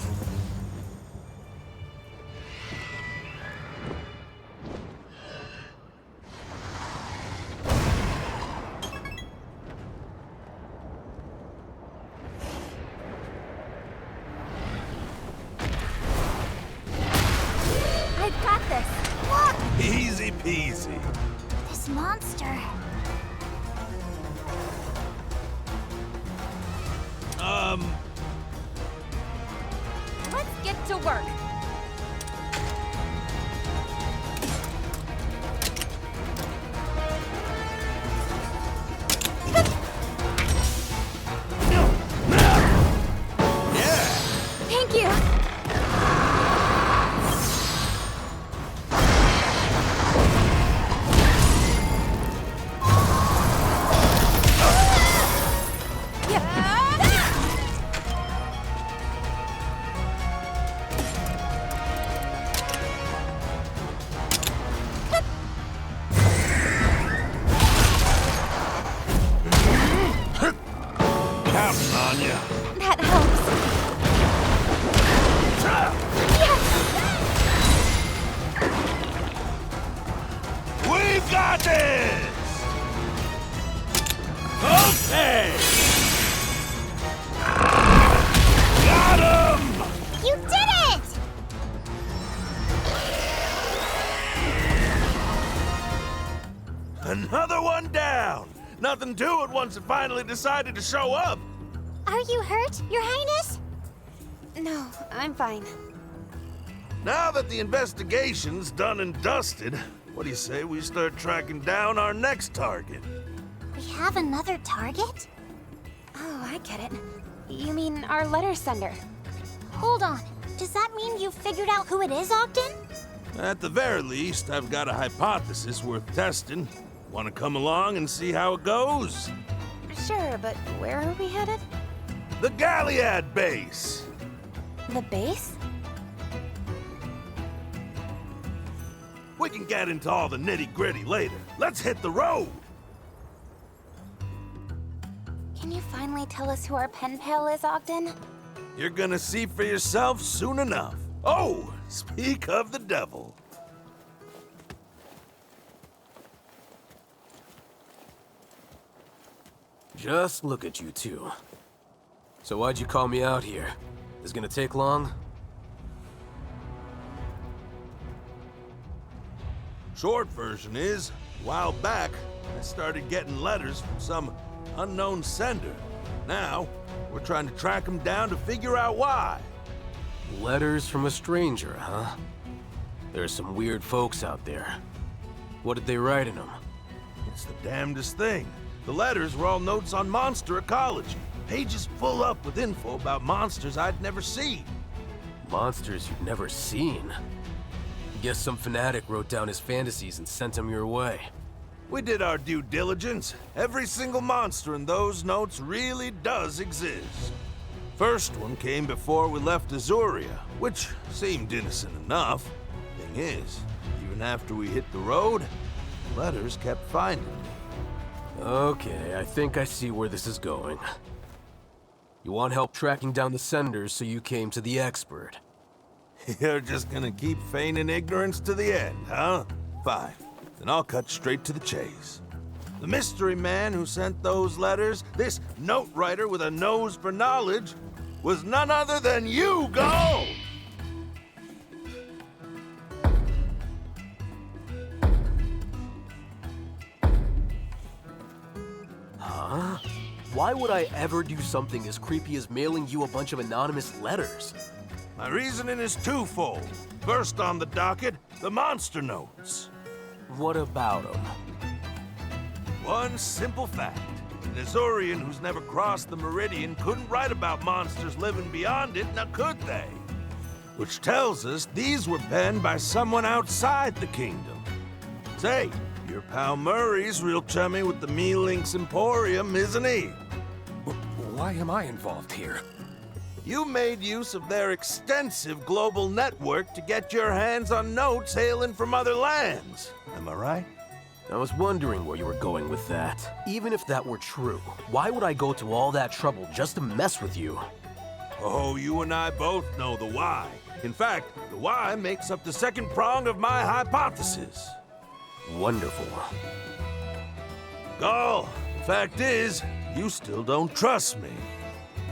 I've got this. Look! Easy peasy. This monster. Let's get to work. Thank you! Counting on you. That helps. We've got this! Okay! Got him! You did it! Another one down! Nothing to it once it finally decided to show up. Are you hurt, Your Highness? No, I'm fine. Now that the investigation's done and dusted, what do you say we start tracking down our next target? We have another target? Oh, I get it. You mean our letter sender? Hold on. Does that mean you figured out who it is, Ogden? At the very least, I've got a hypothesis worth testing. Want to come along and see how it goes? Sure, but where are we headed? The Galliad base! The base? We can get into all the nitty-gritty later. Let's hit the road! Can you finally tell us who our pen pal is, Ogden? You're gonna see for yourself soon enough. Oh, speak of the devil. Just look at you two. So why'd you call me out here? Is it gonna take long? Short version is, a while back, I started getting letters from some unknown sender. Now, we're trying to track him down to figure out why. Letters from a stranger, huh? There's some weird folks out there. What did they write in them? It's the damnedest thing. The letters were all notes on monster ecology. Pages full up with info about monsters I'd never seen. Monsters you've never seen? Guess some fanatic wrote down his fantasies and sent them your way. We did our due diligence. Every single monster in those notes really does exist. First one came before we left Azuria, which seemed innocent enough. Thing is, even after we hit the road, letters kept finding me. Okay, I think I see where this is going. You want help tracking down the senders, so you came to the expert. You're just gonna keep feigning ignorance to the end, huh? Fine. Then I'll cut straight to the chase. The mystery man who sent those letters, this note writer with a nose for knowledge, was none other than you, Go! Huh? Why would I ever do something as creepy as mailing you a bunch of anonymous letters? My reasoning is twofold. First on the docket, the monster notes. What about them? One simple fact. An Azurian who's never crossed the Meridian couldn't write about monsters living beyond it, now could they? Which tells us these were penned by someone outside the kingdom. Say, your pal Murray's real chummy with the Me-Links Emporium, isn't he? Why am I involved here? You made use of their extensive global network to get your hands on notes hailing from other lands. Am I right? I was wondering where you were going with that. Even if that were true, why would I go to all that trouble just to mess with you? Oh, you and I both know the why. In fact, the why makes up the second prong of my hypothesis. Wonderful. Gall, the fact is, you still don't trust me.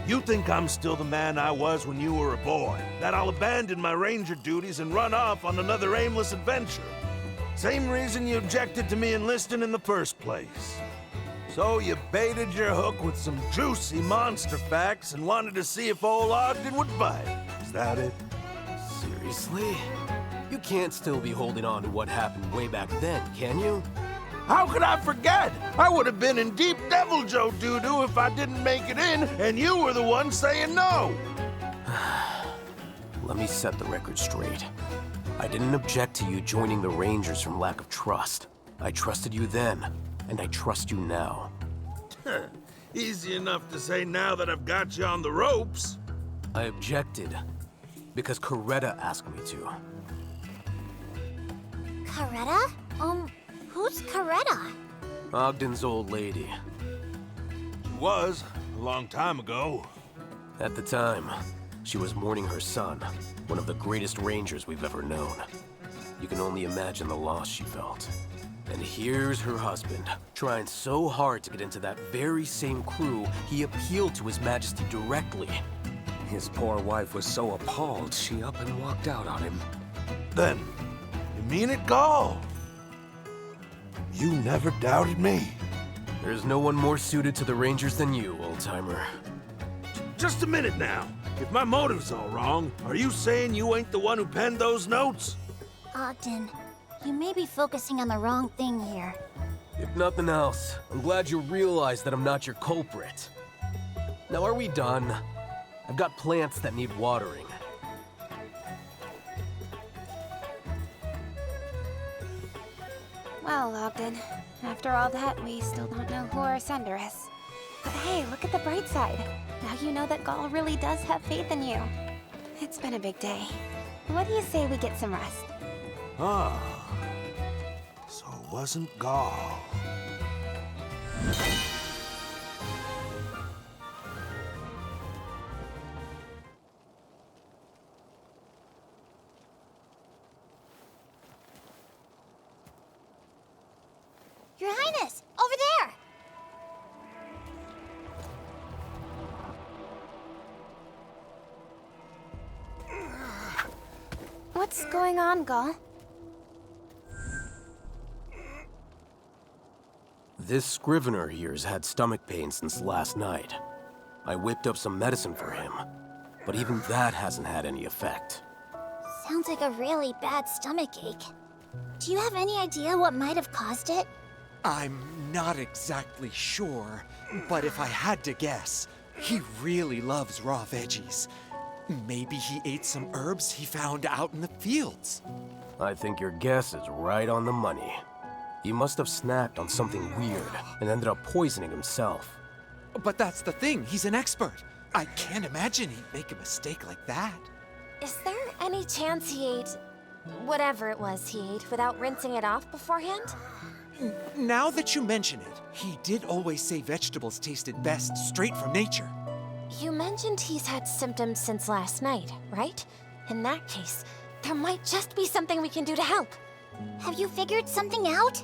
You think I'm still the man I was when you were a boy, that I'll abandon my ranger duties and run off on another aimless adventure. Same reason you objected to me enlisting in the first place. So you baited your hook with some juicy monster facts and wanted to see if old Ogden would bite. Is that it? Seriously? You can't still be holding on to what happened way back then, can you? How could I forget? I would have been in deep Devil Joe doo-doo if I didn't make it in, and you were the one saying no. Let me set the record straight. I didn't object to you joining the Rangers from lack of trust. I trusted you then, and I trust you now. Easy enough to say now that I've got you on the ropes. I objected because Coretta asked me to. Coretta? Who's Coretta? Ogden's old lady. She was, a long time ago. At the time, she was mourning her son, one of the greatest rangers we've ever known. You can only imagine the loss she felt. And here's her husband, trying so hard to get into that very same crew, he appealed to His Majesty directly. His poor wife was so appalled, she up and walked out on him. Then, you mean it, Gall? You never doubted me. There's no one more suited to the Rangers than you, old-timer. Just a minute now. If my motive's all wrong, are you saying you ain't the one who penned those notes? Ogden, you may be focusing on the wrong thing here. If nothing else, I'm glad you realize that I'm not your culprit. Now, are we done? I've got plants that need watering. Well, Ogden, after all that, we still don't know who our sender is. But hey, look at the bright side. Now you know that Gall really does have faith in you. It's been a big day. What do you say we get some rest? Ah, wasn't gall. Your Highness, over there! What's going on, Gall? This scrivener here's had stomach pain since last night. I whipped up some medicine for him, but even that hasn't had any effect. Sounds like a really bad stomachache. Do you have any idea what might have caused it? I'm not exactly sure, but if I had to guess, he really loves raw veggies. Maybe he ate some herbs he found out in the fields. I think your guess is right on the money. He must have snacked on something weird and ended up poisoning himself. But that's the thing, he's an expert. I can't imagine he'd make a mistake like that. Is there any chance he ate whatever it was he ate without rinsing it off beforehand? Now that you mention it, he did always say vegetables tasted best straight from nature. You mentioned he's had symptoms since last night, right? In that case, there might just be something we can do to help. Have you figured something out?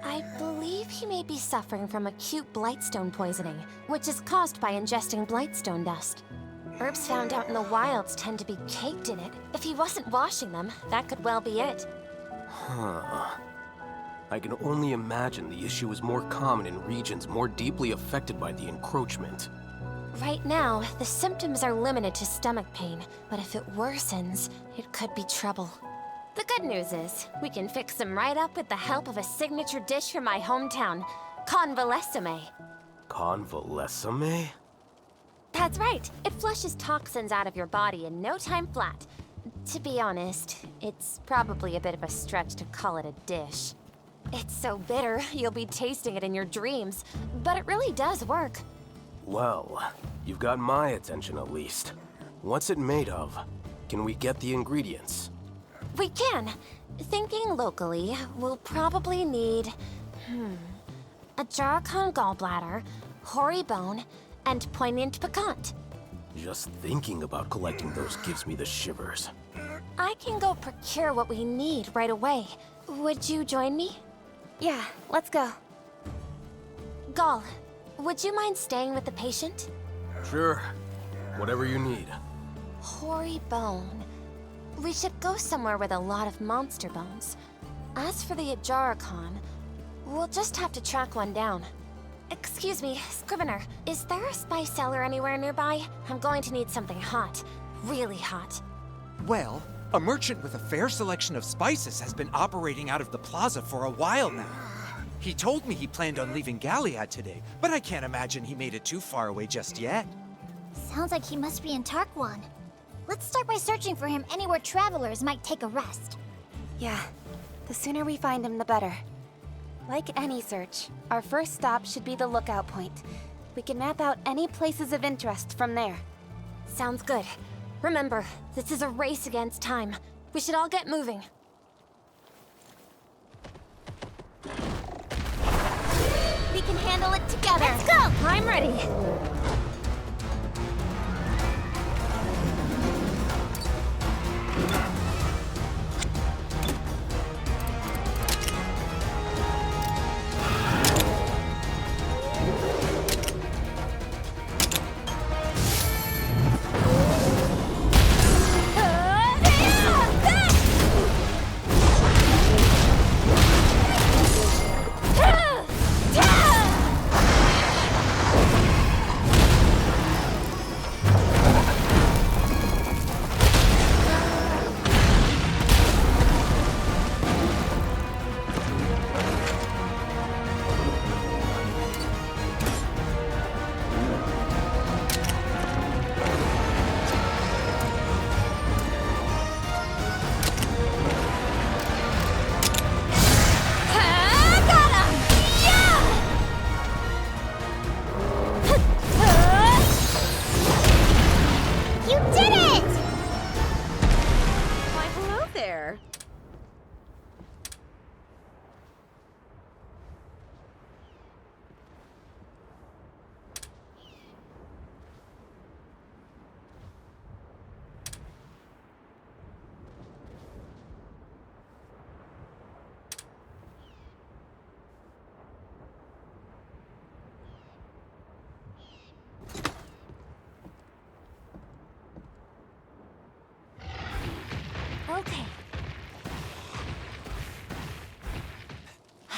I believe he may be suffering from acute blightstone poisoning, which is caused by ingesting blightstone dust. Herbs found out in the wilds tend to be caked in it. If he wasn't washing them, that could well be it. Huh. I can only imagine the issue is more common in regions more deeply affected by the encroachment. Right now, the symptoms are limited to stomach pain, but if it worsens, it could be trouble. The good news is, we can fix him right up with the help of a signature dish from my hometown, convalescime. Convalescime? That's right. It flushes toxins out of your body in no time flat. To be honest, it's probably a bit of a stretch to call it a dish. It's so bitter, you'll be tasting it in your dreams, but it really does work. Well, you've got my attention at least. What's it made of? Can we get the ingredients? We can. Thinking locally, we'll probably need... a Jaracon gallbladder, hoary bone, and poignant piquant. Just thinking about collecting those gives me the shivers. I can go procure what we need right away. Would you join me? Yeah, let's go. Gall, would you mind staying with the patient? Sure. Whatever you need. Hoary bone. We should go somewhere with a lot of monster bones. As for the Ajaracon, we'll just have to track one down. Excuse me, Scrivener, is there a spice cellar anywhere nearby? I'm going to need something hot. Really hot. Well, a merchant with a fair selection of spices has been operating out of the plaza for a while now. He told me he planned on leaving Galliad today, but I can't imagine he made it too far away just yet. Sounds like he must be in Tarquan. Let's start by searching for him anywhere travelers might take a rest. Yeah, the sooner we find him, the better. Like any search, our first stop should be the lookout point. We can map out any places of interest from there. Sounds good. Remember, this is a race against time. We should all get moving. We can handle it together. Let's go! I'm ready.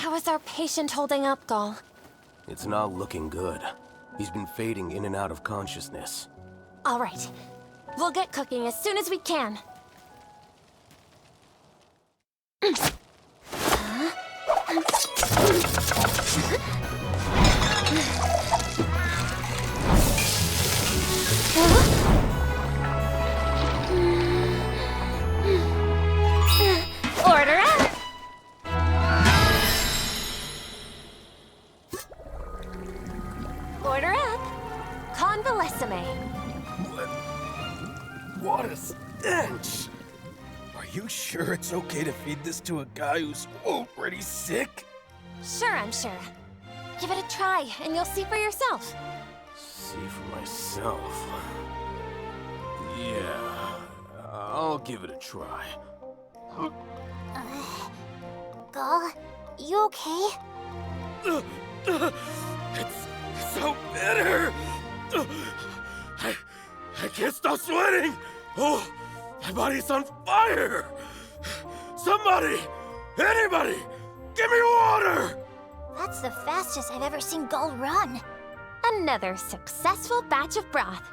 How is our patient holding up, Gall? It's not looking good. He's been fading in and out of consciousness. All right. We'll get cooking as soon as we can. Order up! Order up. Convalescime. What a stench! Are you sure it's okay to feed this to a guy who's already sick? Sure, I'm sure. Give it a try, and you'll see for yourself. See for myself. Yeah, I'll give it a try. Gall, you okay? It's so bitter! I can't stop sweating! Oh, my body's on fire! Somebody! Anybody! Give me water! That's the fastest I've ever seen Gall run. Another successful batch of broth.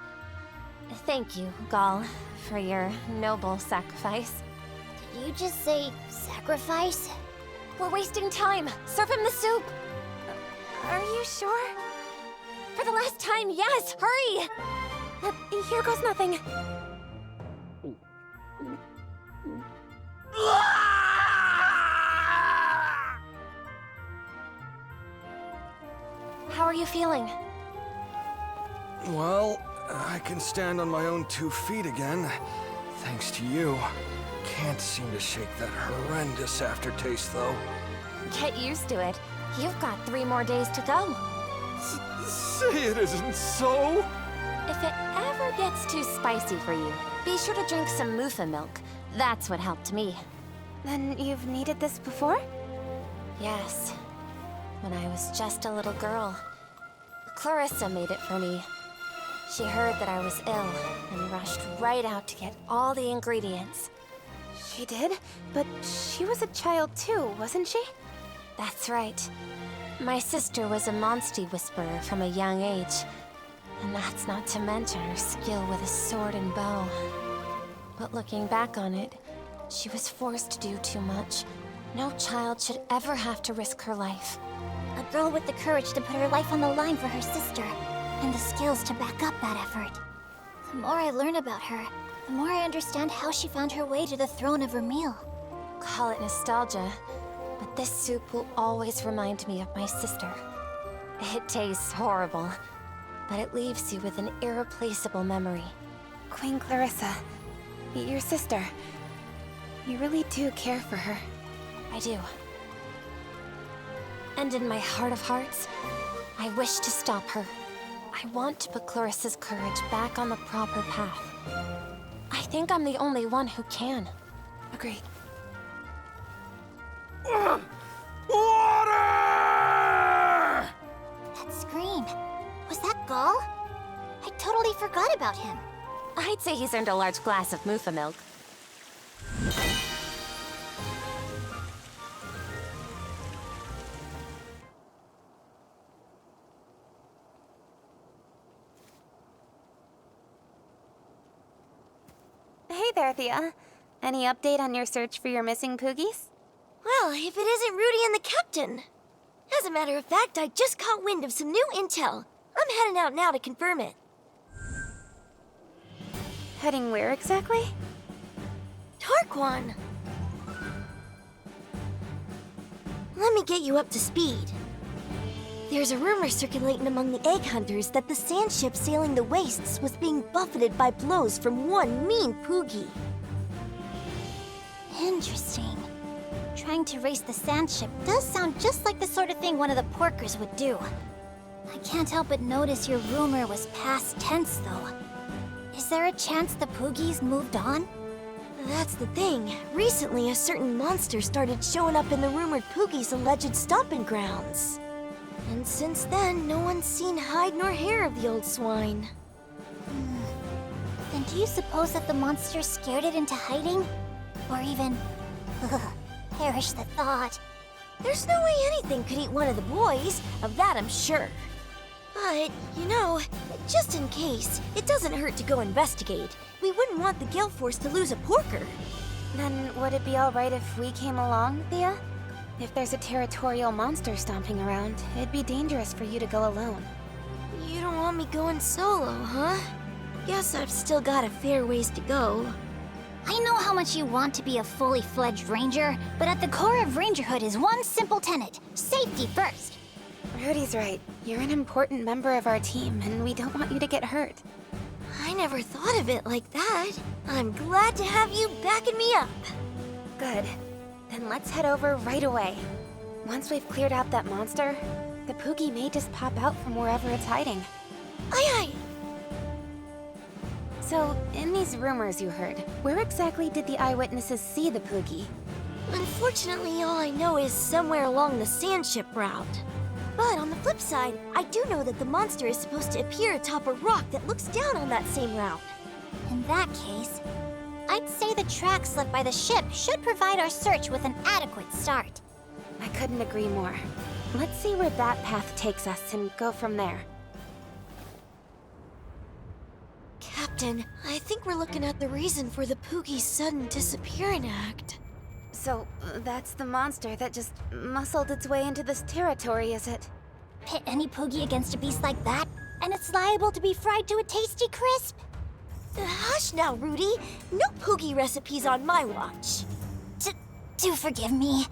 Thank you, Gall, for your noble sacrifice. Did you just say sacrifice? We're wasting time. Serve him the soup. Are you sure? For the last time, yes! Hurry! Here goes nothing. How are you feeling? Well, I can stand on my own 2 feet again, thanks to you. Can't seem to shake that horrendous aftertaste, though. Get used to it. You've got 3 more days to go. Say it isn't so! If it ever gets too spicy for you, be sure to drink some Mufa milk. That's what helped me. Then you've needed this before? Yes. When I was just a little girl. Clarissa made it for me. She heard that I was ill and rushed right out to get all the ingredients. She did? But she was a child too, wasn't she? That's right. My sister was a Monstie Whisperer from a young age. And that's not to mention her skill with a sword and bow. But looking back on it, she was forced to do too much. No child should ever have to risk her life. A girl with the courage to put her life on the line for her sister, and the skills to back up that effort. The more I learn about her, the more I understand how she found her way to the throne of Vermeil. Call it nostalgia, but this soup will always remind me of my sister. It tastes horrible, but it leaves you with an irreplaceable memory. Queen Clarissa, your sister. You really do care for her. I do. And in my heart of hearts, I wish to stop her. I want to put Clarissa's courage back on the proper path. I think I'm the only one who can. Agreed. Water! That scream. Was that Gall? I totally forgot about him. I'd say he's earned a large glass of Mufa milk. Hey there, Thea. Any update on your search for your missing Poogies? Well, if it isn't Rudy and the Captain. As a matter of fact, I just caught wind of some new intel. I'm heading out now to confirm it. Heading where exactly? Tarquan! Let me get you up to speed. There's a rumor circulating among the egg hunters that the sand ship sailing the wastes was being buffeted by blows from one mean Poogie. Interesting. Trying to race the sand ship does sound just like the sort of thing one of the porkers would do. I can't help but notice your rumor was past tense, though. Is there a chance the Poogies moved on? That's the thing. Recently, a certain monster started showing up in the rumored Poogie's alleged stomping grounds. And since then, no one's seen hide nor hair of the old swine. Then do you suppose that the monster scared it into hiding? Or even... perish the thought. There's no way anything could eat one of the boys, of that I'm sure. But, you know, just in case, it doesn't hurt to go investigate. We wouldn't want the Gale Force to lose a porker. Then would it be alright if we came along, Thea? If there's a territorial monster stomping around, it'd be dangerous for you to go alone. You don't want me going solo, huh? Guess I've still got a fair ways to go. I know how much you want to be a fully fledged ranger, but at the core of rangerhood is one simple tenet: safety first. Rudy's right. You're an important member of our team, and we don't want you to get hurt. I never thought of it like that. I'm glad to have you backing me up. Good. Then let's head over right away. Once we've cleared out that monster, the Poogie may just pop out from wherever it's hiding. Aye aye! So, in these rumors you heard, where exactly did the eyewitnesses see the Poogie? Unfortunately, all I know is somewhere along the sandship route. But on the flip side, I do know that the monster is supposed to appear atop a rock that looks down on that same route. In that case, I'd say the tracks left by the ship should provide our search with an adequate start. I couldn't agree more. Let's see where that path takes us and go from there. Captain, I think we're looking at the reason for the Poogie's sudden disappearing act. So, that's the monster that just muscled its way into this territory, is it? Pit any Poogie against a beast like that, and it's liable to be fried to a tasty crisp. Hush now, Rudy. No Poogie recipes on my watch. Do forgive me.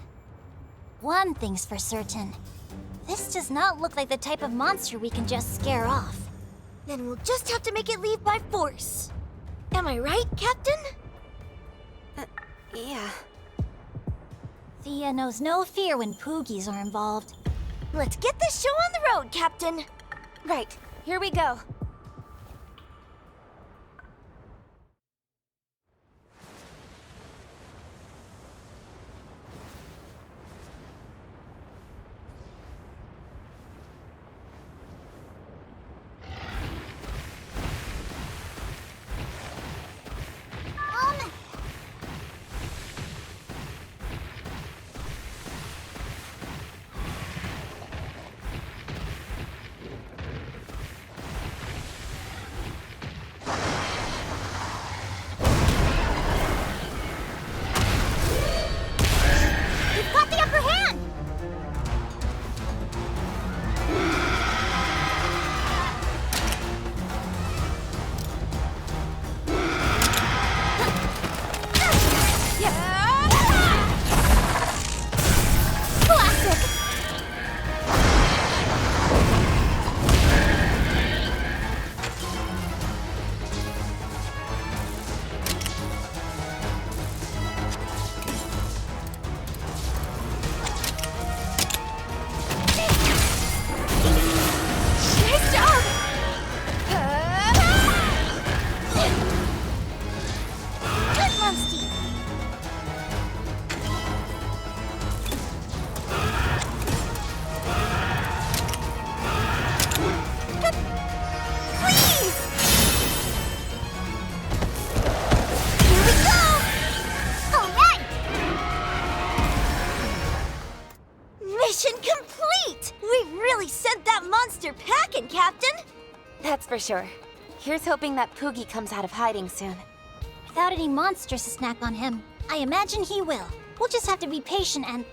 One thing's for certain. This does not look like the type of monster we can just scare off. Then we'll just have to make it leave by force. Am I right, Captain? Yeah. Thea knows no fear when Poogies are involved. Let's get this show on the road, Captain. Right. Here we go. Captain! That's for sure. Here's hoping that Poogie comes out of hiding soon. Without any monsters to snack on him, I imagine he will. We'll just have to be patient and...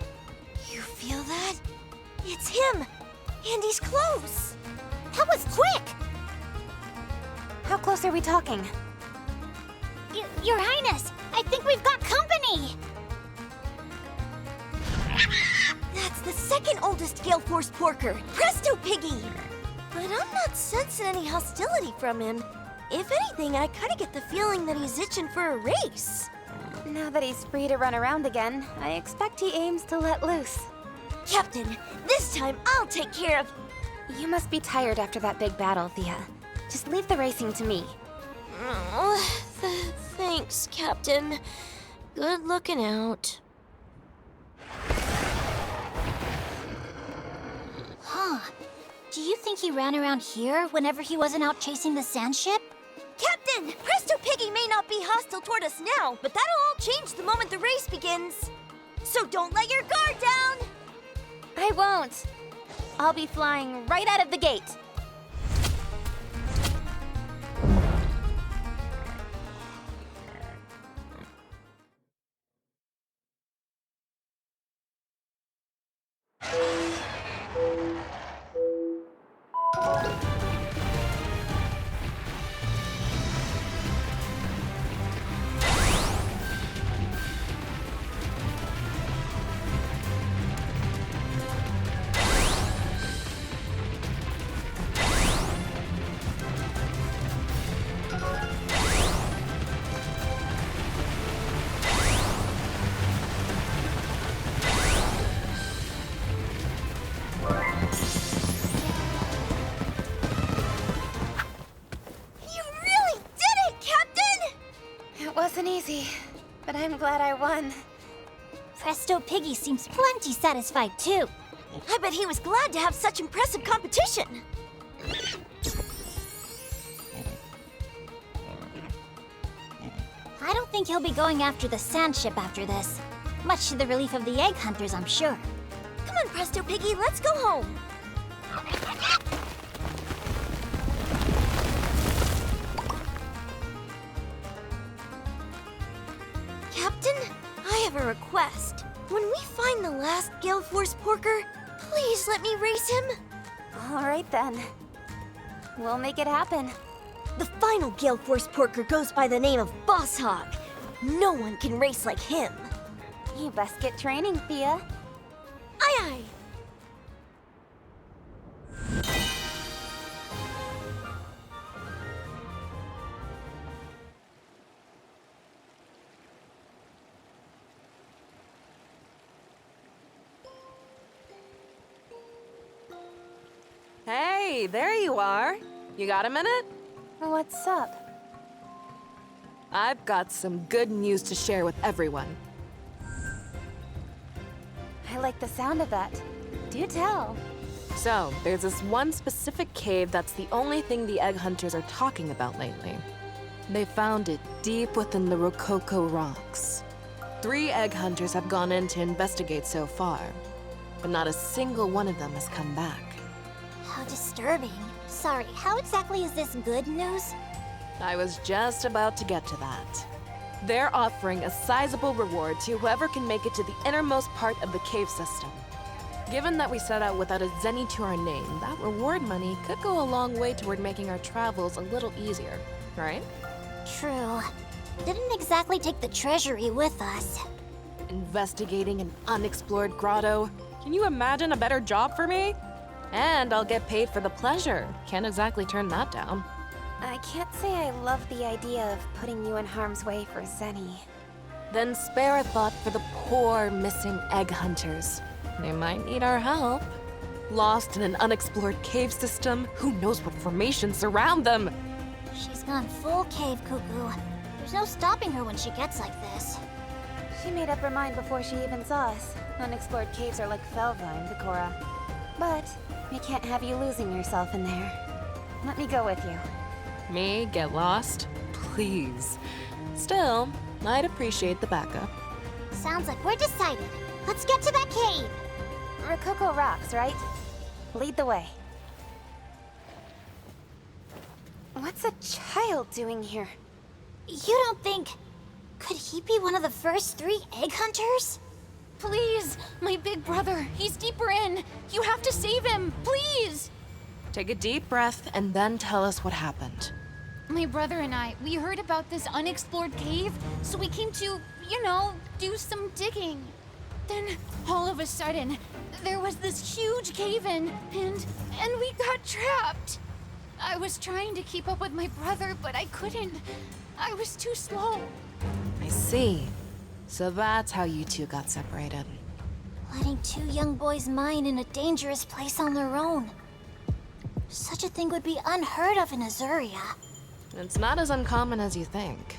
You feel that? It's him! And he's close! That was quick! How close are we talking? Your Highness, I think we've got company! That's the second oldest Gale Force porker, Presto Piggy! But I'm not sensing any hostility from him. If anything, I kinda get the feeling that he's itching for a race. Now that he's free to run around again, I expect he aims to let loose. Captain, this time I'll take care of... You must be tired after that big battle, Thea. Just leave the racing to me. Oh, thanks, Captain. Good looking out. Huh. Do you think he ran around here whenever he wasn't out chasing the sand ship? Captain! Presto Piggy may not be hostile toward us now, but that'll all change the moment the race begins. So don't let your guard down! I won't. I'll be flying right out of the gate. Wasn't easy, but I'm glad I won. Presto Piggy seems plenty satisfied too. I bet he was glad to have such impressive competition. I don't think he'll be going after the sand ship after this. Much to the relief of the egg hunters, I'm sure. Come on, Presto Piggy, let's go home. Captain, I have a request. When we find the last Gale Force Porker, please let me race him. All right then. We'll make it happen. The final Gale Force Porker goes by the name of Boss Hog. No one can race like him. You best get training, Thea. Aye aye. Hey, there you are. You got a minute? What's up? I've got some good news to share with everyone. I like the sound of that. Do tell. So, there's this one specific cave that's the only thing the egg hunters are talking about lately. They found it deep within the Rococo rocks. 3 egg hunters have gone in to investigate so far, but not a single one of them has come back. How disturbing. Sorry, how exactly is this good news? I was just about to get to that. They're offering a sizable reward to whoever can make it to the innermost part of the cave system. Given that we set out without a zenny to our name, that reward money could go a long way toward making our travels a little easier, right? True. Didn't exactly take the treasury with us. Investigating an unexplored grotto. Can you imagine a better job for me? And I'll get paid for the pleasure. Can't exactly turn that down. I can't say I love the idea of putting you in harm's way for Zenny. Then spare a thought for the poor missing egg hunters. They might need our help. Lost in an unexplored cave system, who knows what formations surround them? She's gone full cave cuckoo. There's no stopping her when she gets like this. She made up her mind before she even saw us. Unexplored caves are like Felvine, Vicora. But we can't have you losing yourself in there. Let me go with you. Me get lost? Please. Still, I'd appreciate the backup. Sounds like we're decided. Let's get to that cave. Rococo rocks, right? Lead the way. What's a child doing here? You don't think... Could he be one of the first 3 egg hunters? Please, my big brother. He's deeper in. You have to save him, please! Take a deep breath and then tell us what happened. My brother and I, we heard about this unexplored cave, so we came to, do some digging. Then, all of a sudden, there was this huge cave-in, and we got trapped. I was trying to keep up with my brother, but I couldn't. I was too slow. I see. So that's how you two got separated. Letting 2 young boys mine in a dangerous place on their own. Such a thing would be unheard of in Azuria. It's not as uncommon as you think.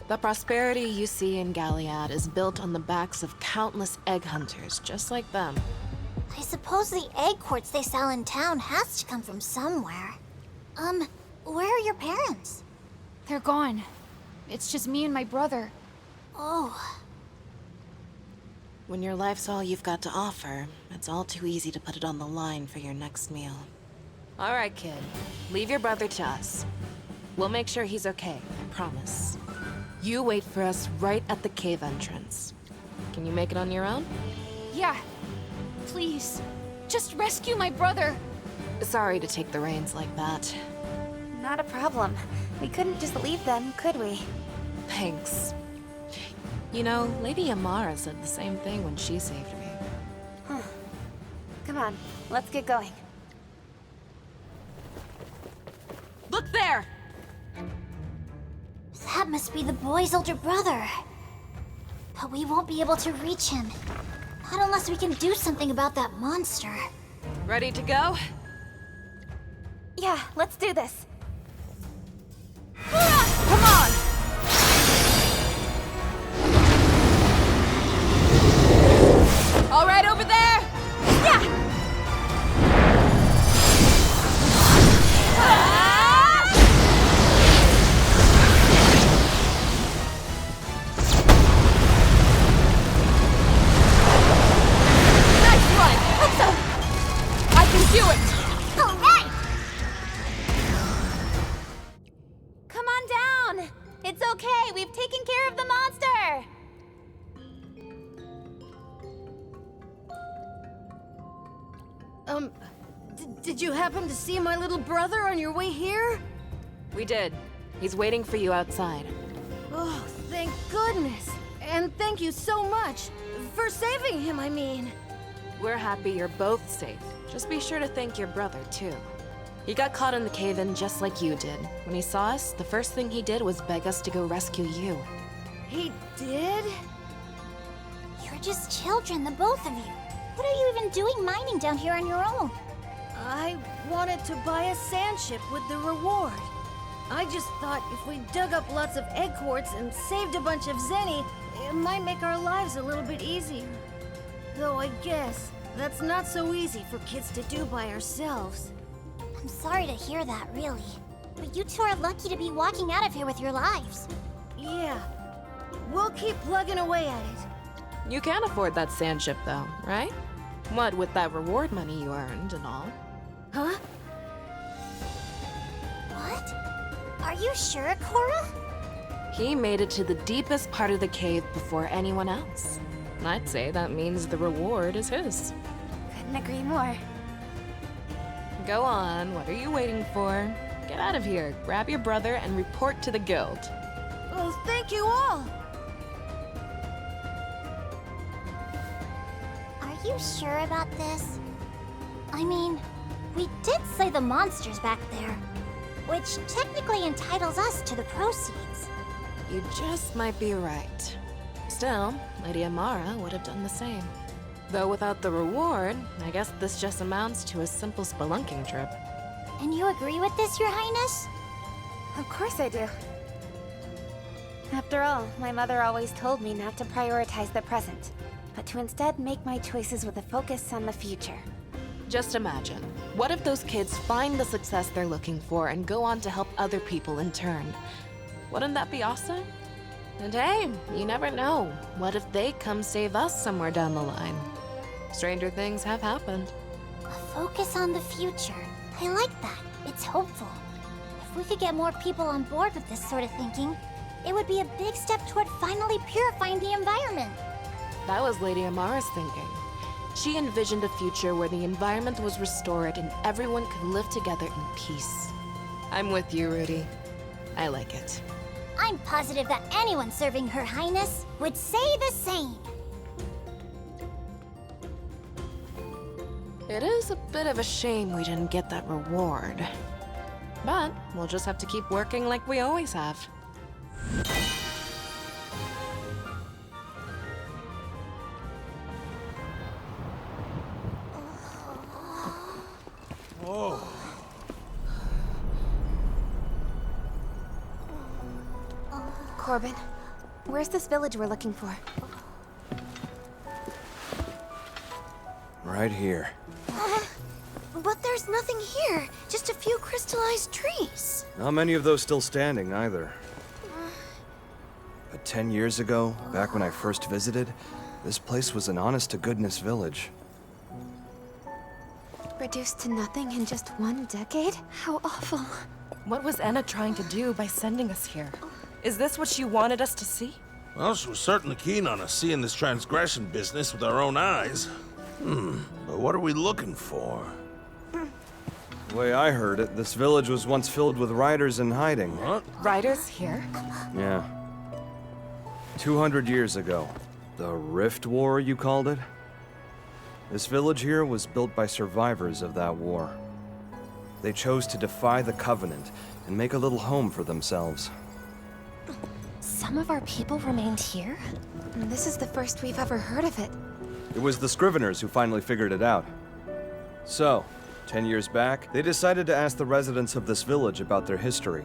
The prosperity you see in Galliad is built on the backs of countless egg hunters just like them. I suppose the egg quartz they sell in town has to come from somewhere. Where are your parents? They're gone. It's just me and my brother. Oh. When your life's all you've got to offer, it's all too easy to put it on the line for your next meal. All right, kid. Leave your brother to us. We'll make sure he's okay, I promise. You wait for us right at the cave entrance. Can you make it on your own? Yeah. Please. Just rescue my brother. Sorry to take the reins like that. Not a problem. We couldn't just leave them, could we? Thanks. You know, Lady Amara said the same thing when she saved me. Huh. Come on, let's get going. Look there! That must be the boy's older brother. But we won't be able to reach him. Not unless we can do something about that monster. Ready to go? Yeah, let's do this. Come on! All right, over there! Yeah! Nice run! I can do it! All right! Come on down! It's okay, we've taken care of the monster! Did you happen to see my little brother on your way here? We did. He's waiting for you outside. Oh, thank goodness. And thank you so much. For saving him, I mean. We're happy you're both safe. Just be sure to thank your brother, too. He got caught in the cave-in just like you did. When he saw us, the first thing he did was beg us to go rescue you. He did? You're just children, the both of you. What are you even doing mining down here on your own? I wanted to buy a sand ship with the reward. I just thought if we dug up lots of egg quartz and saved a bunch of zenny, it might make our lives a little bit easier. Though I guess that's not so easy for kids to do by ourselves. I'm sorry to hear that, really. But you two are lucky to be walking out of here with your lives. Yeah. We'll keep plugging away at it. You can afford that sand ship, though, right? What with that reward money you earned and all. Huh? What? Are you sure, Cora? He made it to the deepest part of the cave before anyone else. I'd say that means the reward is his. Couldn't agree more. Go on, what are you waiting for? Get out of here, grab your brother, and report to the guild. Oh, thank you all! Are you sure about this? I mean, we did slay the monsters back there, which technically entitles us to the proceeds. You just might be right. Still, Lady Amara would have done the same. Though without the reward, I guess this just amounts to a simple spelunking trip. And you agree with this, Your Highness? Of course I do. After all, my mother always told me not to prioritize the present, but to instead make my choices with a focus on the future. Just imagine, what if those kids find the success they're looking for and go on to help other people in turn? Wouldn't that be awesome? And hey, you never know. What if they come save us somewhere down the line? Stranger things have happened. A focus on the future. I like that. It's hopeful. If we could get more people on board with this sort of thinking, it would be a big step toward finally purifying the environment. That was Lady Amara's thinking. She envisioned a future where the environment was restored and everyone could live together in peace. I'm with you, Rudy. I like it. I'm positive that anyone serving Her Highness would say the same. It is a bit of a shame we didn't get that reward. But we'll just have to keep working like we always have. Oh. Corbin, where's this village we're looking for? Right here. But there's nothing here. Just a few crystallized trees. Not many of those still standing, either. But 10 years ago, back when I first visited, This place was an honest-to-goodness village. Reduced to nothing in just 1 decade? How awful. What was Anna trying to do by sending us here? Is this what she wanted us to see? Well, she was certainly keen on us seeing this transgression business with our own eyes. But what are we looking for? The way I heard it, this village was once filled with riders in hiding. What? Riders here? Yeah. 200 years ago. The Rift War, you called it? This village here was built by survivors of that war. They chose to defy the Covenant and make a little home for themselves. Some of our people remained here? This is the first we've ever heard of it. It was the Scriveners who finally figured it out. So, 10 years back, they decided to ask the residents of this village about their history.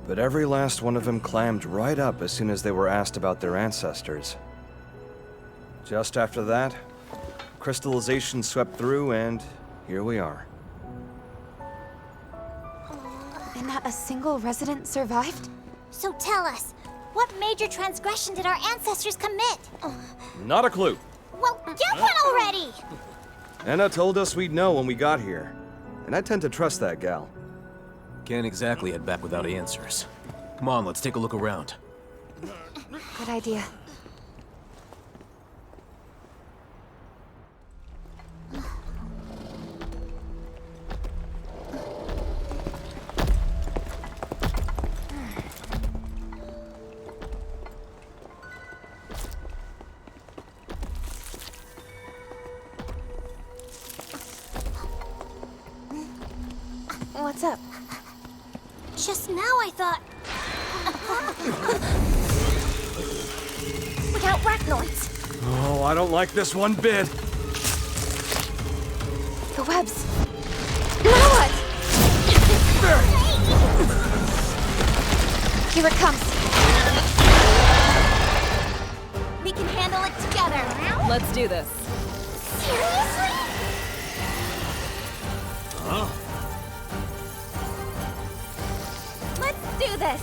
But every last one of them clammed right up as soon as they were asked about their ancestors. Just after that, crystallization swept through, and here we are. And not a single resident survived? So tell us, what major transgression did our ancestors commit? Not a clue. Well, get one already! Anna told us we'd know when we got here, and I tend to trust that gal. Can't exactly head back without answers. Come on, let's take a look around. Good idea. What's up? Just now I thought... Look out, Arachnoids! Oh, I don't like this one bit. The webs. Now what? Here it comes. We can handle it together. Let's do this. Seriously? Huh? Let's do this.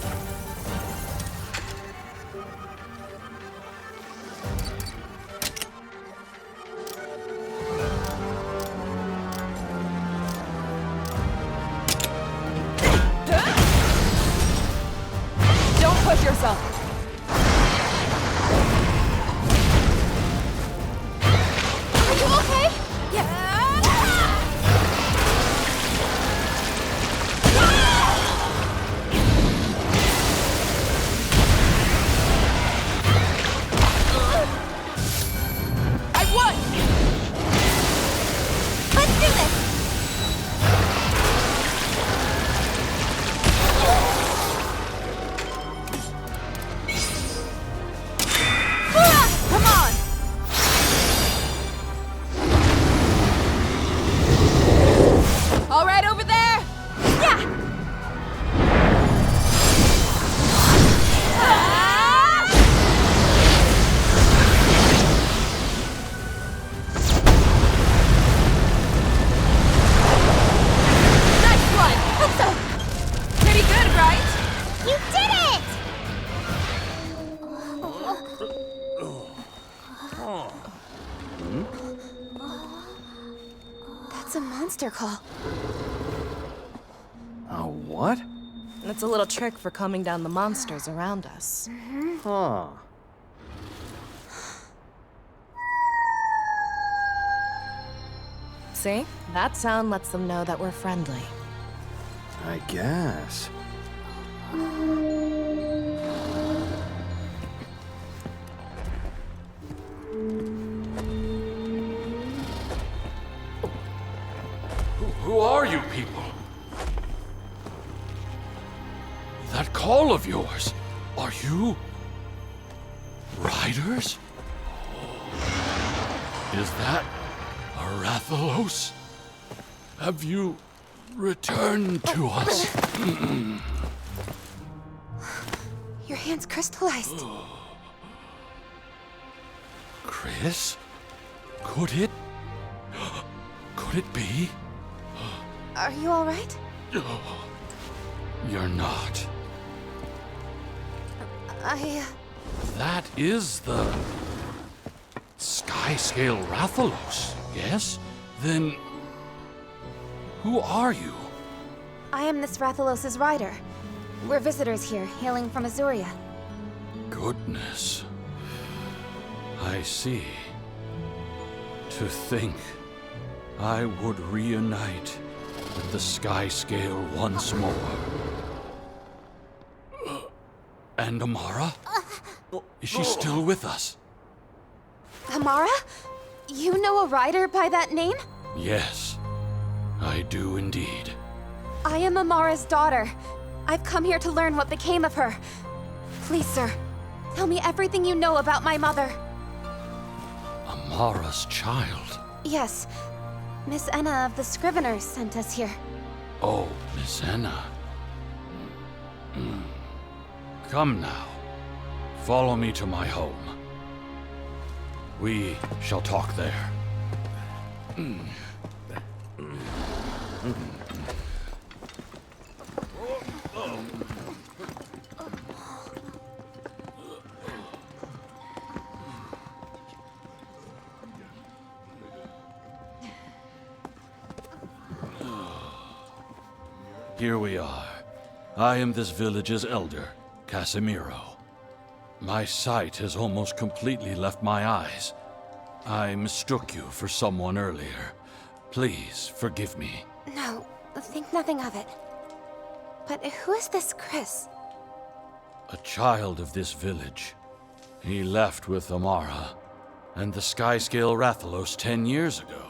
Don't push yourself. Are you okay? Yeah. That's a monster call. A what? It's a little trick for calming down the monsters around us. Huh. See? That sound lets them know that we're friendly. I guess. Who are you people? That call of yours, are you riders? Is that a Rathalos? Have you returned to us? Your hand's crystallized. Chris? Could it be? Are you all right? You're not. I... That is the Sky-scale Rathalos, yes? Then... who are you? I am this Rathalos' rider. We're visitors here, hailing from Azuria. Goodness. I see. To think I would reunite with the Sky-scale once more. And Amara? Is she still with us? Amara? You know a rider by that name? Yes, I do indeed. I am Amara's daughter. I've come here to learn what became of her. Please, sir, tell me everything you know about my mother. Amara's child? Yes. Miss Enna of the Scriveners sent us here. Oh, Miss Enna. Come now. Follow me to my home. We shall talk there. Here we are. I am this village's elder, Casimiro. My sight has almost completely left my eyes. I mistook you for someone earlier. Please forgive me. No, think nothing of it. But who is this Chris? A child of this village. He left with Amara and the Skyscale Rathalos 10 years ago.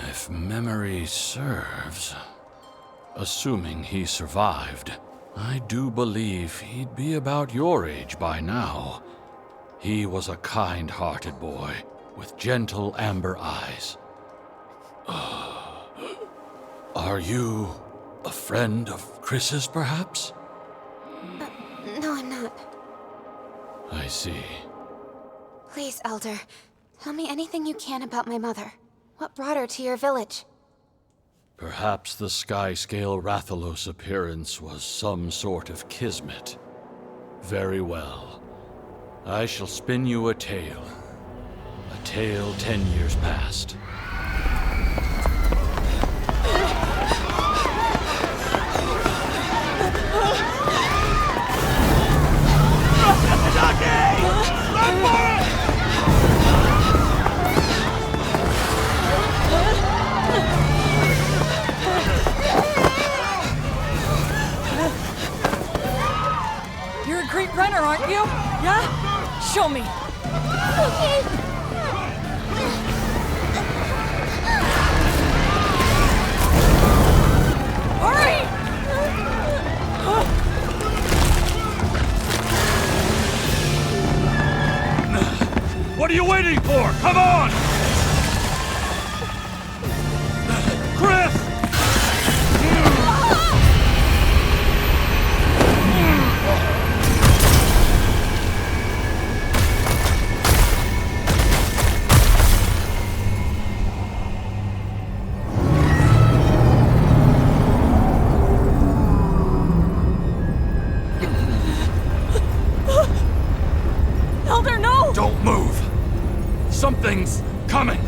If memory serves, assuming he survived, I do believe he'd be about your age by now. He was a kind-hearted boy with gentle amber eyes. Are you a friend of Chris's, perhaps? No, I'm not. I see. Please, Elder, tell me anything you can about my mother. What brought her to your village? Perhaps the Skyscale Rathalos appearance was some sort of kismet. Very well. I shall spin you a tale. A tale 10 years past. You're a great runner, aren't you? Yeah? Show me. Hurry! What are you waiting for? Come on! Chris! Elder, no! Don't move! Something's coming!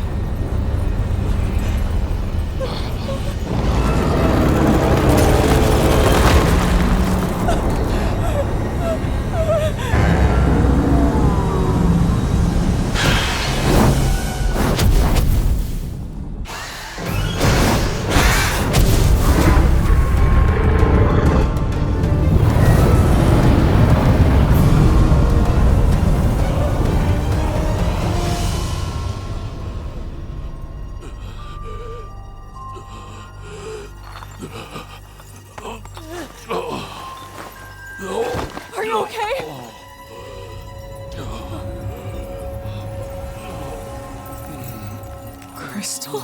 Are you okay? Crystal?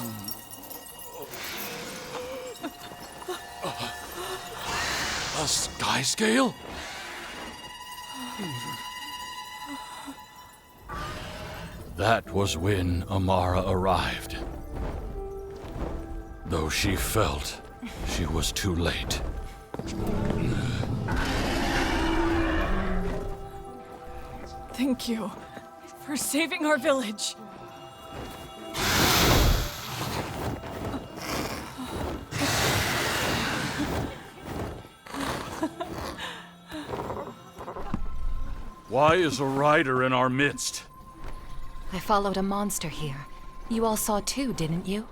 A sky scale? That was when Amara arrived. Though she felt she was too late. Thank you for saving our village. Why is a rider in our midst? I followed a monster here. You all saw too, didn't you?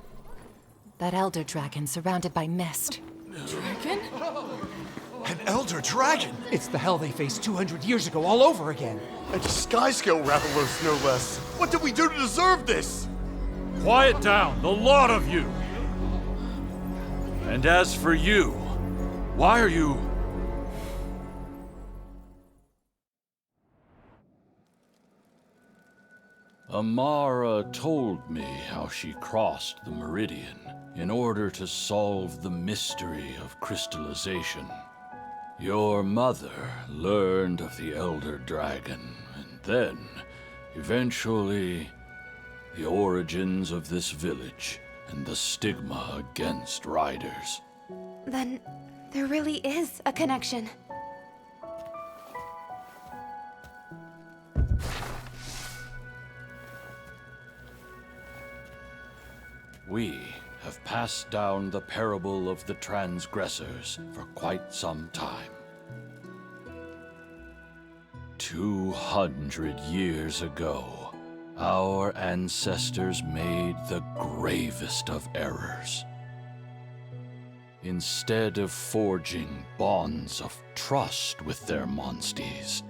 That elder dragon surrounded by mist. Dragon? An elder dragon? It's the hell they faced 200 years ago all over again. And sky-scale Rathalos, no less. What did we do to deserve this? Quiet down, the lot of you! And as for you, why are you... Amara told me how she crossed the meridian in order to solve the mystery of crystallization. Your mother learned of the Elder Dragon, and then, eventually, the origins of this village and the stigma against riders. Then there really is a connection. We have passed down the parable of the transgressors for quite some time. 200 years ago, our ancestors made the gravest of errors. Instead of forging bonds of trust with their monsties,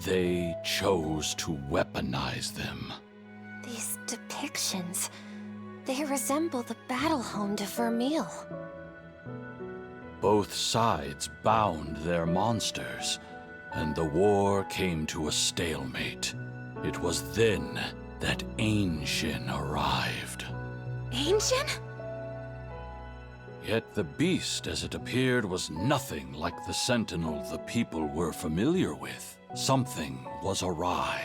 they chose to weaponize them. These depictions, they resemble the battle home to Vermeil. Both sides bound their monsters, and the war came to a stalemate. It was then that Ancient arrived. Ancient? Yet the beast, as it appeared, was nothing like the sentinel the people were familiar with. Something was awry.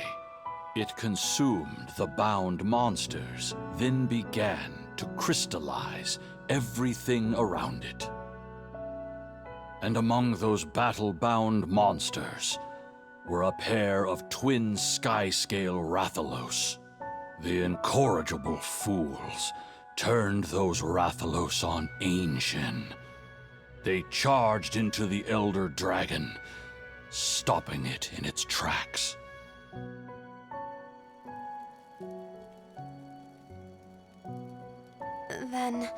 It consumed the bound monsters, then began to crystallize everything around it. And among those battle-bound monsters were a pair of twin sky-scale Rathalos. The incorrigible fools turned those Rathalos on Ancient. They charged into the Elder Dragon, stopping it in its tracks. Then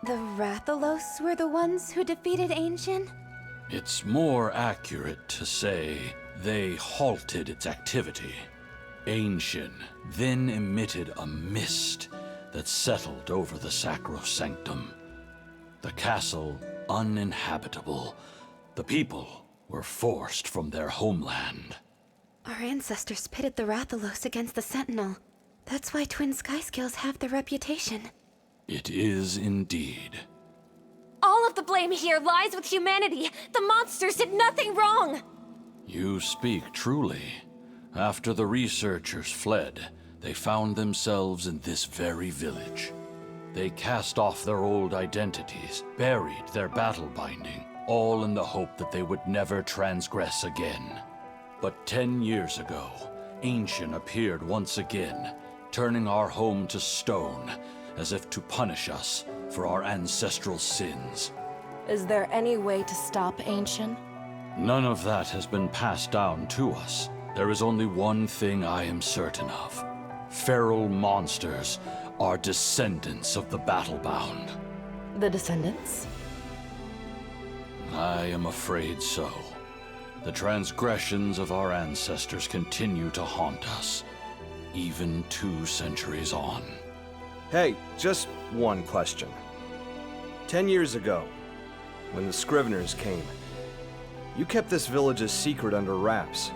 the Rathalos were the ones who defeated Ancient? It's more accurate to say they halted its activity. Ancient then emitted a mist that settled over the sacrosanctum. The castle uninhabitable. The people were forced from their homeland. Our ancestors pitted the Rathalos against the Sentinel. That's why twin skyscales have their reputation. It is indeed. All of the blame here lies with humanity. The monsters did nothing wrong. You speak truly. After the researchers fled, they found themselves in this very village. They cast off their old identities, buried their battle binding, all in the hope that they would never transgress again. But 10 years ago, Ancient appeared once again, turning our home to stone, as if to punish us for our ancestral sins. Is there any way to stop Ancient? None of that has been passed down to us. There is only one thing I am certain of. Feral monsters are descendants of the battle-bound. The descendants? I am afraid so. The transgressions of our ancestors continue to haunt us, even 2 centuries on. Hey, just one question. 10 years ago, when the Scriveners came, you kept this village a secret under wraps.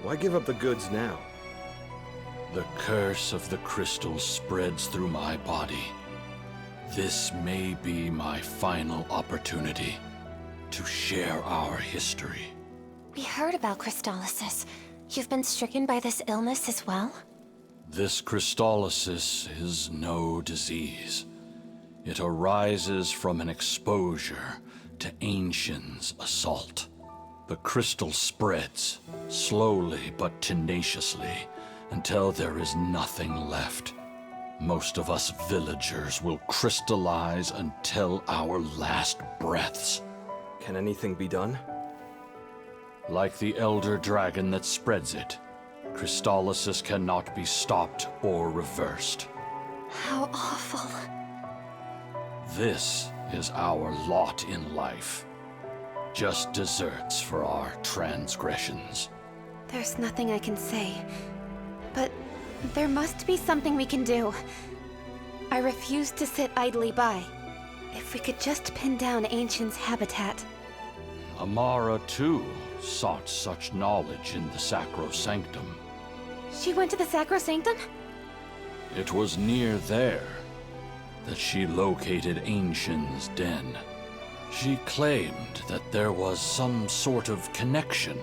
Why give up the goods now? The curse of the crystal spreads through my body. This may be my final opportunity to share our history. We heard about crystallysis. You've been stricken by this illness as well? This crystallysis is no disease. It arises from an exposure to Ancient's assault. The crystal spreads, slowly but tenaciously, until there is nothing left. Most of us villagers will crystallize until our last breaths. Can anything be done? Like the elder dragon that spreads it, crystallysis cannot be stopped or reversed. How awful. This is our lot in life. Just deserts for our transgressions. There's nothing I can say, but there must be something we can do. I refuse to sit idly by. If we could just pin down Ancient's habitat. Amara, too, sought such knowledge in the Sacrosanctum. She went to the Sacrosanctum? It was near there that she located Ancient's den. She claimed that there was some sort of connection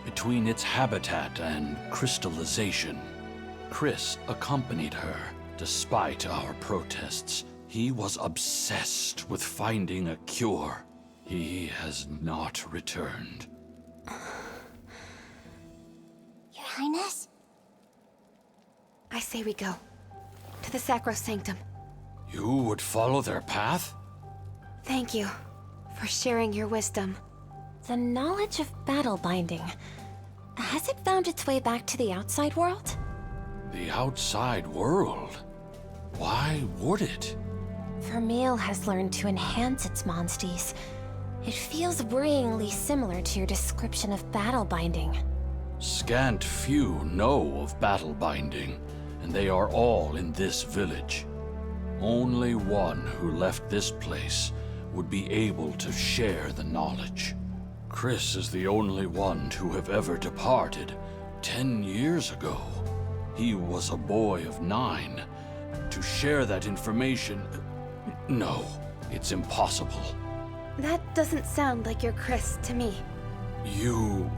between its habitat and crystallization. Chris accompanied her, despite our protests. He was obsessed with finding a cure. He has not returned. Your Highness? I say we go. To the Sacrosanctum. You would follow their path? Thank you for sharing your wisdom. The knowledge of battle binding. Has it found its way back to the outside world? The outside world? Why would it? Vermeil has learned to enhance its monsties. It feels worryingly similar to your description of battle binding. Scant few know of battle binding, and they are all in this village. Only one who left this place would be able to share the knowledge. Chris is the only one to have ever departed 10 years ago. He was a boy of 9. To share that information... No, it's impossible. That doesn't sound like your Chris to me. You...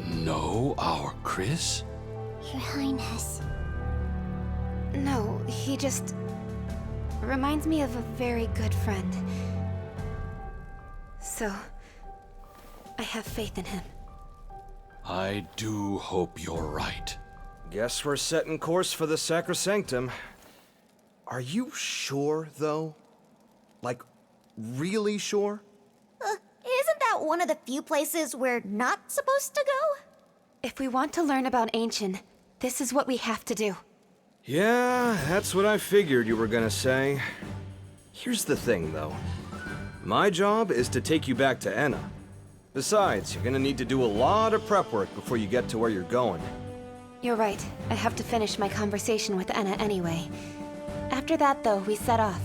know our Chris? Your Highness. No, he just... reminds me of a very good friend. So... I have faith in him. I do hope you're right. Guess we're setting course for the Sacrosanctum. Are you sure, though? Like, really sure? Isn't that one of the few places we're not supposed to go? If we want to learn about Ancient, this is what we have to do. Yeah, that's what I figured you were gonna say. Here's the thing, though. My job is to take you back to Enna. Besides, you're gonna need to do a lot of prep work before you get to where you're going. You're right. I have to finish my conversation with Enna anyway. After that, though, we set off.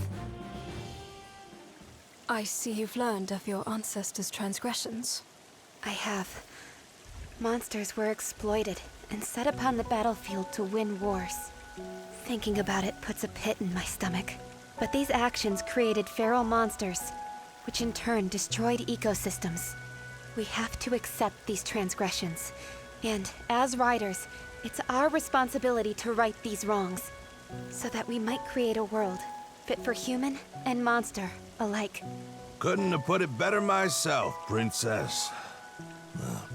I see you've learned of your ancestors' transgressions. I have. Monsters were exploited and set upon the battlefield to win wars. Thinking about it puts a pit in my stomach. But these actions created feral monsters, which in turn destroyed ecosystems. We have to accept these transgressions. And as riders, it's our responsibility to right these wrongs, so that we might create a world fit for human and monster alike. Couldn't have put it better myself, Princess.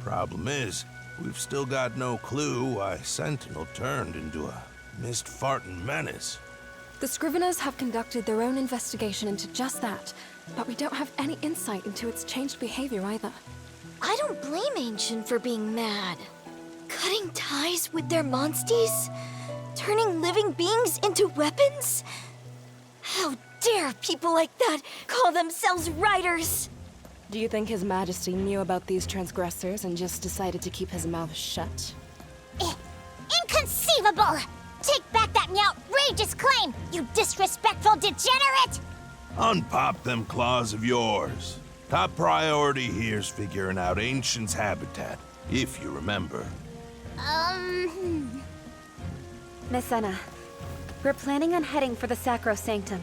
Problem is, we've still got no clue why Sentinel turned into a mist-farting menace. The Scriveners have conducted their own investigation into just that, but we don't have any insight into its changed behavior either. I don't blame Ancient for being mad. Cutting ties with their monsties? Turning living beings into weapons? How dare people like that call themselves riders? Do you think His Majesty knew about these transgressors and just decided to keep his mouth shut? Inconceivable! Take back that outrageous claim, you disrespectful degenerate! Unpop them claws of yours. Top priority here's figuring out Ancient's habitat, if you remember. Miss Enna, we're planning on heading for the Sacrosanctum,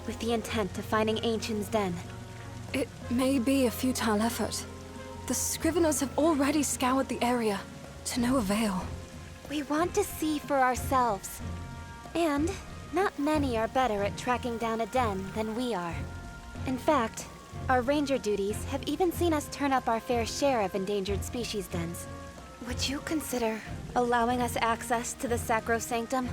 with the intent of finding Ancient's den. It may be a futile effort. The Scriveners have already scoured the area, to no avail. We want to see for ourselves. And not many are better at tracking down a den than we are. In fact, our ranger duties have even seen us turn up our fair share of endangered species dens. Would you consider allowing us access to the Sacrosanctum?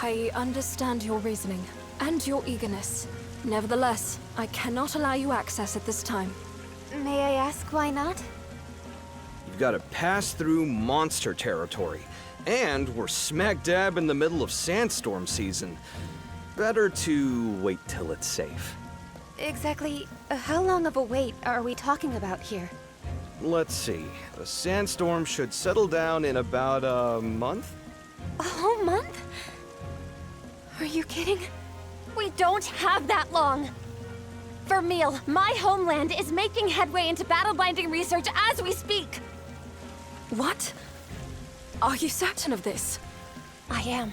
I understand your reasoning, and your eagerness. Nevertheless, I cannot allow you access at this time. May I ask why not? You've got to pass through monster territory. And we're smack dab in the middle of sandstorm season. Better to wait till it's safe. Exactly how long of a wait are we talking about here? Let's see. The sandstorm should settle down in about a month? A whole month? Are you kidding? We don't have that long! Vermeil, my homeland, is making headway into battle-binding research as we speak! What? Are you certain of this? I am.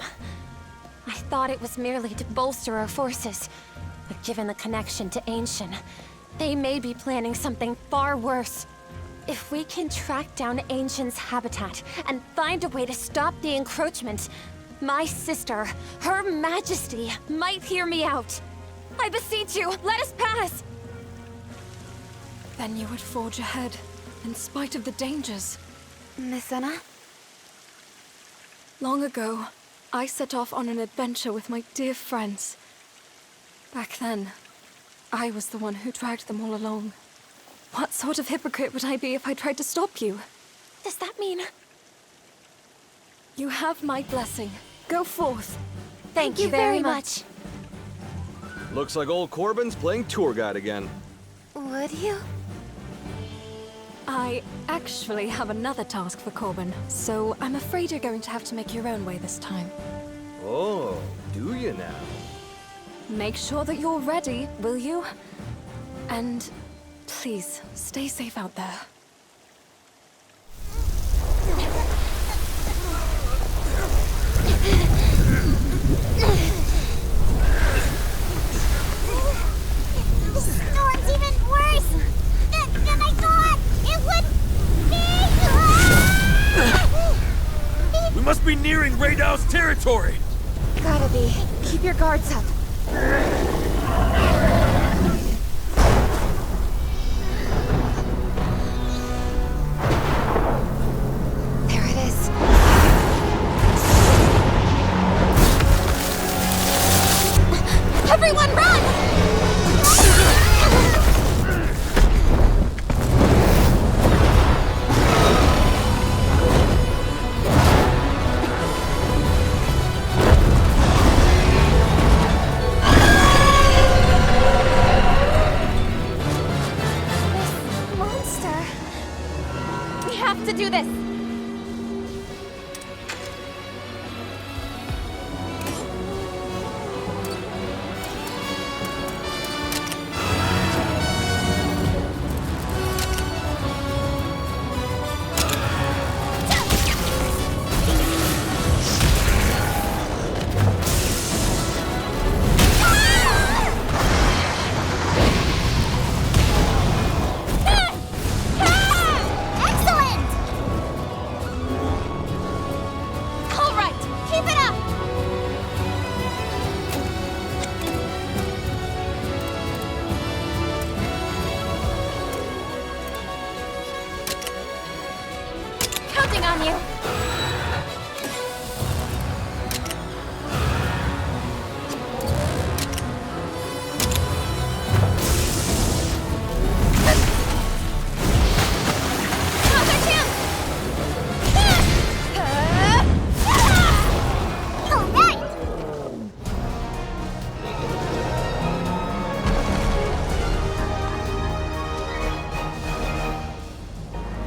I thought it was merely to bolster our forces, but given the connection to Ancient, they may be planning something far worse. If we can track down Ancient's habitat and find a way to stop the encroachment, my sister, Her Majesty, might hear me out. I beseech you, let us pass! Then you would forge ahead, in spite of the dangers. Miss Anna? Long ago, I set off on an adventure with my dear friends. Back then, I was the one who dragged them all along. What sort of hypocrite would I be if I tried to stop you? Does that mean... You have my blessing. Go forth. Thank you very much. Looks like old Corbin's playing tour guide again. Would you? I actually have another task for Corbin, so I'm afraid you're going to have to make your own way this time. Oh, do you now? Make sure that you're ready, will you? And please, stay safe out there. The storm's even worse than I thought it would be! We must be nearing Rathalos territory! Gotta be. Keep your guards up. There it is. Everyone run! We have to do this! On you.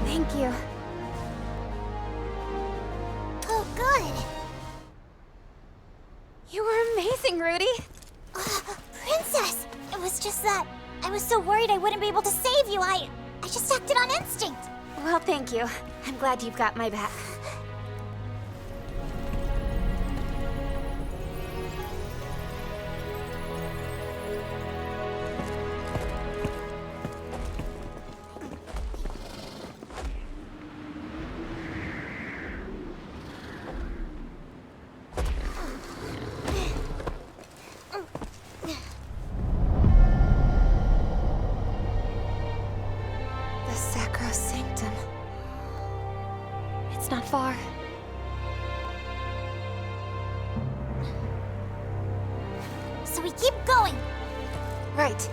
Thank you. Oh, good. You were amazing, Rudy. Princess! It was just that I was so worried I wouldn't be able to save you. I just acted on instinct. Well, thank you. I'm glad you've got my back. It's not far. So we keep going. Right.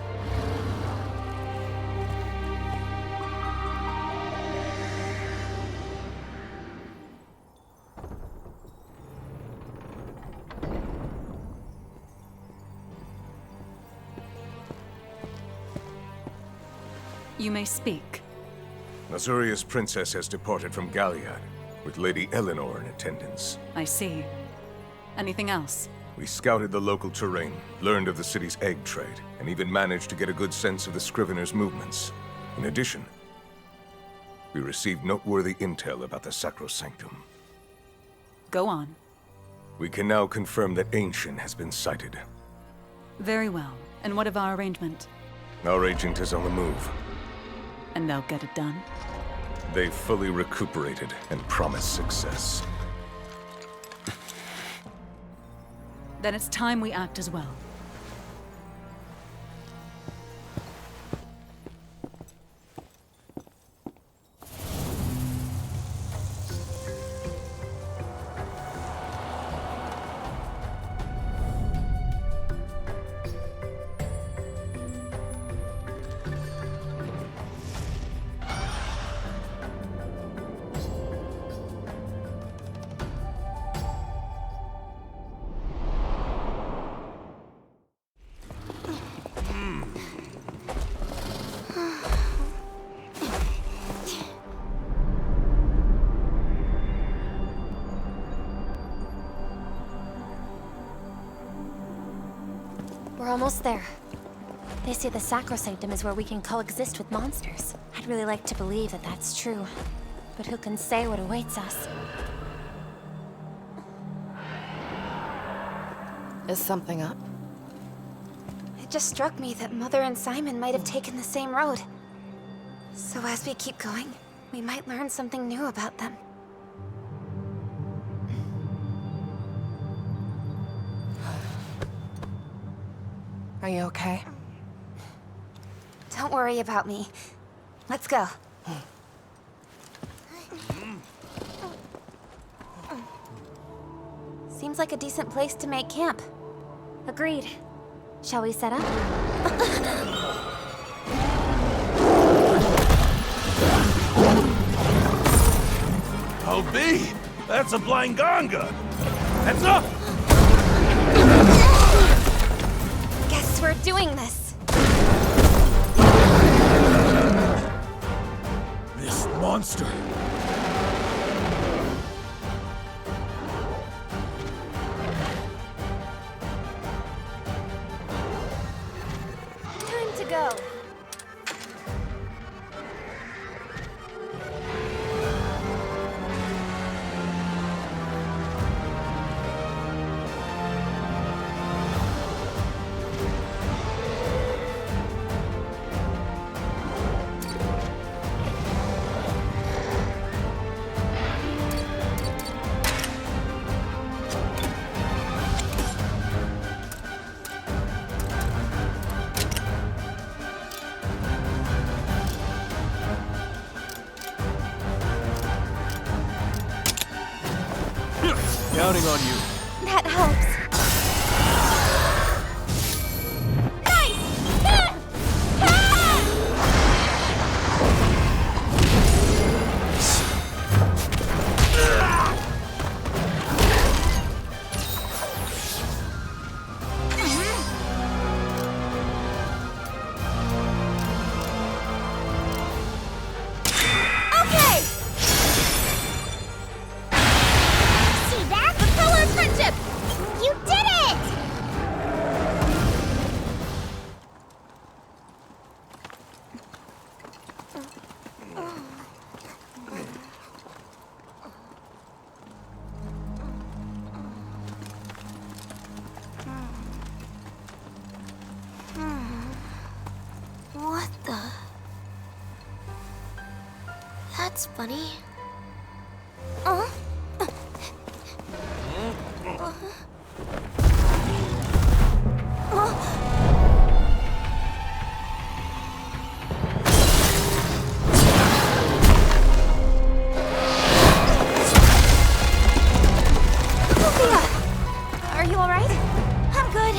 You may speak. Azuria's princess has departed from Galliad, with Lady Eleanor in attendance. I see. Anything else? We scouted the local terrain, learned of the city's egg trade, and even managed to get a good sense of the Scrivener's movements. In addition, we received noteworthy intel about the Sacrosanctum. Go on. We can now confirm that Ancient has been sighted. Very well. And what of our arrangement? Our agent is on the move. And they'll get it done? They've fully recuperated and promise success. Then it's time we act as well. We're almost there. They say the Sacrosanctum is where we can coexist with monsters. I'd really like to believe that that's true. But who can say what awaits us? Is something up? It just struck me that Mother and Simon might have taken the same road. So as we keep going, we might learn something new about them. Are you okay? Don't worry about me. Let's go. Seems like a decent place to make camp. Agreed. Shall we set up? I'll be! That's a blind ganga! Heads up! Guess we're doing this. This monster! Time to go. Counting on you. That helps. What the? That's funny. Are you all right? I'm good.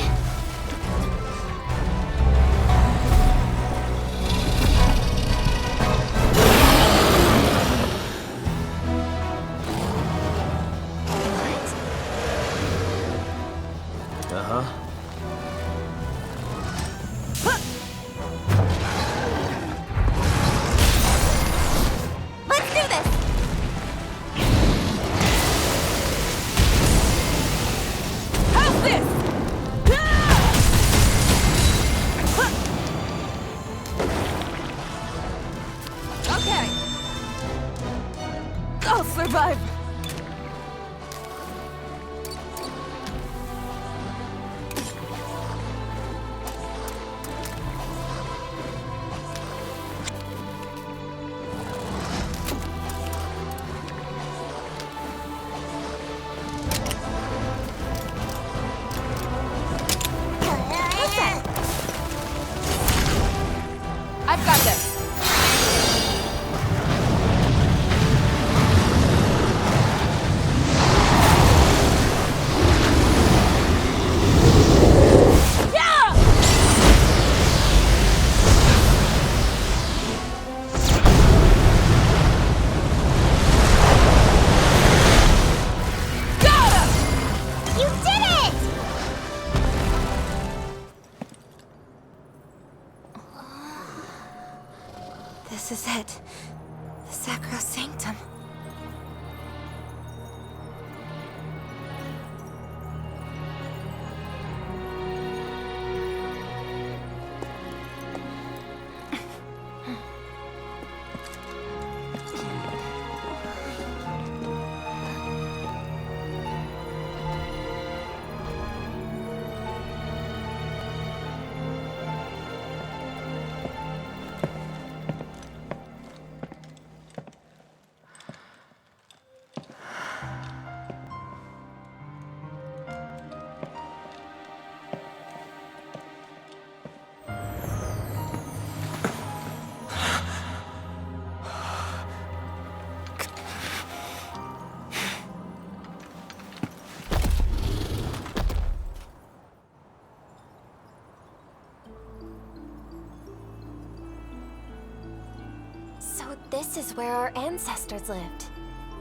This is where our ancestors lived.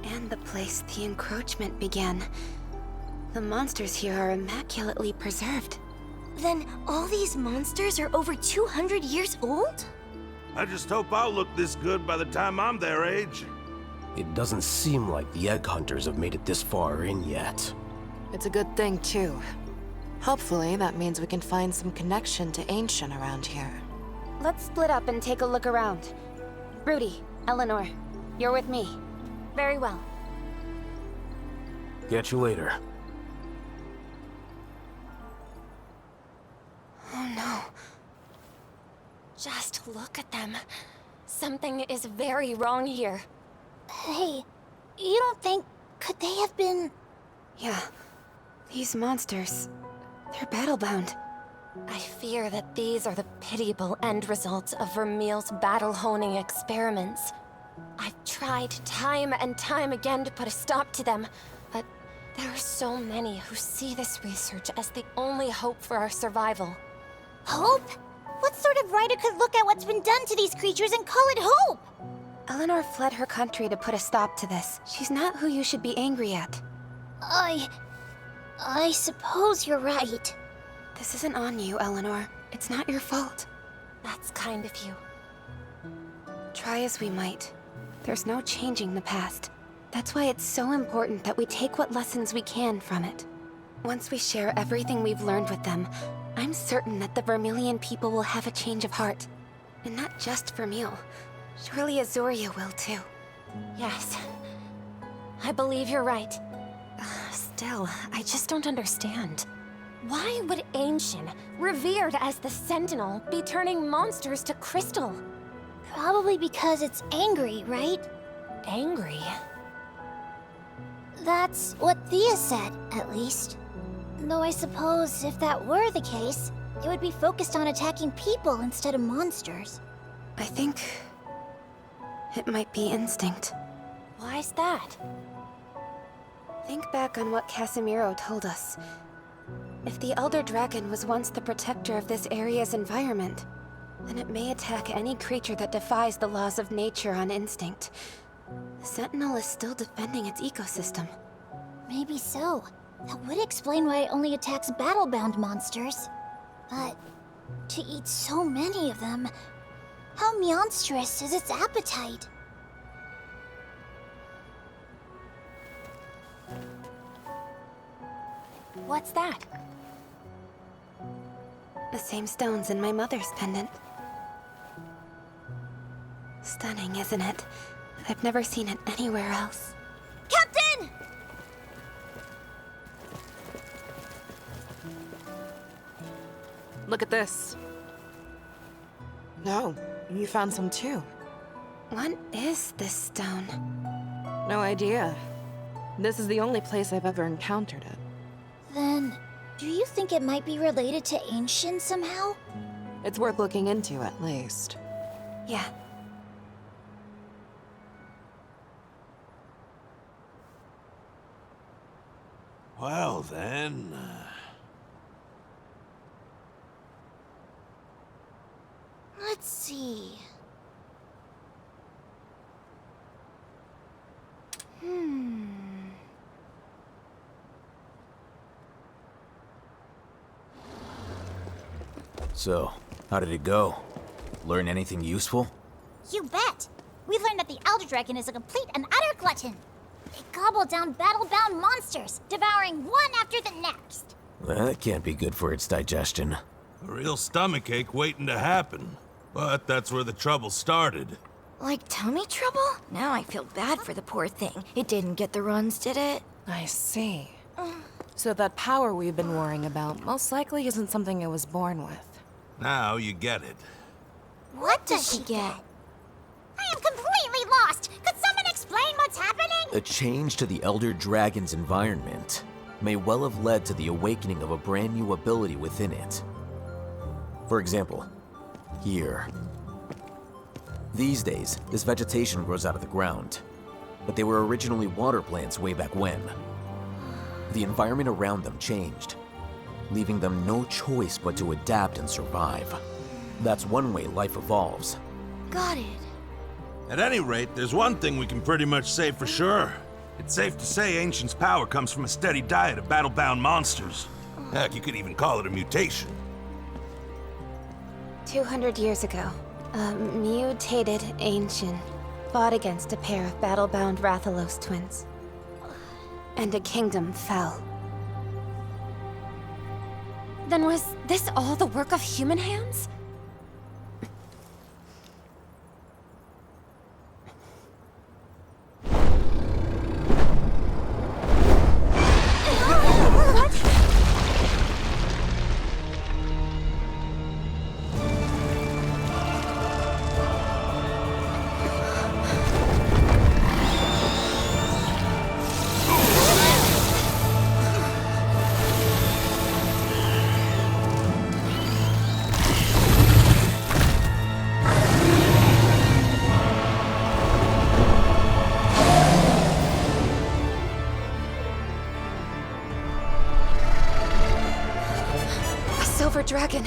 And the place the encroachment began. The monsters here are immaculately preserved. Then all these monsters are over 200 years old? I just hope I'll look this good by the time I'm their age. It doesn't seem like the egg hunters have made it this far in yet. It's a good thing, too. Hopefully, that means we can find some connection to Ancient around here. Let's split up and take a look around. Rudy, Eleanor, you're with me. Very well. Catch you later. Oh no. Just look at them. Something is very wrong here. Hey, you don't think... could they have been... Yeah. These monsters... they're battle-bound. I fear that these are the pitiable end results of Vermeil's battle-honing experiments. I've tried time and time again to put a stop to them, but there are so many who see this research as the only hope for our survival. Hope? What sort of writer could look at what's been done to these creatures and call it hope? Eleanor fled her country to put a stop to this. She's not who you should be angry at. I suppose you're right. This isn't on you, Eleanor. It's not your fault. That's kind of you. Try as we might, there's no changing the past. That's why it's so important that we take what lessons we can from it. Once we share everything we've learned with them, I'm certain that the Vermilion people will have a change of heart. And not just Vermeil. Surely Azuria will too. Yes. I believe you're right. Still, I just don't understand. Why would Ancient, revered as the Sentinel, be turning monsters to crystal? Probably because it's angry, right? Angry? That's what Thea said, at least. Though I suppose if that were the case, it would be focused on attacking people instead of monsters. I think... it might be instinct. Why's that? Think back on what Casimiro told us. If the Elder Dragon was once the protector of this area's environment, then it may attack any creature that defies the laws of nature on instinct. The Sentinel is still defending its ecosystem. Maybe so. That would explain why it only attacks battle-bound monsters. But to eat so many of them, how monstrous is its appetite? What's that? The same stones in my mother's pendant. Stunning, isn't it? I've never seen it anywhere else. Captain! Look at this. No, you found some too. What is this stone? No idea. This is the only place I've ever encountered it. Then, do you think it might be related to Ancient somehow? It's worth looking into, at least. Yeah. Well, then... Let's see. So, how did it go? Learn anything useful? You bet! We learned that the Elder Dragon is a complete and utter glutton. They gobble down battle-bound monsters, devouring one after the next. Well, that can't be good for its digestion. A real stomachache waiting to happen. But that's where the trouble started. Like tummy trouble? Now I feel bad for the poor thing. It didn't get the runs, did it? I see. So that power we've been worrying about most likely isn't something it was born with. Now you get it. What does she get? I am completely lost! Could someone explain what's happening? A change to the Elder Dragon's environment may well have led to the awakening of a brand new ability within it. For example, here. These days, this vegetation grows out of the ground, but they were originally water plants way back when. The environment around them changed, leaving them no choice but to adapt and survive. That's one way life evolves. Got it. At any rate, there's one thing we can pretty much say for sure. It's safe to say Ancient's power comes from a steady diet of battle-bound monsters. Heck, you could even call it a mutation. 200 years ago, a mutated Ancient fought against a pair of battle-bound Rathalos twins. And a kingdom fell. Then was this all the work of human hands? Dragon.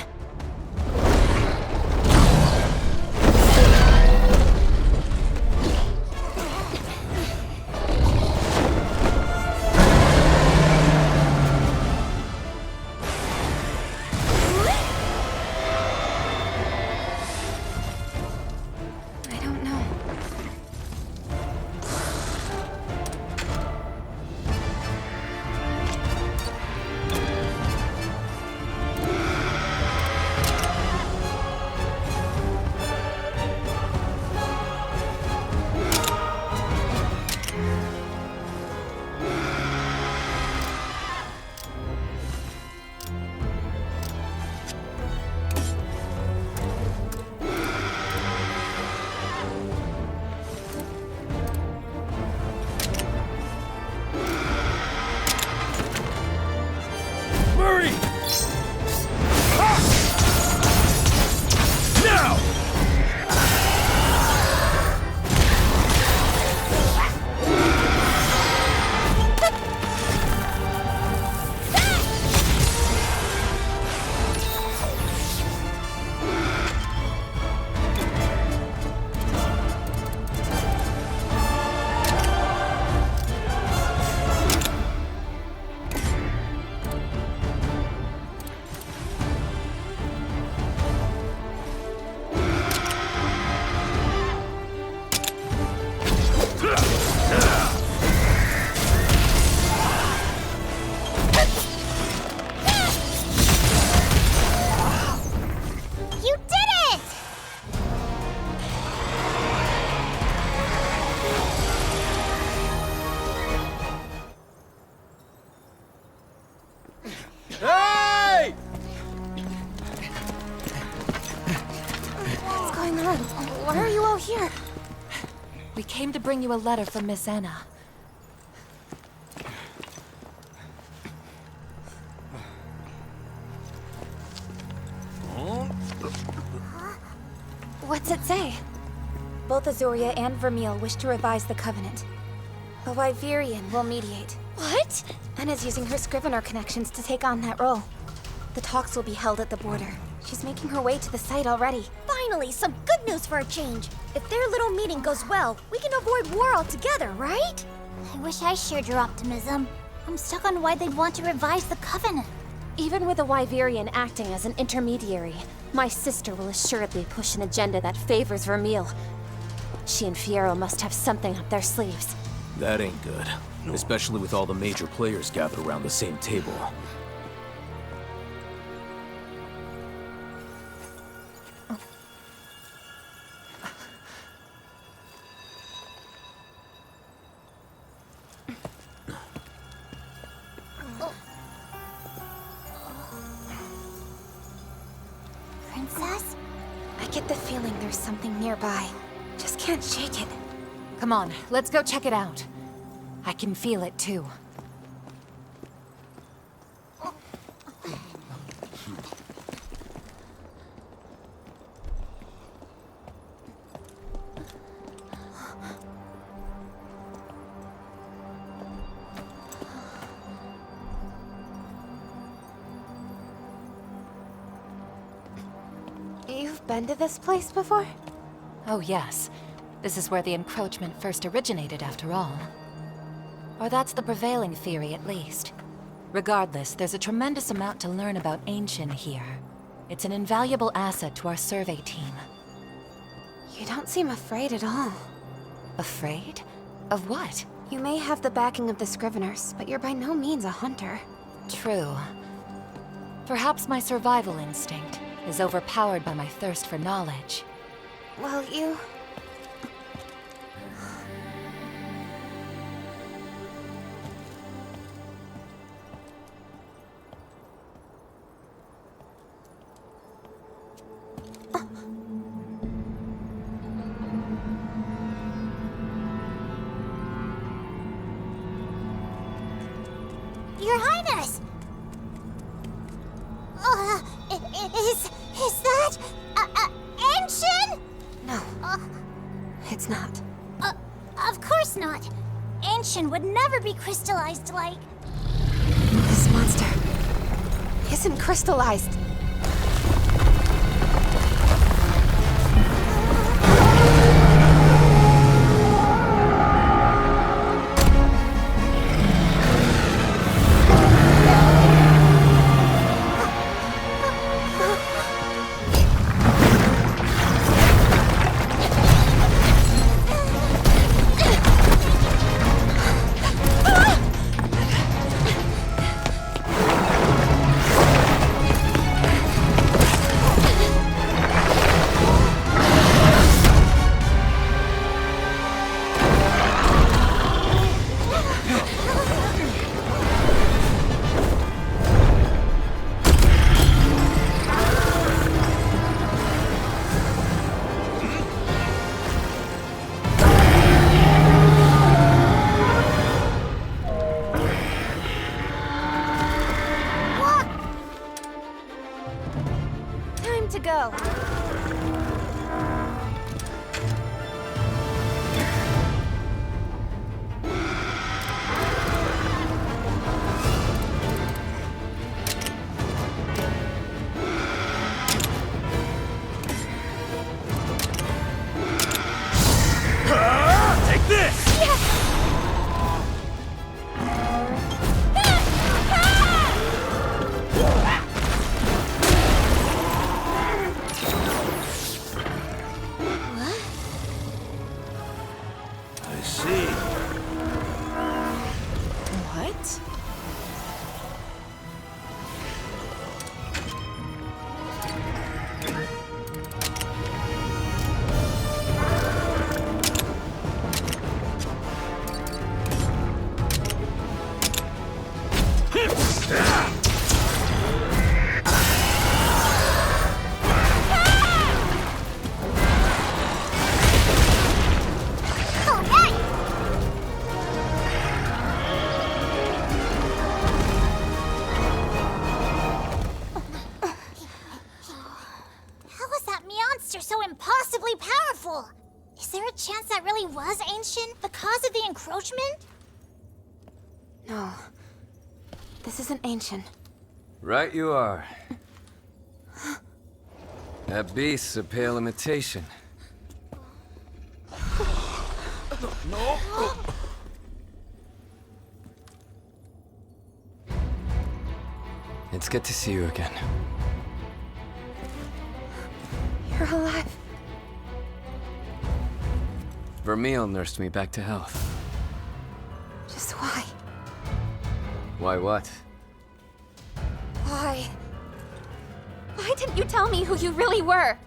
I don't know. Why are you all here? We came to bring you a letter from Miss Anna. What's it say? Both Azuria and Vermeil wish to revise the Covenant. A Wyverian will mediate. What? Anna's using her Scrivener connections to take on that role. The talks will be held at the border. She's making her way to the site already. Finally, some good news for a change. If their little meeting goes well, we can avoid war altogether, right? I wish I shared your optimism. I'm stuck on why they'd want to revise the Covenant. Even with a Wyverian acting as an intermediary, my sister will assuredly push an agenda that favors Vermeil. She and Fierro must have something up their sleeves. That ain't good. Especially with all the major players gathered around the same table. Princess? I get the feeling there's something nearby. Just can't shake it. Come on, let's go check it out. I can feel it too. You've been to this place before? Oh yes. This is where the encroachment first originated, after all. Or that's the prevailing theory, at least. Regardless, there's a tremendous amount to learn about Ancient here. It's an invaluable asset to our survey team. You don't seem afraid at all. Afraid? Of what? You may have the backing of the Scriveners, but you're by no means a hunter. True. Perhaps my survival instinct is overpowered by my thirst for knowledge. Well, you... Your Highness! Is that... Ancient? No. It's not. Of course not. Ancient would never be crystallized like... This monster isn't crystallized. So impossibly powerful! Is there a chance that really was Ancient, the cause of the encroachment? No. This isn't Ancient. Right you are. That beast's a pale imitation. No! It's good to see you again. You're alive. Vermeil nursed me back to health. Just why? Why what? Why? Why didn't you tell me who you really were?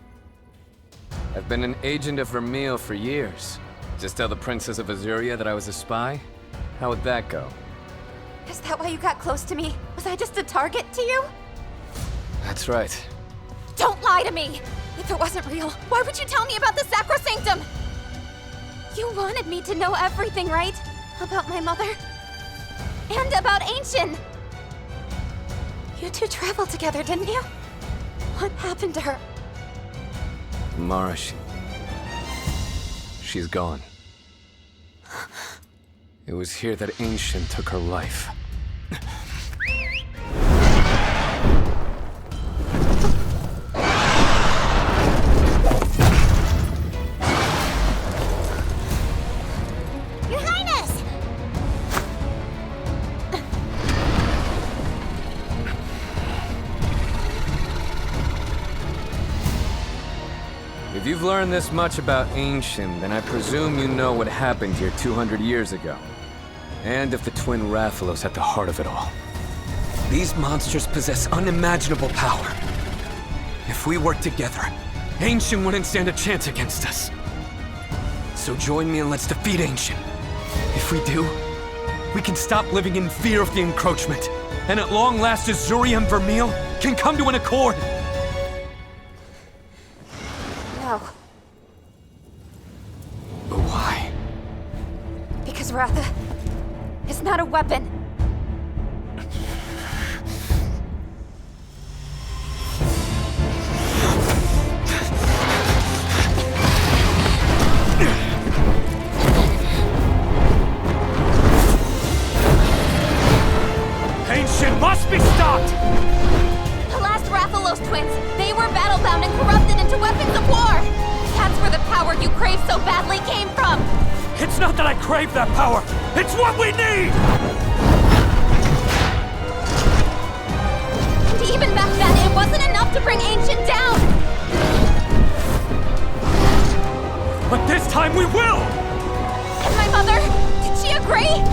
I've been an agent of Vermeil for years. Just tell the Princess of Azuria that I was a spy? How would that go? Is that why you got close to me? Was I just a target to you? That's right. Don't lie to me! If it wasn't real, why would you tell me about the Sacrosanctum? You wanted me to know everything, right? About my mother? And about Ancient! You two traveled together, didn't you? What happened to her? Mara, she's gone. It was here that Ancient took her life. you've learned this much about Ancient, then I presume you know what happened here 200 years ago. And if the twin Rathalos at the heart of it all. These monsters possess unimaginable power. If we work together, Ancient wouldn't stand a chance against us. So join me and let's defeat Ancient. If we do, we can stop living in fear of the Encroachment, and at long last Azuria and Vermeil can come to an accord. No. But why? Because Ratha is not a weapon. Ancient must be stopped! The last Rathalos twins, they were battle-bound and corrupted into weapons of war! That's where the power you crave so badly came from! It's not that I crave that power! It's what we need! And even back then, it wasn't enough to bring Ancient down! But this time we will! And my mother, did she agree?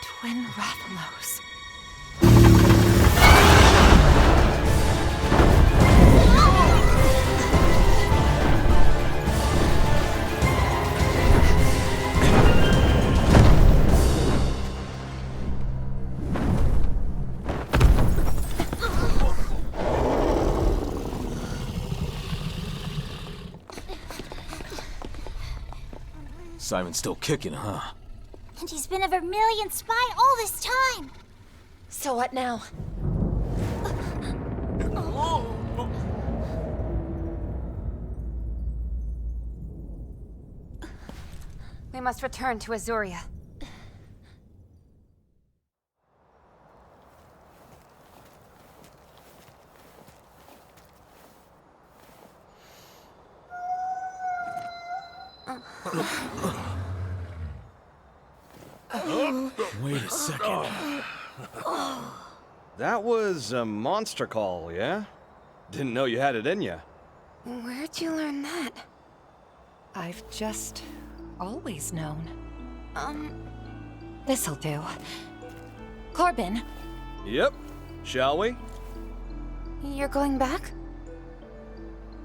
Twin Rathalos. Simon's still kicking, huh? And he's been a Vermilion spy all this time! So what now? We must return to Azuria. Wait a second. That was a monster call, yeah? Didn't know you had it in you. Where'd you learn that? I've just always known. This'll do. Corbin. Yep. Shall we? You're going back?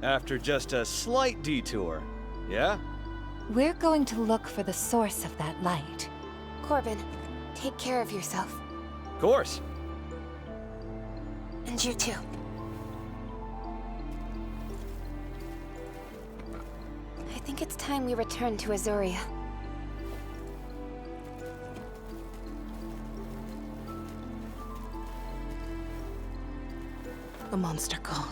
After just a slight detour, yeah? We're going to look for the source of that light. Corbin, take care of yourself. Of course. And you too. I think it's time we return to Azuria. A monster call.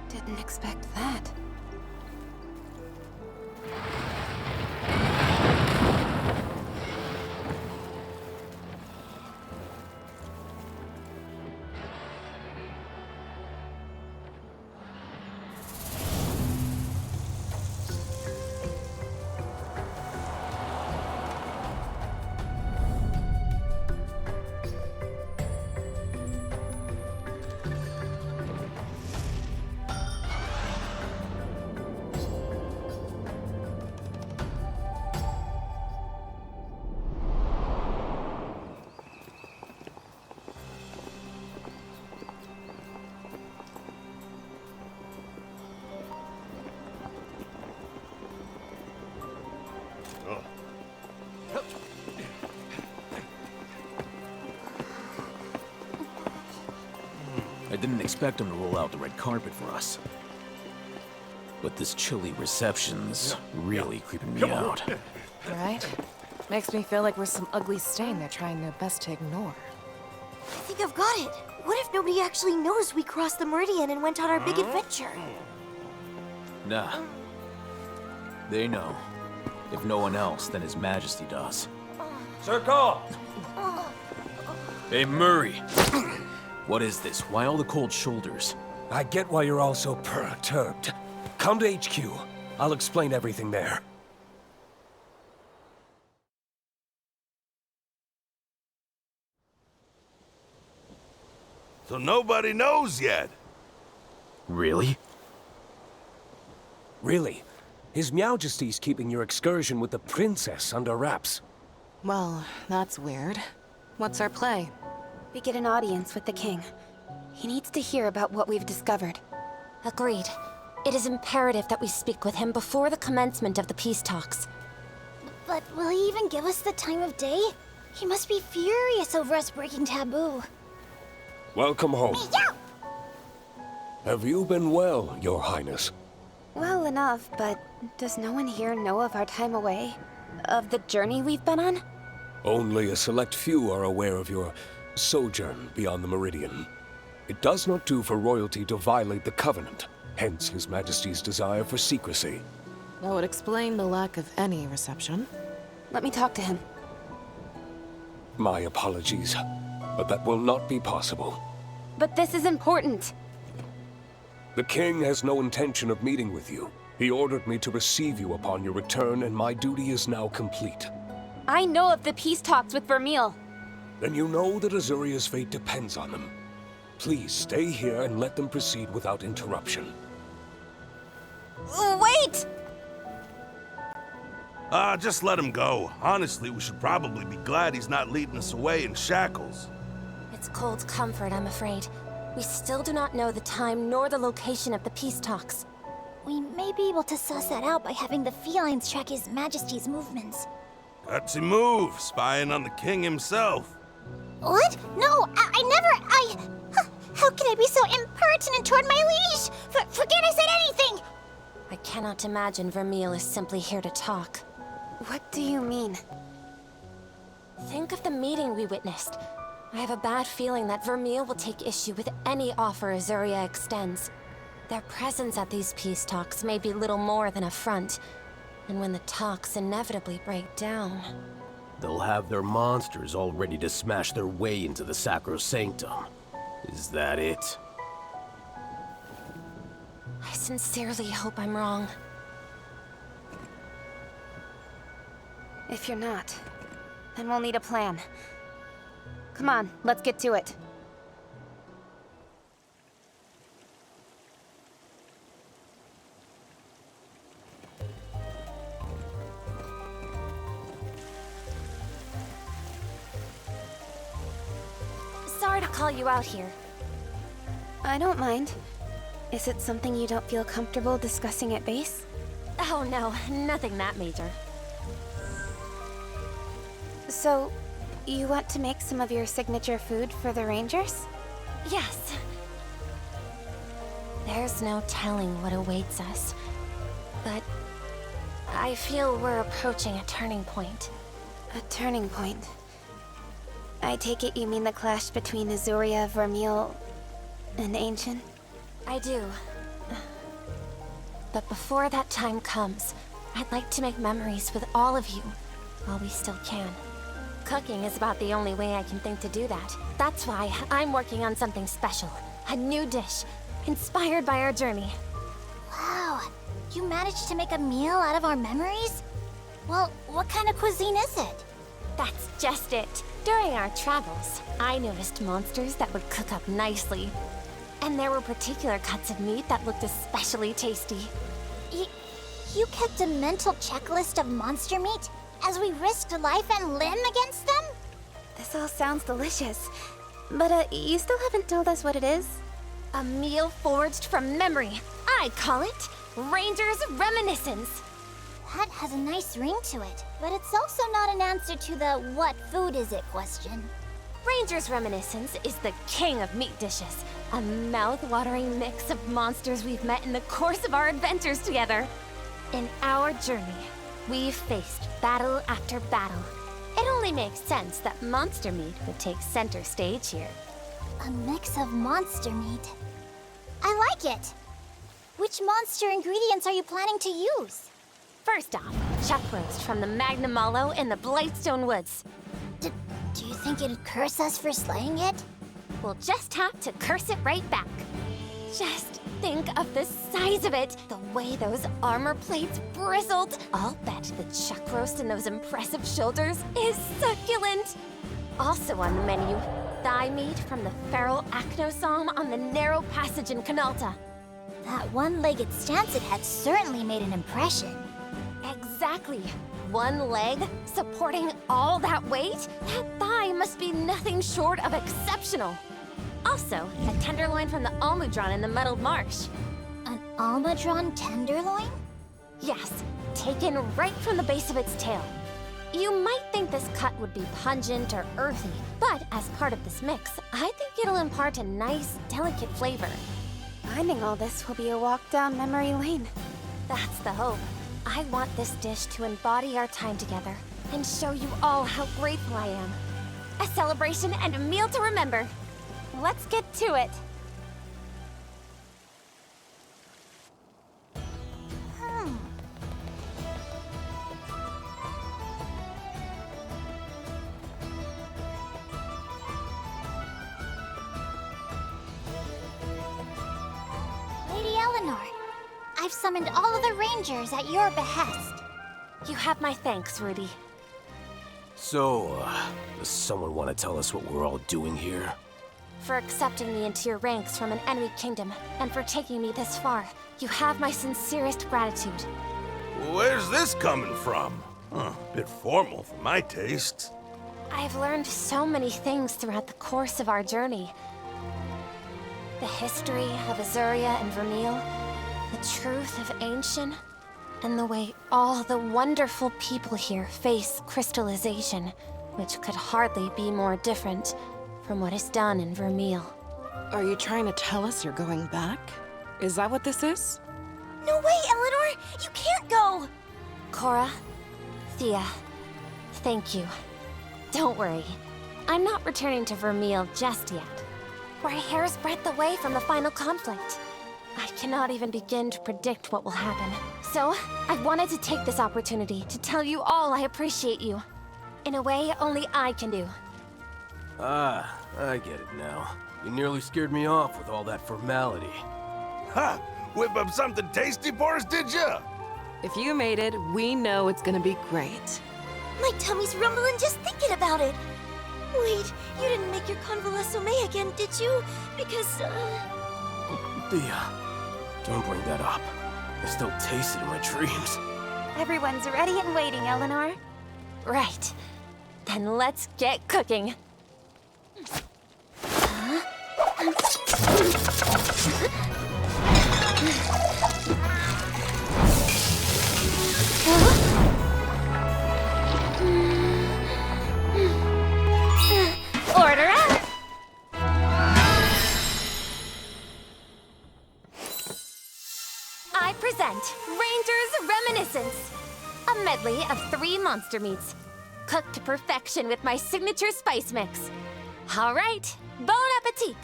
Didn't expect that. I didn't expect him to roll out the red carpet for us. But this chilly reception's really creeping me out. Right? Makes me feel like we're some ugly stain they're trying their best to ignore. I think I've got it. What if nobody actually knows we crossed the meridian and went on our big adventure? Nah. They know. If no one else, then His Majesty does. Circle! Hey, Murray! What is this? Why all the cold shoulders? I get why you're all so perturbed. Come to HQ. I'll explain everything there. So nobody knows yet. Really? Really? His Majesty's keeping your excursion with the princess under wraps. Well, that's weird. What's our play? We get an audience with the king. He needs to hear about what we've discovered. Agreed. It is imperative that we speak with him before the commencement of the peace talks. But will he even give us the time of day? He must be furious over us breaking taboo. Welcome home. Meow! Have you been well, Your Highness? Well enough, but does no one here know of our time away? Of the journey we've been on? Only a select few are aware of your sojourn beyond the Meridian. It does not do for royalty to violate the Covenant, hence His Majesty's desire for secrecy. That would explain the lack of any reception. Let me talk to him. My apologies, but that will not be possible. But this is important. The king has no intention of meeting with you. He ordered me to receive you upon your return, and my duty is now complete. I know of the peace talks with Vermeil. Then you know that Azuria's fate depends on them. Please stay here and let them proceed without interruption. Wait! Just let him go. Honestly, we should probably be glad he's not leading us away in shackles. It's cold comfort, I'm afraid. We still do not know the time nor the location of the peace talks. We may be able to suss that out by having the felines track His Majesty's movements. Gutsy move, spying on the king himself. What? No, I never, How can I be so impertinent toward my liege? Forget I said anything! I cannot imagine Vermeil is simply here to talk. What do you mean? Think of the meeting we witnessed. I have a bad feeling that Vermeil will take issue with any offer Azuria extends. Their presence at these peace talks may be little more than a front. And when the talks inevitably break down... They'll have their monsters all ready to smash their way into the Sacrosanctum. Is that it? I sincerely hope I'm wrong. If you're not, then we'll need a plan. Come on, let's get to it. Sorry to call you out here. I don't mind. Is it something you don't feel comfortable discussing at base? Oh no, nothing that major. So, you want to make some of your signature food for the Rangers? Yes. There's no telling what awaits us. But I feel we're approaching a turning point. A turning point? I take it you mean the clash between Azuria, Vermeil, and Ancient? I do. But before that time comes, I'd like to make memories with all of you, while we still can. Cooking is about the only way I can think to do that. That's why I'm working on something special. A new dish, inspired by our journey. Wow, you managed to make a meal out of our memories? Well, what kind of cuisine is it? That's just it. During our travels, I noticed monsters that would cook up nicely. And there were particular cuts of meat that looked especially tasty. You kept a mental checklist of monster meat as we risked life and limb against them? This all sounds delicious. But, you still haven't told us what it is? A meal forged from memory. I call it Ranger's Reminiscence. That has a nice ring to it, but it's also not an answer to the what food is it question. Ranger's Reminiscence is the king of meat dishes. A mouth-watering mix of monsters we've met in the course of our adventures together. In our journey, we've faced battle after battle. It only makes sense that monster meat would take center stage here. A mix of monster meat. I like it. Which monster ingredients are you planning to use? First off, chuck roast from the Magna Malo in the Blightstone Woods. Do you think it'd curse us for slaying it? We'll just have to curse it right back. Just think of the size of it, the way those armor plates bristled. I'll bet the chuck roast and those impressive shoulders is succulent. Also on the menu, thigh meat from the feral Acnosom on the narrow passage in Canalta. That one-legged stance it had certainly made an impression. Exactly. One leg supporting all that weight? That thigh must be nothing short of exceptional. Also, a tenderloin from the Almudron in the Muddled Marsh. An Almudron tenderloin? Yes, taken right from the base of its tail. You might think this cut would be pungent or earthy, but as part of this mix, I think it'll impart a nice, delicate flavor. Finding all this will be a walk down memory lane. That's the hope. I want this dish to embody our time together and show you all how grateful I am. A celebration and a meal to remember. Let's get to it. Lady Eleanor, I've summoned all of the Rangers at your behest. You have my thanks, Rudy. So, does someone want to tell us what we're all doing here? For accepting me into your ranks from an enemy kingdom, and for taking me this far. You have my sincerest gratitude. Where's this coming from? Bit formal for my tastes. I've learned so many things throughout the course of our journey. The history of Azuria and Vermeil, the truth of Ancient, and the way all the wonderful people here face crystallization, which could hardly be more different from what is done in Vermeil. Are you trying to tell us you're going back? Is that what this is? No way, Eleanor! You can't go! Cora, Thea, thank you. Don't worry. I'm not returning to Vermeil just yet. We're a hair's breadth away from the final conflict. I cannot even begin to predict what will happen. So, I wanted to take this opportunity to tell you all I appreciate you. In a way only I can do. Ah, I get it now. You nearly scared me off with all that formality. Ha! Whip up something tasty for us, did ya? If you made it, we know it's gonna be great. My tummy's rumbling just thinking about it. Wait, you didn't make your convalescent again, did you? Because, Thea, don't bring that up. I still taste it in my dreams. Everyone's ready and waiting, Eleanor. Right. Then let's get cooking. Order up! I present Ranger's Reminiscence, a medley of 3 monster meats, cooked to perfection with my signature spice mix. All right, bon appetit!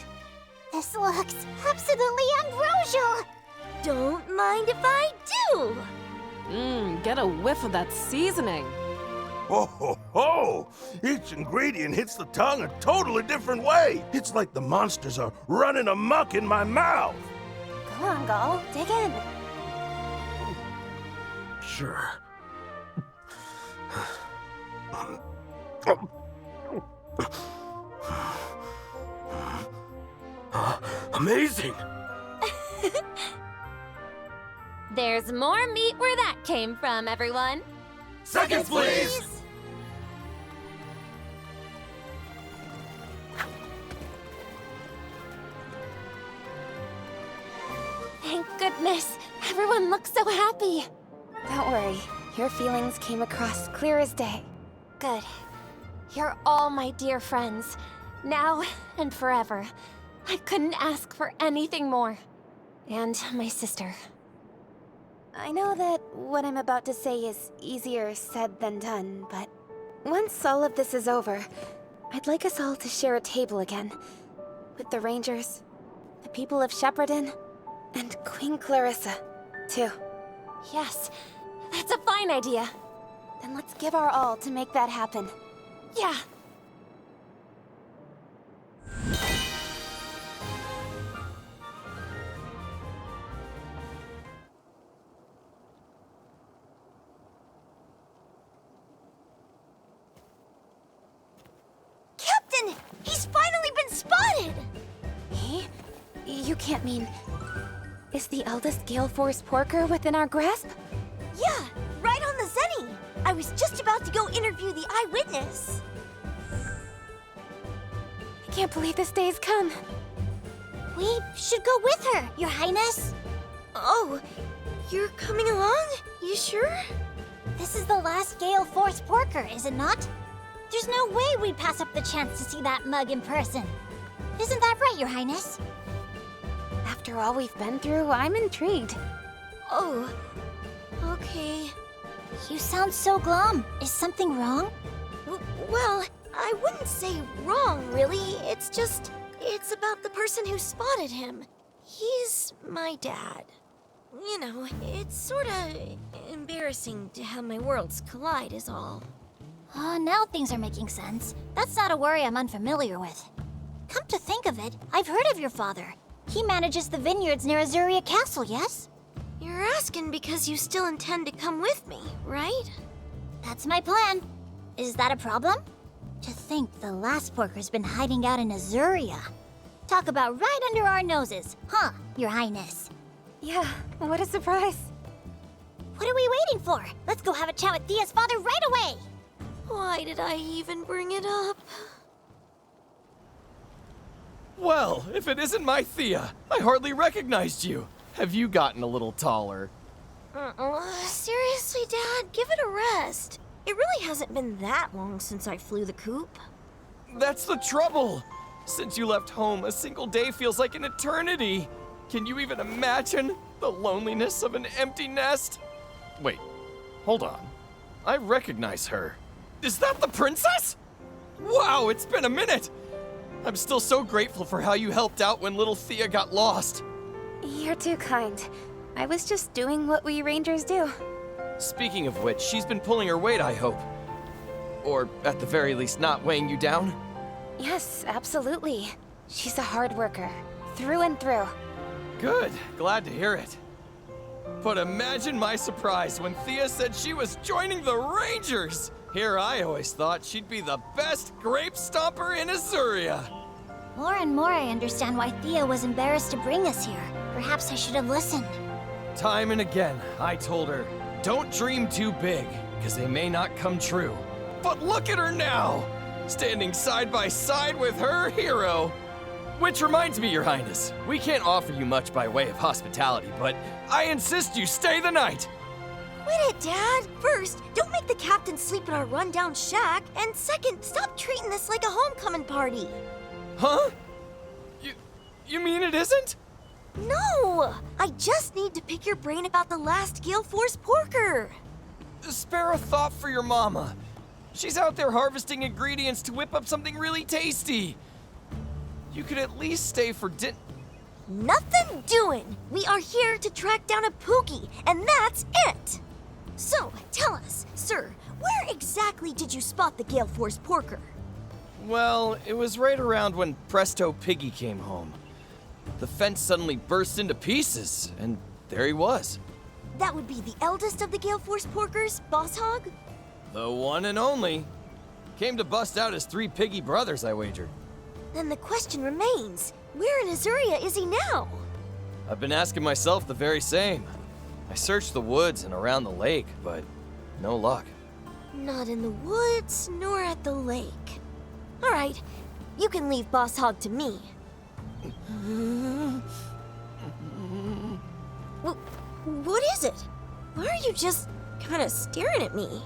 This looks absolutely ambrosial! don't mind if I do! Get a whiff of that seasoning. Ho ho ho! Each ingredient hits the tongue a totally different way. It's like the monsters are running amok in my mouth. Go on, Gull. Dig in. Sure. Amazing! There's more meat where that came from, everyone. Seconds, please! Thank goodness. Everyone looks so happy. Don't worry. Your feelings came across clear as day. Good. You're all my dear friends. Now and forever. I couldn't ask for anything more. And my sister. I know that what I'm about to say is easier said than done, but once all of this is over, I'd like us all to share a table again. With the Rangers, the people of Shepperton, and Queen Clarissa, too. Yes, that's a fine idea. Then let's give our all to make that happen. Yeah. Captain! He's finally been spotted! He? You can't mean... Is the eldest Gale Force Porker within our grasp? Yeah, right on the Zenny! I was just about to go interview the eyewitness. I can't believe this day's come. We should go with her, Your Highness. Oh, you're coming along? You sure? This is the last Gale Force Porker, is it not? There's no way we'd pass up the chance to see that mug in person. Isn't that right, Your Highness? After all we've been through, I'm intrigued. Oh, okay. You sound so glum. Is something wrong? Well, I wouldn't say wrong, really. It's about the person who spotted him. He's my dad. You know, it's sorta embarrassing to have my worlds collide is all. Now things are making sense. That's not a worry I'm unfamiliar with. Come to think of it, I've heard of your father. He manages the vineyards near Azuria Castle, yes? You're asking because you still intend to come with me, right? That's my plan. Is that a problem? To think the last Porker's been hiding out in Azuria. Talk about right under our noses, huh, Your Highness? Yeah, what a surprise. What are we waiting for? Let's go have a chat with Thea's father right away! Why did I even bring it up? Well, if it isn't my Thea, I hardly recognized you. Have you gotten a little taller? Seriously, Dad, give it a rest. It really hasn't been that long since I flew the coop. That's the trouble. Since you left home, a single day feels like an eternity. Can you even imagine the loneliness of an empty nest? Wait, hold on. I recognize her. Is that the princess? Wow, it's been a minute. I'm still so grateful for how you helped out when little Thea got lost. You're too kind. I was just doing what we Rangers do. Speaking of which, she's been pulling her weight, I hope. Or, at the very least, not weighing you down? Yes, absolutely. She's a hard worker, through and through. Good, glad to hear it. But imagine my surprise when Thea said she was joining the Rangers! Here I always thought she'd be the best grape stomper in Azuria. More and more I understand why Thea was embarrassed to bring us here. Perhaps I should have listened. Time and again, I told her, don't dream too big, because they may not come true. But look at her now! Standing side by side with her hero! Which reminds me, Your Highness, we can't offer you much by way of hospitality, but I insist you stay the night! Quit it, Dad! First, don't make the captain sleep in our rundown shack, and second, stop treating this like a homecoming party! Huh? You mean it isn't? No! I just need to pick your brain about the last Gale Force Porker! Spare a thought for your mama. She's out there harvesting ingredients to whip up something really tasty. You could at least stay for Nothing doing! We are here to track down a Pookie, and that's it! So, tell us, sir, where exactly did you spot the Gale Force Porker? Well, it was right around when Presto Piggy came home. The fence suddenly burst into pieces, and there he was. That would be the eldest of the Gale Force Porkers, Boss Hog? The one and only. Came to bust out his 3 piggy brothers, I wager. Then the question remains, where in Azuria is he now? I've been asking myself the very same. I searched the woods and around the lake, but no luck. Not in the woods, nor at the lake. All right, you can leave Boss Hog to me. What is it? Why are you just kind of staring at me?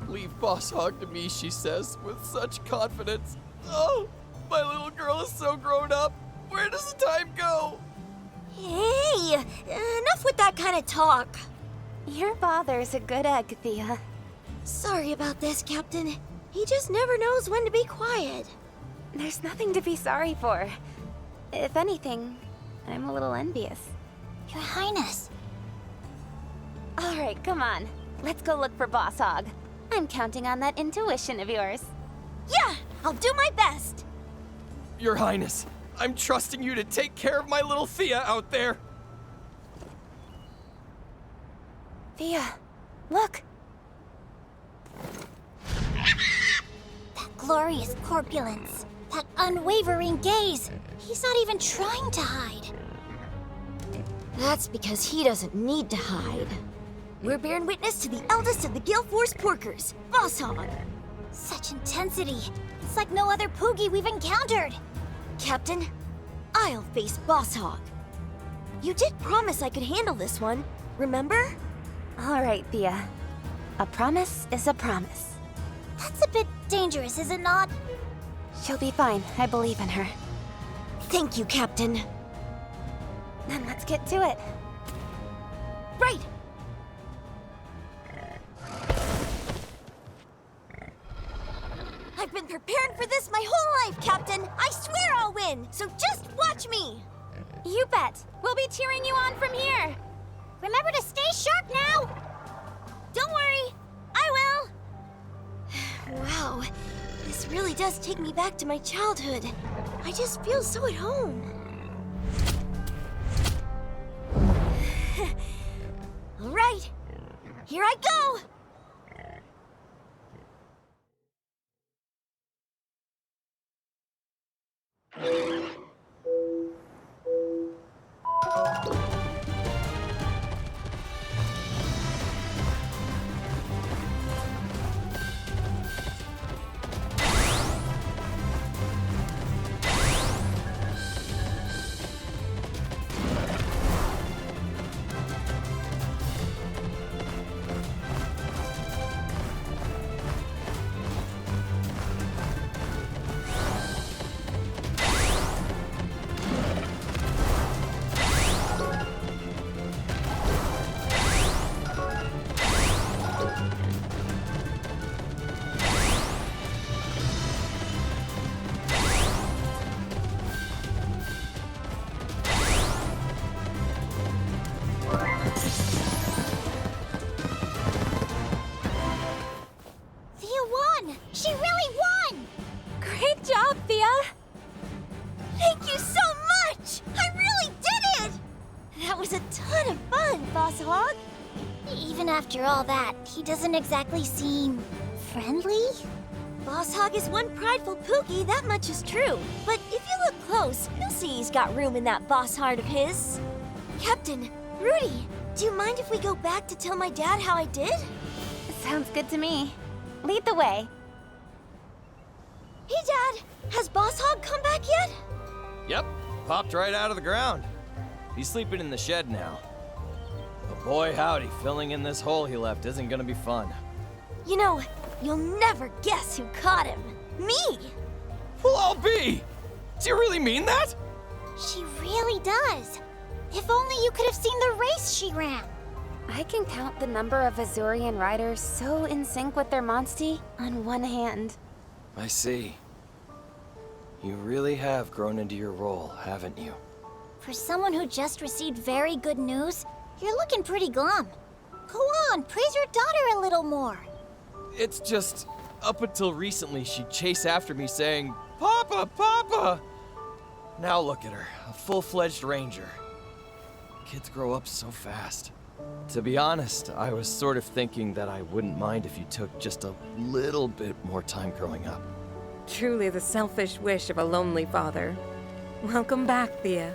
Leave Boss Hog to me, she says, with such confidence. Oh! My little girl is so grown up. Where does the time go? Hey, enough with that kind of talk. Your father's a good egg, Thea. Sorry about this, Captain. He just never knows when to be quiet. There's nothing to be sorry for. If anything, I'm a little envious. Your Highness. All right, come on. Let's go look for Boss Hog. I'm counting on that intuition of yours. Yeah, I'll do my best. Your Highness, I'm trusting you to take care of my little Thea out there. Thea, look. That glorious corpulence. That unwavering gaze. He's not even trying to hide. That's because he doesn't need to hide. We're bearing witness to the eldest of the Guild Force Porkers, Boss Hog. Such intensity. It's like no other Poogie we've encountered. Captain, I'll face Boss Hog. You did promise I could handle this one, remember? All right, Thea. A promise is a promise. That's a bit dangerous, is it not? She'll be fine. I believe in her. Thank you, Captain. Then let's get to it. Right! I've been preparing for this my whole life, Captain! I swear I'll win, so just watch me! You bet! We'll be cheering you on from here! Remember to stay sharp now! Don't worry, I will! Wow, this really does take me back to my childhood. I just feel so at home. All right, here I go! She really won! Great job, Thea! Thank you so much! I really did it! That was a ton of fun, Boss Hog. Even after all that, he doesn't exactly seem friendly? Boss Hog is one prideful Pookie, that much is true. But if you look close, you'll see he's got room in that boss heart of his. Captain, Rudy, do you mind if we go back to tell my dad how I did? Sounds good to me. Lead the way. Hey, Dad! Has Boss Hog come back yet? Yep, popped right out of the ground. He's sleeping in the shed now. But boy howdy, filling in this hole he left isn't gonna be fun. You know, you'll never guess who caught him. Me! Well, I'll be! Do you really mean that? She really does. If only you could have seen the race she ran. I can count the number of Azurian riders so in sync with their monstie on one hand. I see. You really have grown into your role, haven't you? For someone who just received very good news, you're looking pretty glum. Go on, praise your daughter a little more. It's just, up until recently, she'd chase after me saying, "Papa, Papa!" Now look at her, a full-fledged ranger. Kids grow up so fast. To be honest, I was sort of thinking that I wouldn't mind if you took just a little bit more time growing up. Truly the selfish wish of a lonely father. Welcome back, Thea.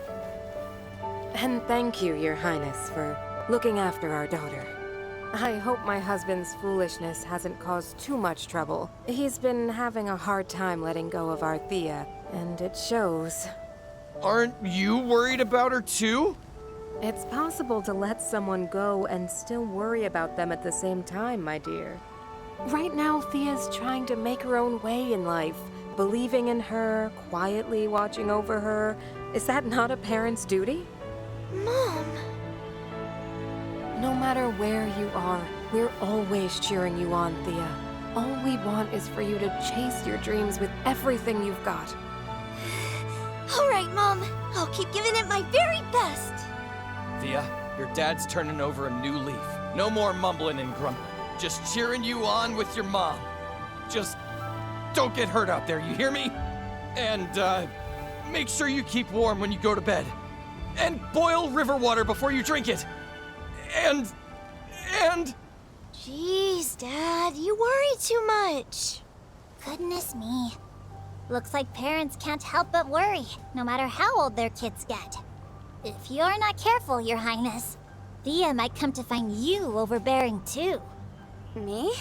And thank you, Your Highness, for looking after our daughter. I hope my husband's foolishness hasn't caused too much trouble. He's been having a hard time letting go of our Thea, and it shows. Aren't you worried about her too? It's possible to let someone go and still worry about them at the same time, my dear. Right now, Thea's trying to make her own way in life, Believing in her, quietly watching over her, is that not a parent's duty? Mom! No matter where you are, we're always cheering you on, Thea. All we want is for you to chase your dreams with everything you've got. All right, Mom. I'll keep giving it my very best. Thea, your dad's turning over a new leaf. No more mumbling and grumbling. Just cheering you on with your mom. Just don't get hurt out there, you hear me? And, make sure you keep warm when you go to bed. And boil river water before you drink it. And... Jeez, Dad, you worry too much. Goodness me. Looks like parents can't help but worry, no matter how old their kids get. If you're not careful, Your Highness, Thea might come to find you overbearing too. Me?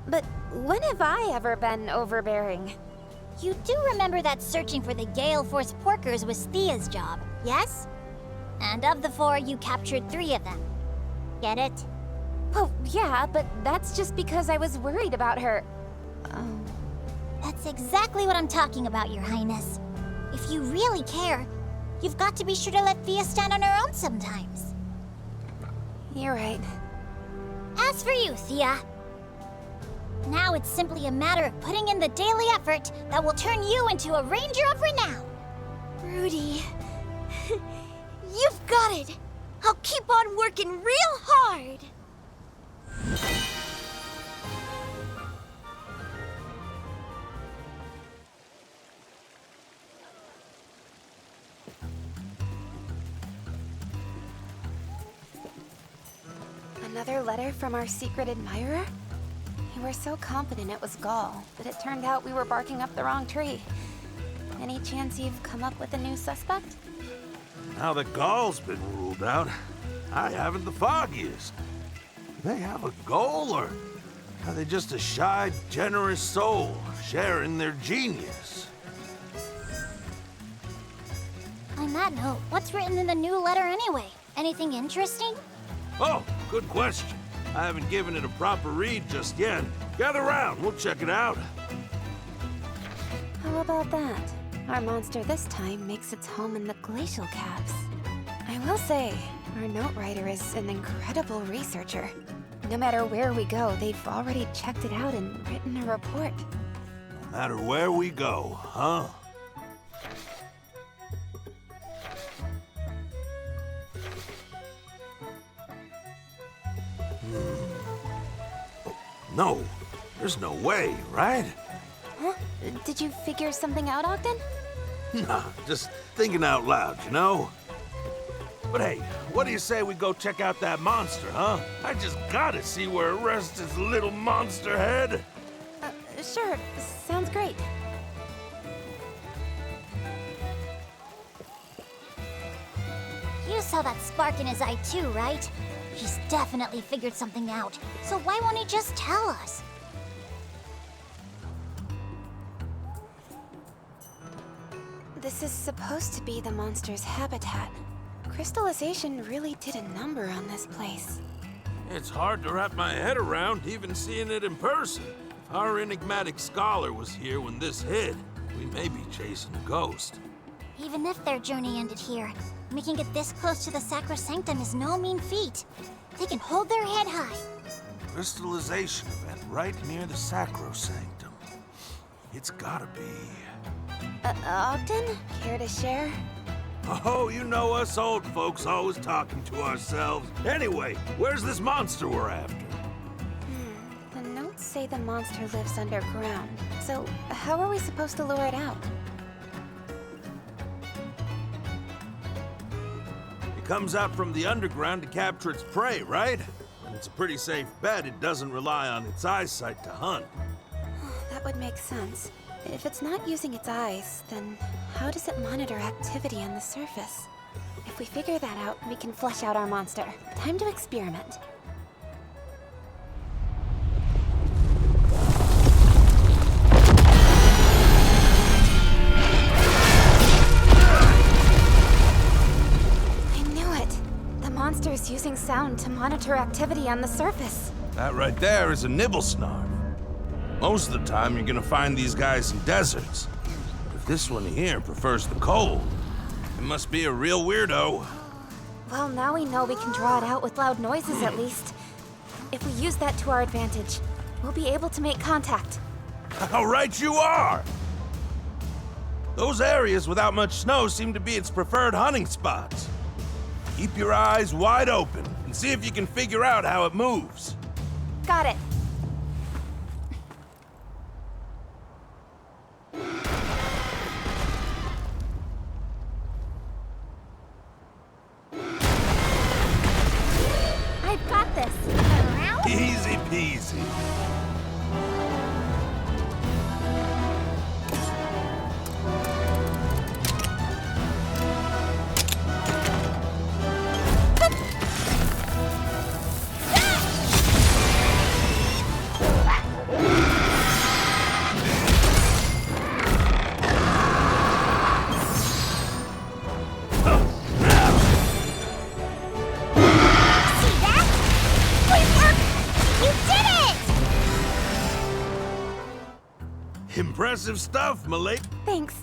But when have I ever been overbearing? You do remember that searching for the Gale Force porkers was Thea's job, yes? And of the 4, you captured 3 of them. Get it? Oh, yeah, but that's just because I was worried about her. Oh. That's exactly what I'm talking about, Your Highness. If you really care, you've got to be sure to let Thea stand on her own sometimes. You're right. As for you, Thea, now it's simply a matter of putting in the daily effort that will turn you into a ranger of renown. Rudy, you've got it. I'll keep on working real hard. Another letter from our secret admirer? We were so confident it was Gaul, but it turned out we were barking up the wrong tree. Any chance you've come up with a new suspect? Now that Gaul's been ruled out, I haven't the foggiest. Do they have a goal, or are they just a shy, generous soul sharing their genius? On that note, what's written in the new letter anyway? Anything interesting? Oh, good question. I haven't given it a proper read just yet. Gather round, we'll check it out. How about that? Our monster this time makes its home in the glacial caves. I will say, our note writer is an incredible researcher. No matter where we go, they've already checked it out and written a report. No matter where we go, huh? No, there's no way, right? Huh? Did you figure something out, Ogden? Nah, just thinking out loud, you know? But hey, what do you say we go check out that monster, huh? I just gotta see where it rests its little monster head. Sure, sounds great. You saw that spark in his eye too, right? He's definitely figured something out, so why won't he just tell us? This is supposed to be the monster's habitat. Crystallization really did a number on this place. It's hard to wrap my head around even seeing it in person. If our enigmatic scholar was here when this hit, we may be chasing a ghost. Even if their journey ended here, making it this close to the Sacrosanctum is no mean feat. They can hold their head high. Crystallization event right near the Sacrosanctum. It's gotta be... Ogden? Care to share? Oh, you know us old folks always talking to ourselves. Anyway, where's this monster we're after? The notes say the monster lives underground. So, how are we supposed to lure it out? It comes out from the underground to capture its prey, right? And it's a pretty safe bet it doesn't rely on its eyesight to hunt. That would make sense. If it's not using its eyes, then how does it monitor activity on the surface? If we figure that out, we can flesh out our monster. Time to experiment. I knew it! The monster is using sound to monitor activity on the surface. That right there is a nibble snarf. Most of the time, you're gonna find these guys in deserts. But if this one here prefers the cold, it must be a real weirdo. Well, now we know we can draw it out with loud noises at least. If we use that to our advantage, we'll be able to make contact. How right you are! Those areas without much snow seem to be its preferred hunting spots. Keep your eyes wide open and see if you can figure out how it moves. Got it. I've got this. Around? Easy peasy. Impressive stuff, Malay. Thanks.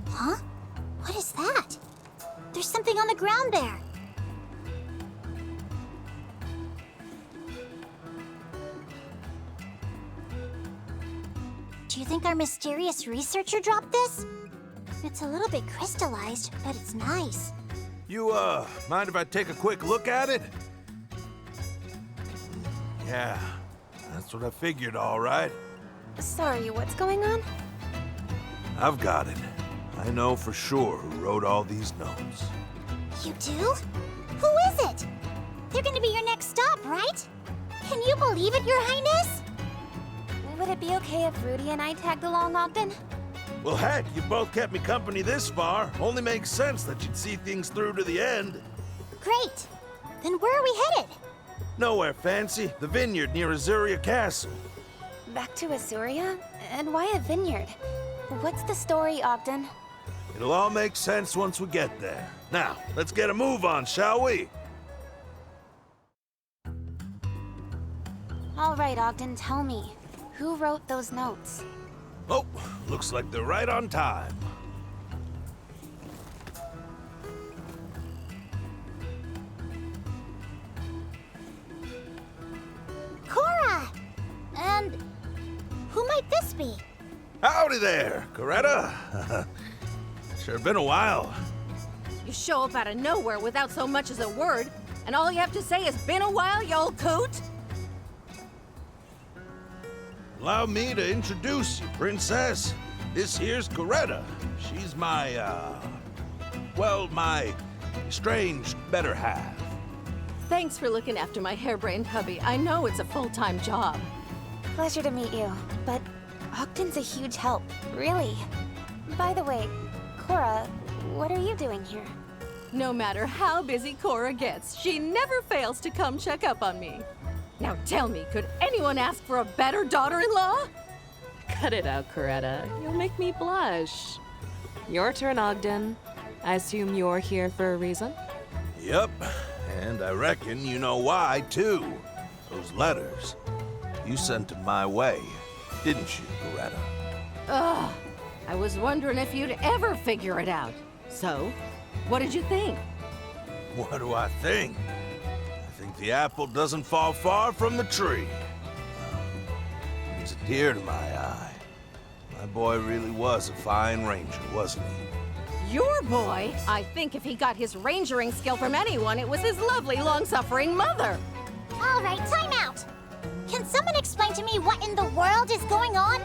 Huh? What is that? There's something on the ground there. Do you think our mysterious researcher dropped this? It's a little bit crystallized, but it's nice. You, mind if I take a quick look at it? Yeah, that's what I figured, all right. Sorry, what's going on? I've got it. I know for sure who wrote all these notes. You do? Who is it? They're gonna be your next stop, right? Can you believe it, Your Highness? Would it be okay if Rudy and I tagged along, Ogden? Well, heck, you both kept me company this far. Only makes sense that you'd see things through to the end. Great. Then where are we headed? Nowhere fancy. The vineyard near Azuria Castle. Back to Azuria? And why a vineyard? What's the story, Ogden? It'll all make sense once we get there. Now, let's get a move on, shall we? All right, Ogden, tell me. Who wrote those notes? Oh, looks like they're right on time. Cora! And who might this be? Howdy there, Coretta. Sure been a while. You show up out of nowhere without so much as a word, and all you have to say is, "Been a while, you old coot?" Allow me to introduce you, Princess. This here's Coretta. She's my, well, my strange better half. Thanks for looking after my harebrained hubby. I know it's a full-time job. Pleasure to meet you, but Ogden's a huge help, really. By the way, Cora, what are you doing here? No matter how busy Cora gets, she never fails to come check up on me. Now tell me, could anyone ask for a better daughter-in-law? Cut it out, Coretta. You'll make me blush. Your turn, Ogden. I assume you're here for a reason? Yep, and I reckon you know why, too. Those letters. You sent them my way, didn't you, Coretta? Ugh, I was wondering if you'd ever figure it out. So, what did you think? What do I think? I think the apple doesn't fall far from the tree. It's a tear to my eye. My boy really was a fine ranger, wasn't he? Your boy? I think if he got his rangering skill from anyone, it was his lovely, long-suffering mother. All right, time out. Can someone explain to me what in the world is going on?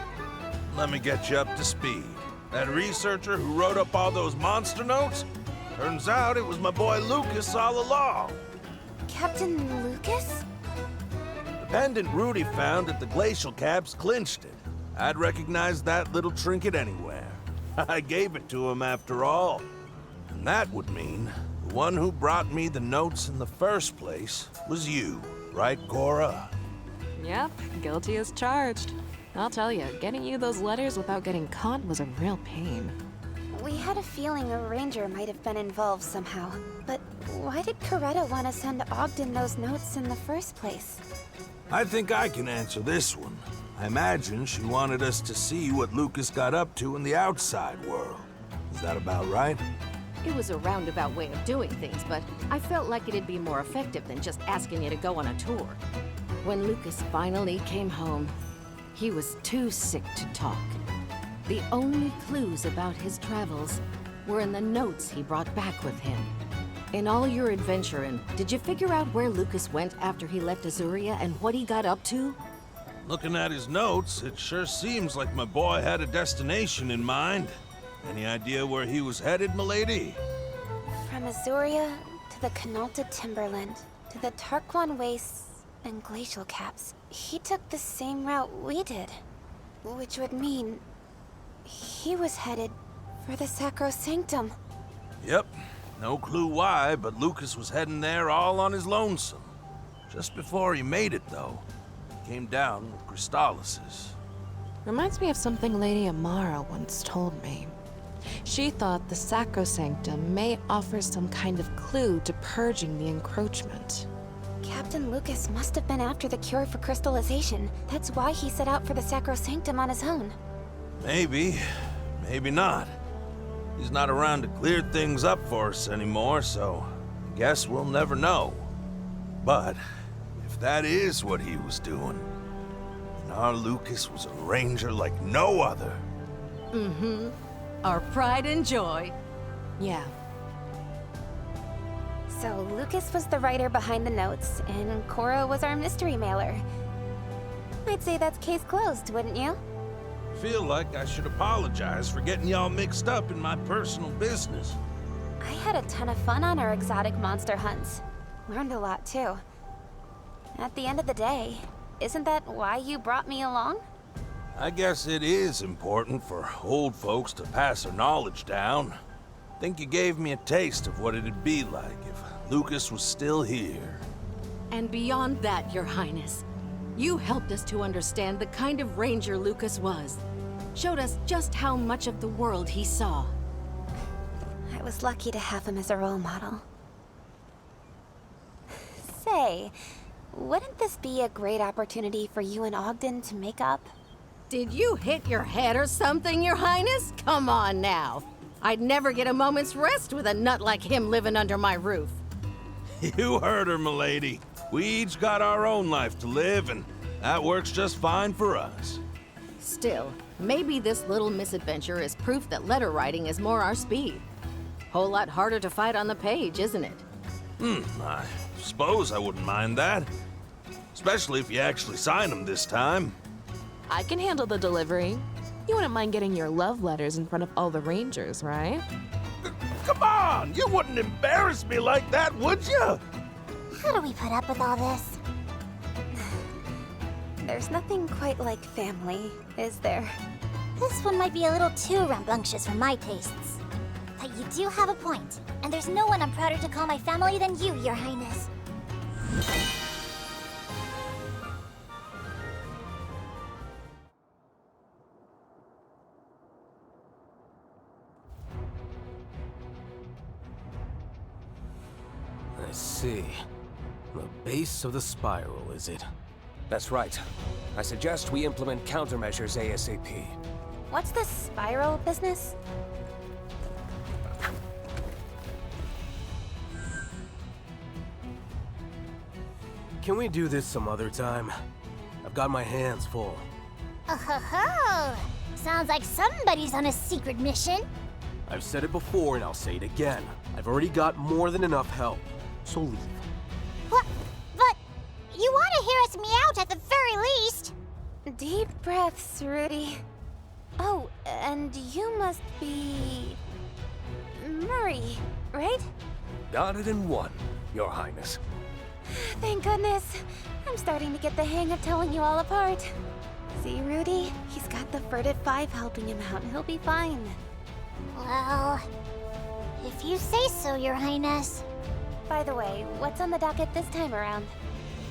Let me get you up to speed. That researcher who wrote up all those monster notes? Turns out it was my boy Lucas all along. Captain Lucas? The pendant Rudy found at the glacial caps clinched it. I'd recognize that little trinket anywhere. I gave it to him after all. And that would mean the one who brought me the notes in the first place was you, right, Cora? Yep, guilty as charged. I'll tell you, getting you those letters without getting caught was a real pain. We had a feeling a ranger might have been involved somehow. But why did Coretta want to send Ogden those notes in the first place? I think I can answer this one. I imagine she wanted us to see what Lucas got up to in the outside world. Is that about right? It was a roundabout way of doing things, but I felt like it'd be more effective than just asking you to go on a tour. When Lucas finally came home, he was too sick to talk. The only clues about his travels were in the notes he brought back with him. In all your adventuring, did you figure out where Lucas went after he left Azuria and what he got up to? Looking at his notes, it sure seems like my boy had a destination in mind. Any idea where he was headed, milady? From Azuria to the Canalta Timberland, to the Tarquan Wastes and Glacial Caps. He took the same route we did. Which would mean he was headed for the Sacrosanctum. Yep. No clue why, but Lucas was heading there all on his lonesome. Just before he made it, though, he came down with crystallisis. Reminds me of something Lady Amara once told me. She thought the Sacrosanctum may offer some kind of clue to purging the Encroachment. Captain Lucas must have been after the cure for crystallization. That's why he set out for the Sacrosanctum on his own. Maybe. Maybe not. He's not around to clear things up for us anymore, so I guess we'll never know. But if that is what he was doing, then our Lucas was a ranger like no other. Mm-hmm. Our pride and joy. Yeah. So Lucas was the writer behind the notes, and Cora was our mystery mailer. I'd say that's case closed, wouldn't you? Feel like I should apologize for getting y'all mixed up in my personal business. I had a ton of fun on our exotic monster hunts. Learned a lot, too. At the end of the day, isn't that why you brought me along? I guess it is important for old folks to pass their knowledge down. Think you gave me a taste of what it'd be like if Lucas was still here. And beyond that, Your Highness, you helped us to understand the kind of ranger Lucas was. Showed us just how much of the world he saw. I was lucky to have him as a role model. Say, wouldn't this be a great opportunity for you and Ogden to make up? Did you hit your head or something, Your Highness? Come on now. I'd never get a moment's rest with a nut like him living under my roof. You heard her, milady. We each got our own life to live, and that works just fine for us. Still, maybe this little misadventure is proof that letter writing is more our speed. Whole lot harder to fight on the page, isn't it? I suppose I wouldn't mind that. Especially if you actually sign them this time. I can handle the delivery. You wouldn't mind getting your love letters in front of all the rangers, right? Come on! You wouldn't embarrass me like that, would you? How do we put up with all this? There's nothing quite like family, is there? This one might be a little too rambunctious for my tastes. But you do have a point, and there's no one I'm prouder to call my family than you, Your Highness. I see. The base of the spiral, is it? That's right. I suggest we implement countermeasures ASAP. What's the spiral business? Can we do this some other time? I've got my hands full. Oh ho ho! Sounds like somebody's on a secret mission. I've said it before and I'll say it again. I've already got more than enough help, so leave. What? But you want to hear us meout at the very least. Deep breaths, Rudy. Oh, and you must be... Murray, right? Got it in one, Your Highness. Thank goodness. I'm starting to get the hang of telling you all apart. See, Rudy? He's got the furtive 5 helping him out. He'll be fine. Well, if you say so, Your Highness. By the way, what's on the docket this time around?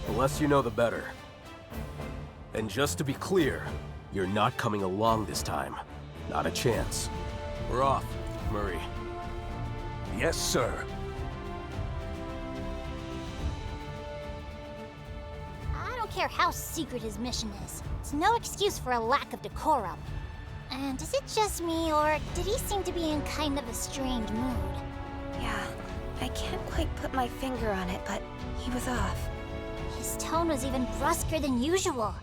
The less you know, the better. And just to be clear, you're not coming along this time. Not a chance. We're off. Murray. Yes, sir. I don't care how secret his mission is. It's no excuse for a lack of decorum. And is it just me, or did he seem to be in kind of a strange mood? Yeah, I can't quite put my finger on it, but he was off. His tone was even brusquer than usual.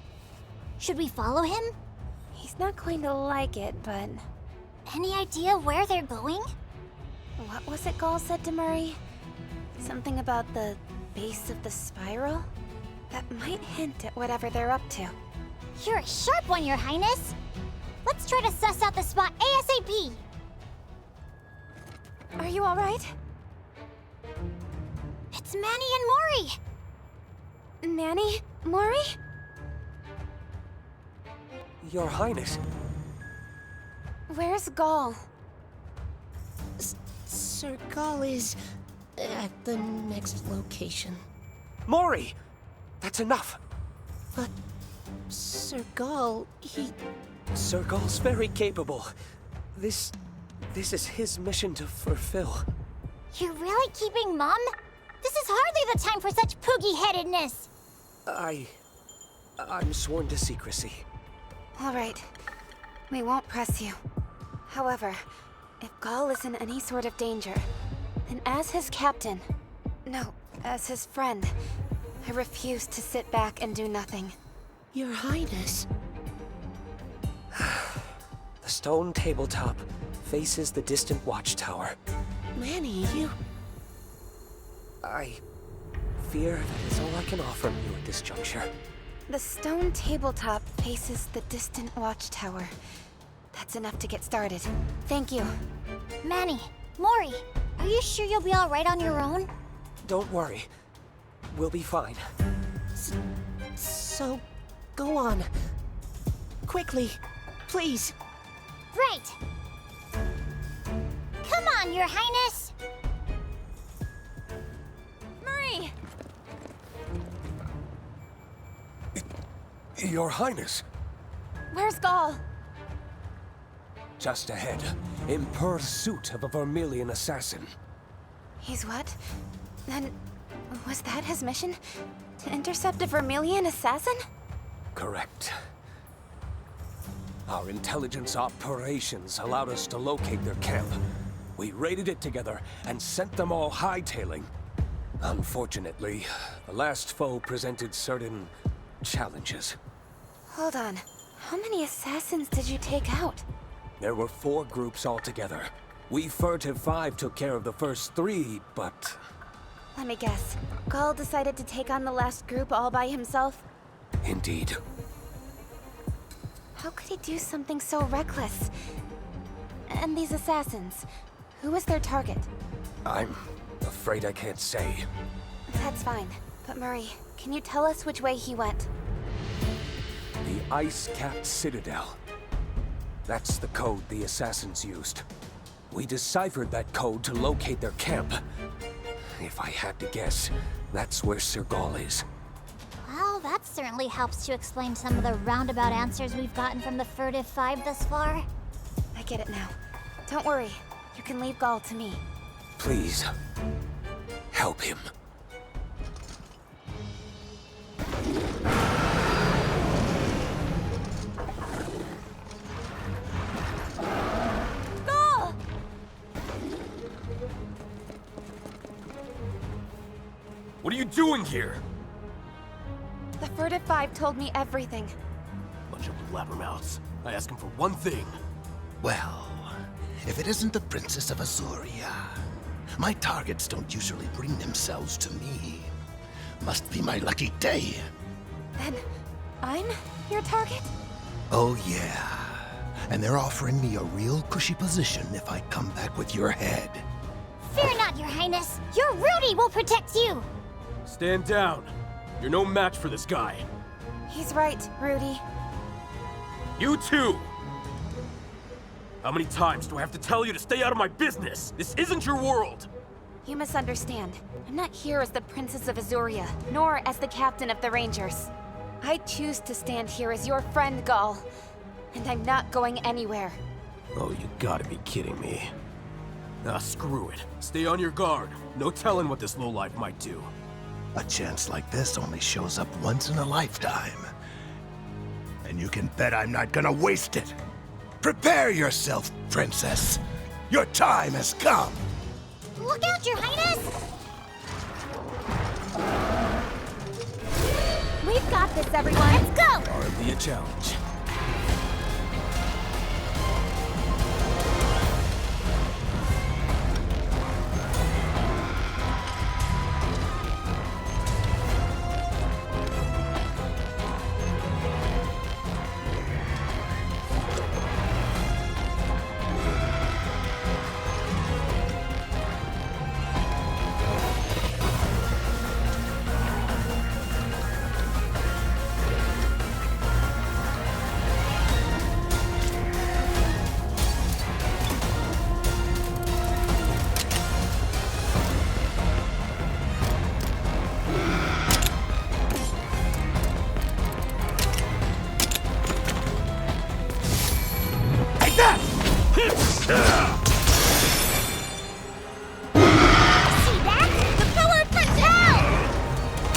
Should we follow him? He's not going to like it, but... Any idea where they're going? What was it Gaul said to Murray? Something about the base of the spiral? That might hint at whatever they're up to. You're a sharp one, Your Highness! Let's try to suss out the spot ASAP! Are you alright? It's Manny and Mori! Manny? Mori? Your Highness. Where's Gaul? Sir Gaul is at the next location. Mori! That's enough! But Sir Gaul, he... Sir Gaul's very capable. This is his mission to fulfill. You're really keeping mum? This is hardly the time for such poogie-headedness! I'm sworn to secrecy. All right. We won't press you. However, if Gaul is in any sort of danger, then as his captain... No, as his friend, I refuse to sit back and do nothing. Your Highness. The stone tabletop faces the distant watchtower. Manny, you... I fear that is all I can offer you at this juncture. The stone tabletop faces the distant watchtower. That's enough to get started. Thank you. Manny, Mori, are you sure you'll be alright on your own? Don't worry. We'll be fine. So, go on. Quickly, please. Right! Come on, Your Highness! Murray! Your Highness. Where's Gaul? Just ahead, in pursuit of a Vermilion assassin. He's what? Then, was that his mission? To intercept a Vermilion assassin? Correct. Our intelligence operations allowed us to locate their camp. We raided it together and sent them all hightailing. Unfortunately, the last foe presented certain challenges. Hold on. How many assassins did you take out? There were 4 groups altogether. We Furtive 5 took care of the first 3, but... Let me guess. Gaul decided to take on the last group all by himself? Indeed. How could he do something so reckless? And these assassins, who was their target? I'm afraid I can't say. That's fine. But Murray, can you tell us which way he went? The ice-capped citadel. That's the code the assassins used. We deciphered that code to locate their camp. If I had to guess, that's where Sir Gaul is. Well, that certainly helps to explain some of the roundabout answers we've gotten from the Furtive 5 thus far. I get it now. Don't worry. You can leave Gaul to me. Please, help him. Gaul! What are you doing here? The Furtive 5 told me everything. Bunch of blabbermouths. I asked him for one thing. Well, if it isn't the Princess of Azuria. My targets don't usually bring themselves to me. Must be my lucky day. Then, I'm your target? Oh yeah. And they're offering me a real cushy position if I come back with your head. Fear not, Your Highness. Your Rudy will protect you. Stand down. You're no match for this guy. He's right, Rudy. You too! How many times do I have to tell you to stay out of my business? This isn't your world! You misunderstand. I'm not here as the Princess of Azuria, nor as the captain of the Rangers. I choose to stand here as your friend, Gaul. And I'm not going anywhere. Oh, you gotta be kidding me. Ah, screw it. Stay on your guard. No telling what this lowlife might do. A chance like this only shows up once in a lifetime. And you can bet I'm not gonna waste it. Prepare yourself, princess. Your time has come. Look out, Your Highness! We've got this, everyone. Let's go! Hardly a challenge.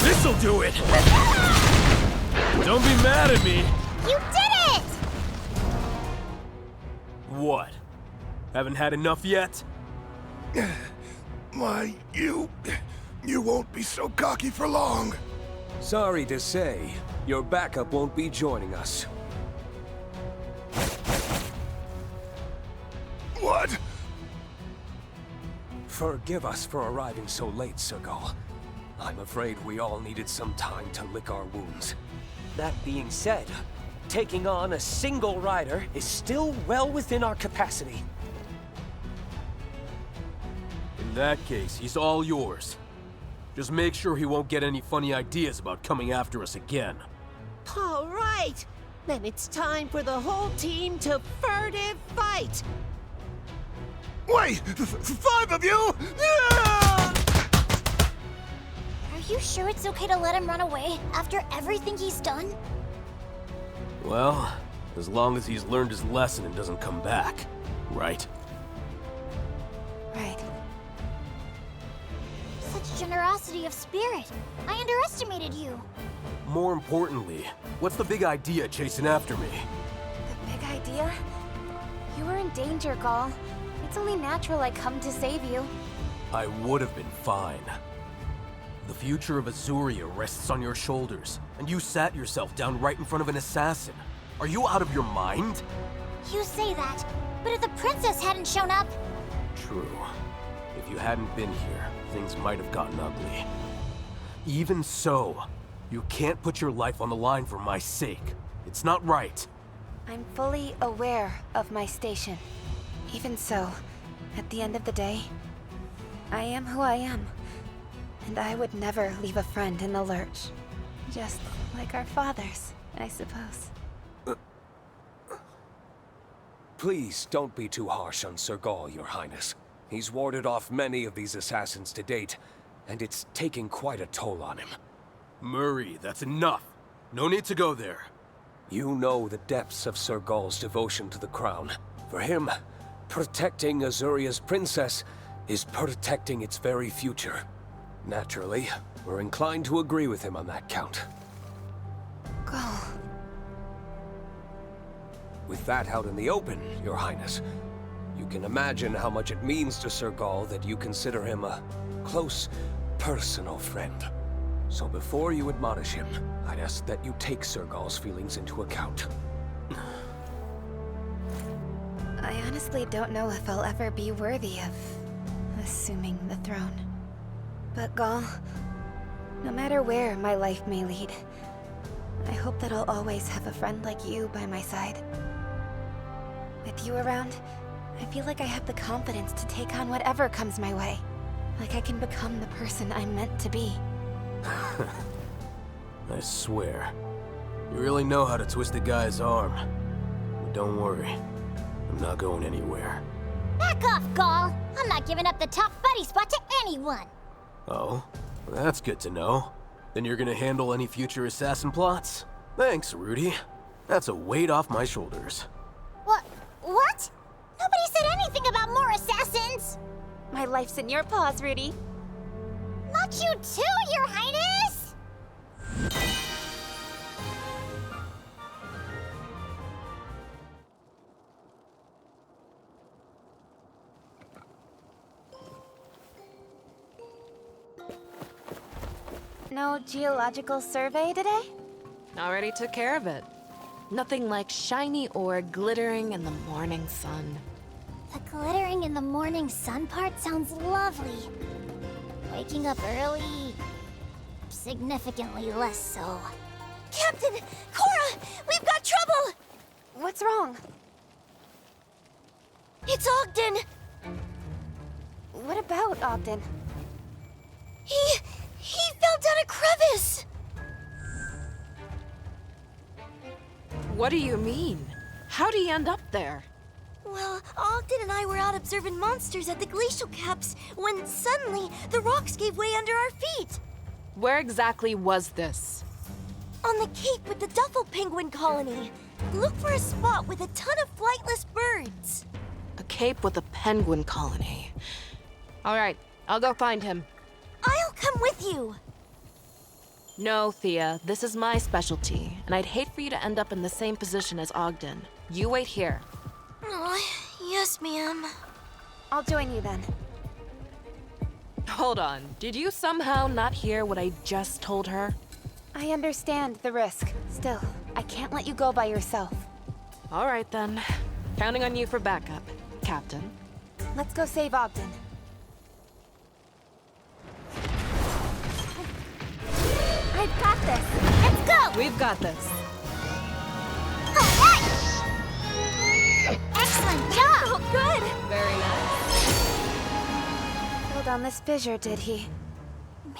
This'll do it! Don't be mad at me! You did it! What? Haven't had enough yet? Why, you won't be so cocky for long. Sorry to say, your backup won't be joining us. What? Forgive us for arriving so late, Sergal. I'm afraid we all needed some time to lick our wounds. That being said, taking on a single rider is still well within our capacity. In that case, he's all yours. Just make sure he won't get any funny ideas about coming after us again. All right! Then it's time for the whole team to furtive fight! Wait! 5 of you? Yeah! Are you sure it's okay to let him run away after everything he's done? Well, as long as he's learned his lesson and doesn't come back, right? Right. Such generosity of spirit. I underestimated you. More importantly, what's the big idea chasing after me? The big idea? You were in danger, Gaul. It's only natural I come to save you. I would have been fine. The future of Azuria rests on your shoulders, and you sat yourself down right in front of an assassin. Are you out of your mind? You say that, but if the princess hadn't shown up... True. If you hadn't been here, things might have gotten ugly. Even so, you can't put your life on the line for my sake. It's not right. I'm fully aware of my station. Even so, at the end of the day, I am who I am. And I would never leave a friend in the lurch. Just like our fathers, I suppose. Please don't be too harsh on Sergal, Your Highness. He's warded off many of these assassins to date, and it's taking quite a toll on him. Murray, that's enough. No need to go there. You know the depths of Sergal's devotion to the crown. For him, protecting Azuria's princess is protecting its very future. Naturally, we're inclined to agree with him on that count. Go. With that out in the open, Your Highness, you can imagine how much it means to Sergal that you consider him a close, personal friend. So before you admonish him, I'd ask that you take Sergal's feelings into account. I honestly don't know if I'll ever be worthy of assuming the throne. But Gaul, no matter where my life may lead, I hope that I'll always have a friend like you by my side. With you around, I feel like I have the confidence to take on whatever comes my way. Like I can become the person I'm meant to be. I swear. You really know how to twist a guy's arm. But don't worry. I'm not going anywhere. Back off, Gaul! I'm not giving up the top buddy spot to anyone! Oh? Well, that's good to know. Then you're gonna handle any future assassin plots? Thanks, Rudy. That's a weight off my shoulders. What? Nobody said anything about more assassins! My life's in your paws, Rudy. Not you too, Your Highness! No geological survey today? Already took care of it. Nothing like shiny ore glittering in the morning sun. The glittering in the morning sun part sounds lovely. Waking up early, significantly less so. Captain! Cora! We've got trouble! What's wrong? It's Ogden! What about Ogden? He fell down a crevice! What do you mean? How'd he end up there? Well, Ogden and I were out observing monsters at the glacial caps when suddenly the rocks gave way under our feet. Where exactly was this? On the cape with the Duffel penguin colony. Look for a spot with a ton of flightless birds. A cape with a penguin colony. All right, I'll go find him. I'll come with you. No, Thea, this is my specialty, and I'd hate for you to end up in the same position as Ogden. You wait here. Oh, yes, ma'am. I'll join you then. Hold on, did you somehow not hear what I just told her? I understand the risk. Still, I can't let you go by yourself. All right then. Counting on you for backup, Captain. Let's go save Ogden. I've got this. Let's go! We've got this. Excellent job! Oh, good! Very nice. Fell down this fissure, did he?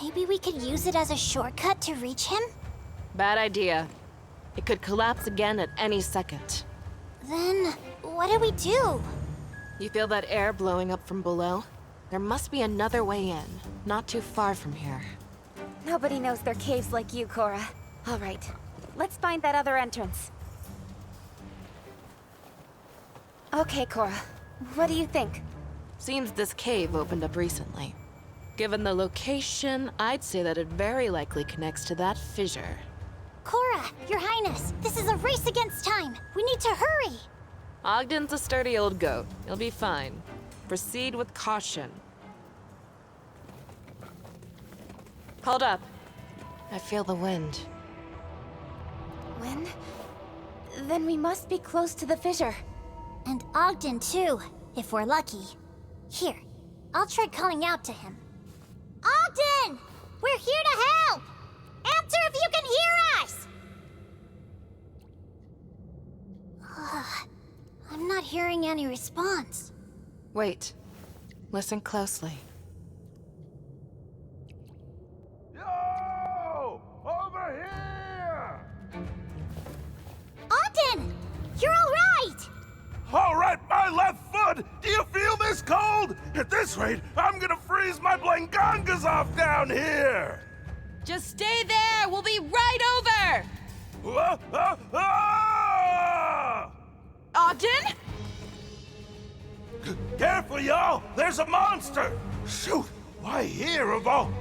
Maybe we could use it as a shortcut to reach him? Bad idea. It could collapse again at any second. Then, what do we do? You feel that air blowing up from below? There must be another way in, not too far from here. Nobody knows their caves like you, Cora. All right, let's find that other entrance. Okay, Cora. What do you think? Seems this cave opened up recently. Given the location, I'd say that it very likely connects to that fissure. Cora, Your Highness, this is a race against time. We need to hurry. Ogden's a sturdy old goat. He'll be fine. Proceed with caution. Hold up. I feel the wind. Wind? Then we must be close to the fissure. And Ogden, too, if we're lucky. Here, I'll try calling out to him. Ogden! We're here to help! Answer if you can hear us! I'm not hearing any response. Wait. Listen closely. Yo! Over here! Ogden! You're all right! All right, my left foot! Do you feel this cold? At this rate, I'm gonna freeze my blangangas off down here! Just stay there! We'll be right over! Ogden? Careful, y'all! There's a monster! Shoot! Why here of all...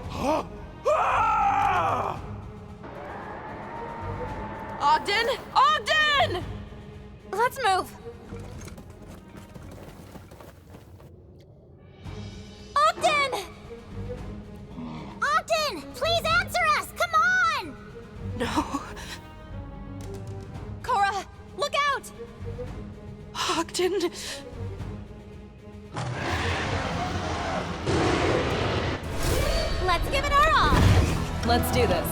Ogden? Ogden! Let's move! Ogden! Ogden! Please answer us! Come on! No. Cora, look out! Ogden... Let's give it our all! Let's do this.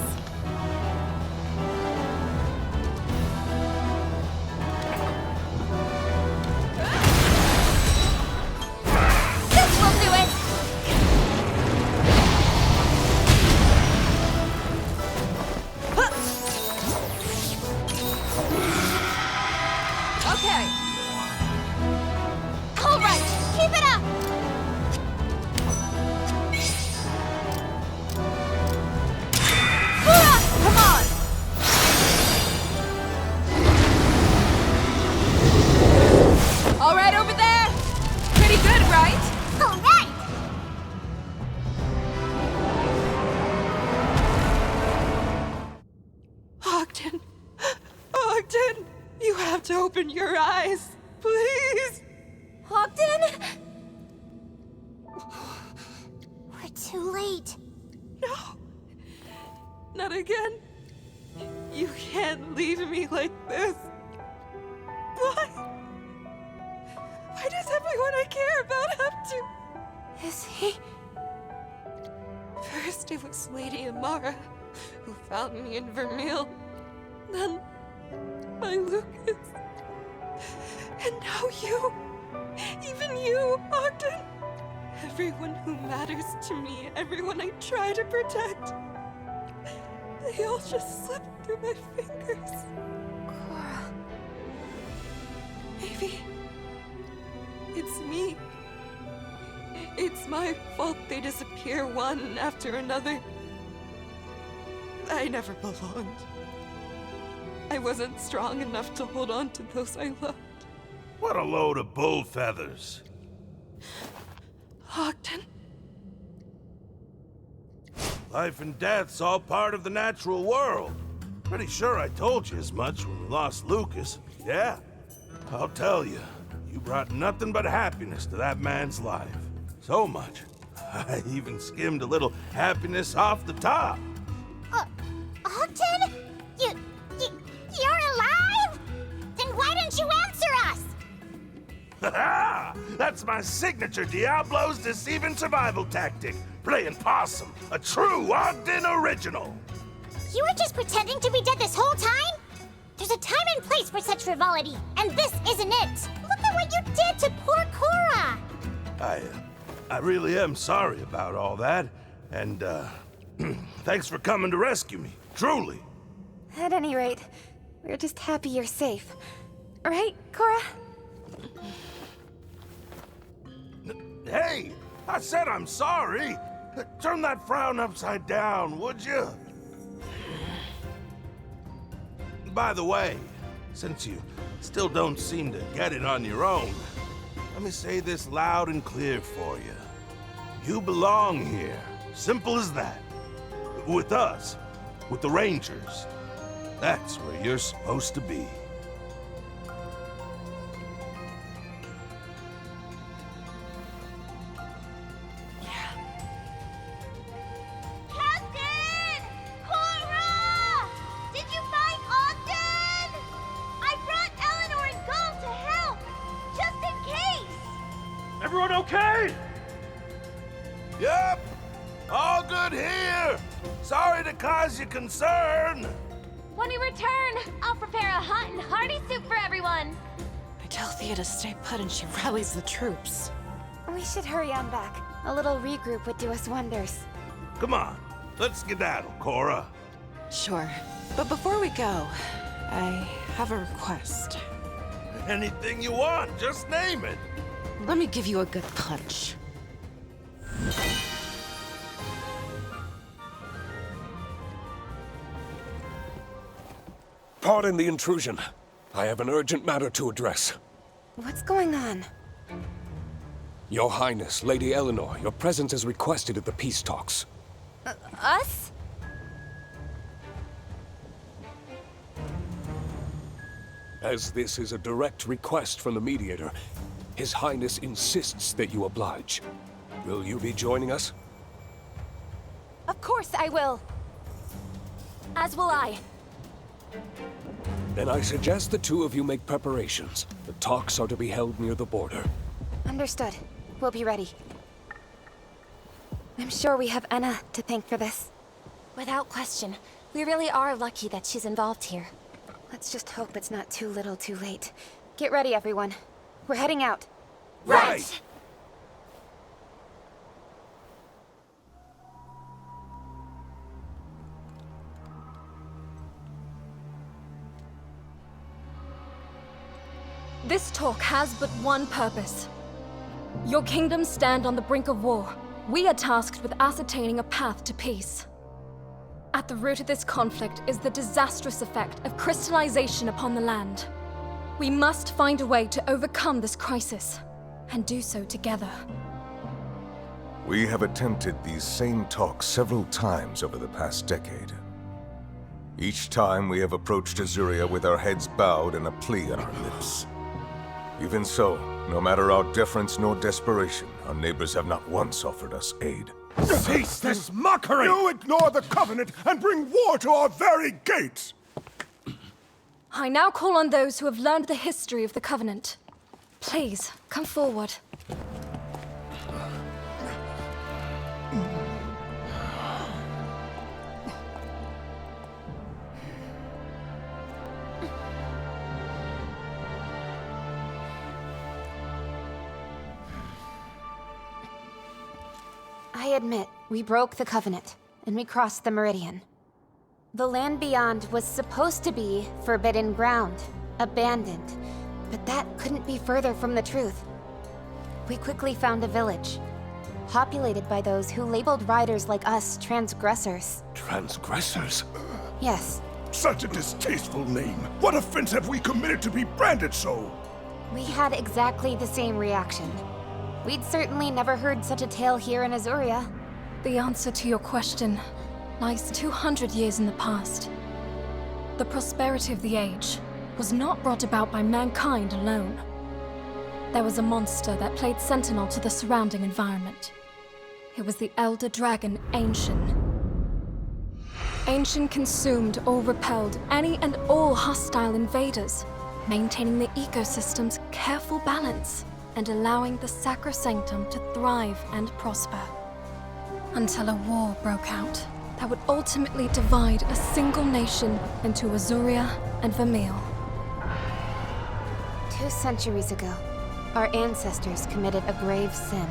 This will do it! Okay. All right, keep it up! Come on! All right over there? Pretty good, right? All right! have to open your eyes. Please! Ogden? We're too late. No. Not again. You can't leave me like this. Why? Why does everyone I care about have to? Is he? First it was Lady Amara who found me in Vermeil. Then my Lucas. And now you. Even you, Ogden. Everyone who matters to me, everyone I try to protect. They all just slipped through my fingers. Cora. Maybe it's me. It's my fault they disappear one after another. I never belonged. I wasn't strong enough to hold on to those I loved. What a load of bull feathers. Ogden. Life and death's all part of the natural world. Pretty sure I told you as much when we lost Lucas. Yeah, I'll tell you, you brought nothing but happiness to that man's life. So much. I even skimmed a little happiness off the top. Ogden? You're alive? Then why didn't you answer us? That's my signature Diablo's deceiving survival tactic. Playing possum. A true Ogden original. You were just pretending to be dead this whole time? There's a time and place for such frivolity, and this isn't it. Look at what you did to poor Cora. I really am sorry about all that. And, thanks for coming to rescue me. Truly. At any rate, we're just happy you're safe. Right, Cora? Hey, I said I'm sorry. Turn that frown upside down, would you? By the way, since you still don't seem to get it on your own, let me say this loud and clear for you. You belong here. Simple as that. With us. With the Rangers. That's where you're supposed to be. Captain! Cora! Did you find Ogden? I brought Eleanor and Gull to help, just in case. Everyone okay? Yep. All good here. Sorry to cause you concern. When we return, I'll prepare a hot and hearty soup for everyone. I tell Thea to stay put and she rallies the troops. We should hurry on back. A little regroup would do us wonders. Come on, let's skedaddle, Cora. Sure. But before we go, I have a request. Anything you want, just name it. Let me give you a good punch. Pardon the intrusion. I have an urgent matter to address. What's going on? Your Highness, Lady Eleanor, your presence is requested at the peace talks. Us? As this is a direct request from the mediator, His Highness insists that you oblige. Will you be joining us? Of course I will. As will I. Then I suggest the two of you make preparations. The talks are to be held near the border. Understood. We'll be ready. I'm sure we have Anna to thank for this. Without question. We really are lucky that she's involved here. Let's just hope it's not too little too late. Get ready, everyone. We're heading out. Right! This talk has but one purpose. Your kingdoms stand on the brink of war. We are tasked with ascertaining a path to peace. At the root of this conflict is the disastrous effect of crystallization upon the land. We must find a way to overcome this crisis, and do so together. We have attempted these same talks several times over the past decade. Each time we have approached Azuria with our heads bowed and a plea on our lips. Even so, no matter our deference nor desperation, our neighbors have not once offered us aid. Cease this mockery! You ignore the Covenant and bring war to our very gates! I now call on those who have learned the history of the Covenant. Please, come forward. I admit, we broke the Covenant, and we crossed the Meridian. The land beyond was supposed to be forbidden ground, abandoned, but that couldn't be further from the truth. We quickly found a village, populated by those who labeled riders like us transgressors. Transgressors? Yes. Such a distasteful name. What offense have we committed to be branded so? We had exactly the same reaction. We'd certainly never heard such a tale here in Azuria. The answer to your question lies 200 years in the past. The prosperity of the age was not brought about by mankind alone. There was a monster that played sentinel to the surrounding environment. It was the elder dragon, Ancient. Ancient consumed or repelled any and all hostile invaders, maintaining the ecosystem's careful balance and allowing the sacrosanctum to thrive and prosper. Until a war broke out that would ultimately divide a single nation into Azuria and Vermeil. 2 centuries ago, our ancestors committed a grave sin.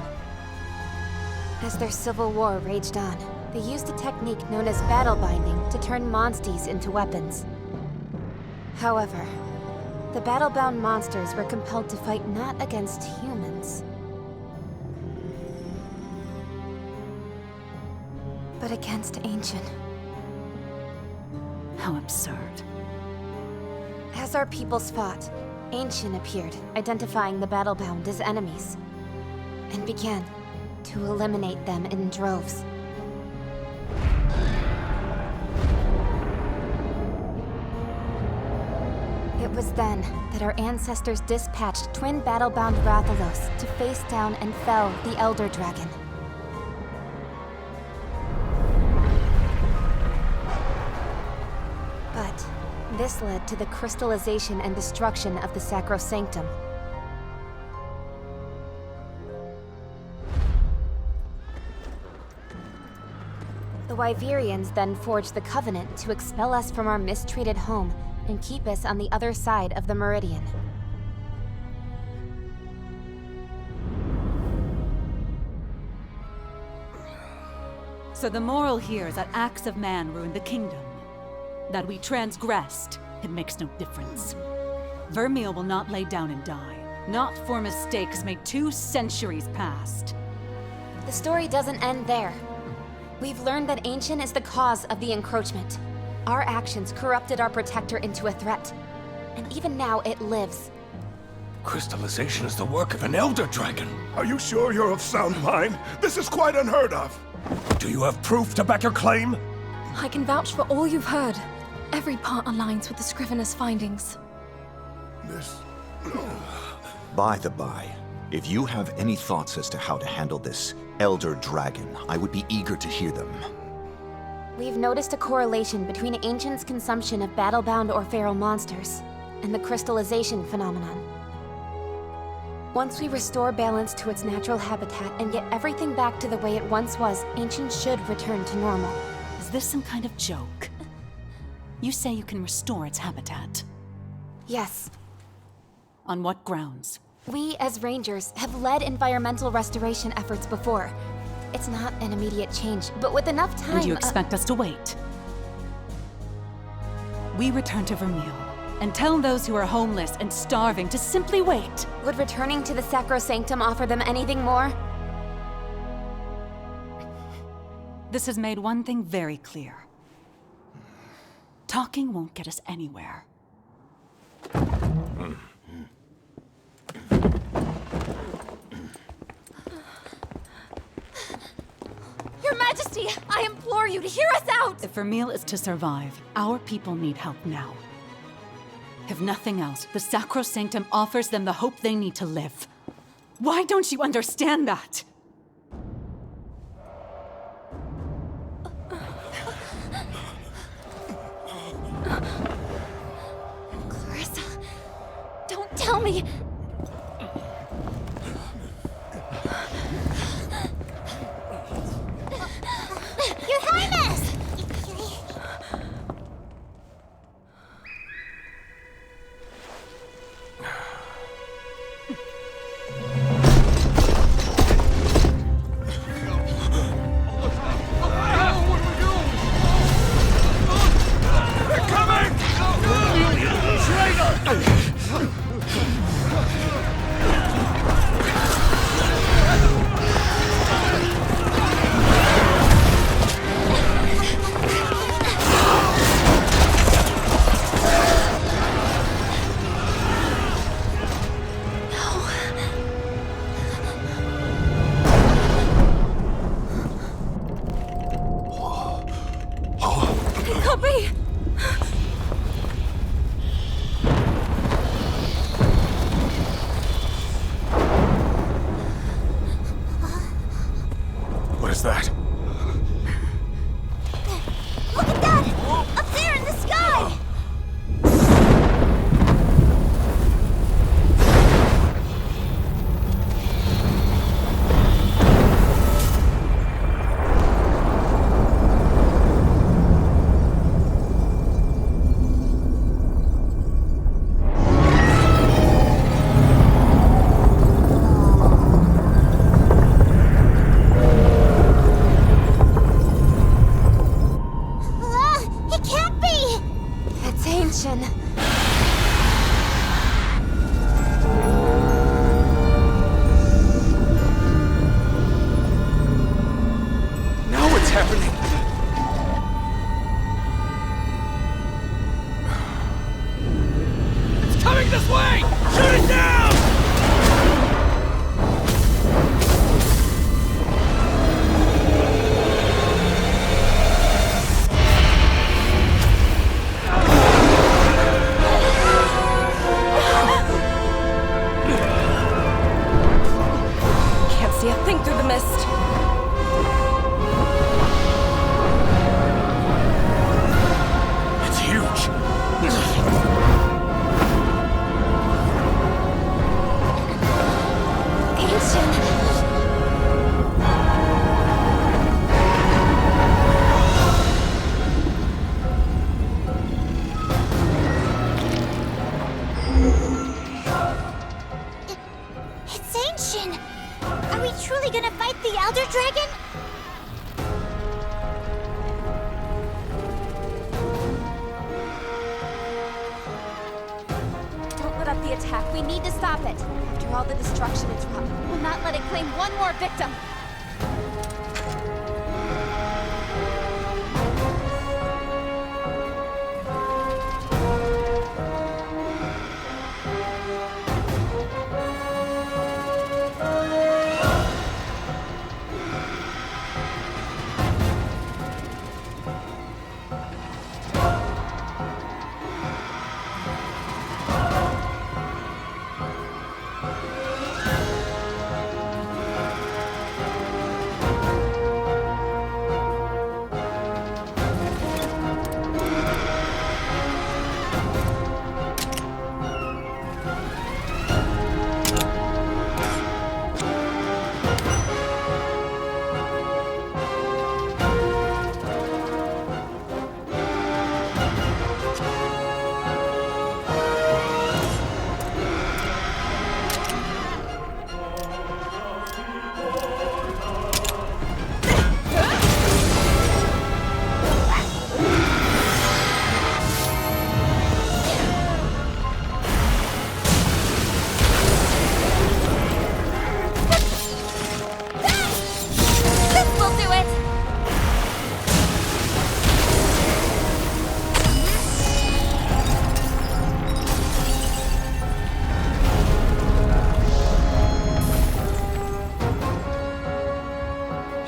As their civil war raged on, they used a technique known as battle binding to turn monsties into weapons. However, the battle-bound monsters were compelled to fight not against humans, but against Ancient. How absurd. As our peoples fought, Ancient appeared, identifying the battle-bound as enemies, and began to eliminate them in droves. It was then that our ancestors dispatched twin battle-bound Rathalos to face down and fell the Elder Dragon. But this led to the crystallization and destruction of the Sacrosanctum. The Wyverians then forged the Covenant to expel us from our mistreated home and keep us on the other side of the Meridian. So the moral here is that acts of man ruined the kingdom. That we transgressed, it makes no difference. Vermeil will not lay down and die. Not for mistakes made 2 centuries past. The story doesn't end there. We've learned that Ancient is the cause of the Encroachment. Our actions corrupted our protector into a threat. And even now, it lives. Crystallization is the work of an Elder Dragon. Are you sure you're of sound mind? This is quite unheard of. Do you have proof to back your claim? I can vouch for all you've heard. Every part aligns with the Scrivener's findings. By the by, if you have any thoughts as to how to handle this Elder Dragon, I would be eager to hear them. We've noticed a correlation between Ancient's consumption of battle-bound or feral monsters and the crystallization phenomenon. Once we restore balance to its natural habitat and get everything back to the way it once was, Ancient should return to normal. Is this some kind of joke? You say you can restore its habitat? Yes. On what grounds? We, as Rangers, have led environmental restoration efforts before. It's not an immediate change, but with enough time... And you expect us to wait? We return to Vermeil, and tell those who are homeless and starving to simply wait. Would returning to the Sacrosanctum offer them anything more? This has made one thing very clear. Talking won't get us anywhere. Your Majesty, I implore implore you to hear us out! If Vermeil is to survive, our people need help now. If nothing else, the Sacrosanctum offers them the hope they need to live. Why don't you understand that? Clarissa, don't tell me! Your Highness! What is that? Look at that! Up there in the sky!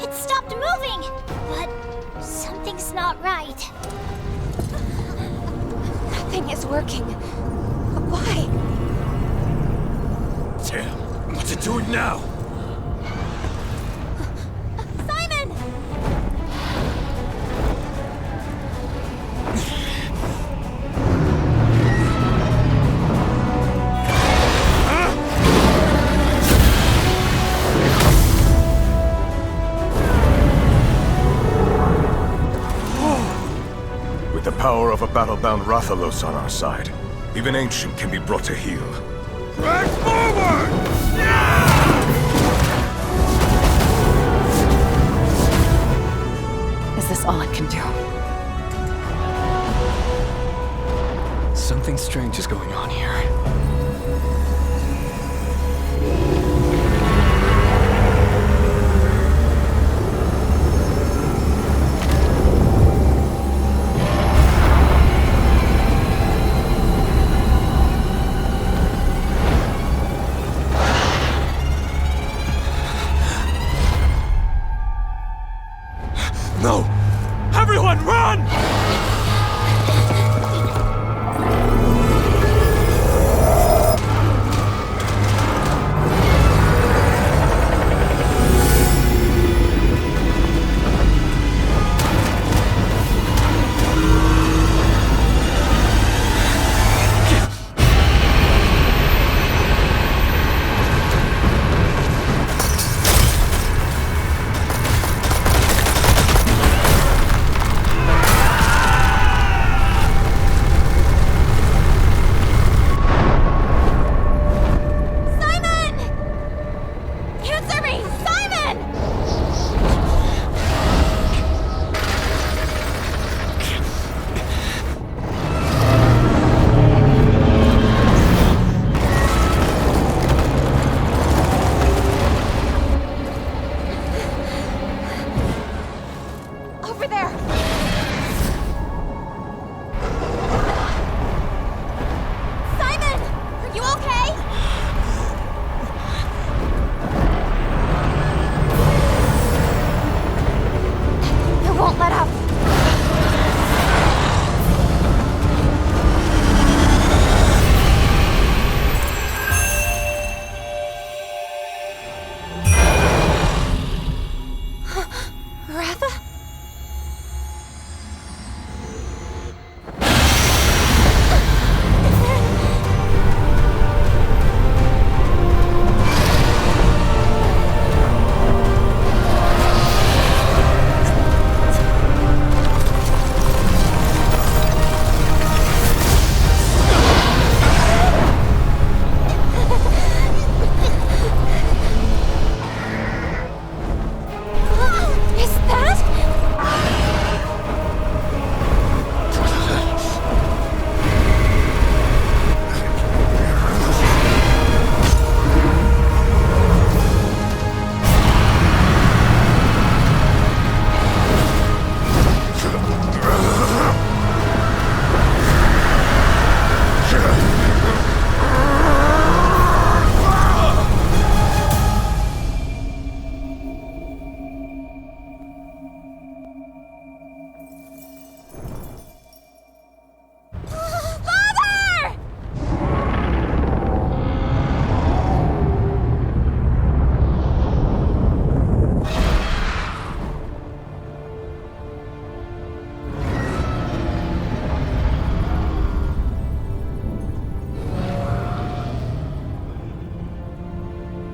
It stopped moving! But Something's not right. Nothing is working. Why? Damn, what's it doing now? Simon! With the power of a battle-bound Rathalos on our side, even Ancient can be brought to heel. Press forward! Is this all it can do? Something strange is going on here. No! Everyone, run!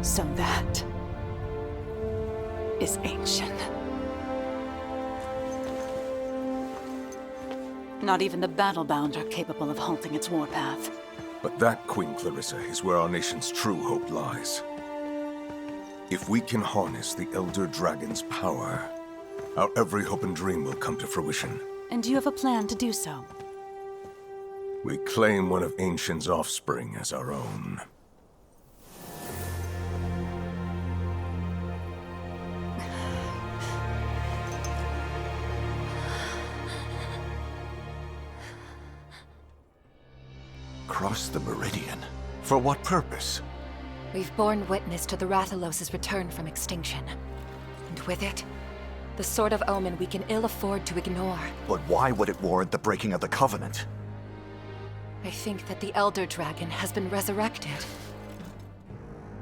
So that is Ancient. Not even the battle-bound are capable of halting its warpath. But that, Queen Clarissa, is where our nation's true hope lies. If we can harness the Elder Dragon's power, our every hope and dream will come to fruition. And you have a plan to do so? We claim one of Ancient's offspring as our own. Cross the Meridian? For what purpose? We've borne witness to the Rathalos' return from extinction. And with it, The sort of omen we can ill afford to ignore. But why would it warrant the breaking of the Covenant? I think that the Elder Dragon has been resurrected.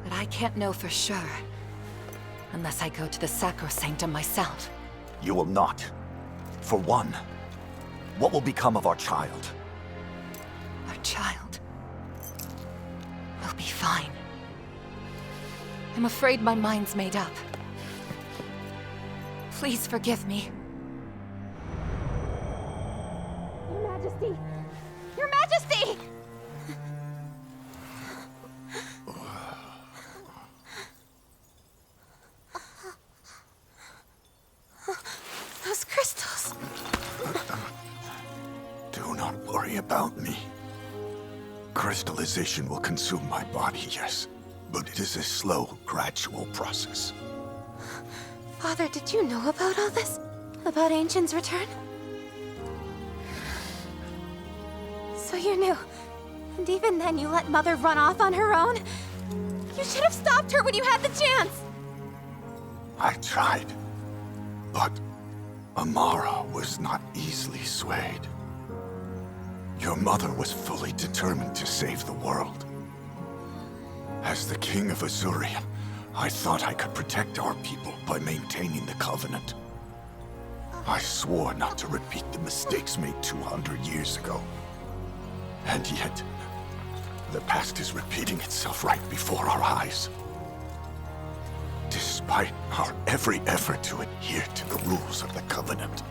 But I can't know for sure. Unless I go to the Sacrosanctum myself. You will not. For one, what will become of our child? Our child will be fine. I'm afraid my mind's made up. Please forgive me. Your Majesty! Your Majesty! Those crystals. Do not worry about me. Crystallization will consume my body, yes. But it is a slow, gradual process. Father, did you know about all this? About Ancient's return? So you knew. And even then you let Mother run off on her own? You should have stopped her when you had the chance! I tried. But Amara was not easily swayed. Your mother was fully determined to save the world. As the King of Azuria, I thought I could protect our people by maintaining the Covenant. I swore not to repeat the mistakes made 200 years ago. And yet, the past is repeating itself right before our eyes. Despite our every effort to adhere to the rules of the Covenant.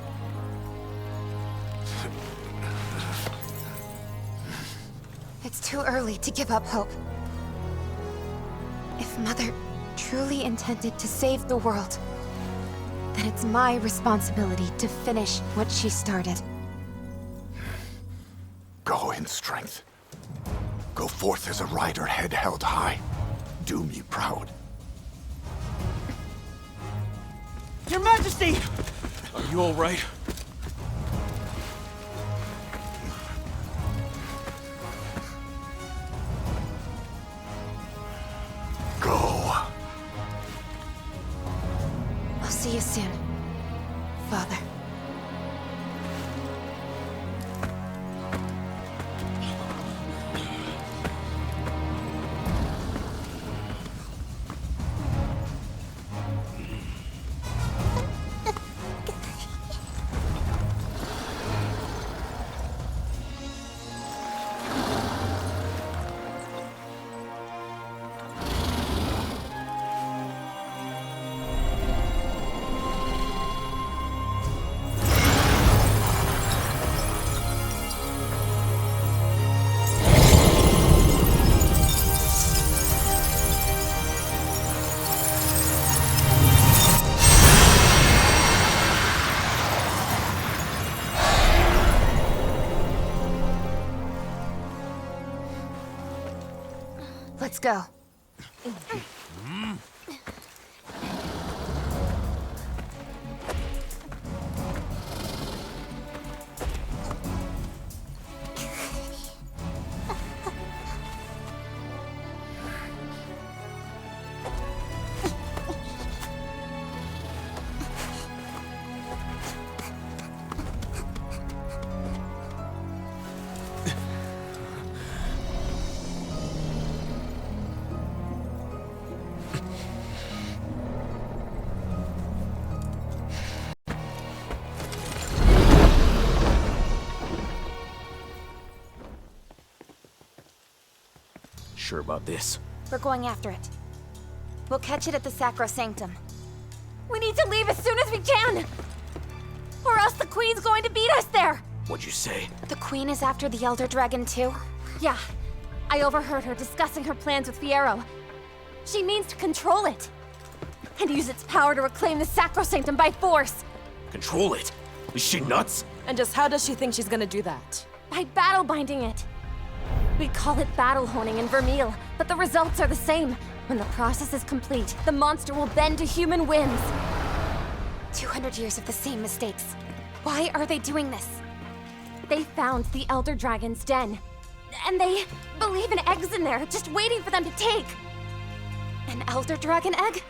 It's too early to give up hope. If Mother truly intended to save the world, then it's my responsibility to finish what she started. Go in strength. Go forth as a rider, head held high. Do me proud. Your Majesty! Are you all right? Go. I'll see you soon, Father. Let's go. Sure about this? We're going after it. We'll catch it at the Sacrosanctum. We need to leave as soon as we can! Or else the Queen's going to beat us there! What'd you say? The Queen is after the Elder Dragon too? Yeah. I overheard her discussing her plans with Fierro. She means to control it. And use its power to reclaim the Sacrosanctum by force. Control it? Is she nuts? And just how does she think she's gonna do that? By battle binding it. We call it battle honing in Vermeil, but the results are the same. When the process is complete, the monster will bend to human whims. 200 years of the same mistakes. Why are they doing this? They found the Elder Dragon's den. And they believe in eggs in there, just waiting for them to take. An Elder Dragon egg?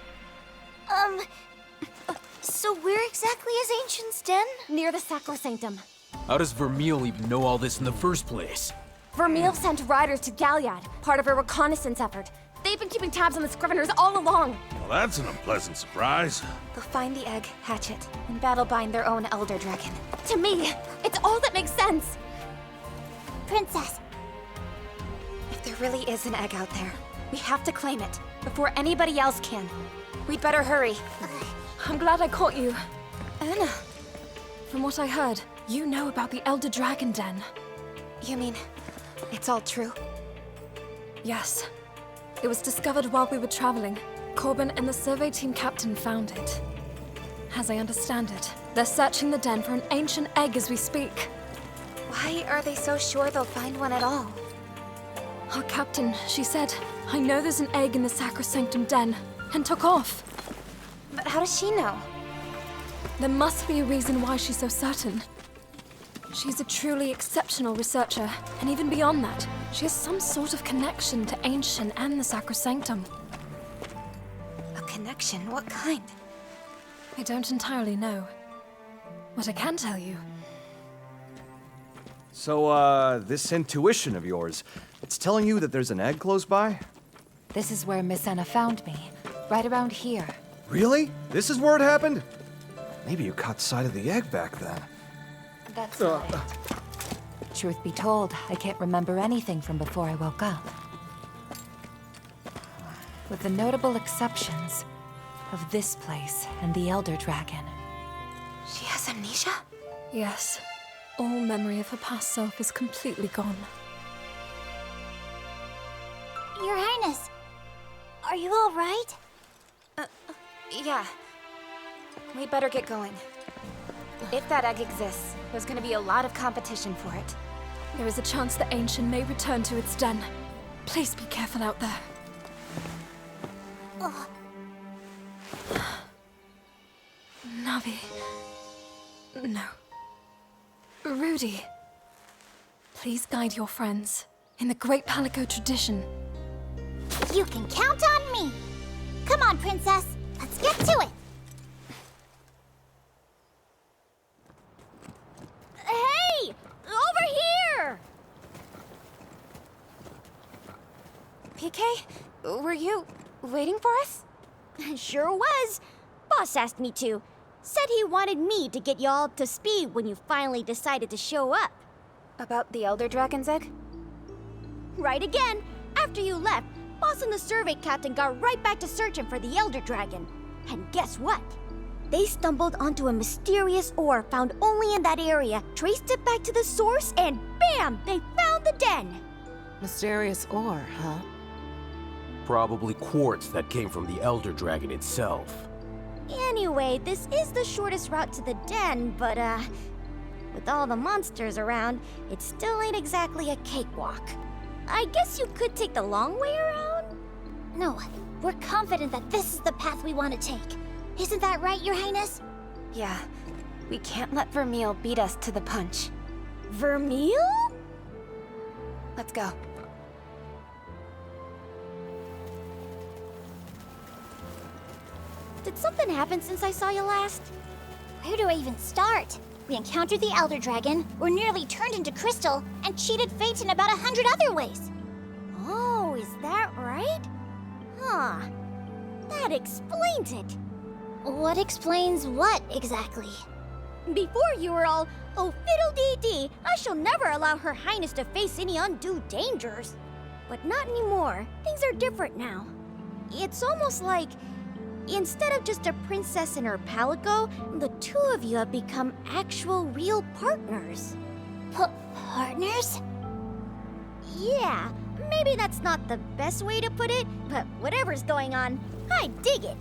So where exactly is Ancient's den? Near the Sacrosanctum. How does Vermeil even know all this in the first place? Vermeil sent riders to Galliad, part of a reconnaissance effort. They've been keeping tabs on the Scriveners all along. Well, that's an unpleasant surprise. They'll find the egg, hatch it, and battle bind their own Elder Dragon. To me, it's all that makes sense. Princess, If there really is an egg out there, we have to claim it before anybody else can. We'd better hurry. I'm glad I caught you. Anna. From what I heard, you know about the Elder Dragon Den. You mean, it's all true? Yes. It was discovered while we were traveling. Corbin and the survey team captain found it. As I understand it, they're searching the den for an ancient egg as we speak. Why are they so sure they'll find one at all? Our captain, she said, I know there's an egg in the Sacrosanctum den, and took off. But how does she know? There must be a reason why she's so certain. She's a truly exceptional researcher, and even beyond that, she has some sort of connection to Ancient and the Sacrosanctum. A connection? What kind? I don't entirely know. What I can tell you. So, this intuition of yours, it's telling you that there's an egg close by? This is where Miss Anna found me. Right around here. Really? This is where it happened? Maybe you caught sight of the egg back then. That's not it. Truth be told, I can't remember anything from before I woke up. With the notable exceptions of this place and the Elder Dragon. She has amnesia? Yes. All memory of her past self is completely gone. Your Highness, are you all right? Yeah. We'd better get going. If that egg exists, there's gonna be a lot of competition for it. There is a chance the Ancient may return to its den. Please be careful out there. Oh. Navi. No. Rudy. Please guide your friends in the great Palico tradition. You can count on me. Come on, Princess. Let's get to it. Hey! Over here! PK, were you waiting for us? Sure was. Boss asked me to. Said he wanted me to get y'all up to speed when you finally decided to show up. About the Elder Dragon's egg? Right again. After you left, Boss and the survey captain got right back to searching for the Elder Dragon. And guess what? They stumbled onto a mysterious ore found only in that area, traced it back to the source, and bam! They found the den! Mysterious ore, huh? Probably quartz that came from the Elder Dragon itself. Anyway, this is the shortest route to the den, but, with all the monsters around, it still ain't exactly a cakewalk. I guess you could take the long way around? No, we're confident that this is the path we want to take. Isn't that right, Your Highness? Yeah. We can't let Vermeil beat us to the punch. Vermeil? Let's go. Did something happen since I saw you last? Where do I even start? We encountered the Elder Dragon, were nearly turned into crystal, and cheated fate in about 100 other ways. Oh, is that right? Huh. That explains it. What explains what, exactly? Before you were all, oh fiddle-dee-dee, I shall never allow Her Highness to face any undue dangers. But not anymore. Things are different now. It's almost like, instead of just a princess and her palico, the two of you have become actual real partners. Partners? Yeah, maybe that's not the best way to put it, but whatever's going on, I dig it.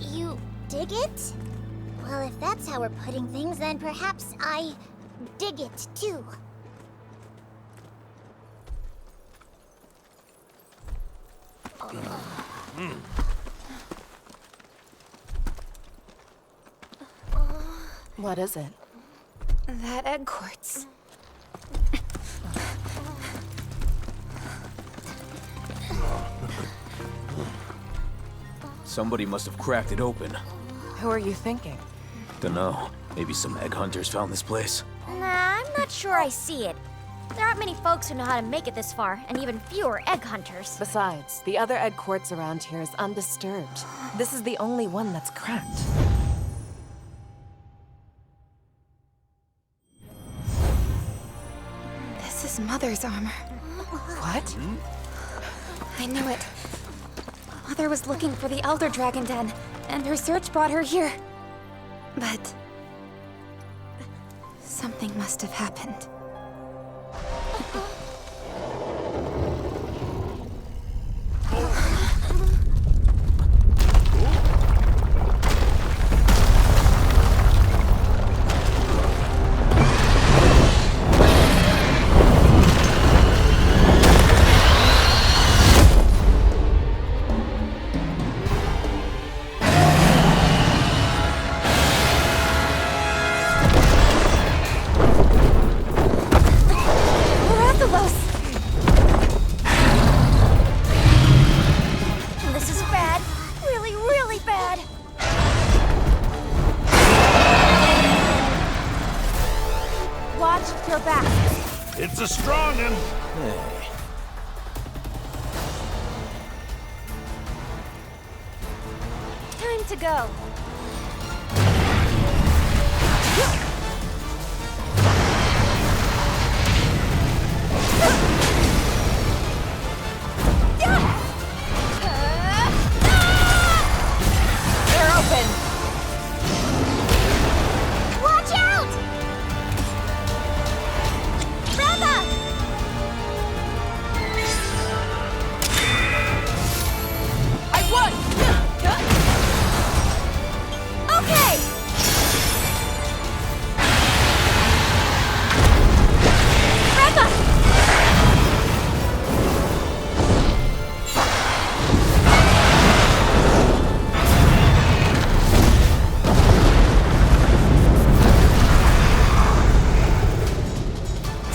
You dig it? Well, if that's how we're putting things, then perhaps I dig it too. What is it? That egg quartz. Somebody must have cracked it open. Who are you thinking? Dunno. Maybe some egg hunters found this place. Nah, I'm not sure I see it. There aren't many folks who know how to make it this far, and even fewer egg hunters. Besides, the other egg quartz around here is undisturbed. This is the only one that's cracked. This is Mother's armor. What? I knew it. Mother was looking for the Elder Dragon Den, and her search brought her here. But something must have happened. Rathalos! This is bad. Really, really bad. Watch your back. It's a strong one. Hey. Time to go. They're open! Watch out! Ratha! I won! Okay! Ratha!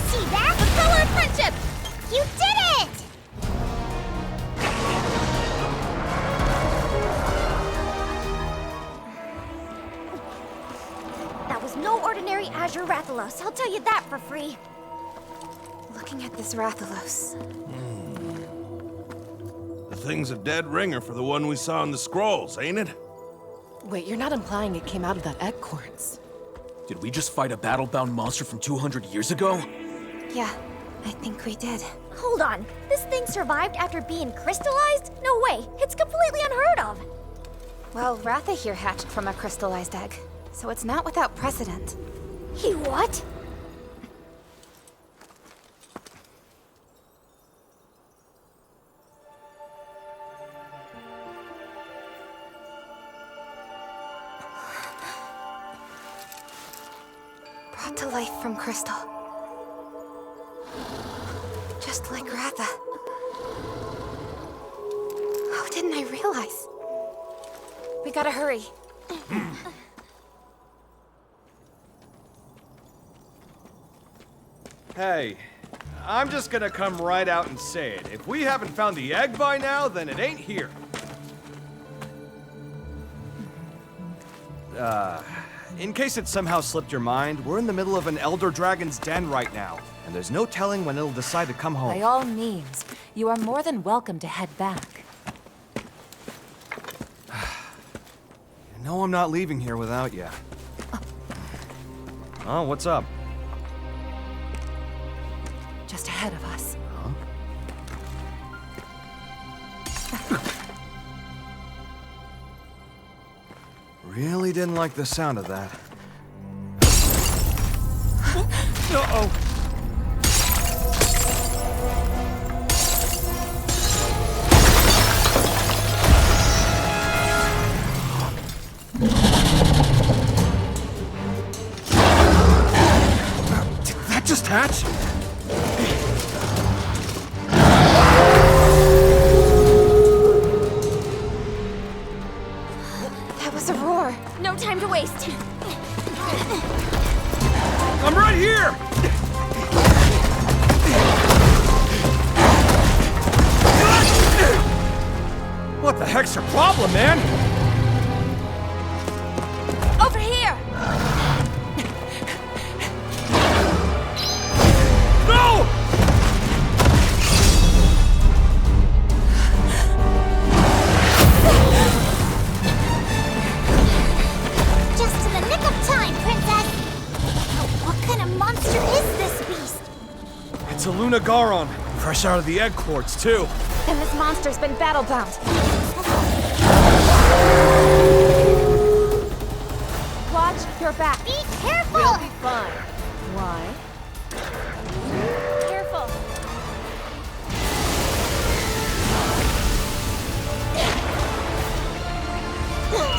See that? The color of friendship! You did it! That was no ordinary Azure Rathalos, I'll tell you that for free. Looking at this Rathalos. The thing's a dead ringer for the one we saw in the scrolls, ain't it? Wait, you're not implying it came out of that egg quartz? Did we just fight a battle-bound monster from 200 years ago? Yeah, I think we did. Hold on, this thing survived after being crystallized? No way, it's completely unheard of. Well, Ratha here hatched from a crystallized egg, so it's not without precedent. He what? Brought to life from crystal. Just like Ratha. How didn't I realize? We gotta hurry. Hey, I'm just gonna come right out and say it. If we haven't found the egg by now, then it ain't here. In case it somehow slipped your mind, we're in the middle of an Elder Dragon's den right now, and there's no telling when it'll decide to come home. By all means, you are more than welcome to head back. No, I'm not leaving here without you. Oh, what's up? Just ahead of us. Really didn't like the sound of that. Uh-oh! Did that just hatch? That was a roar. No time to waste. I'm right here! What the heck's your problem, man? Luna Garon. Fresh out of the egg quartz, too. And this monster's been battle-bound. Watch your back. Be careful! We'll be fine. Why? Careful.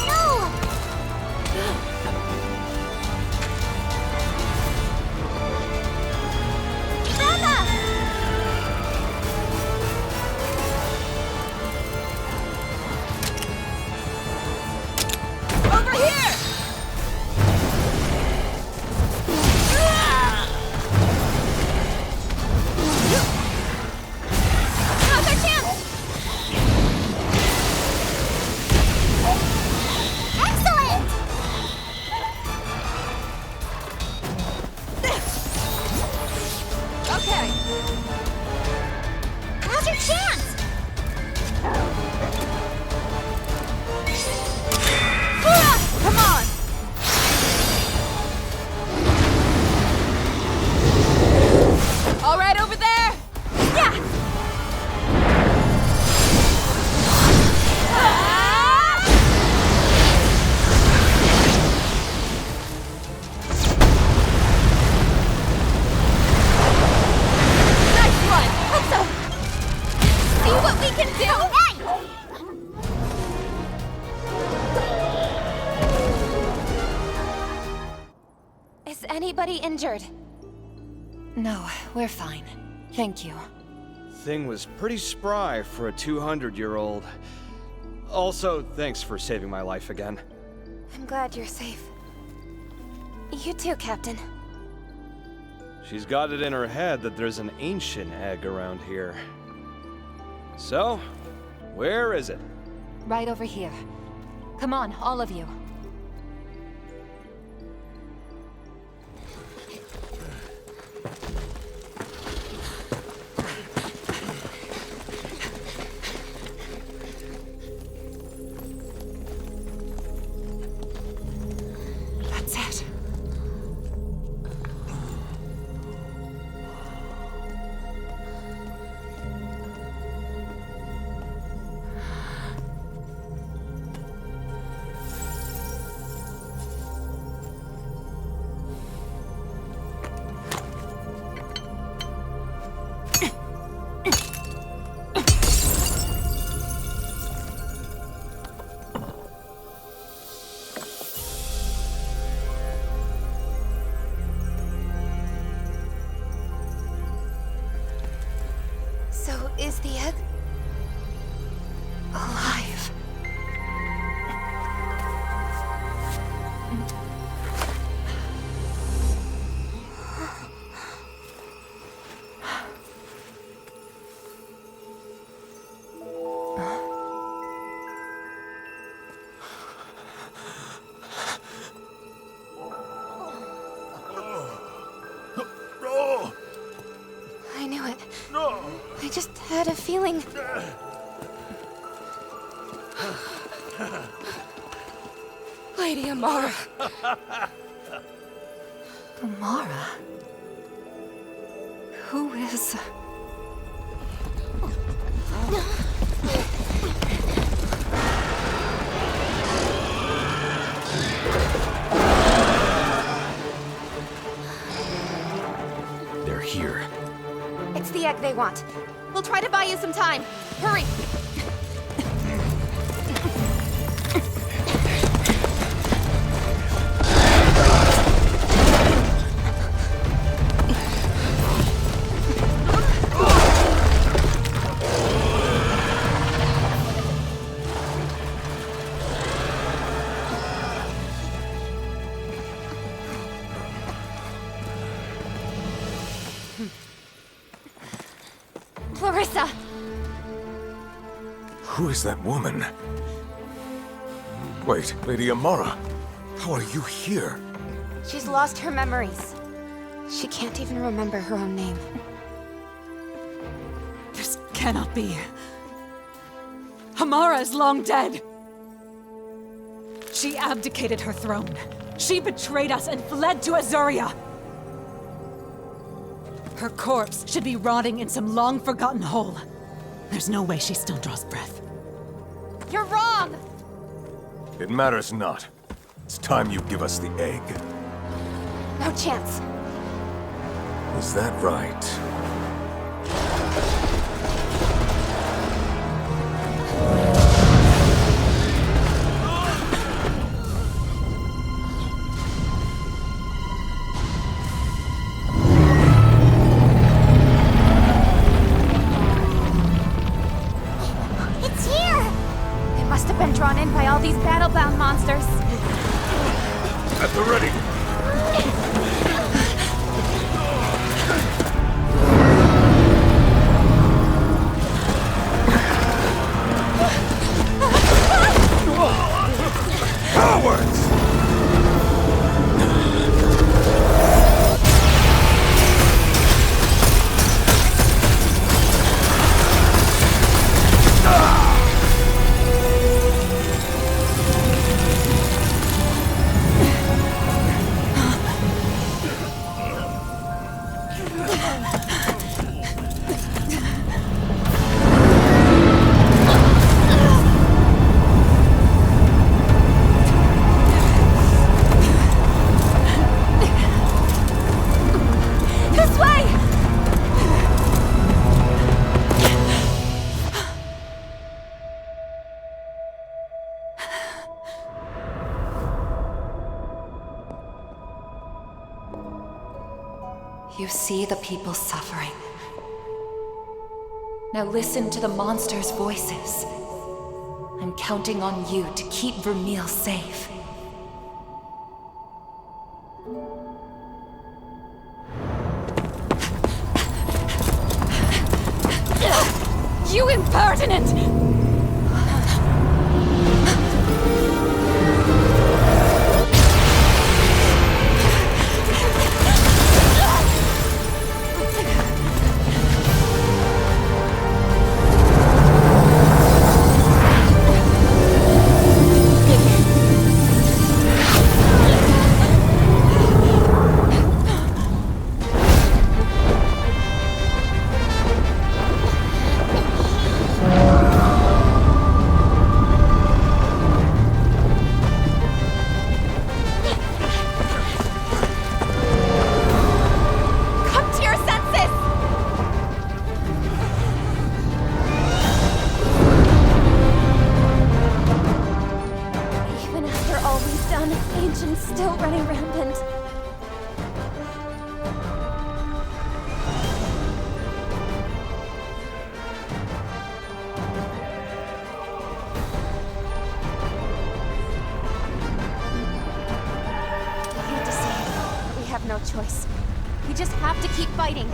No! Over here! Now's our chance! Excellent! Okay. Now's your chance! Come on! All right, over there! Yeah! Nice one! See what we can do? Hey! Is anybody injured? No, we're fine. Thank you. Thing was pretty spry for a 200-year-old. Also, thanks for saving my life again. I'm glad you're safe. You too, Captain. She's got it in her head that there's an ancient egg around here. So, where is it? Right over here. Come on, all of you. That's it. So, is the egg alive? I knew it. I just had a feeling. Lady Amara. Amara? Who is... They're here. It's the egg they want. We'll try to buy you some time. Hurry! Clarissa! Who is that woman? Wait, Lady Amara, how are you here? She's lost her memories. She can't even remember her own name. This cannot be. Amara is long dead. She abdicated her throne. She betrayed us and fled to Azuria. Her corpse should be rotting in some long-forgotten hole. There's no way she still draws breath. You're wrong! It matters not. It's time you give us the egg. No chance. Is that right? It's here! It must have been drawn in by all these battle-bound monsters. At the ready! Cowards! This way! You see the people suffering. Now listen to the monsters' voices. I'm counting on you to keep Vermeil safe. You impertinent! Come to your senses! Even after all we've done, Ancient's still running rampant. I hate to say it, but we have no choice. We just have to keep fighting.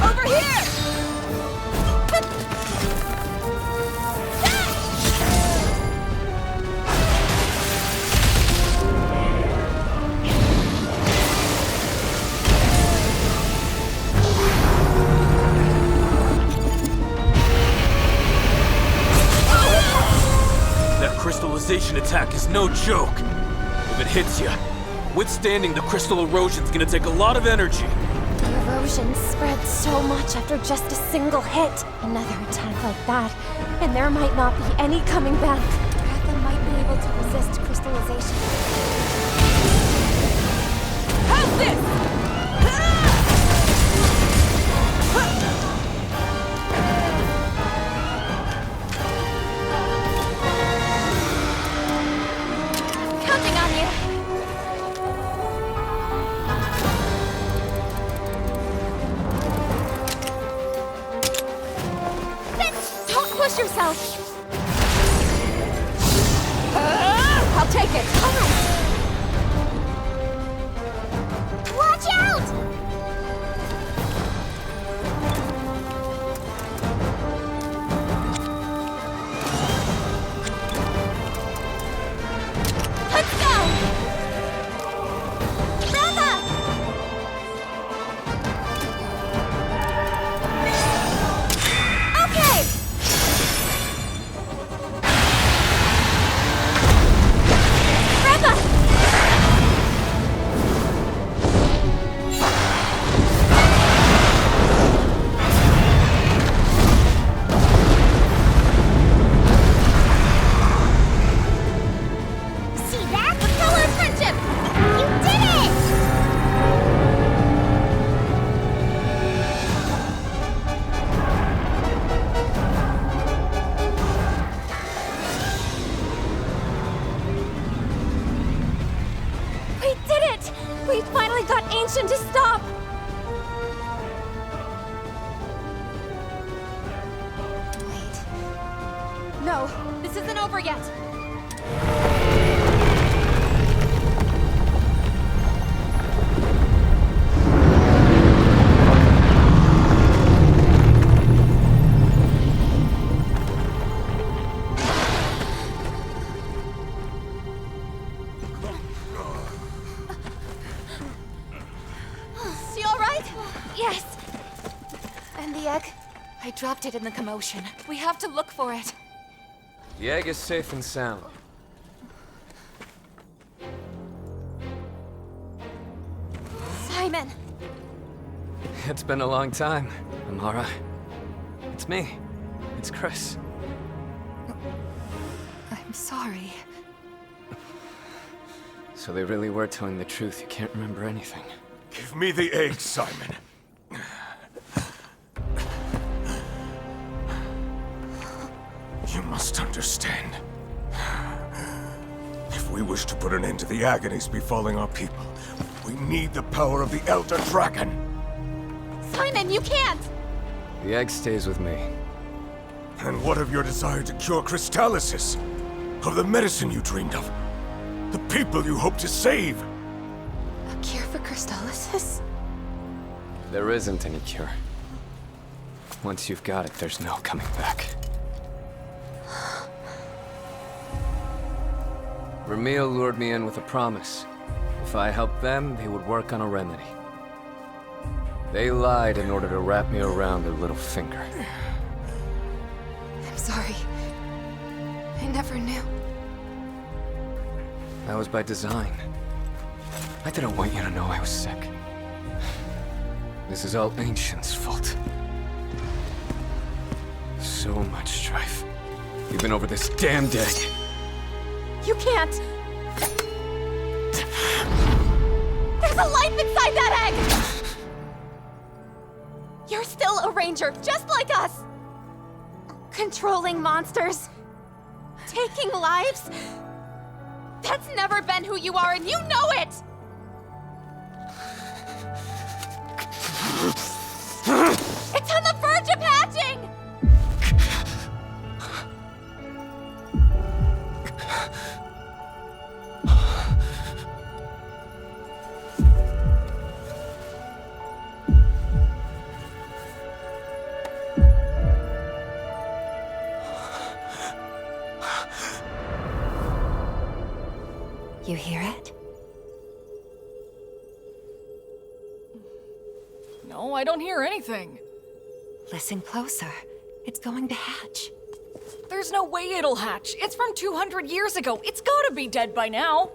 Over here! That crystallization attack is no joke. If it hits you, withstanding the crystal erosion's gonna take a lot of energy. The erosion spreads so much after just a single hit. Another attack like that, and there might not be any coming back. Ratha might be able to resist crystallization. How's this? Counting on you. Don't push yourself! I'll take it! This isn't over yet. Is she all right? Yes. And the egg? I dropped it in the commotion. We have to look for it. The egg is safe and sound. Simon. It's been a long time, Amara. It's me. It's Chris. I'm sorry. So they really were telling the truth. You can't remember anything. Give me the egg, Simon. You must understand. If we wish to put an end to the agonies befalling our people, we need the power of the Elder Dragon. Simon, you can't! The egg stays with me. And what of your desire to cure crystallysis? Of the medicine you dreamed of? The people you hope to save? A cure for crystallysis? There isn't any cure. Once you've got it, there's no coming back. Vermeil lured me in with a promise. If I helped them, they would work on a remedy. They lied in order to wrap me around their little finger. I'm sorry. I never knew. That was by design. I didn't want you to know I was sick. This is all Ancient's fault. So much strife. Even over this damned egg. You can't! There's a life inside that egg! You're still a ranger, just like us! Controlling monsters. Taking lives. That's never been who you are, and you know it! It's on the verge of hatching! You hear it? No, I don't hear anything. Listen closer. It's going to hatch. There's no way it'll hatch. It's from 200 years ago. It's gotta be dead by now.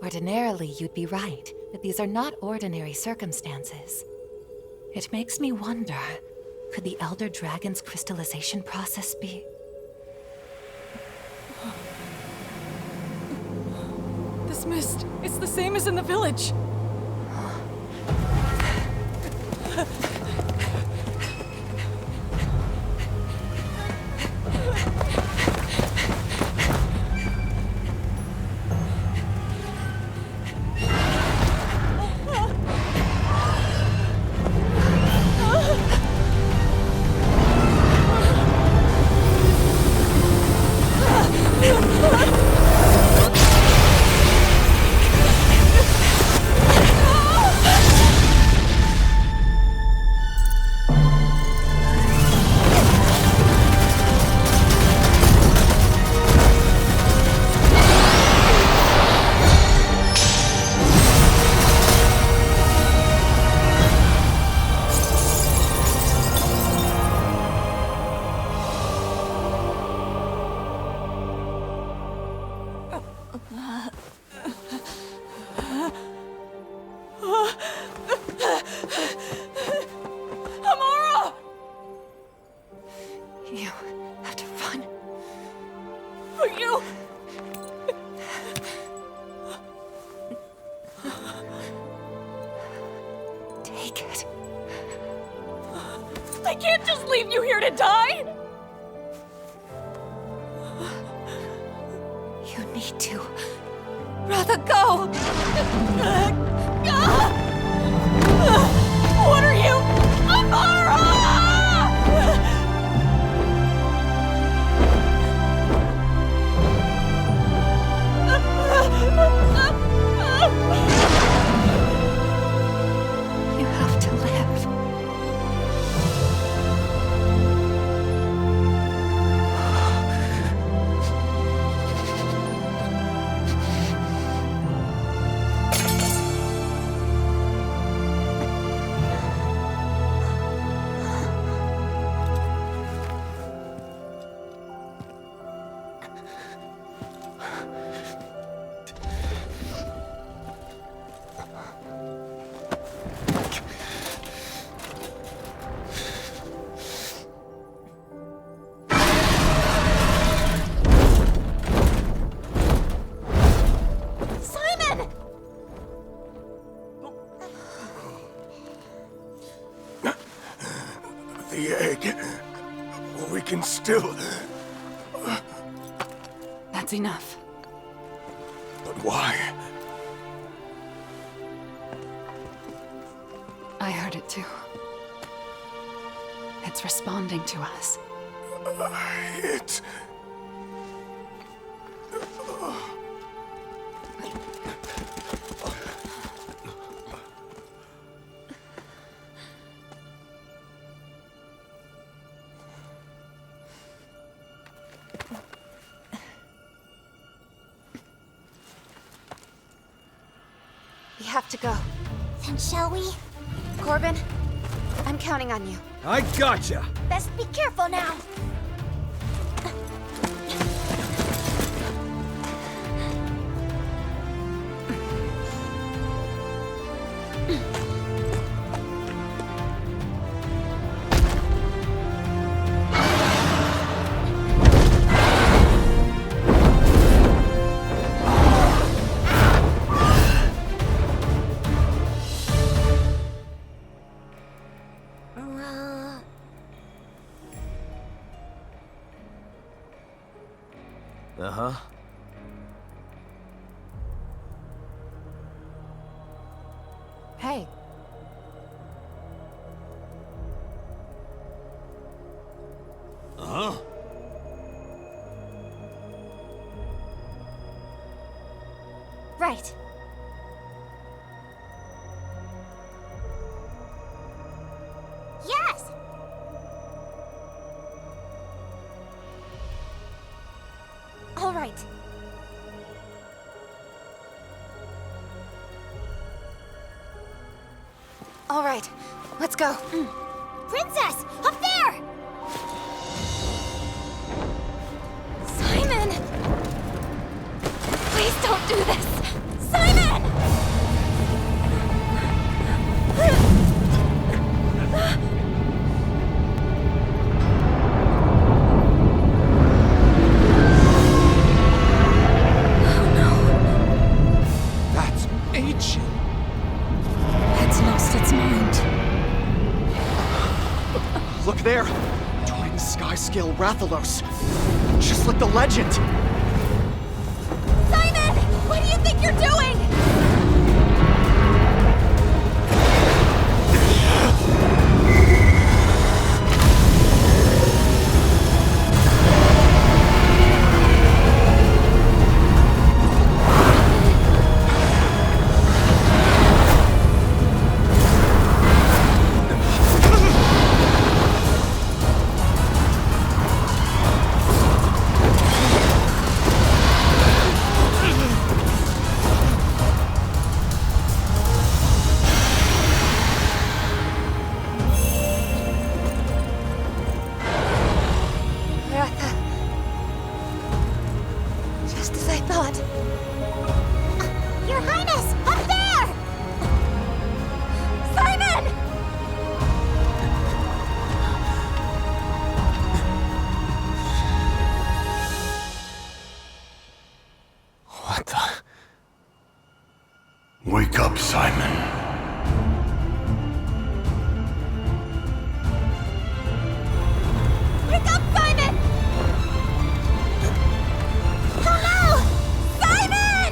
Ordinarily, you'd be right, but these are not ordinary circumstances. It makes me wonder, could the Elder Dragon's crystallization process be... This mist, it's the same as in the village. Amara! You have to run. But you... Take it. I can't just leave you here to die! You need to. Ratha, go! What are you? Amara! the egg, we can still... That's enough. But why? I heard it too. It's responding to us. It... We have to go. Then shall we? Corbin, I'm counting on you. I gotcha! Best be careful now. Uh-huh. Hey. Uh-huh. Right. Yes! All right. All right, let's go. Princess, up there! Simon! Please don't do this! Simon! That's ancient. It's lost its mind. Look there! Join sky-scale Rathalos. Just like the legend! Simon! What do you think you're doing? Just as I thought. Your Highness, up there! Simon! What the... Wake up, Simon. Wake up, Simon! Oh no! Simon!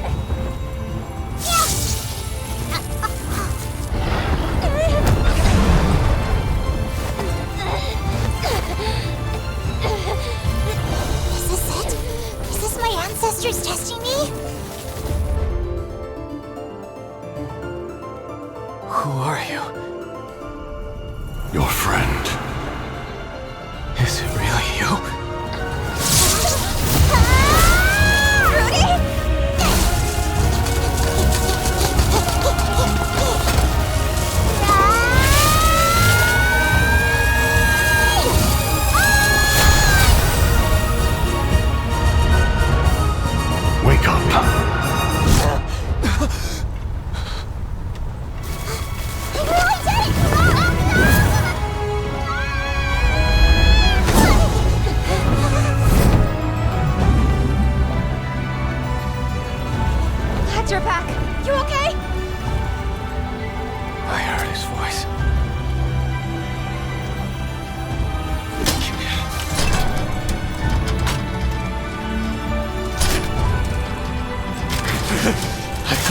Is this it? Is this my ancestors testing me? Who are you? Your friend. Is it really you? Wake up. I really did it!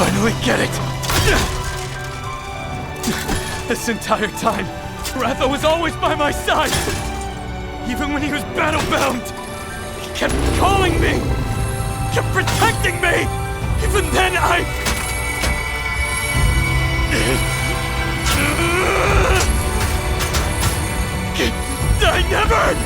finally get it! This entire time, Ratha was always by my side! Even when he was battle-bound! He kept calling me! Kept protecting me! Even then I never!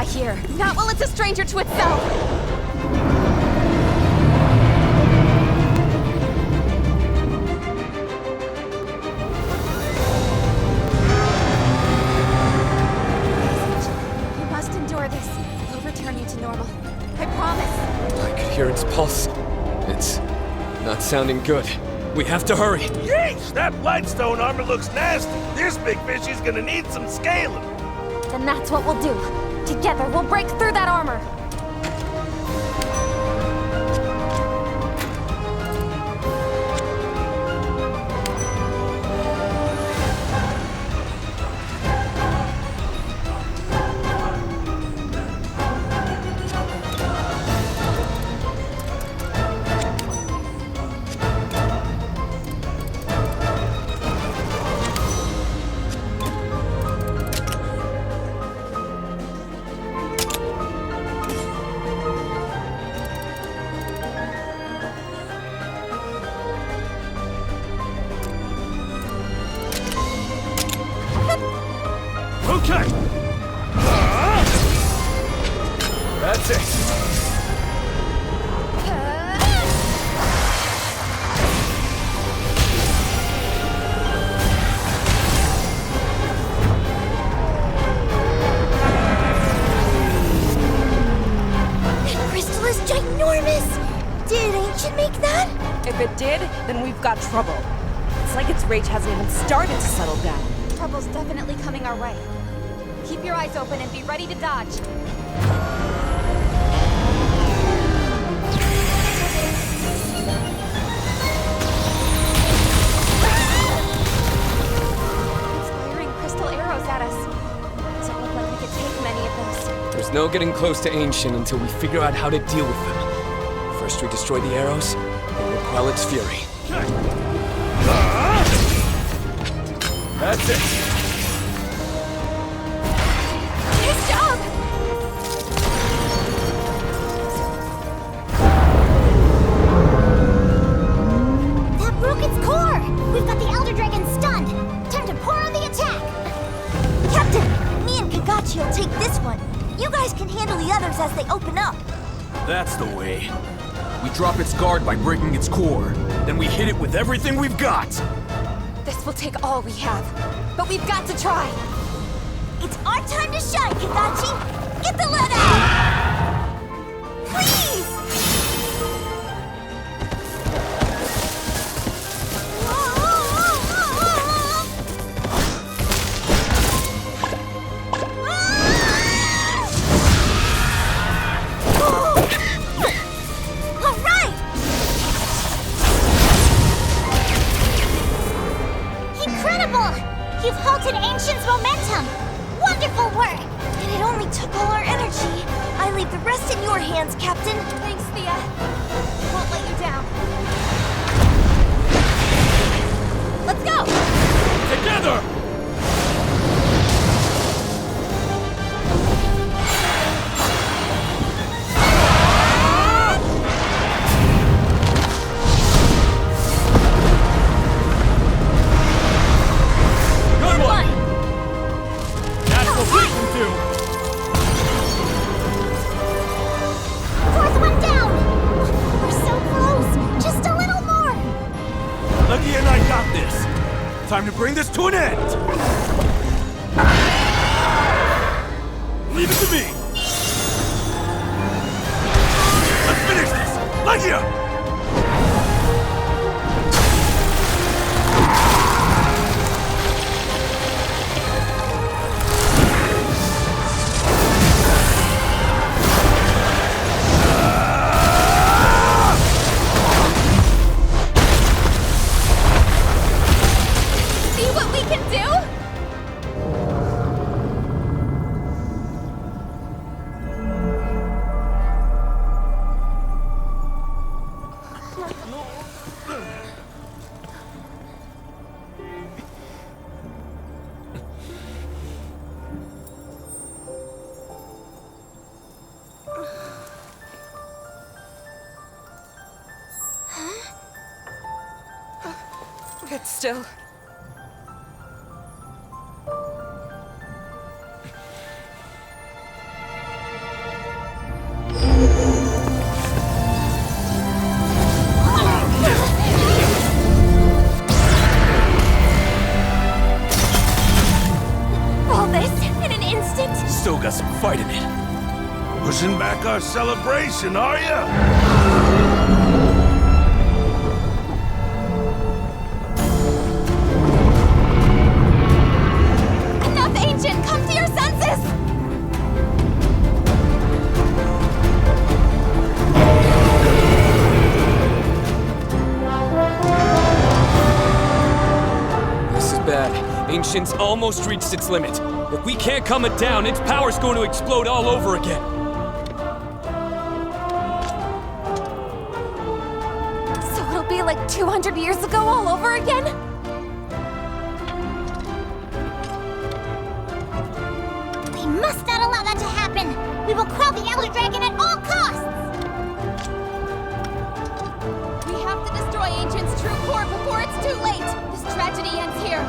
Here. Not while it's a stranger to itself! You must endure this. We'll return you to normal. I promise! I could hear its pulse. It's not sounding good. We have to hurry. Yeesh! That Blightstone armor looks nasty. This big fishy's gonna need some scaling. Then that's what we'll do. Together, we'll break through that armor! Okay! That's it! That crystal is ginormous! Did Ancient make that? If it did, then we've got trouble. It's like its rage hasn't even started to settle down. Trouble's definitely coming our way. Keep your eyes open and be ready to dodge. It's firing crystal arrows at us. Doesn't look like we could take many of those. There's no getting close to Ancient until we figure out how to deal with them. First we destroy the arrows, then we'll quell its fury. That's it! Nice job! That broke its core! We've got the Elder Dragon stunned! Time to pour on the attack! Captain, me and Kagachi will take this one. You guys can handle the others as they open up. That's the way. We drop its guard by breaking its core. Then we hit it with everything we've got! This will take all we have, but we've got to try. It's our time to shine, Kakashi! Get the lead out! Please! All right! Incredible! You've halted Ancient's momentum! Wonderful work! And it only took all our energy. I leave the rest in your hands, Captain. Thanks, Thea. Won't let you down. Let's go! Together! Good one! That's what we can do! Fourth one down! We're so close! Just a little more! Lucky and I got this! Time to bring this to an end! Leave it to me! Let's finish this! Lucky! See what we can do? It's still. All this in an instant? Still got some fight in it. Pushing back our celebration, are ya? Enough, Ancient! Come to your senses! This is bad. Ancient's almost reached its limit. If we can't calm it down, its power's going to explode all over again. So it'll be like 200 years ago all over again? We must not allow that to happen! We will quell the Elder Dragon at all costs! We have to destroy Ancient's true core before it's too late! This tragedy ends here.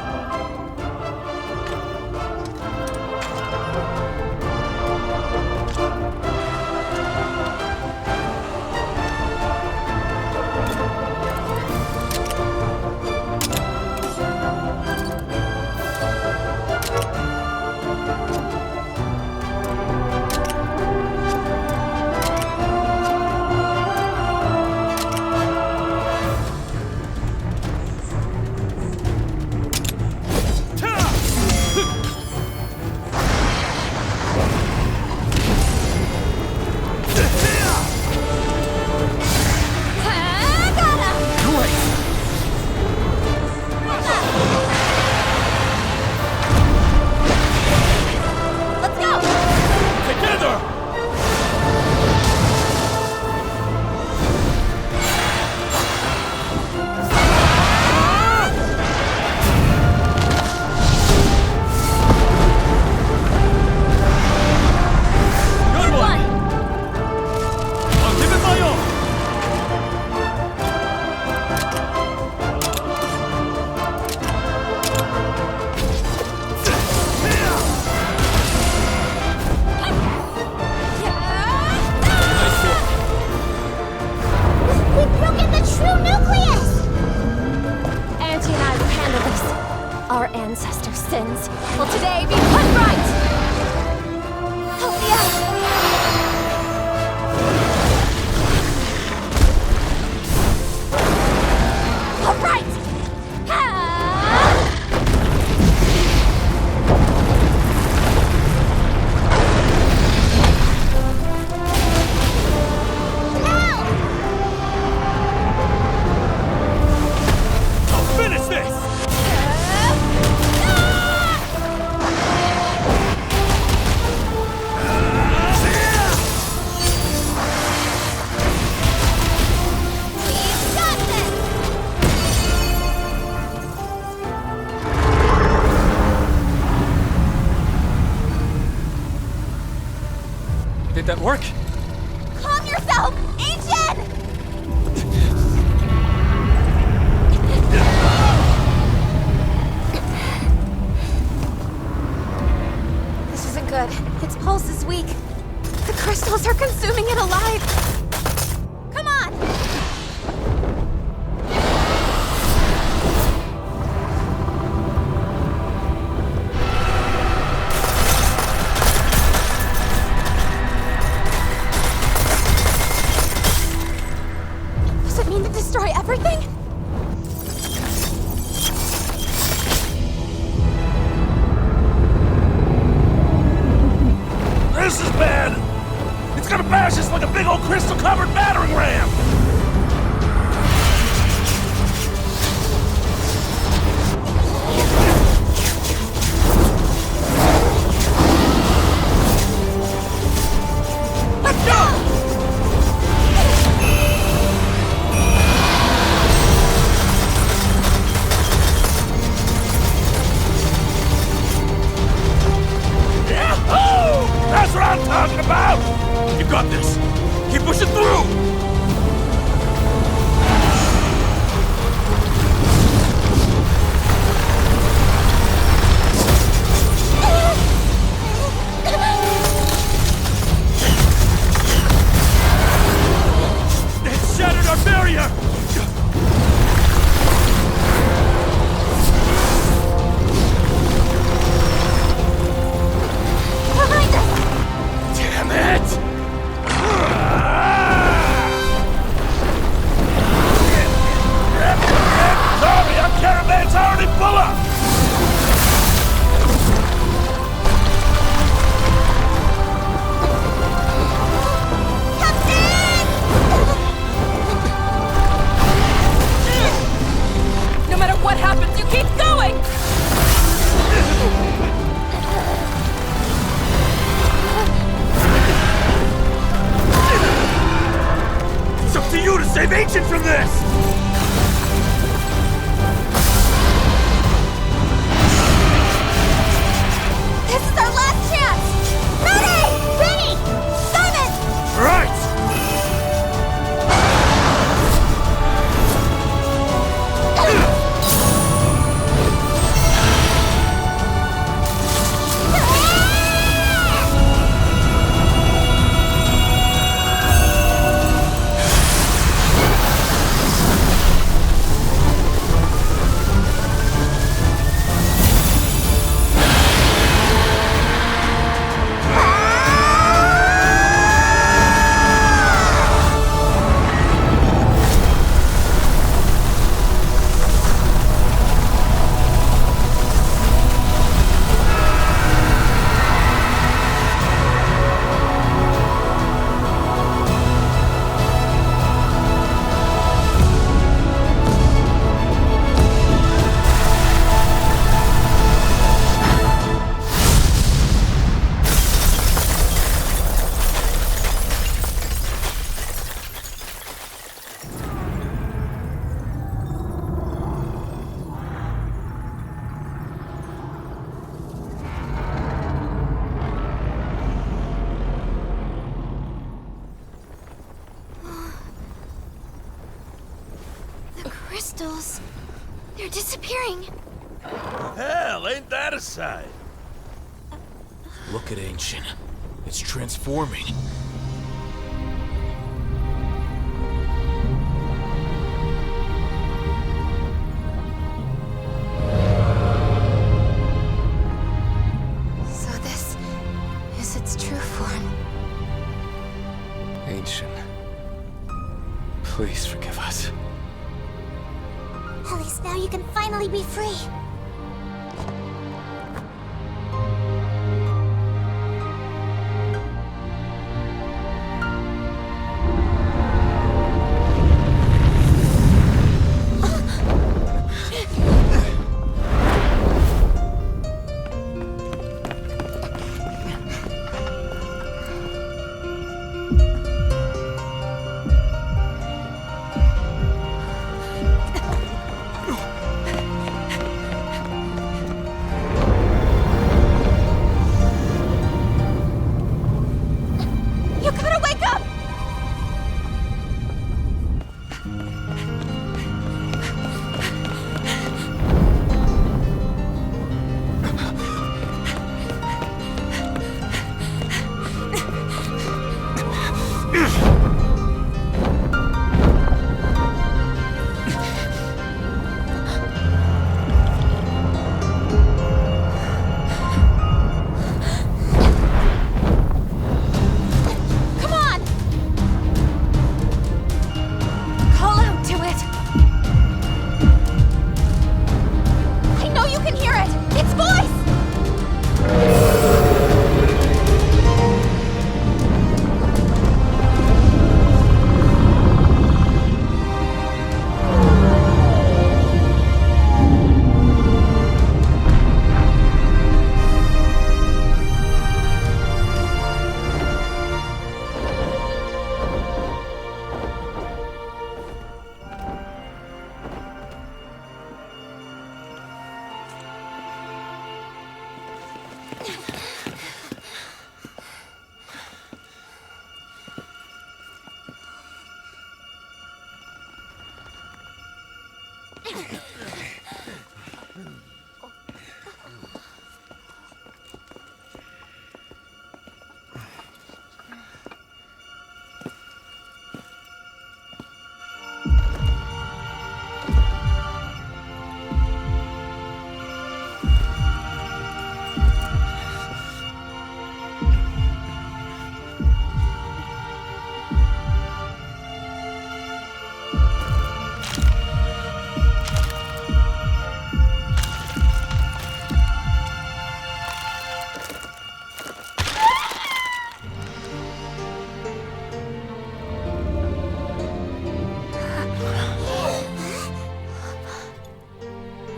Did that work? Calm yourself! Ancient! This isn't good. Its pulse is weak. The crystals are consuming it alive. Come on! Does it mean to destroy everything? This is bad! It's gonna bash us like a big old crystal-covered battering ram! Let's go! Yahoo! That's what I'm talking about! You got this! Keep pushing through! It shattered our barrier! Behind us! Damn it! Sorry, our caravan's already full up! No matter what happens, you keep going! It's up to you to save Ancient from this! This is our last chance! Ready! Benny! Simon! Right! The crystals. They're disappearing. Hell, ain't that a sight? Look at Ancient. It's transforming. So this is its true form. Ancient. Please forgive us. At least now you can finally be free.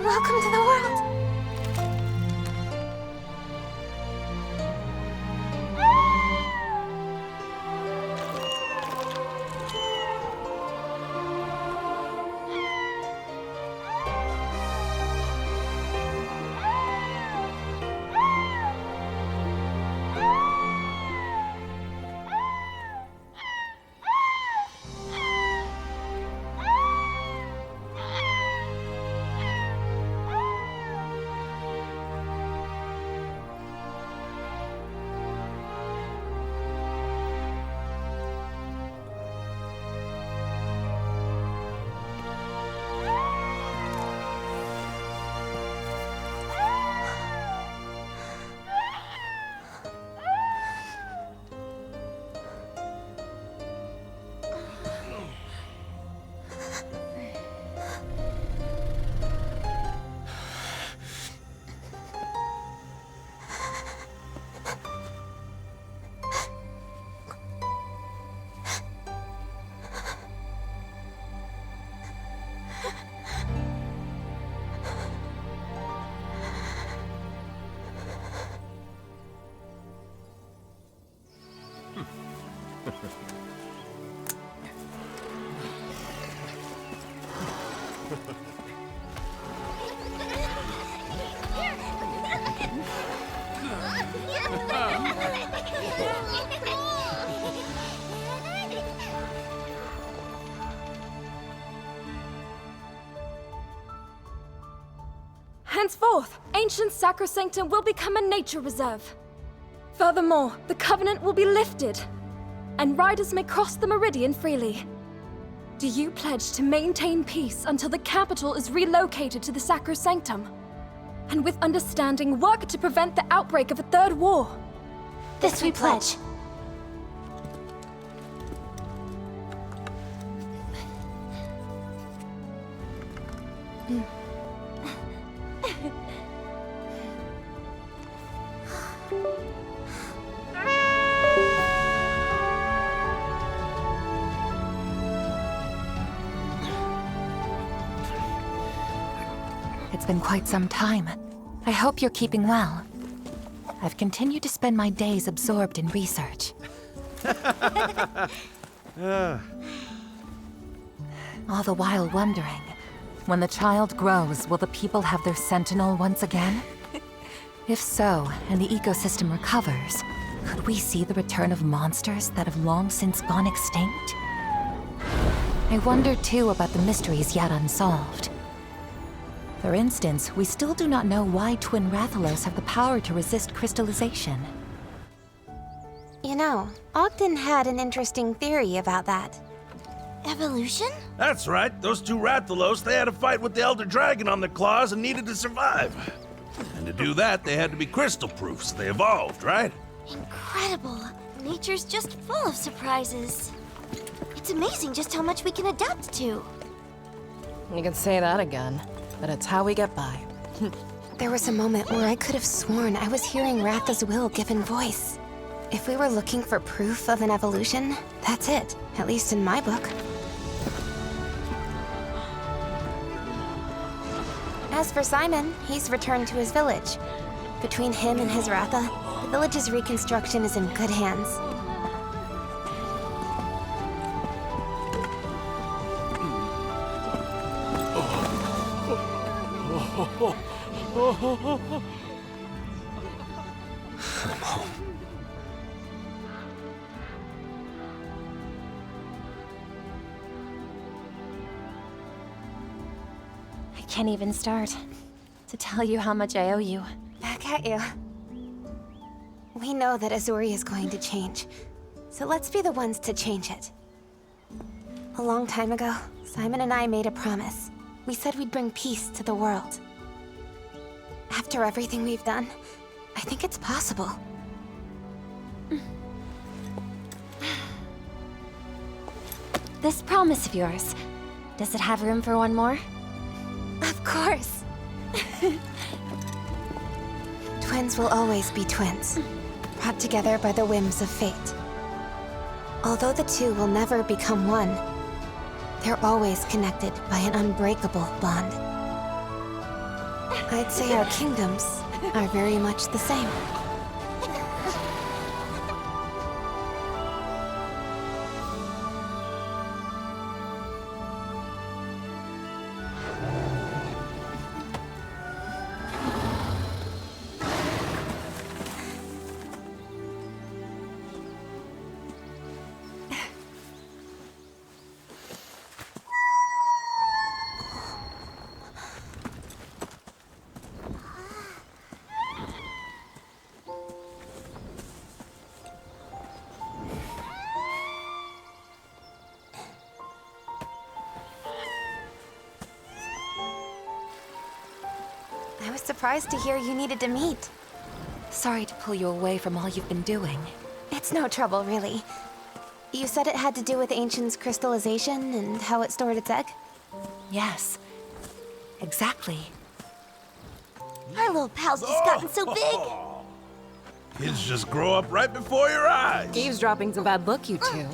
Welcome to the world. Henceforth, ancient Sacrosanctum will become a nature reserve. Furthermore, the Covenant will be lifted, and riders may cross the meridian freely. Do you pledge to maintain peace until the capital is relocated to the Sacrosanctum? And with understanding, work to prevent the outbreak of a third war? This we pledge. It's been quite some time. I hope you're keeping well. I've continued to spend my days absorbed in research. All the while wondering, when the child grows, will the people have their sentinel once again? If so, and the ecosystem recovers, could we see the return of monsters that have long since gone extinct? I wonder too about the mysteries yet unsolved. For instance, we still do not know why twin Rathalos have the power to resist crystallization. You know, Ogden had an interesting theory about that. Evolution? That's right. Those two Rathalos, they had a fight with the Elder Dragon on their claws and needed to survive. And to do that, they had to be crystal-proof, so they evolved, right? Incredible. Nature's just full of surprises. It's amazing just how much we can adapt to. You can say that again, but it's how we get by. There was a moment where I could have sworn I was hearing Ratha's will given voice. If we were looking for proof of an evolution, that's it, at least in my book. As for Simon, he's returned to his village. Between him and his Ratha, the village's reconstruction is in good hands. I'm home. can't even start to tell you how much I owe you. Back at you. We know that Azuria is going to change, so let's be the ones to change it. A long time ago, Simon and I made a promise. We said we'd bring peace to the world. After everything we've done, I think it's possible. This promise of yours, does it have room for one more? Of course. Twins will always be twins, brought together by the whims of fate. Although the two will never become one, they're always connected by an unbreakable bond. I'd say our kingdoms are very much the same. I was surprised to hear you needed to meet. Sorry to pull you away from all you've been doing. It's no trouble, really. You said it had to do with Ancient's crystallization and how it stored its egg? Yes. Exactly. Our little pal's just gotten so big. Kids just grow up right before your eyes. Eavesdropping's a bad look, you two.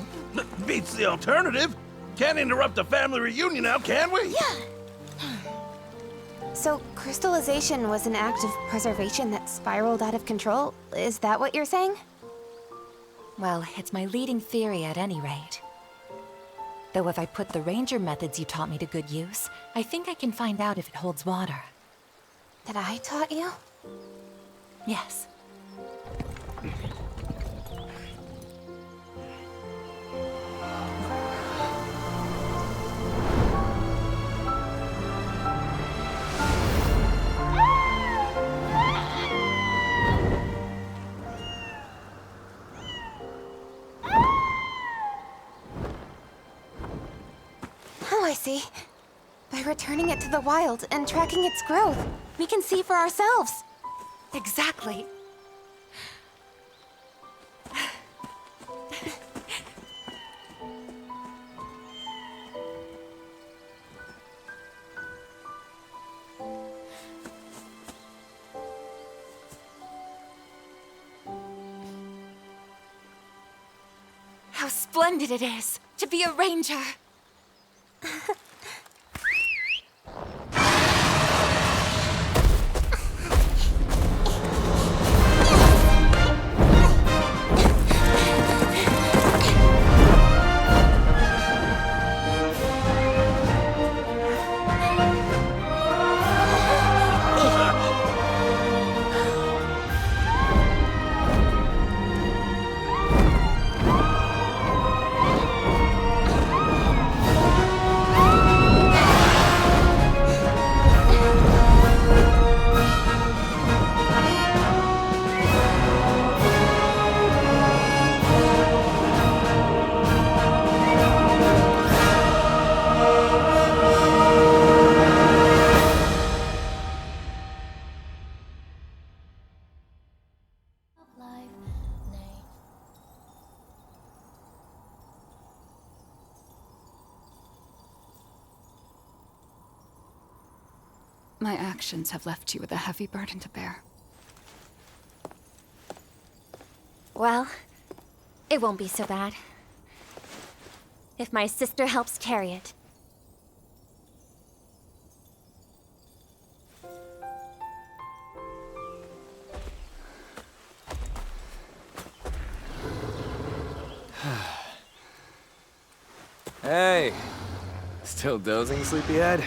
Beats the alternative. Can't interrupt a family reunion now, can we? Yeah. So, crystallization was an act of preservation that spiraled out of control? Is that what you're saying? Well, it's my leading theory at any rate. Though if I put the ranger methods you taught me to good use, I think I can find out if it holds water. That I taught you? Yes. Oh, I see. By returning it to the wild and tracking its growth, we can see for ourselves. Exactly. How splendid it is to be a ranger! My actions have left you with a heavy burden to bear. Well, it won't be so bad. If my sister helps carry it. Hey! Still dozing, sleepyhead?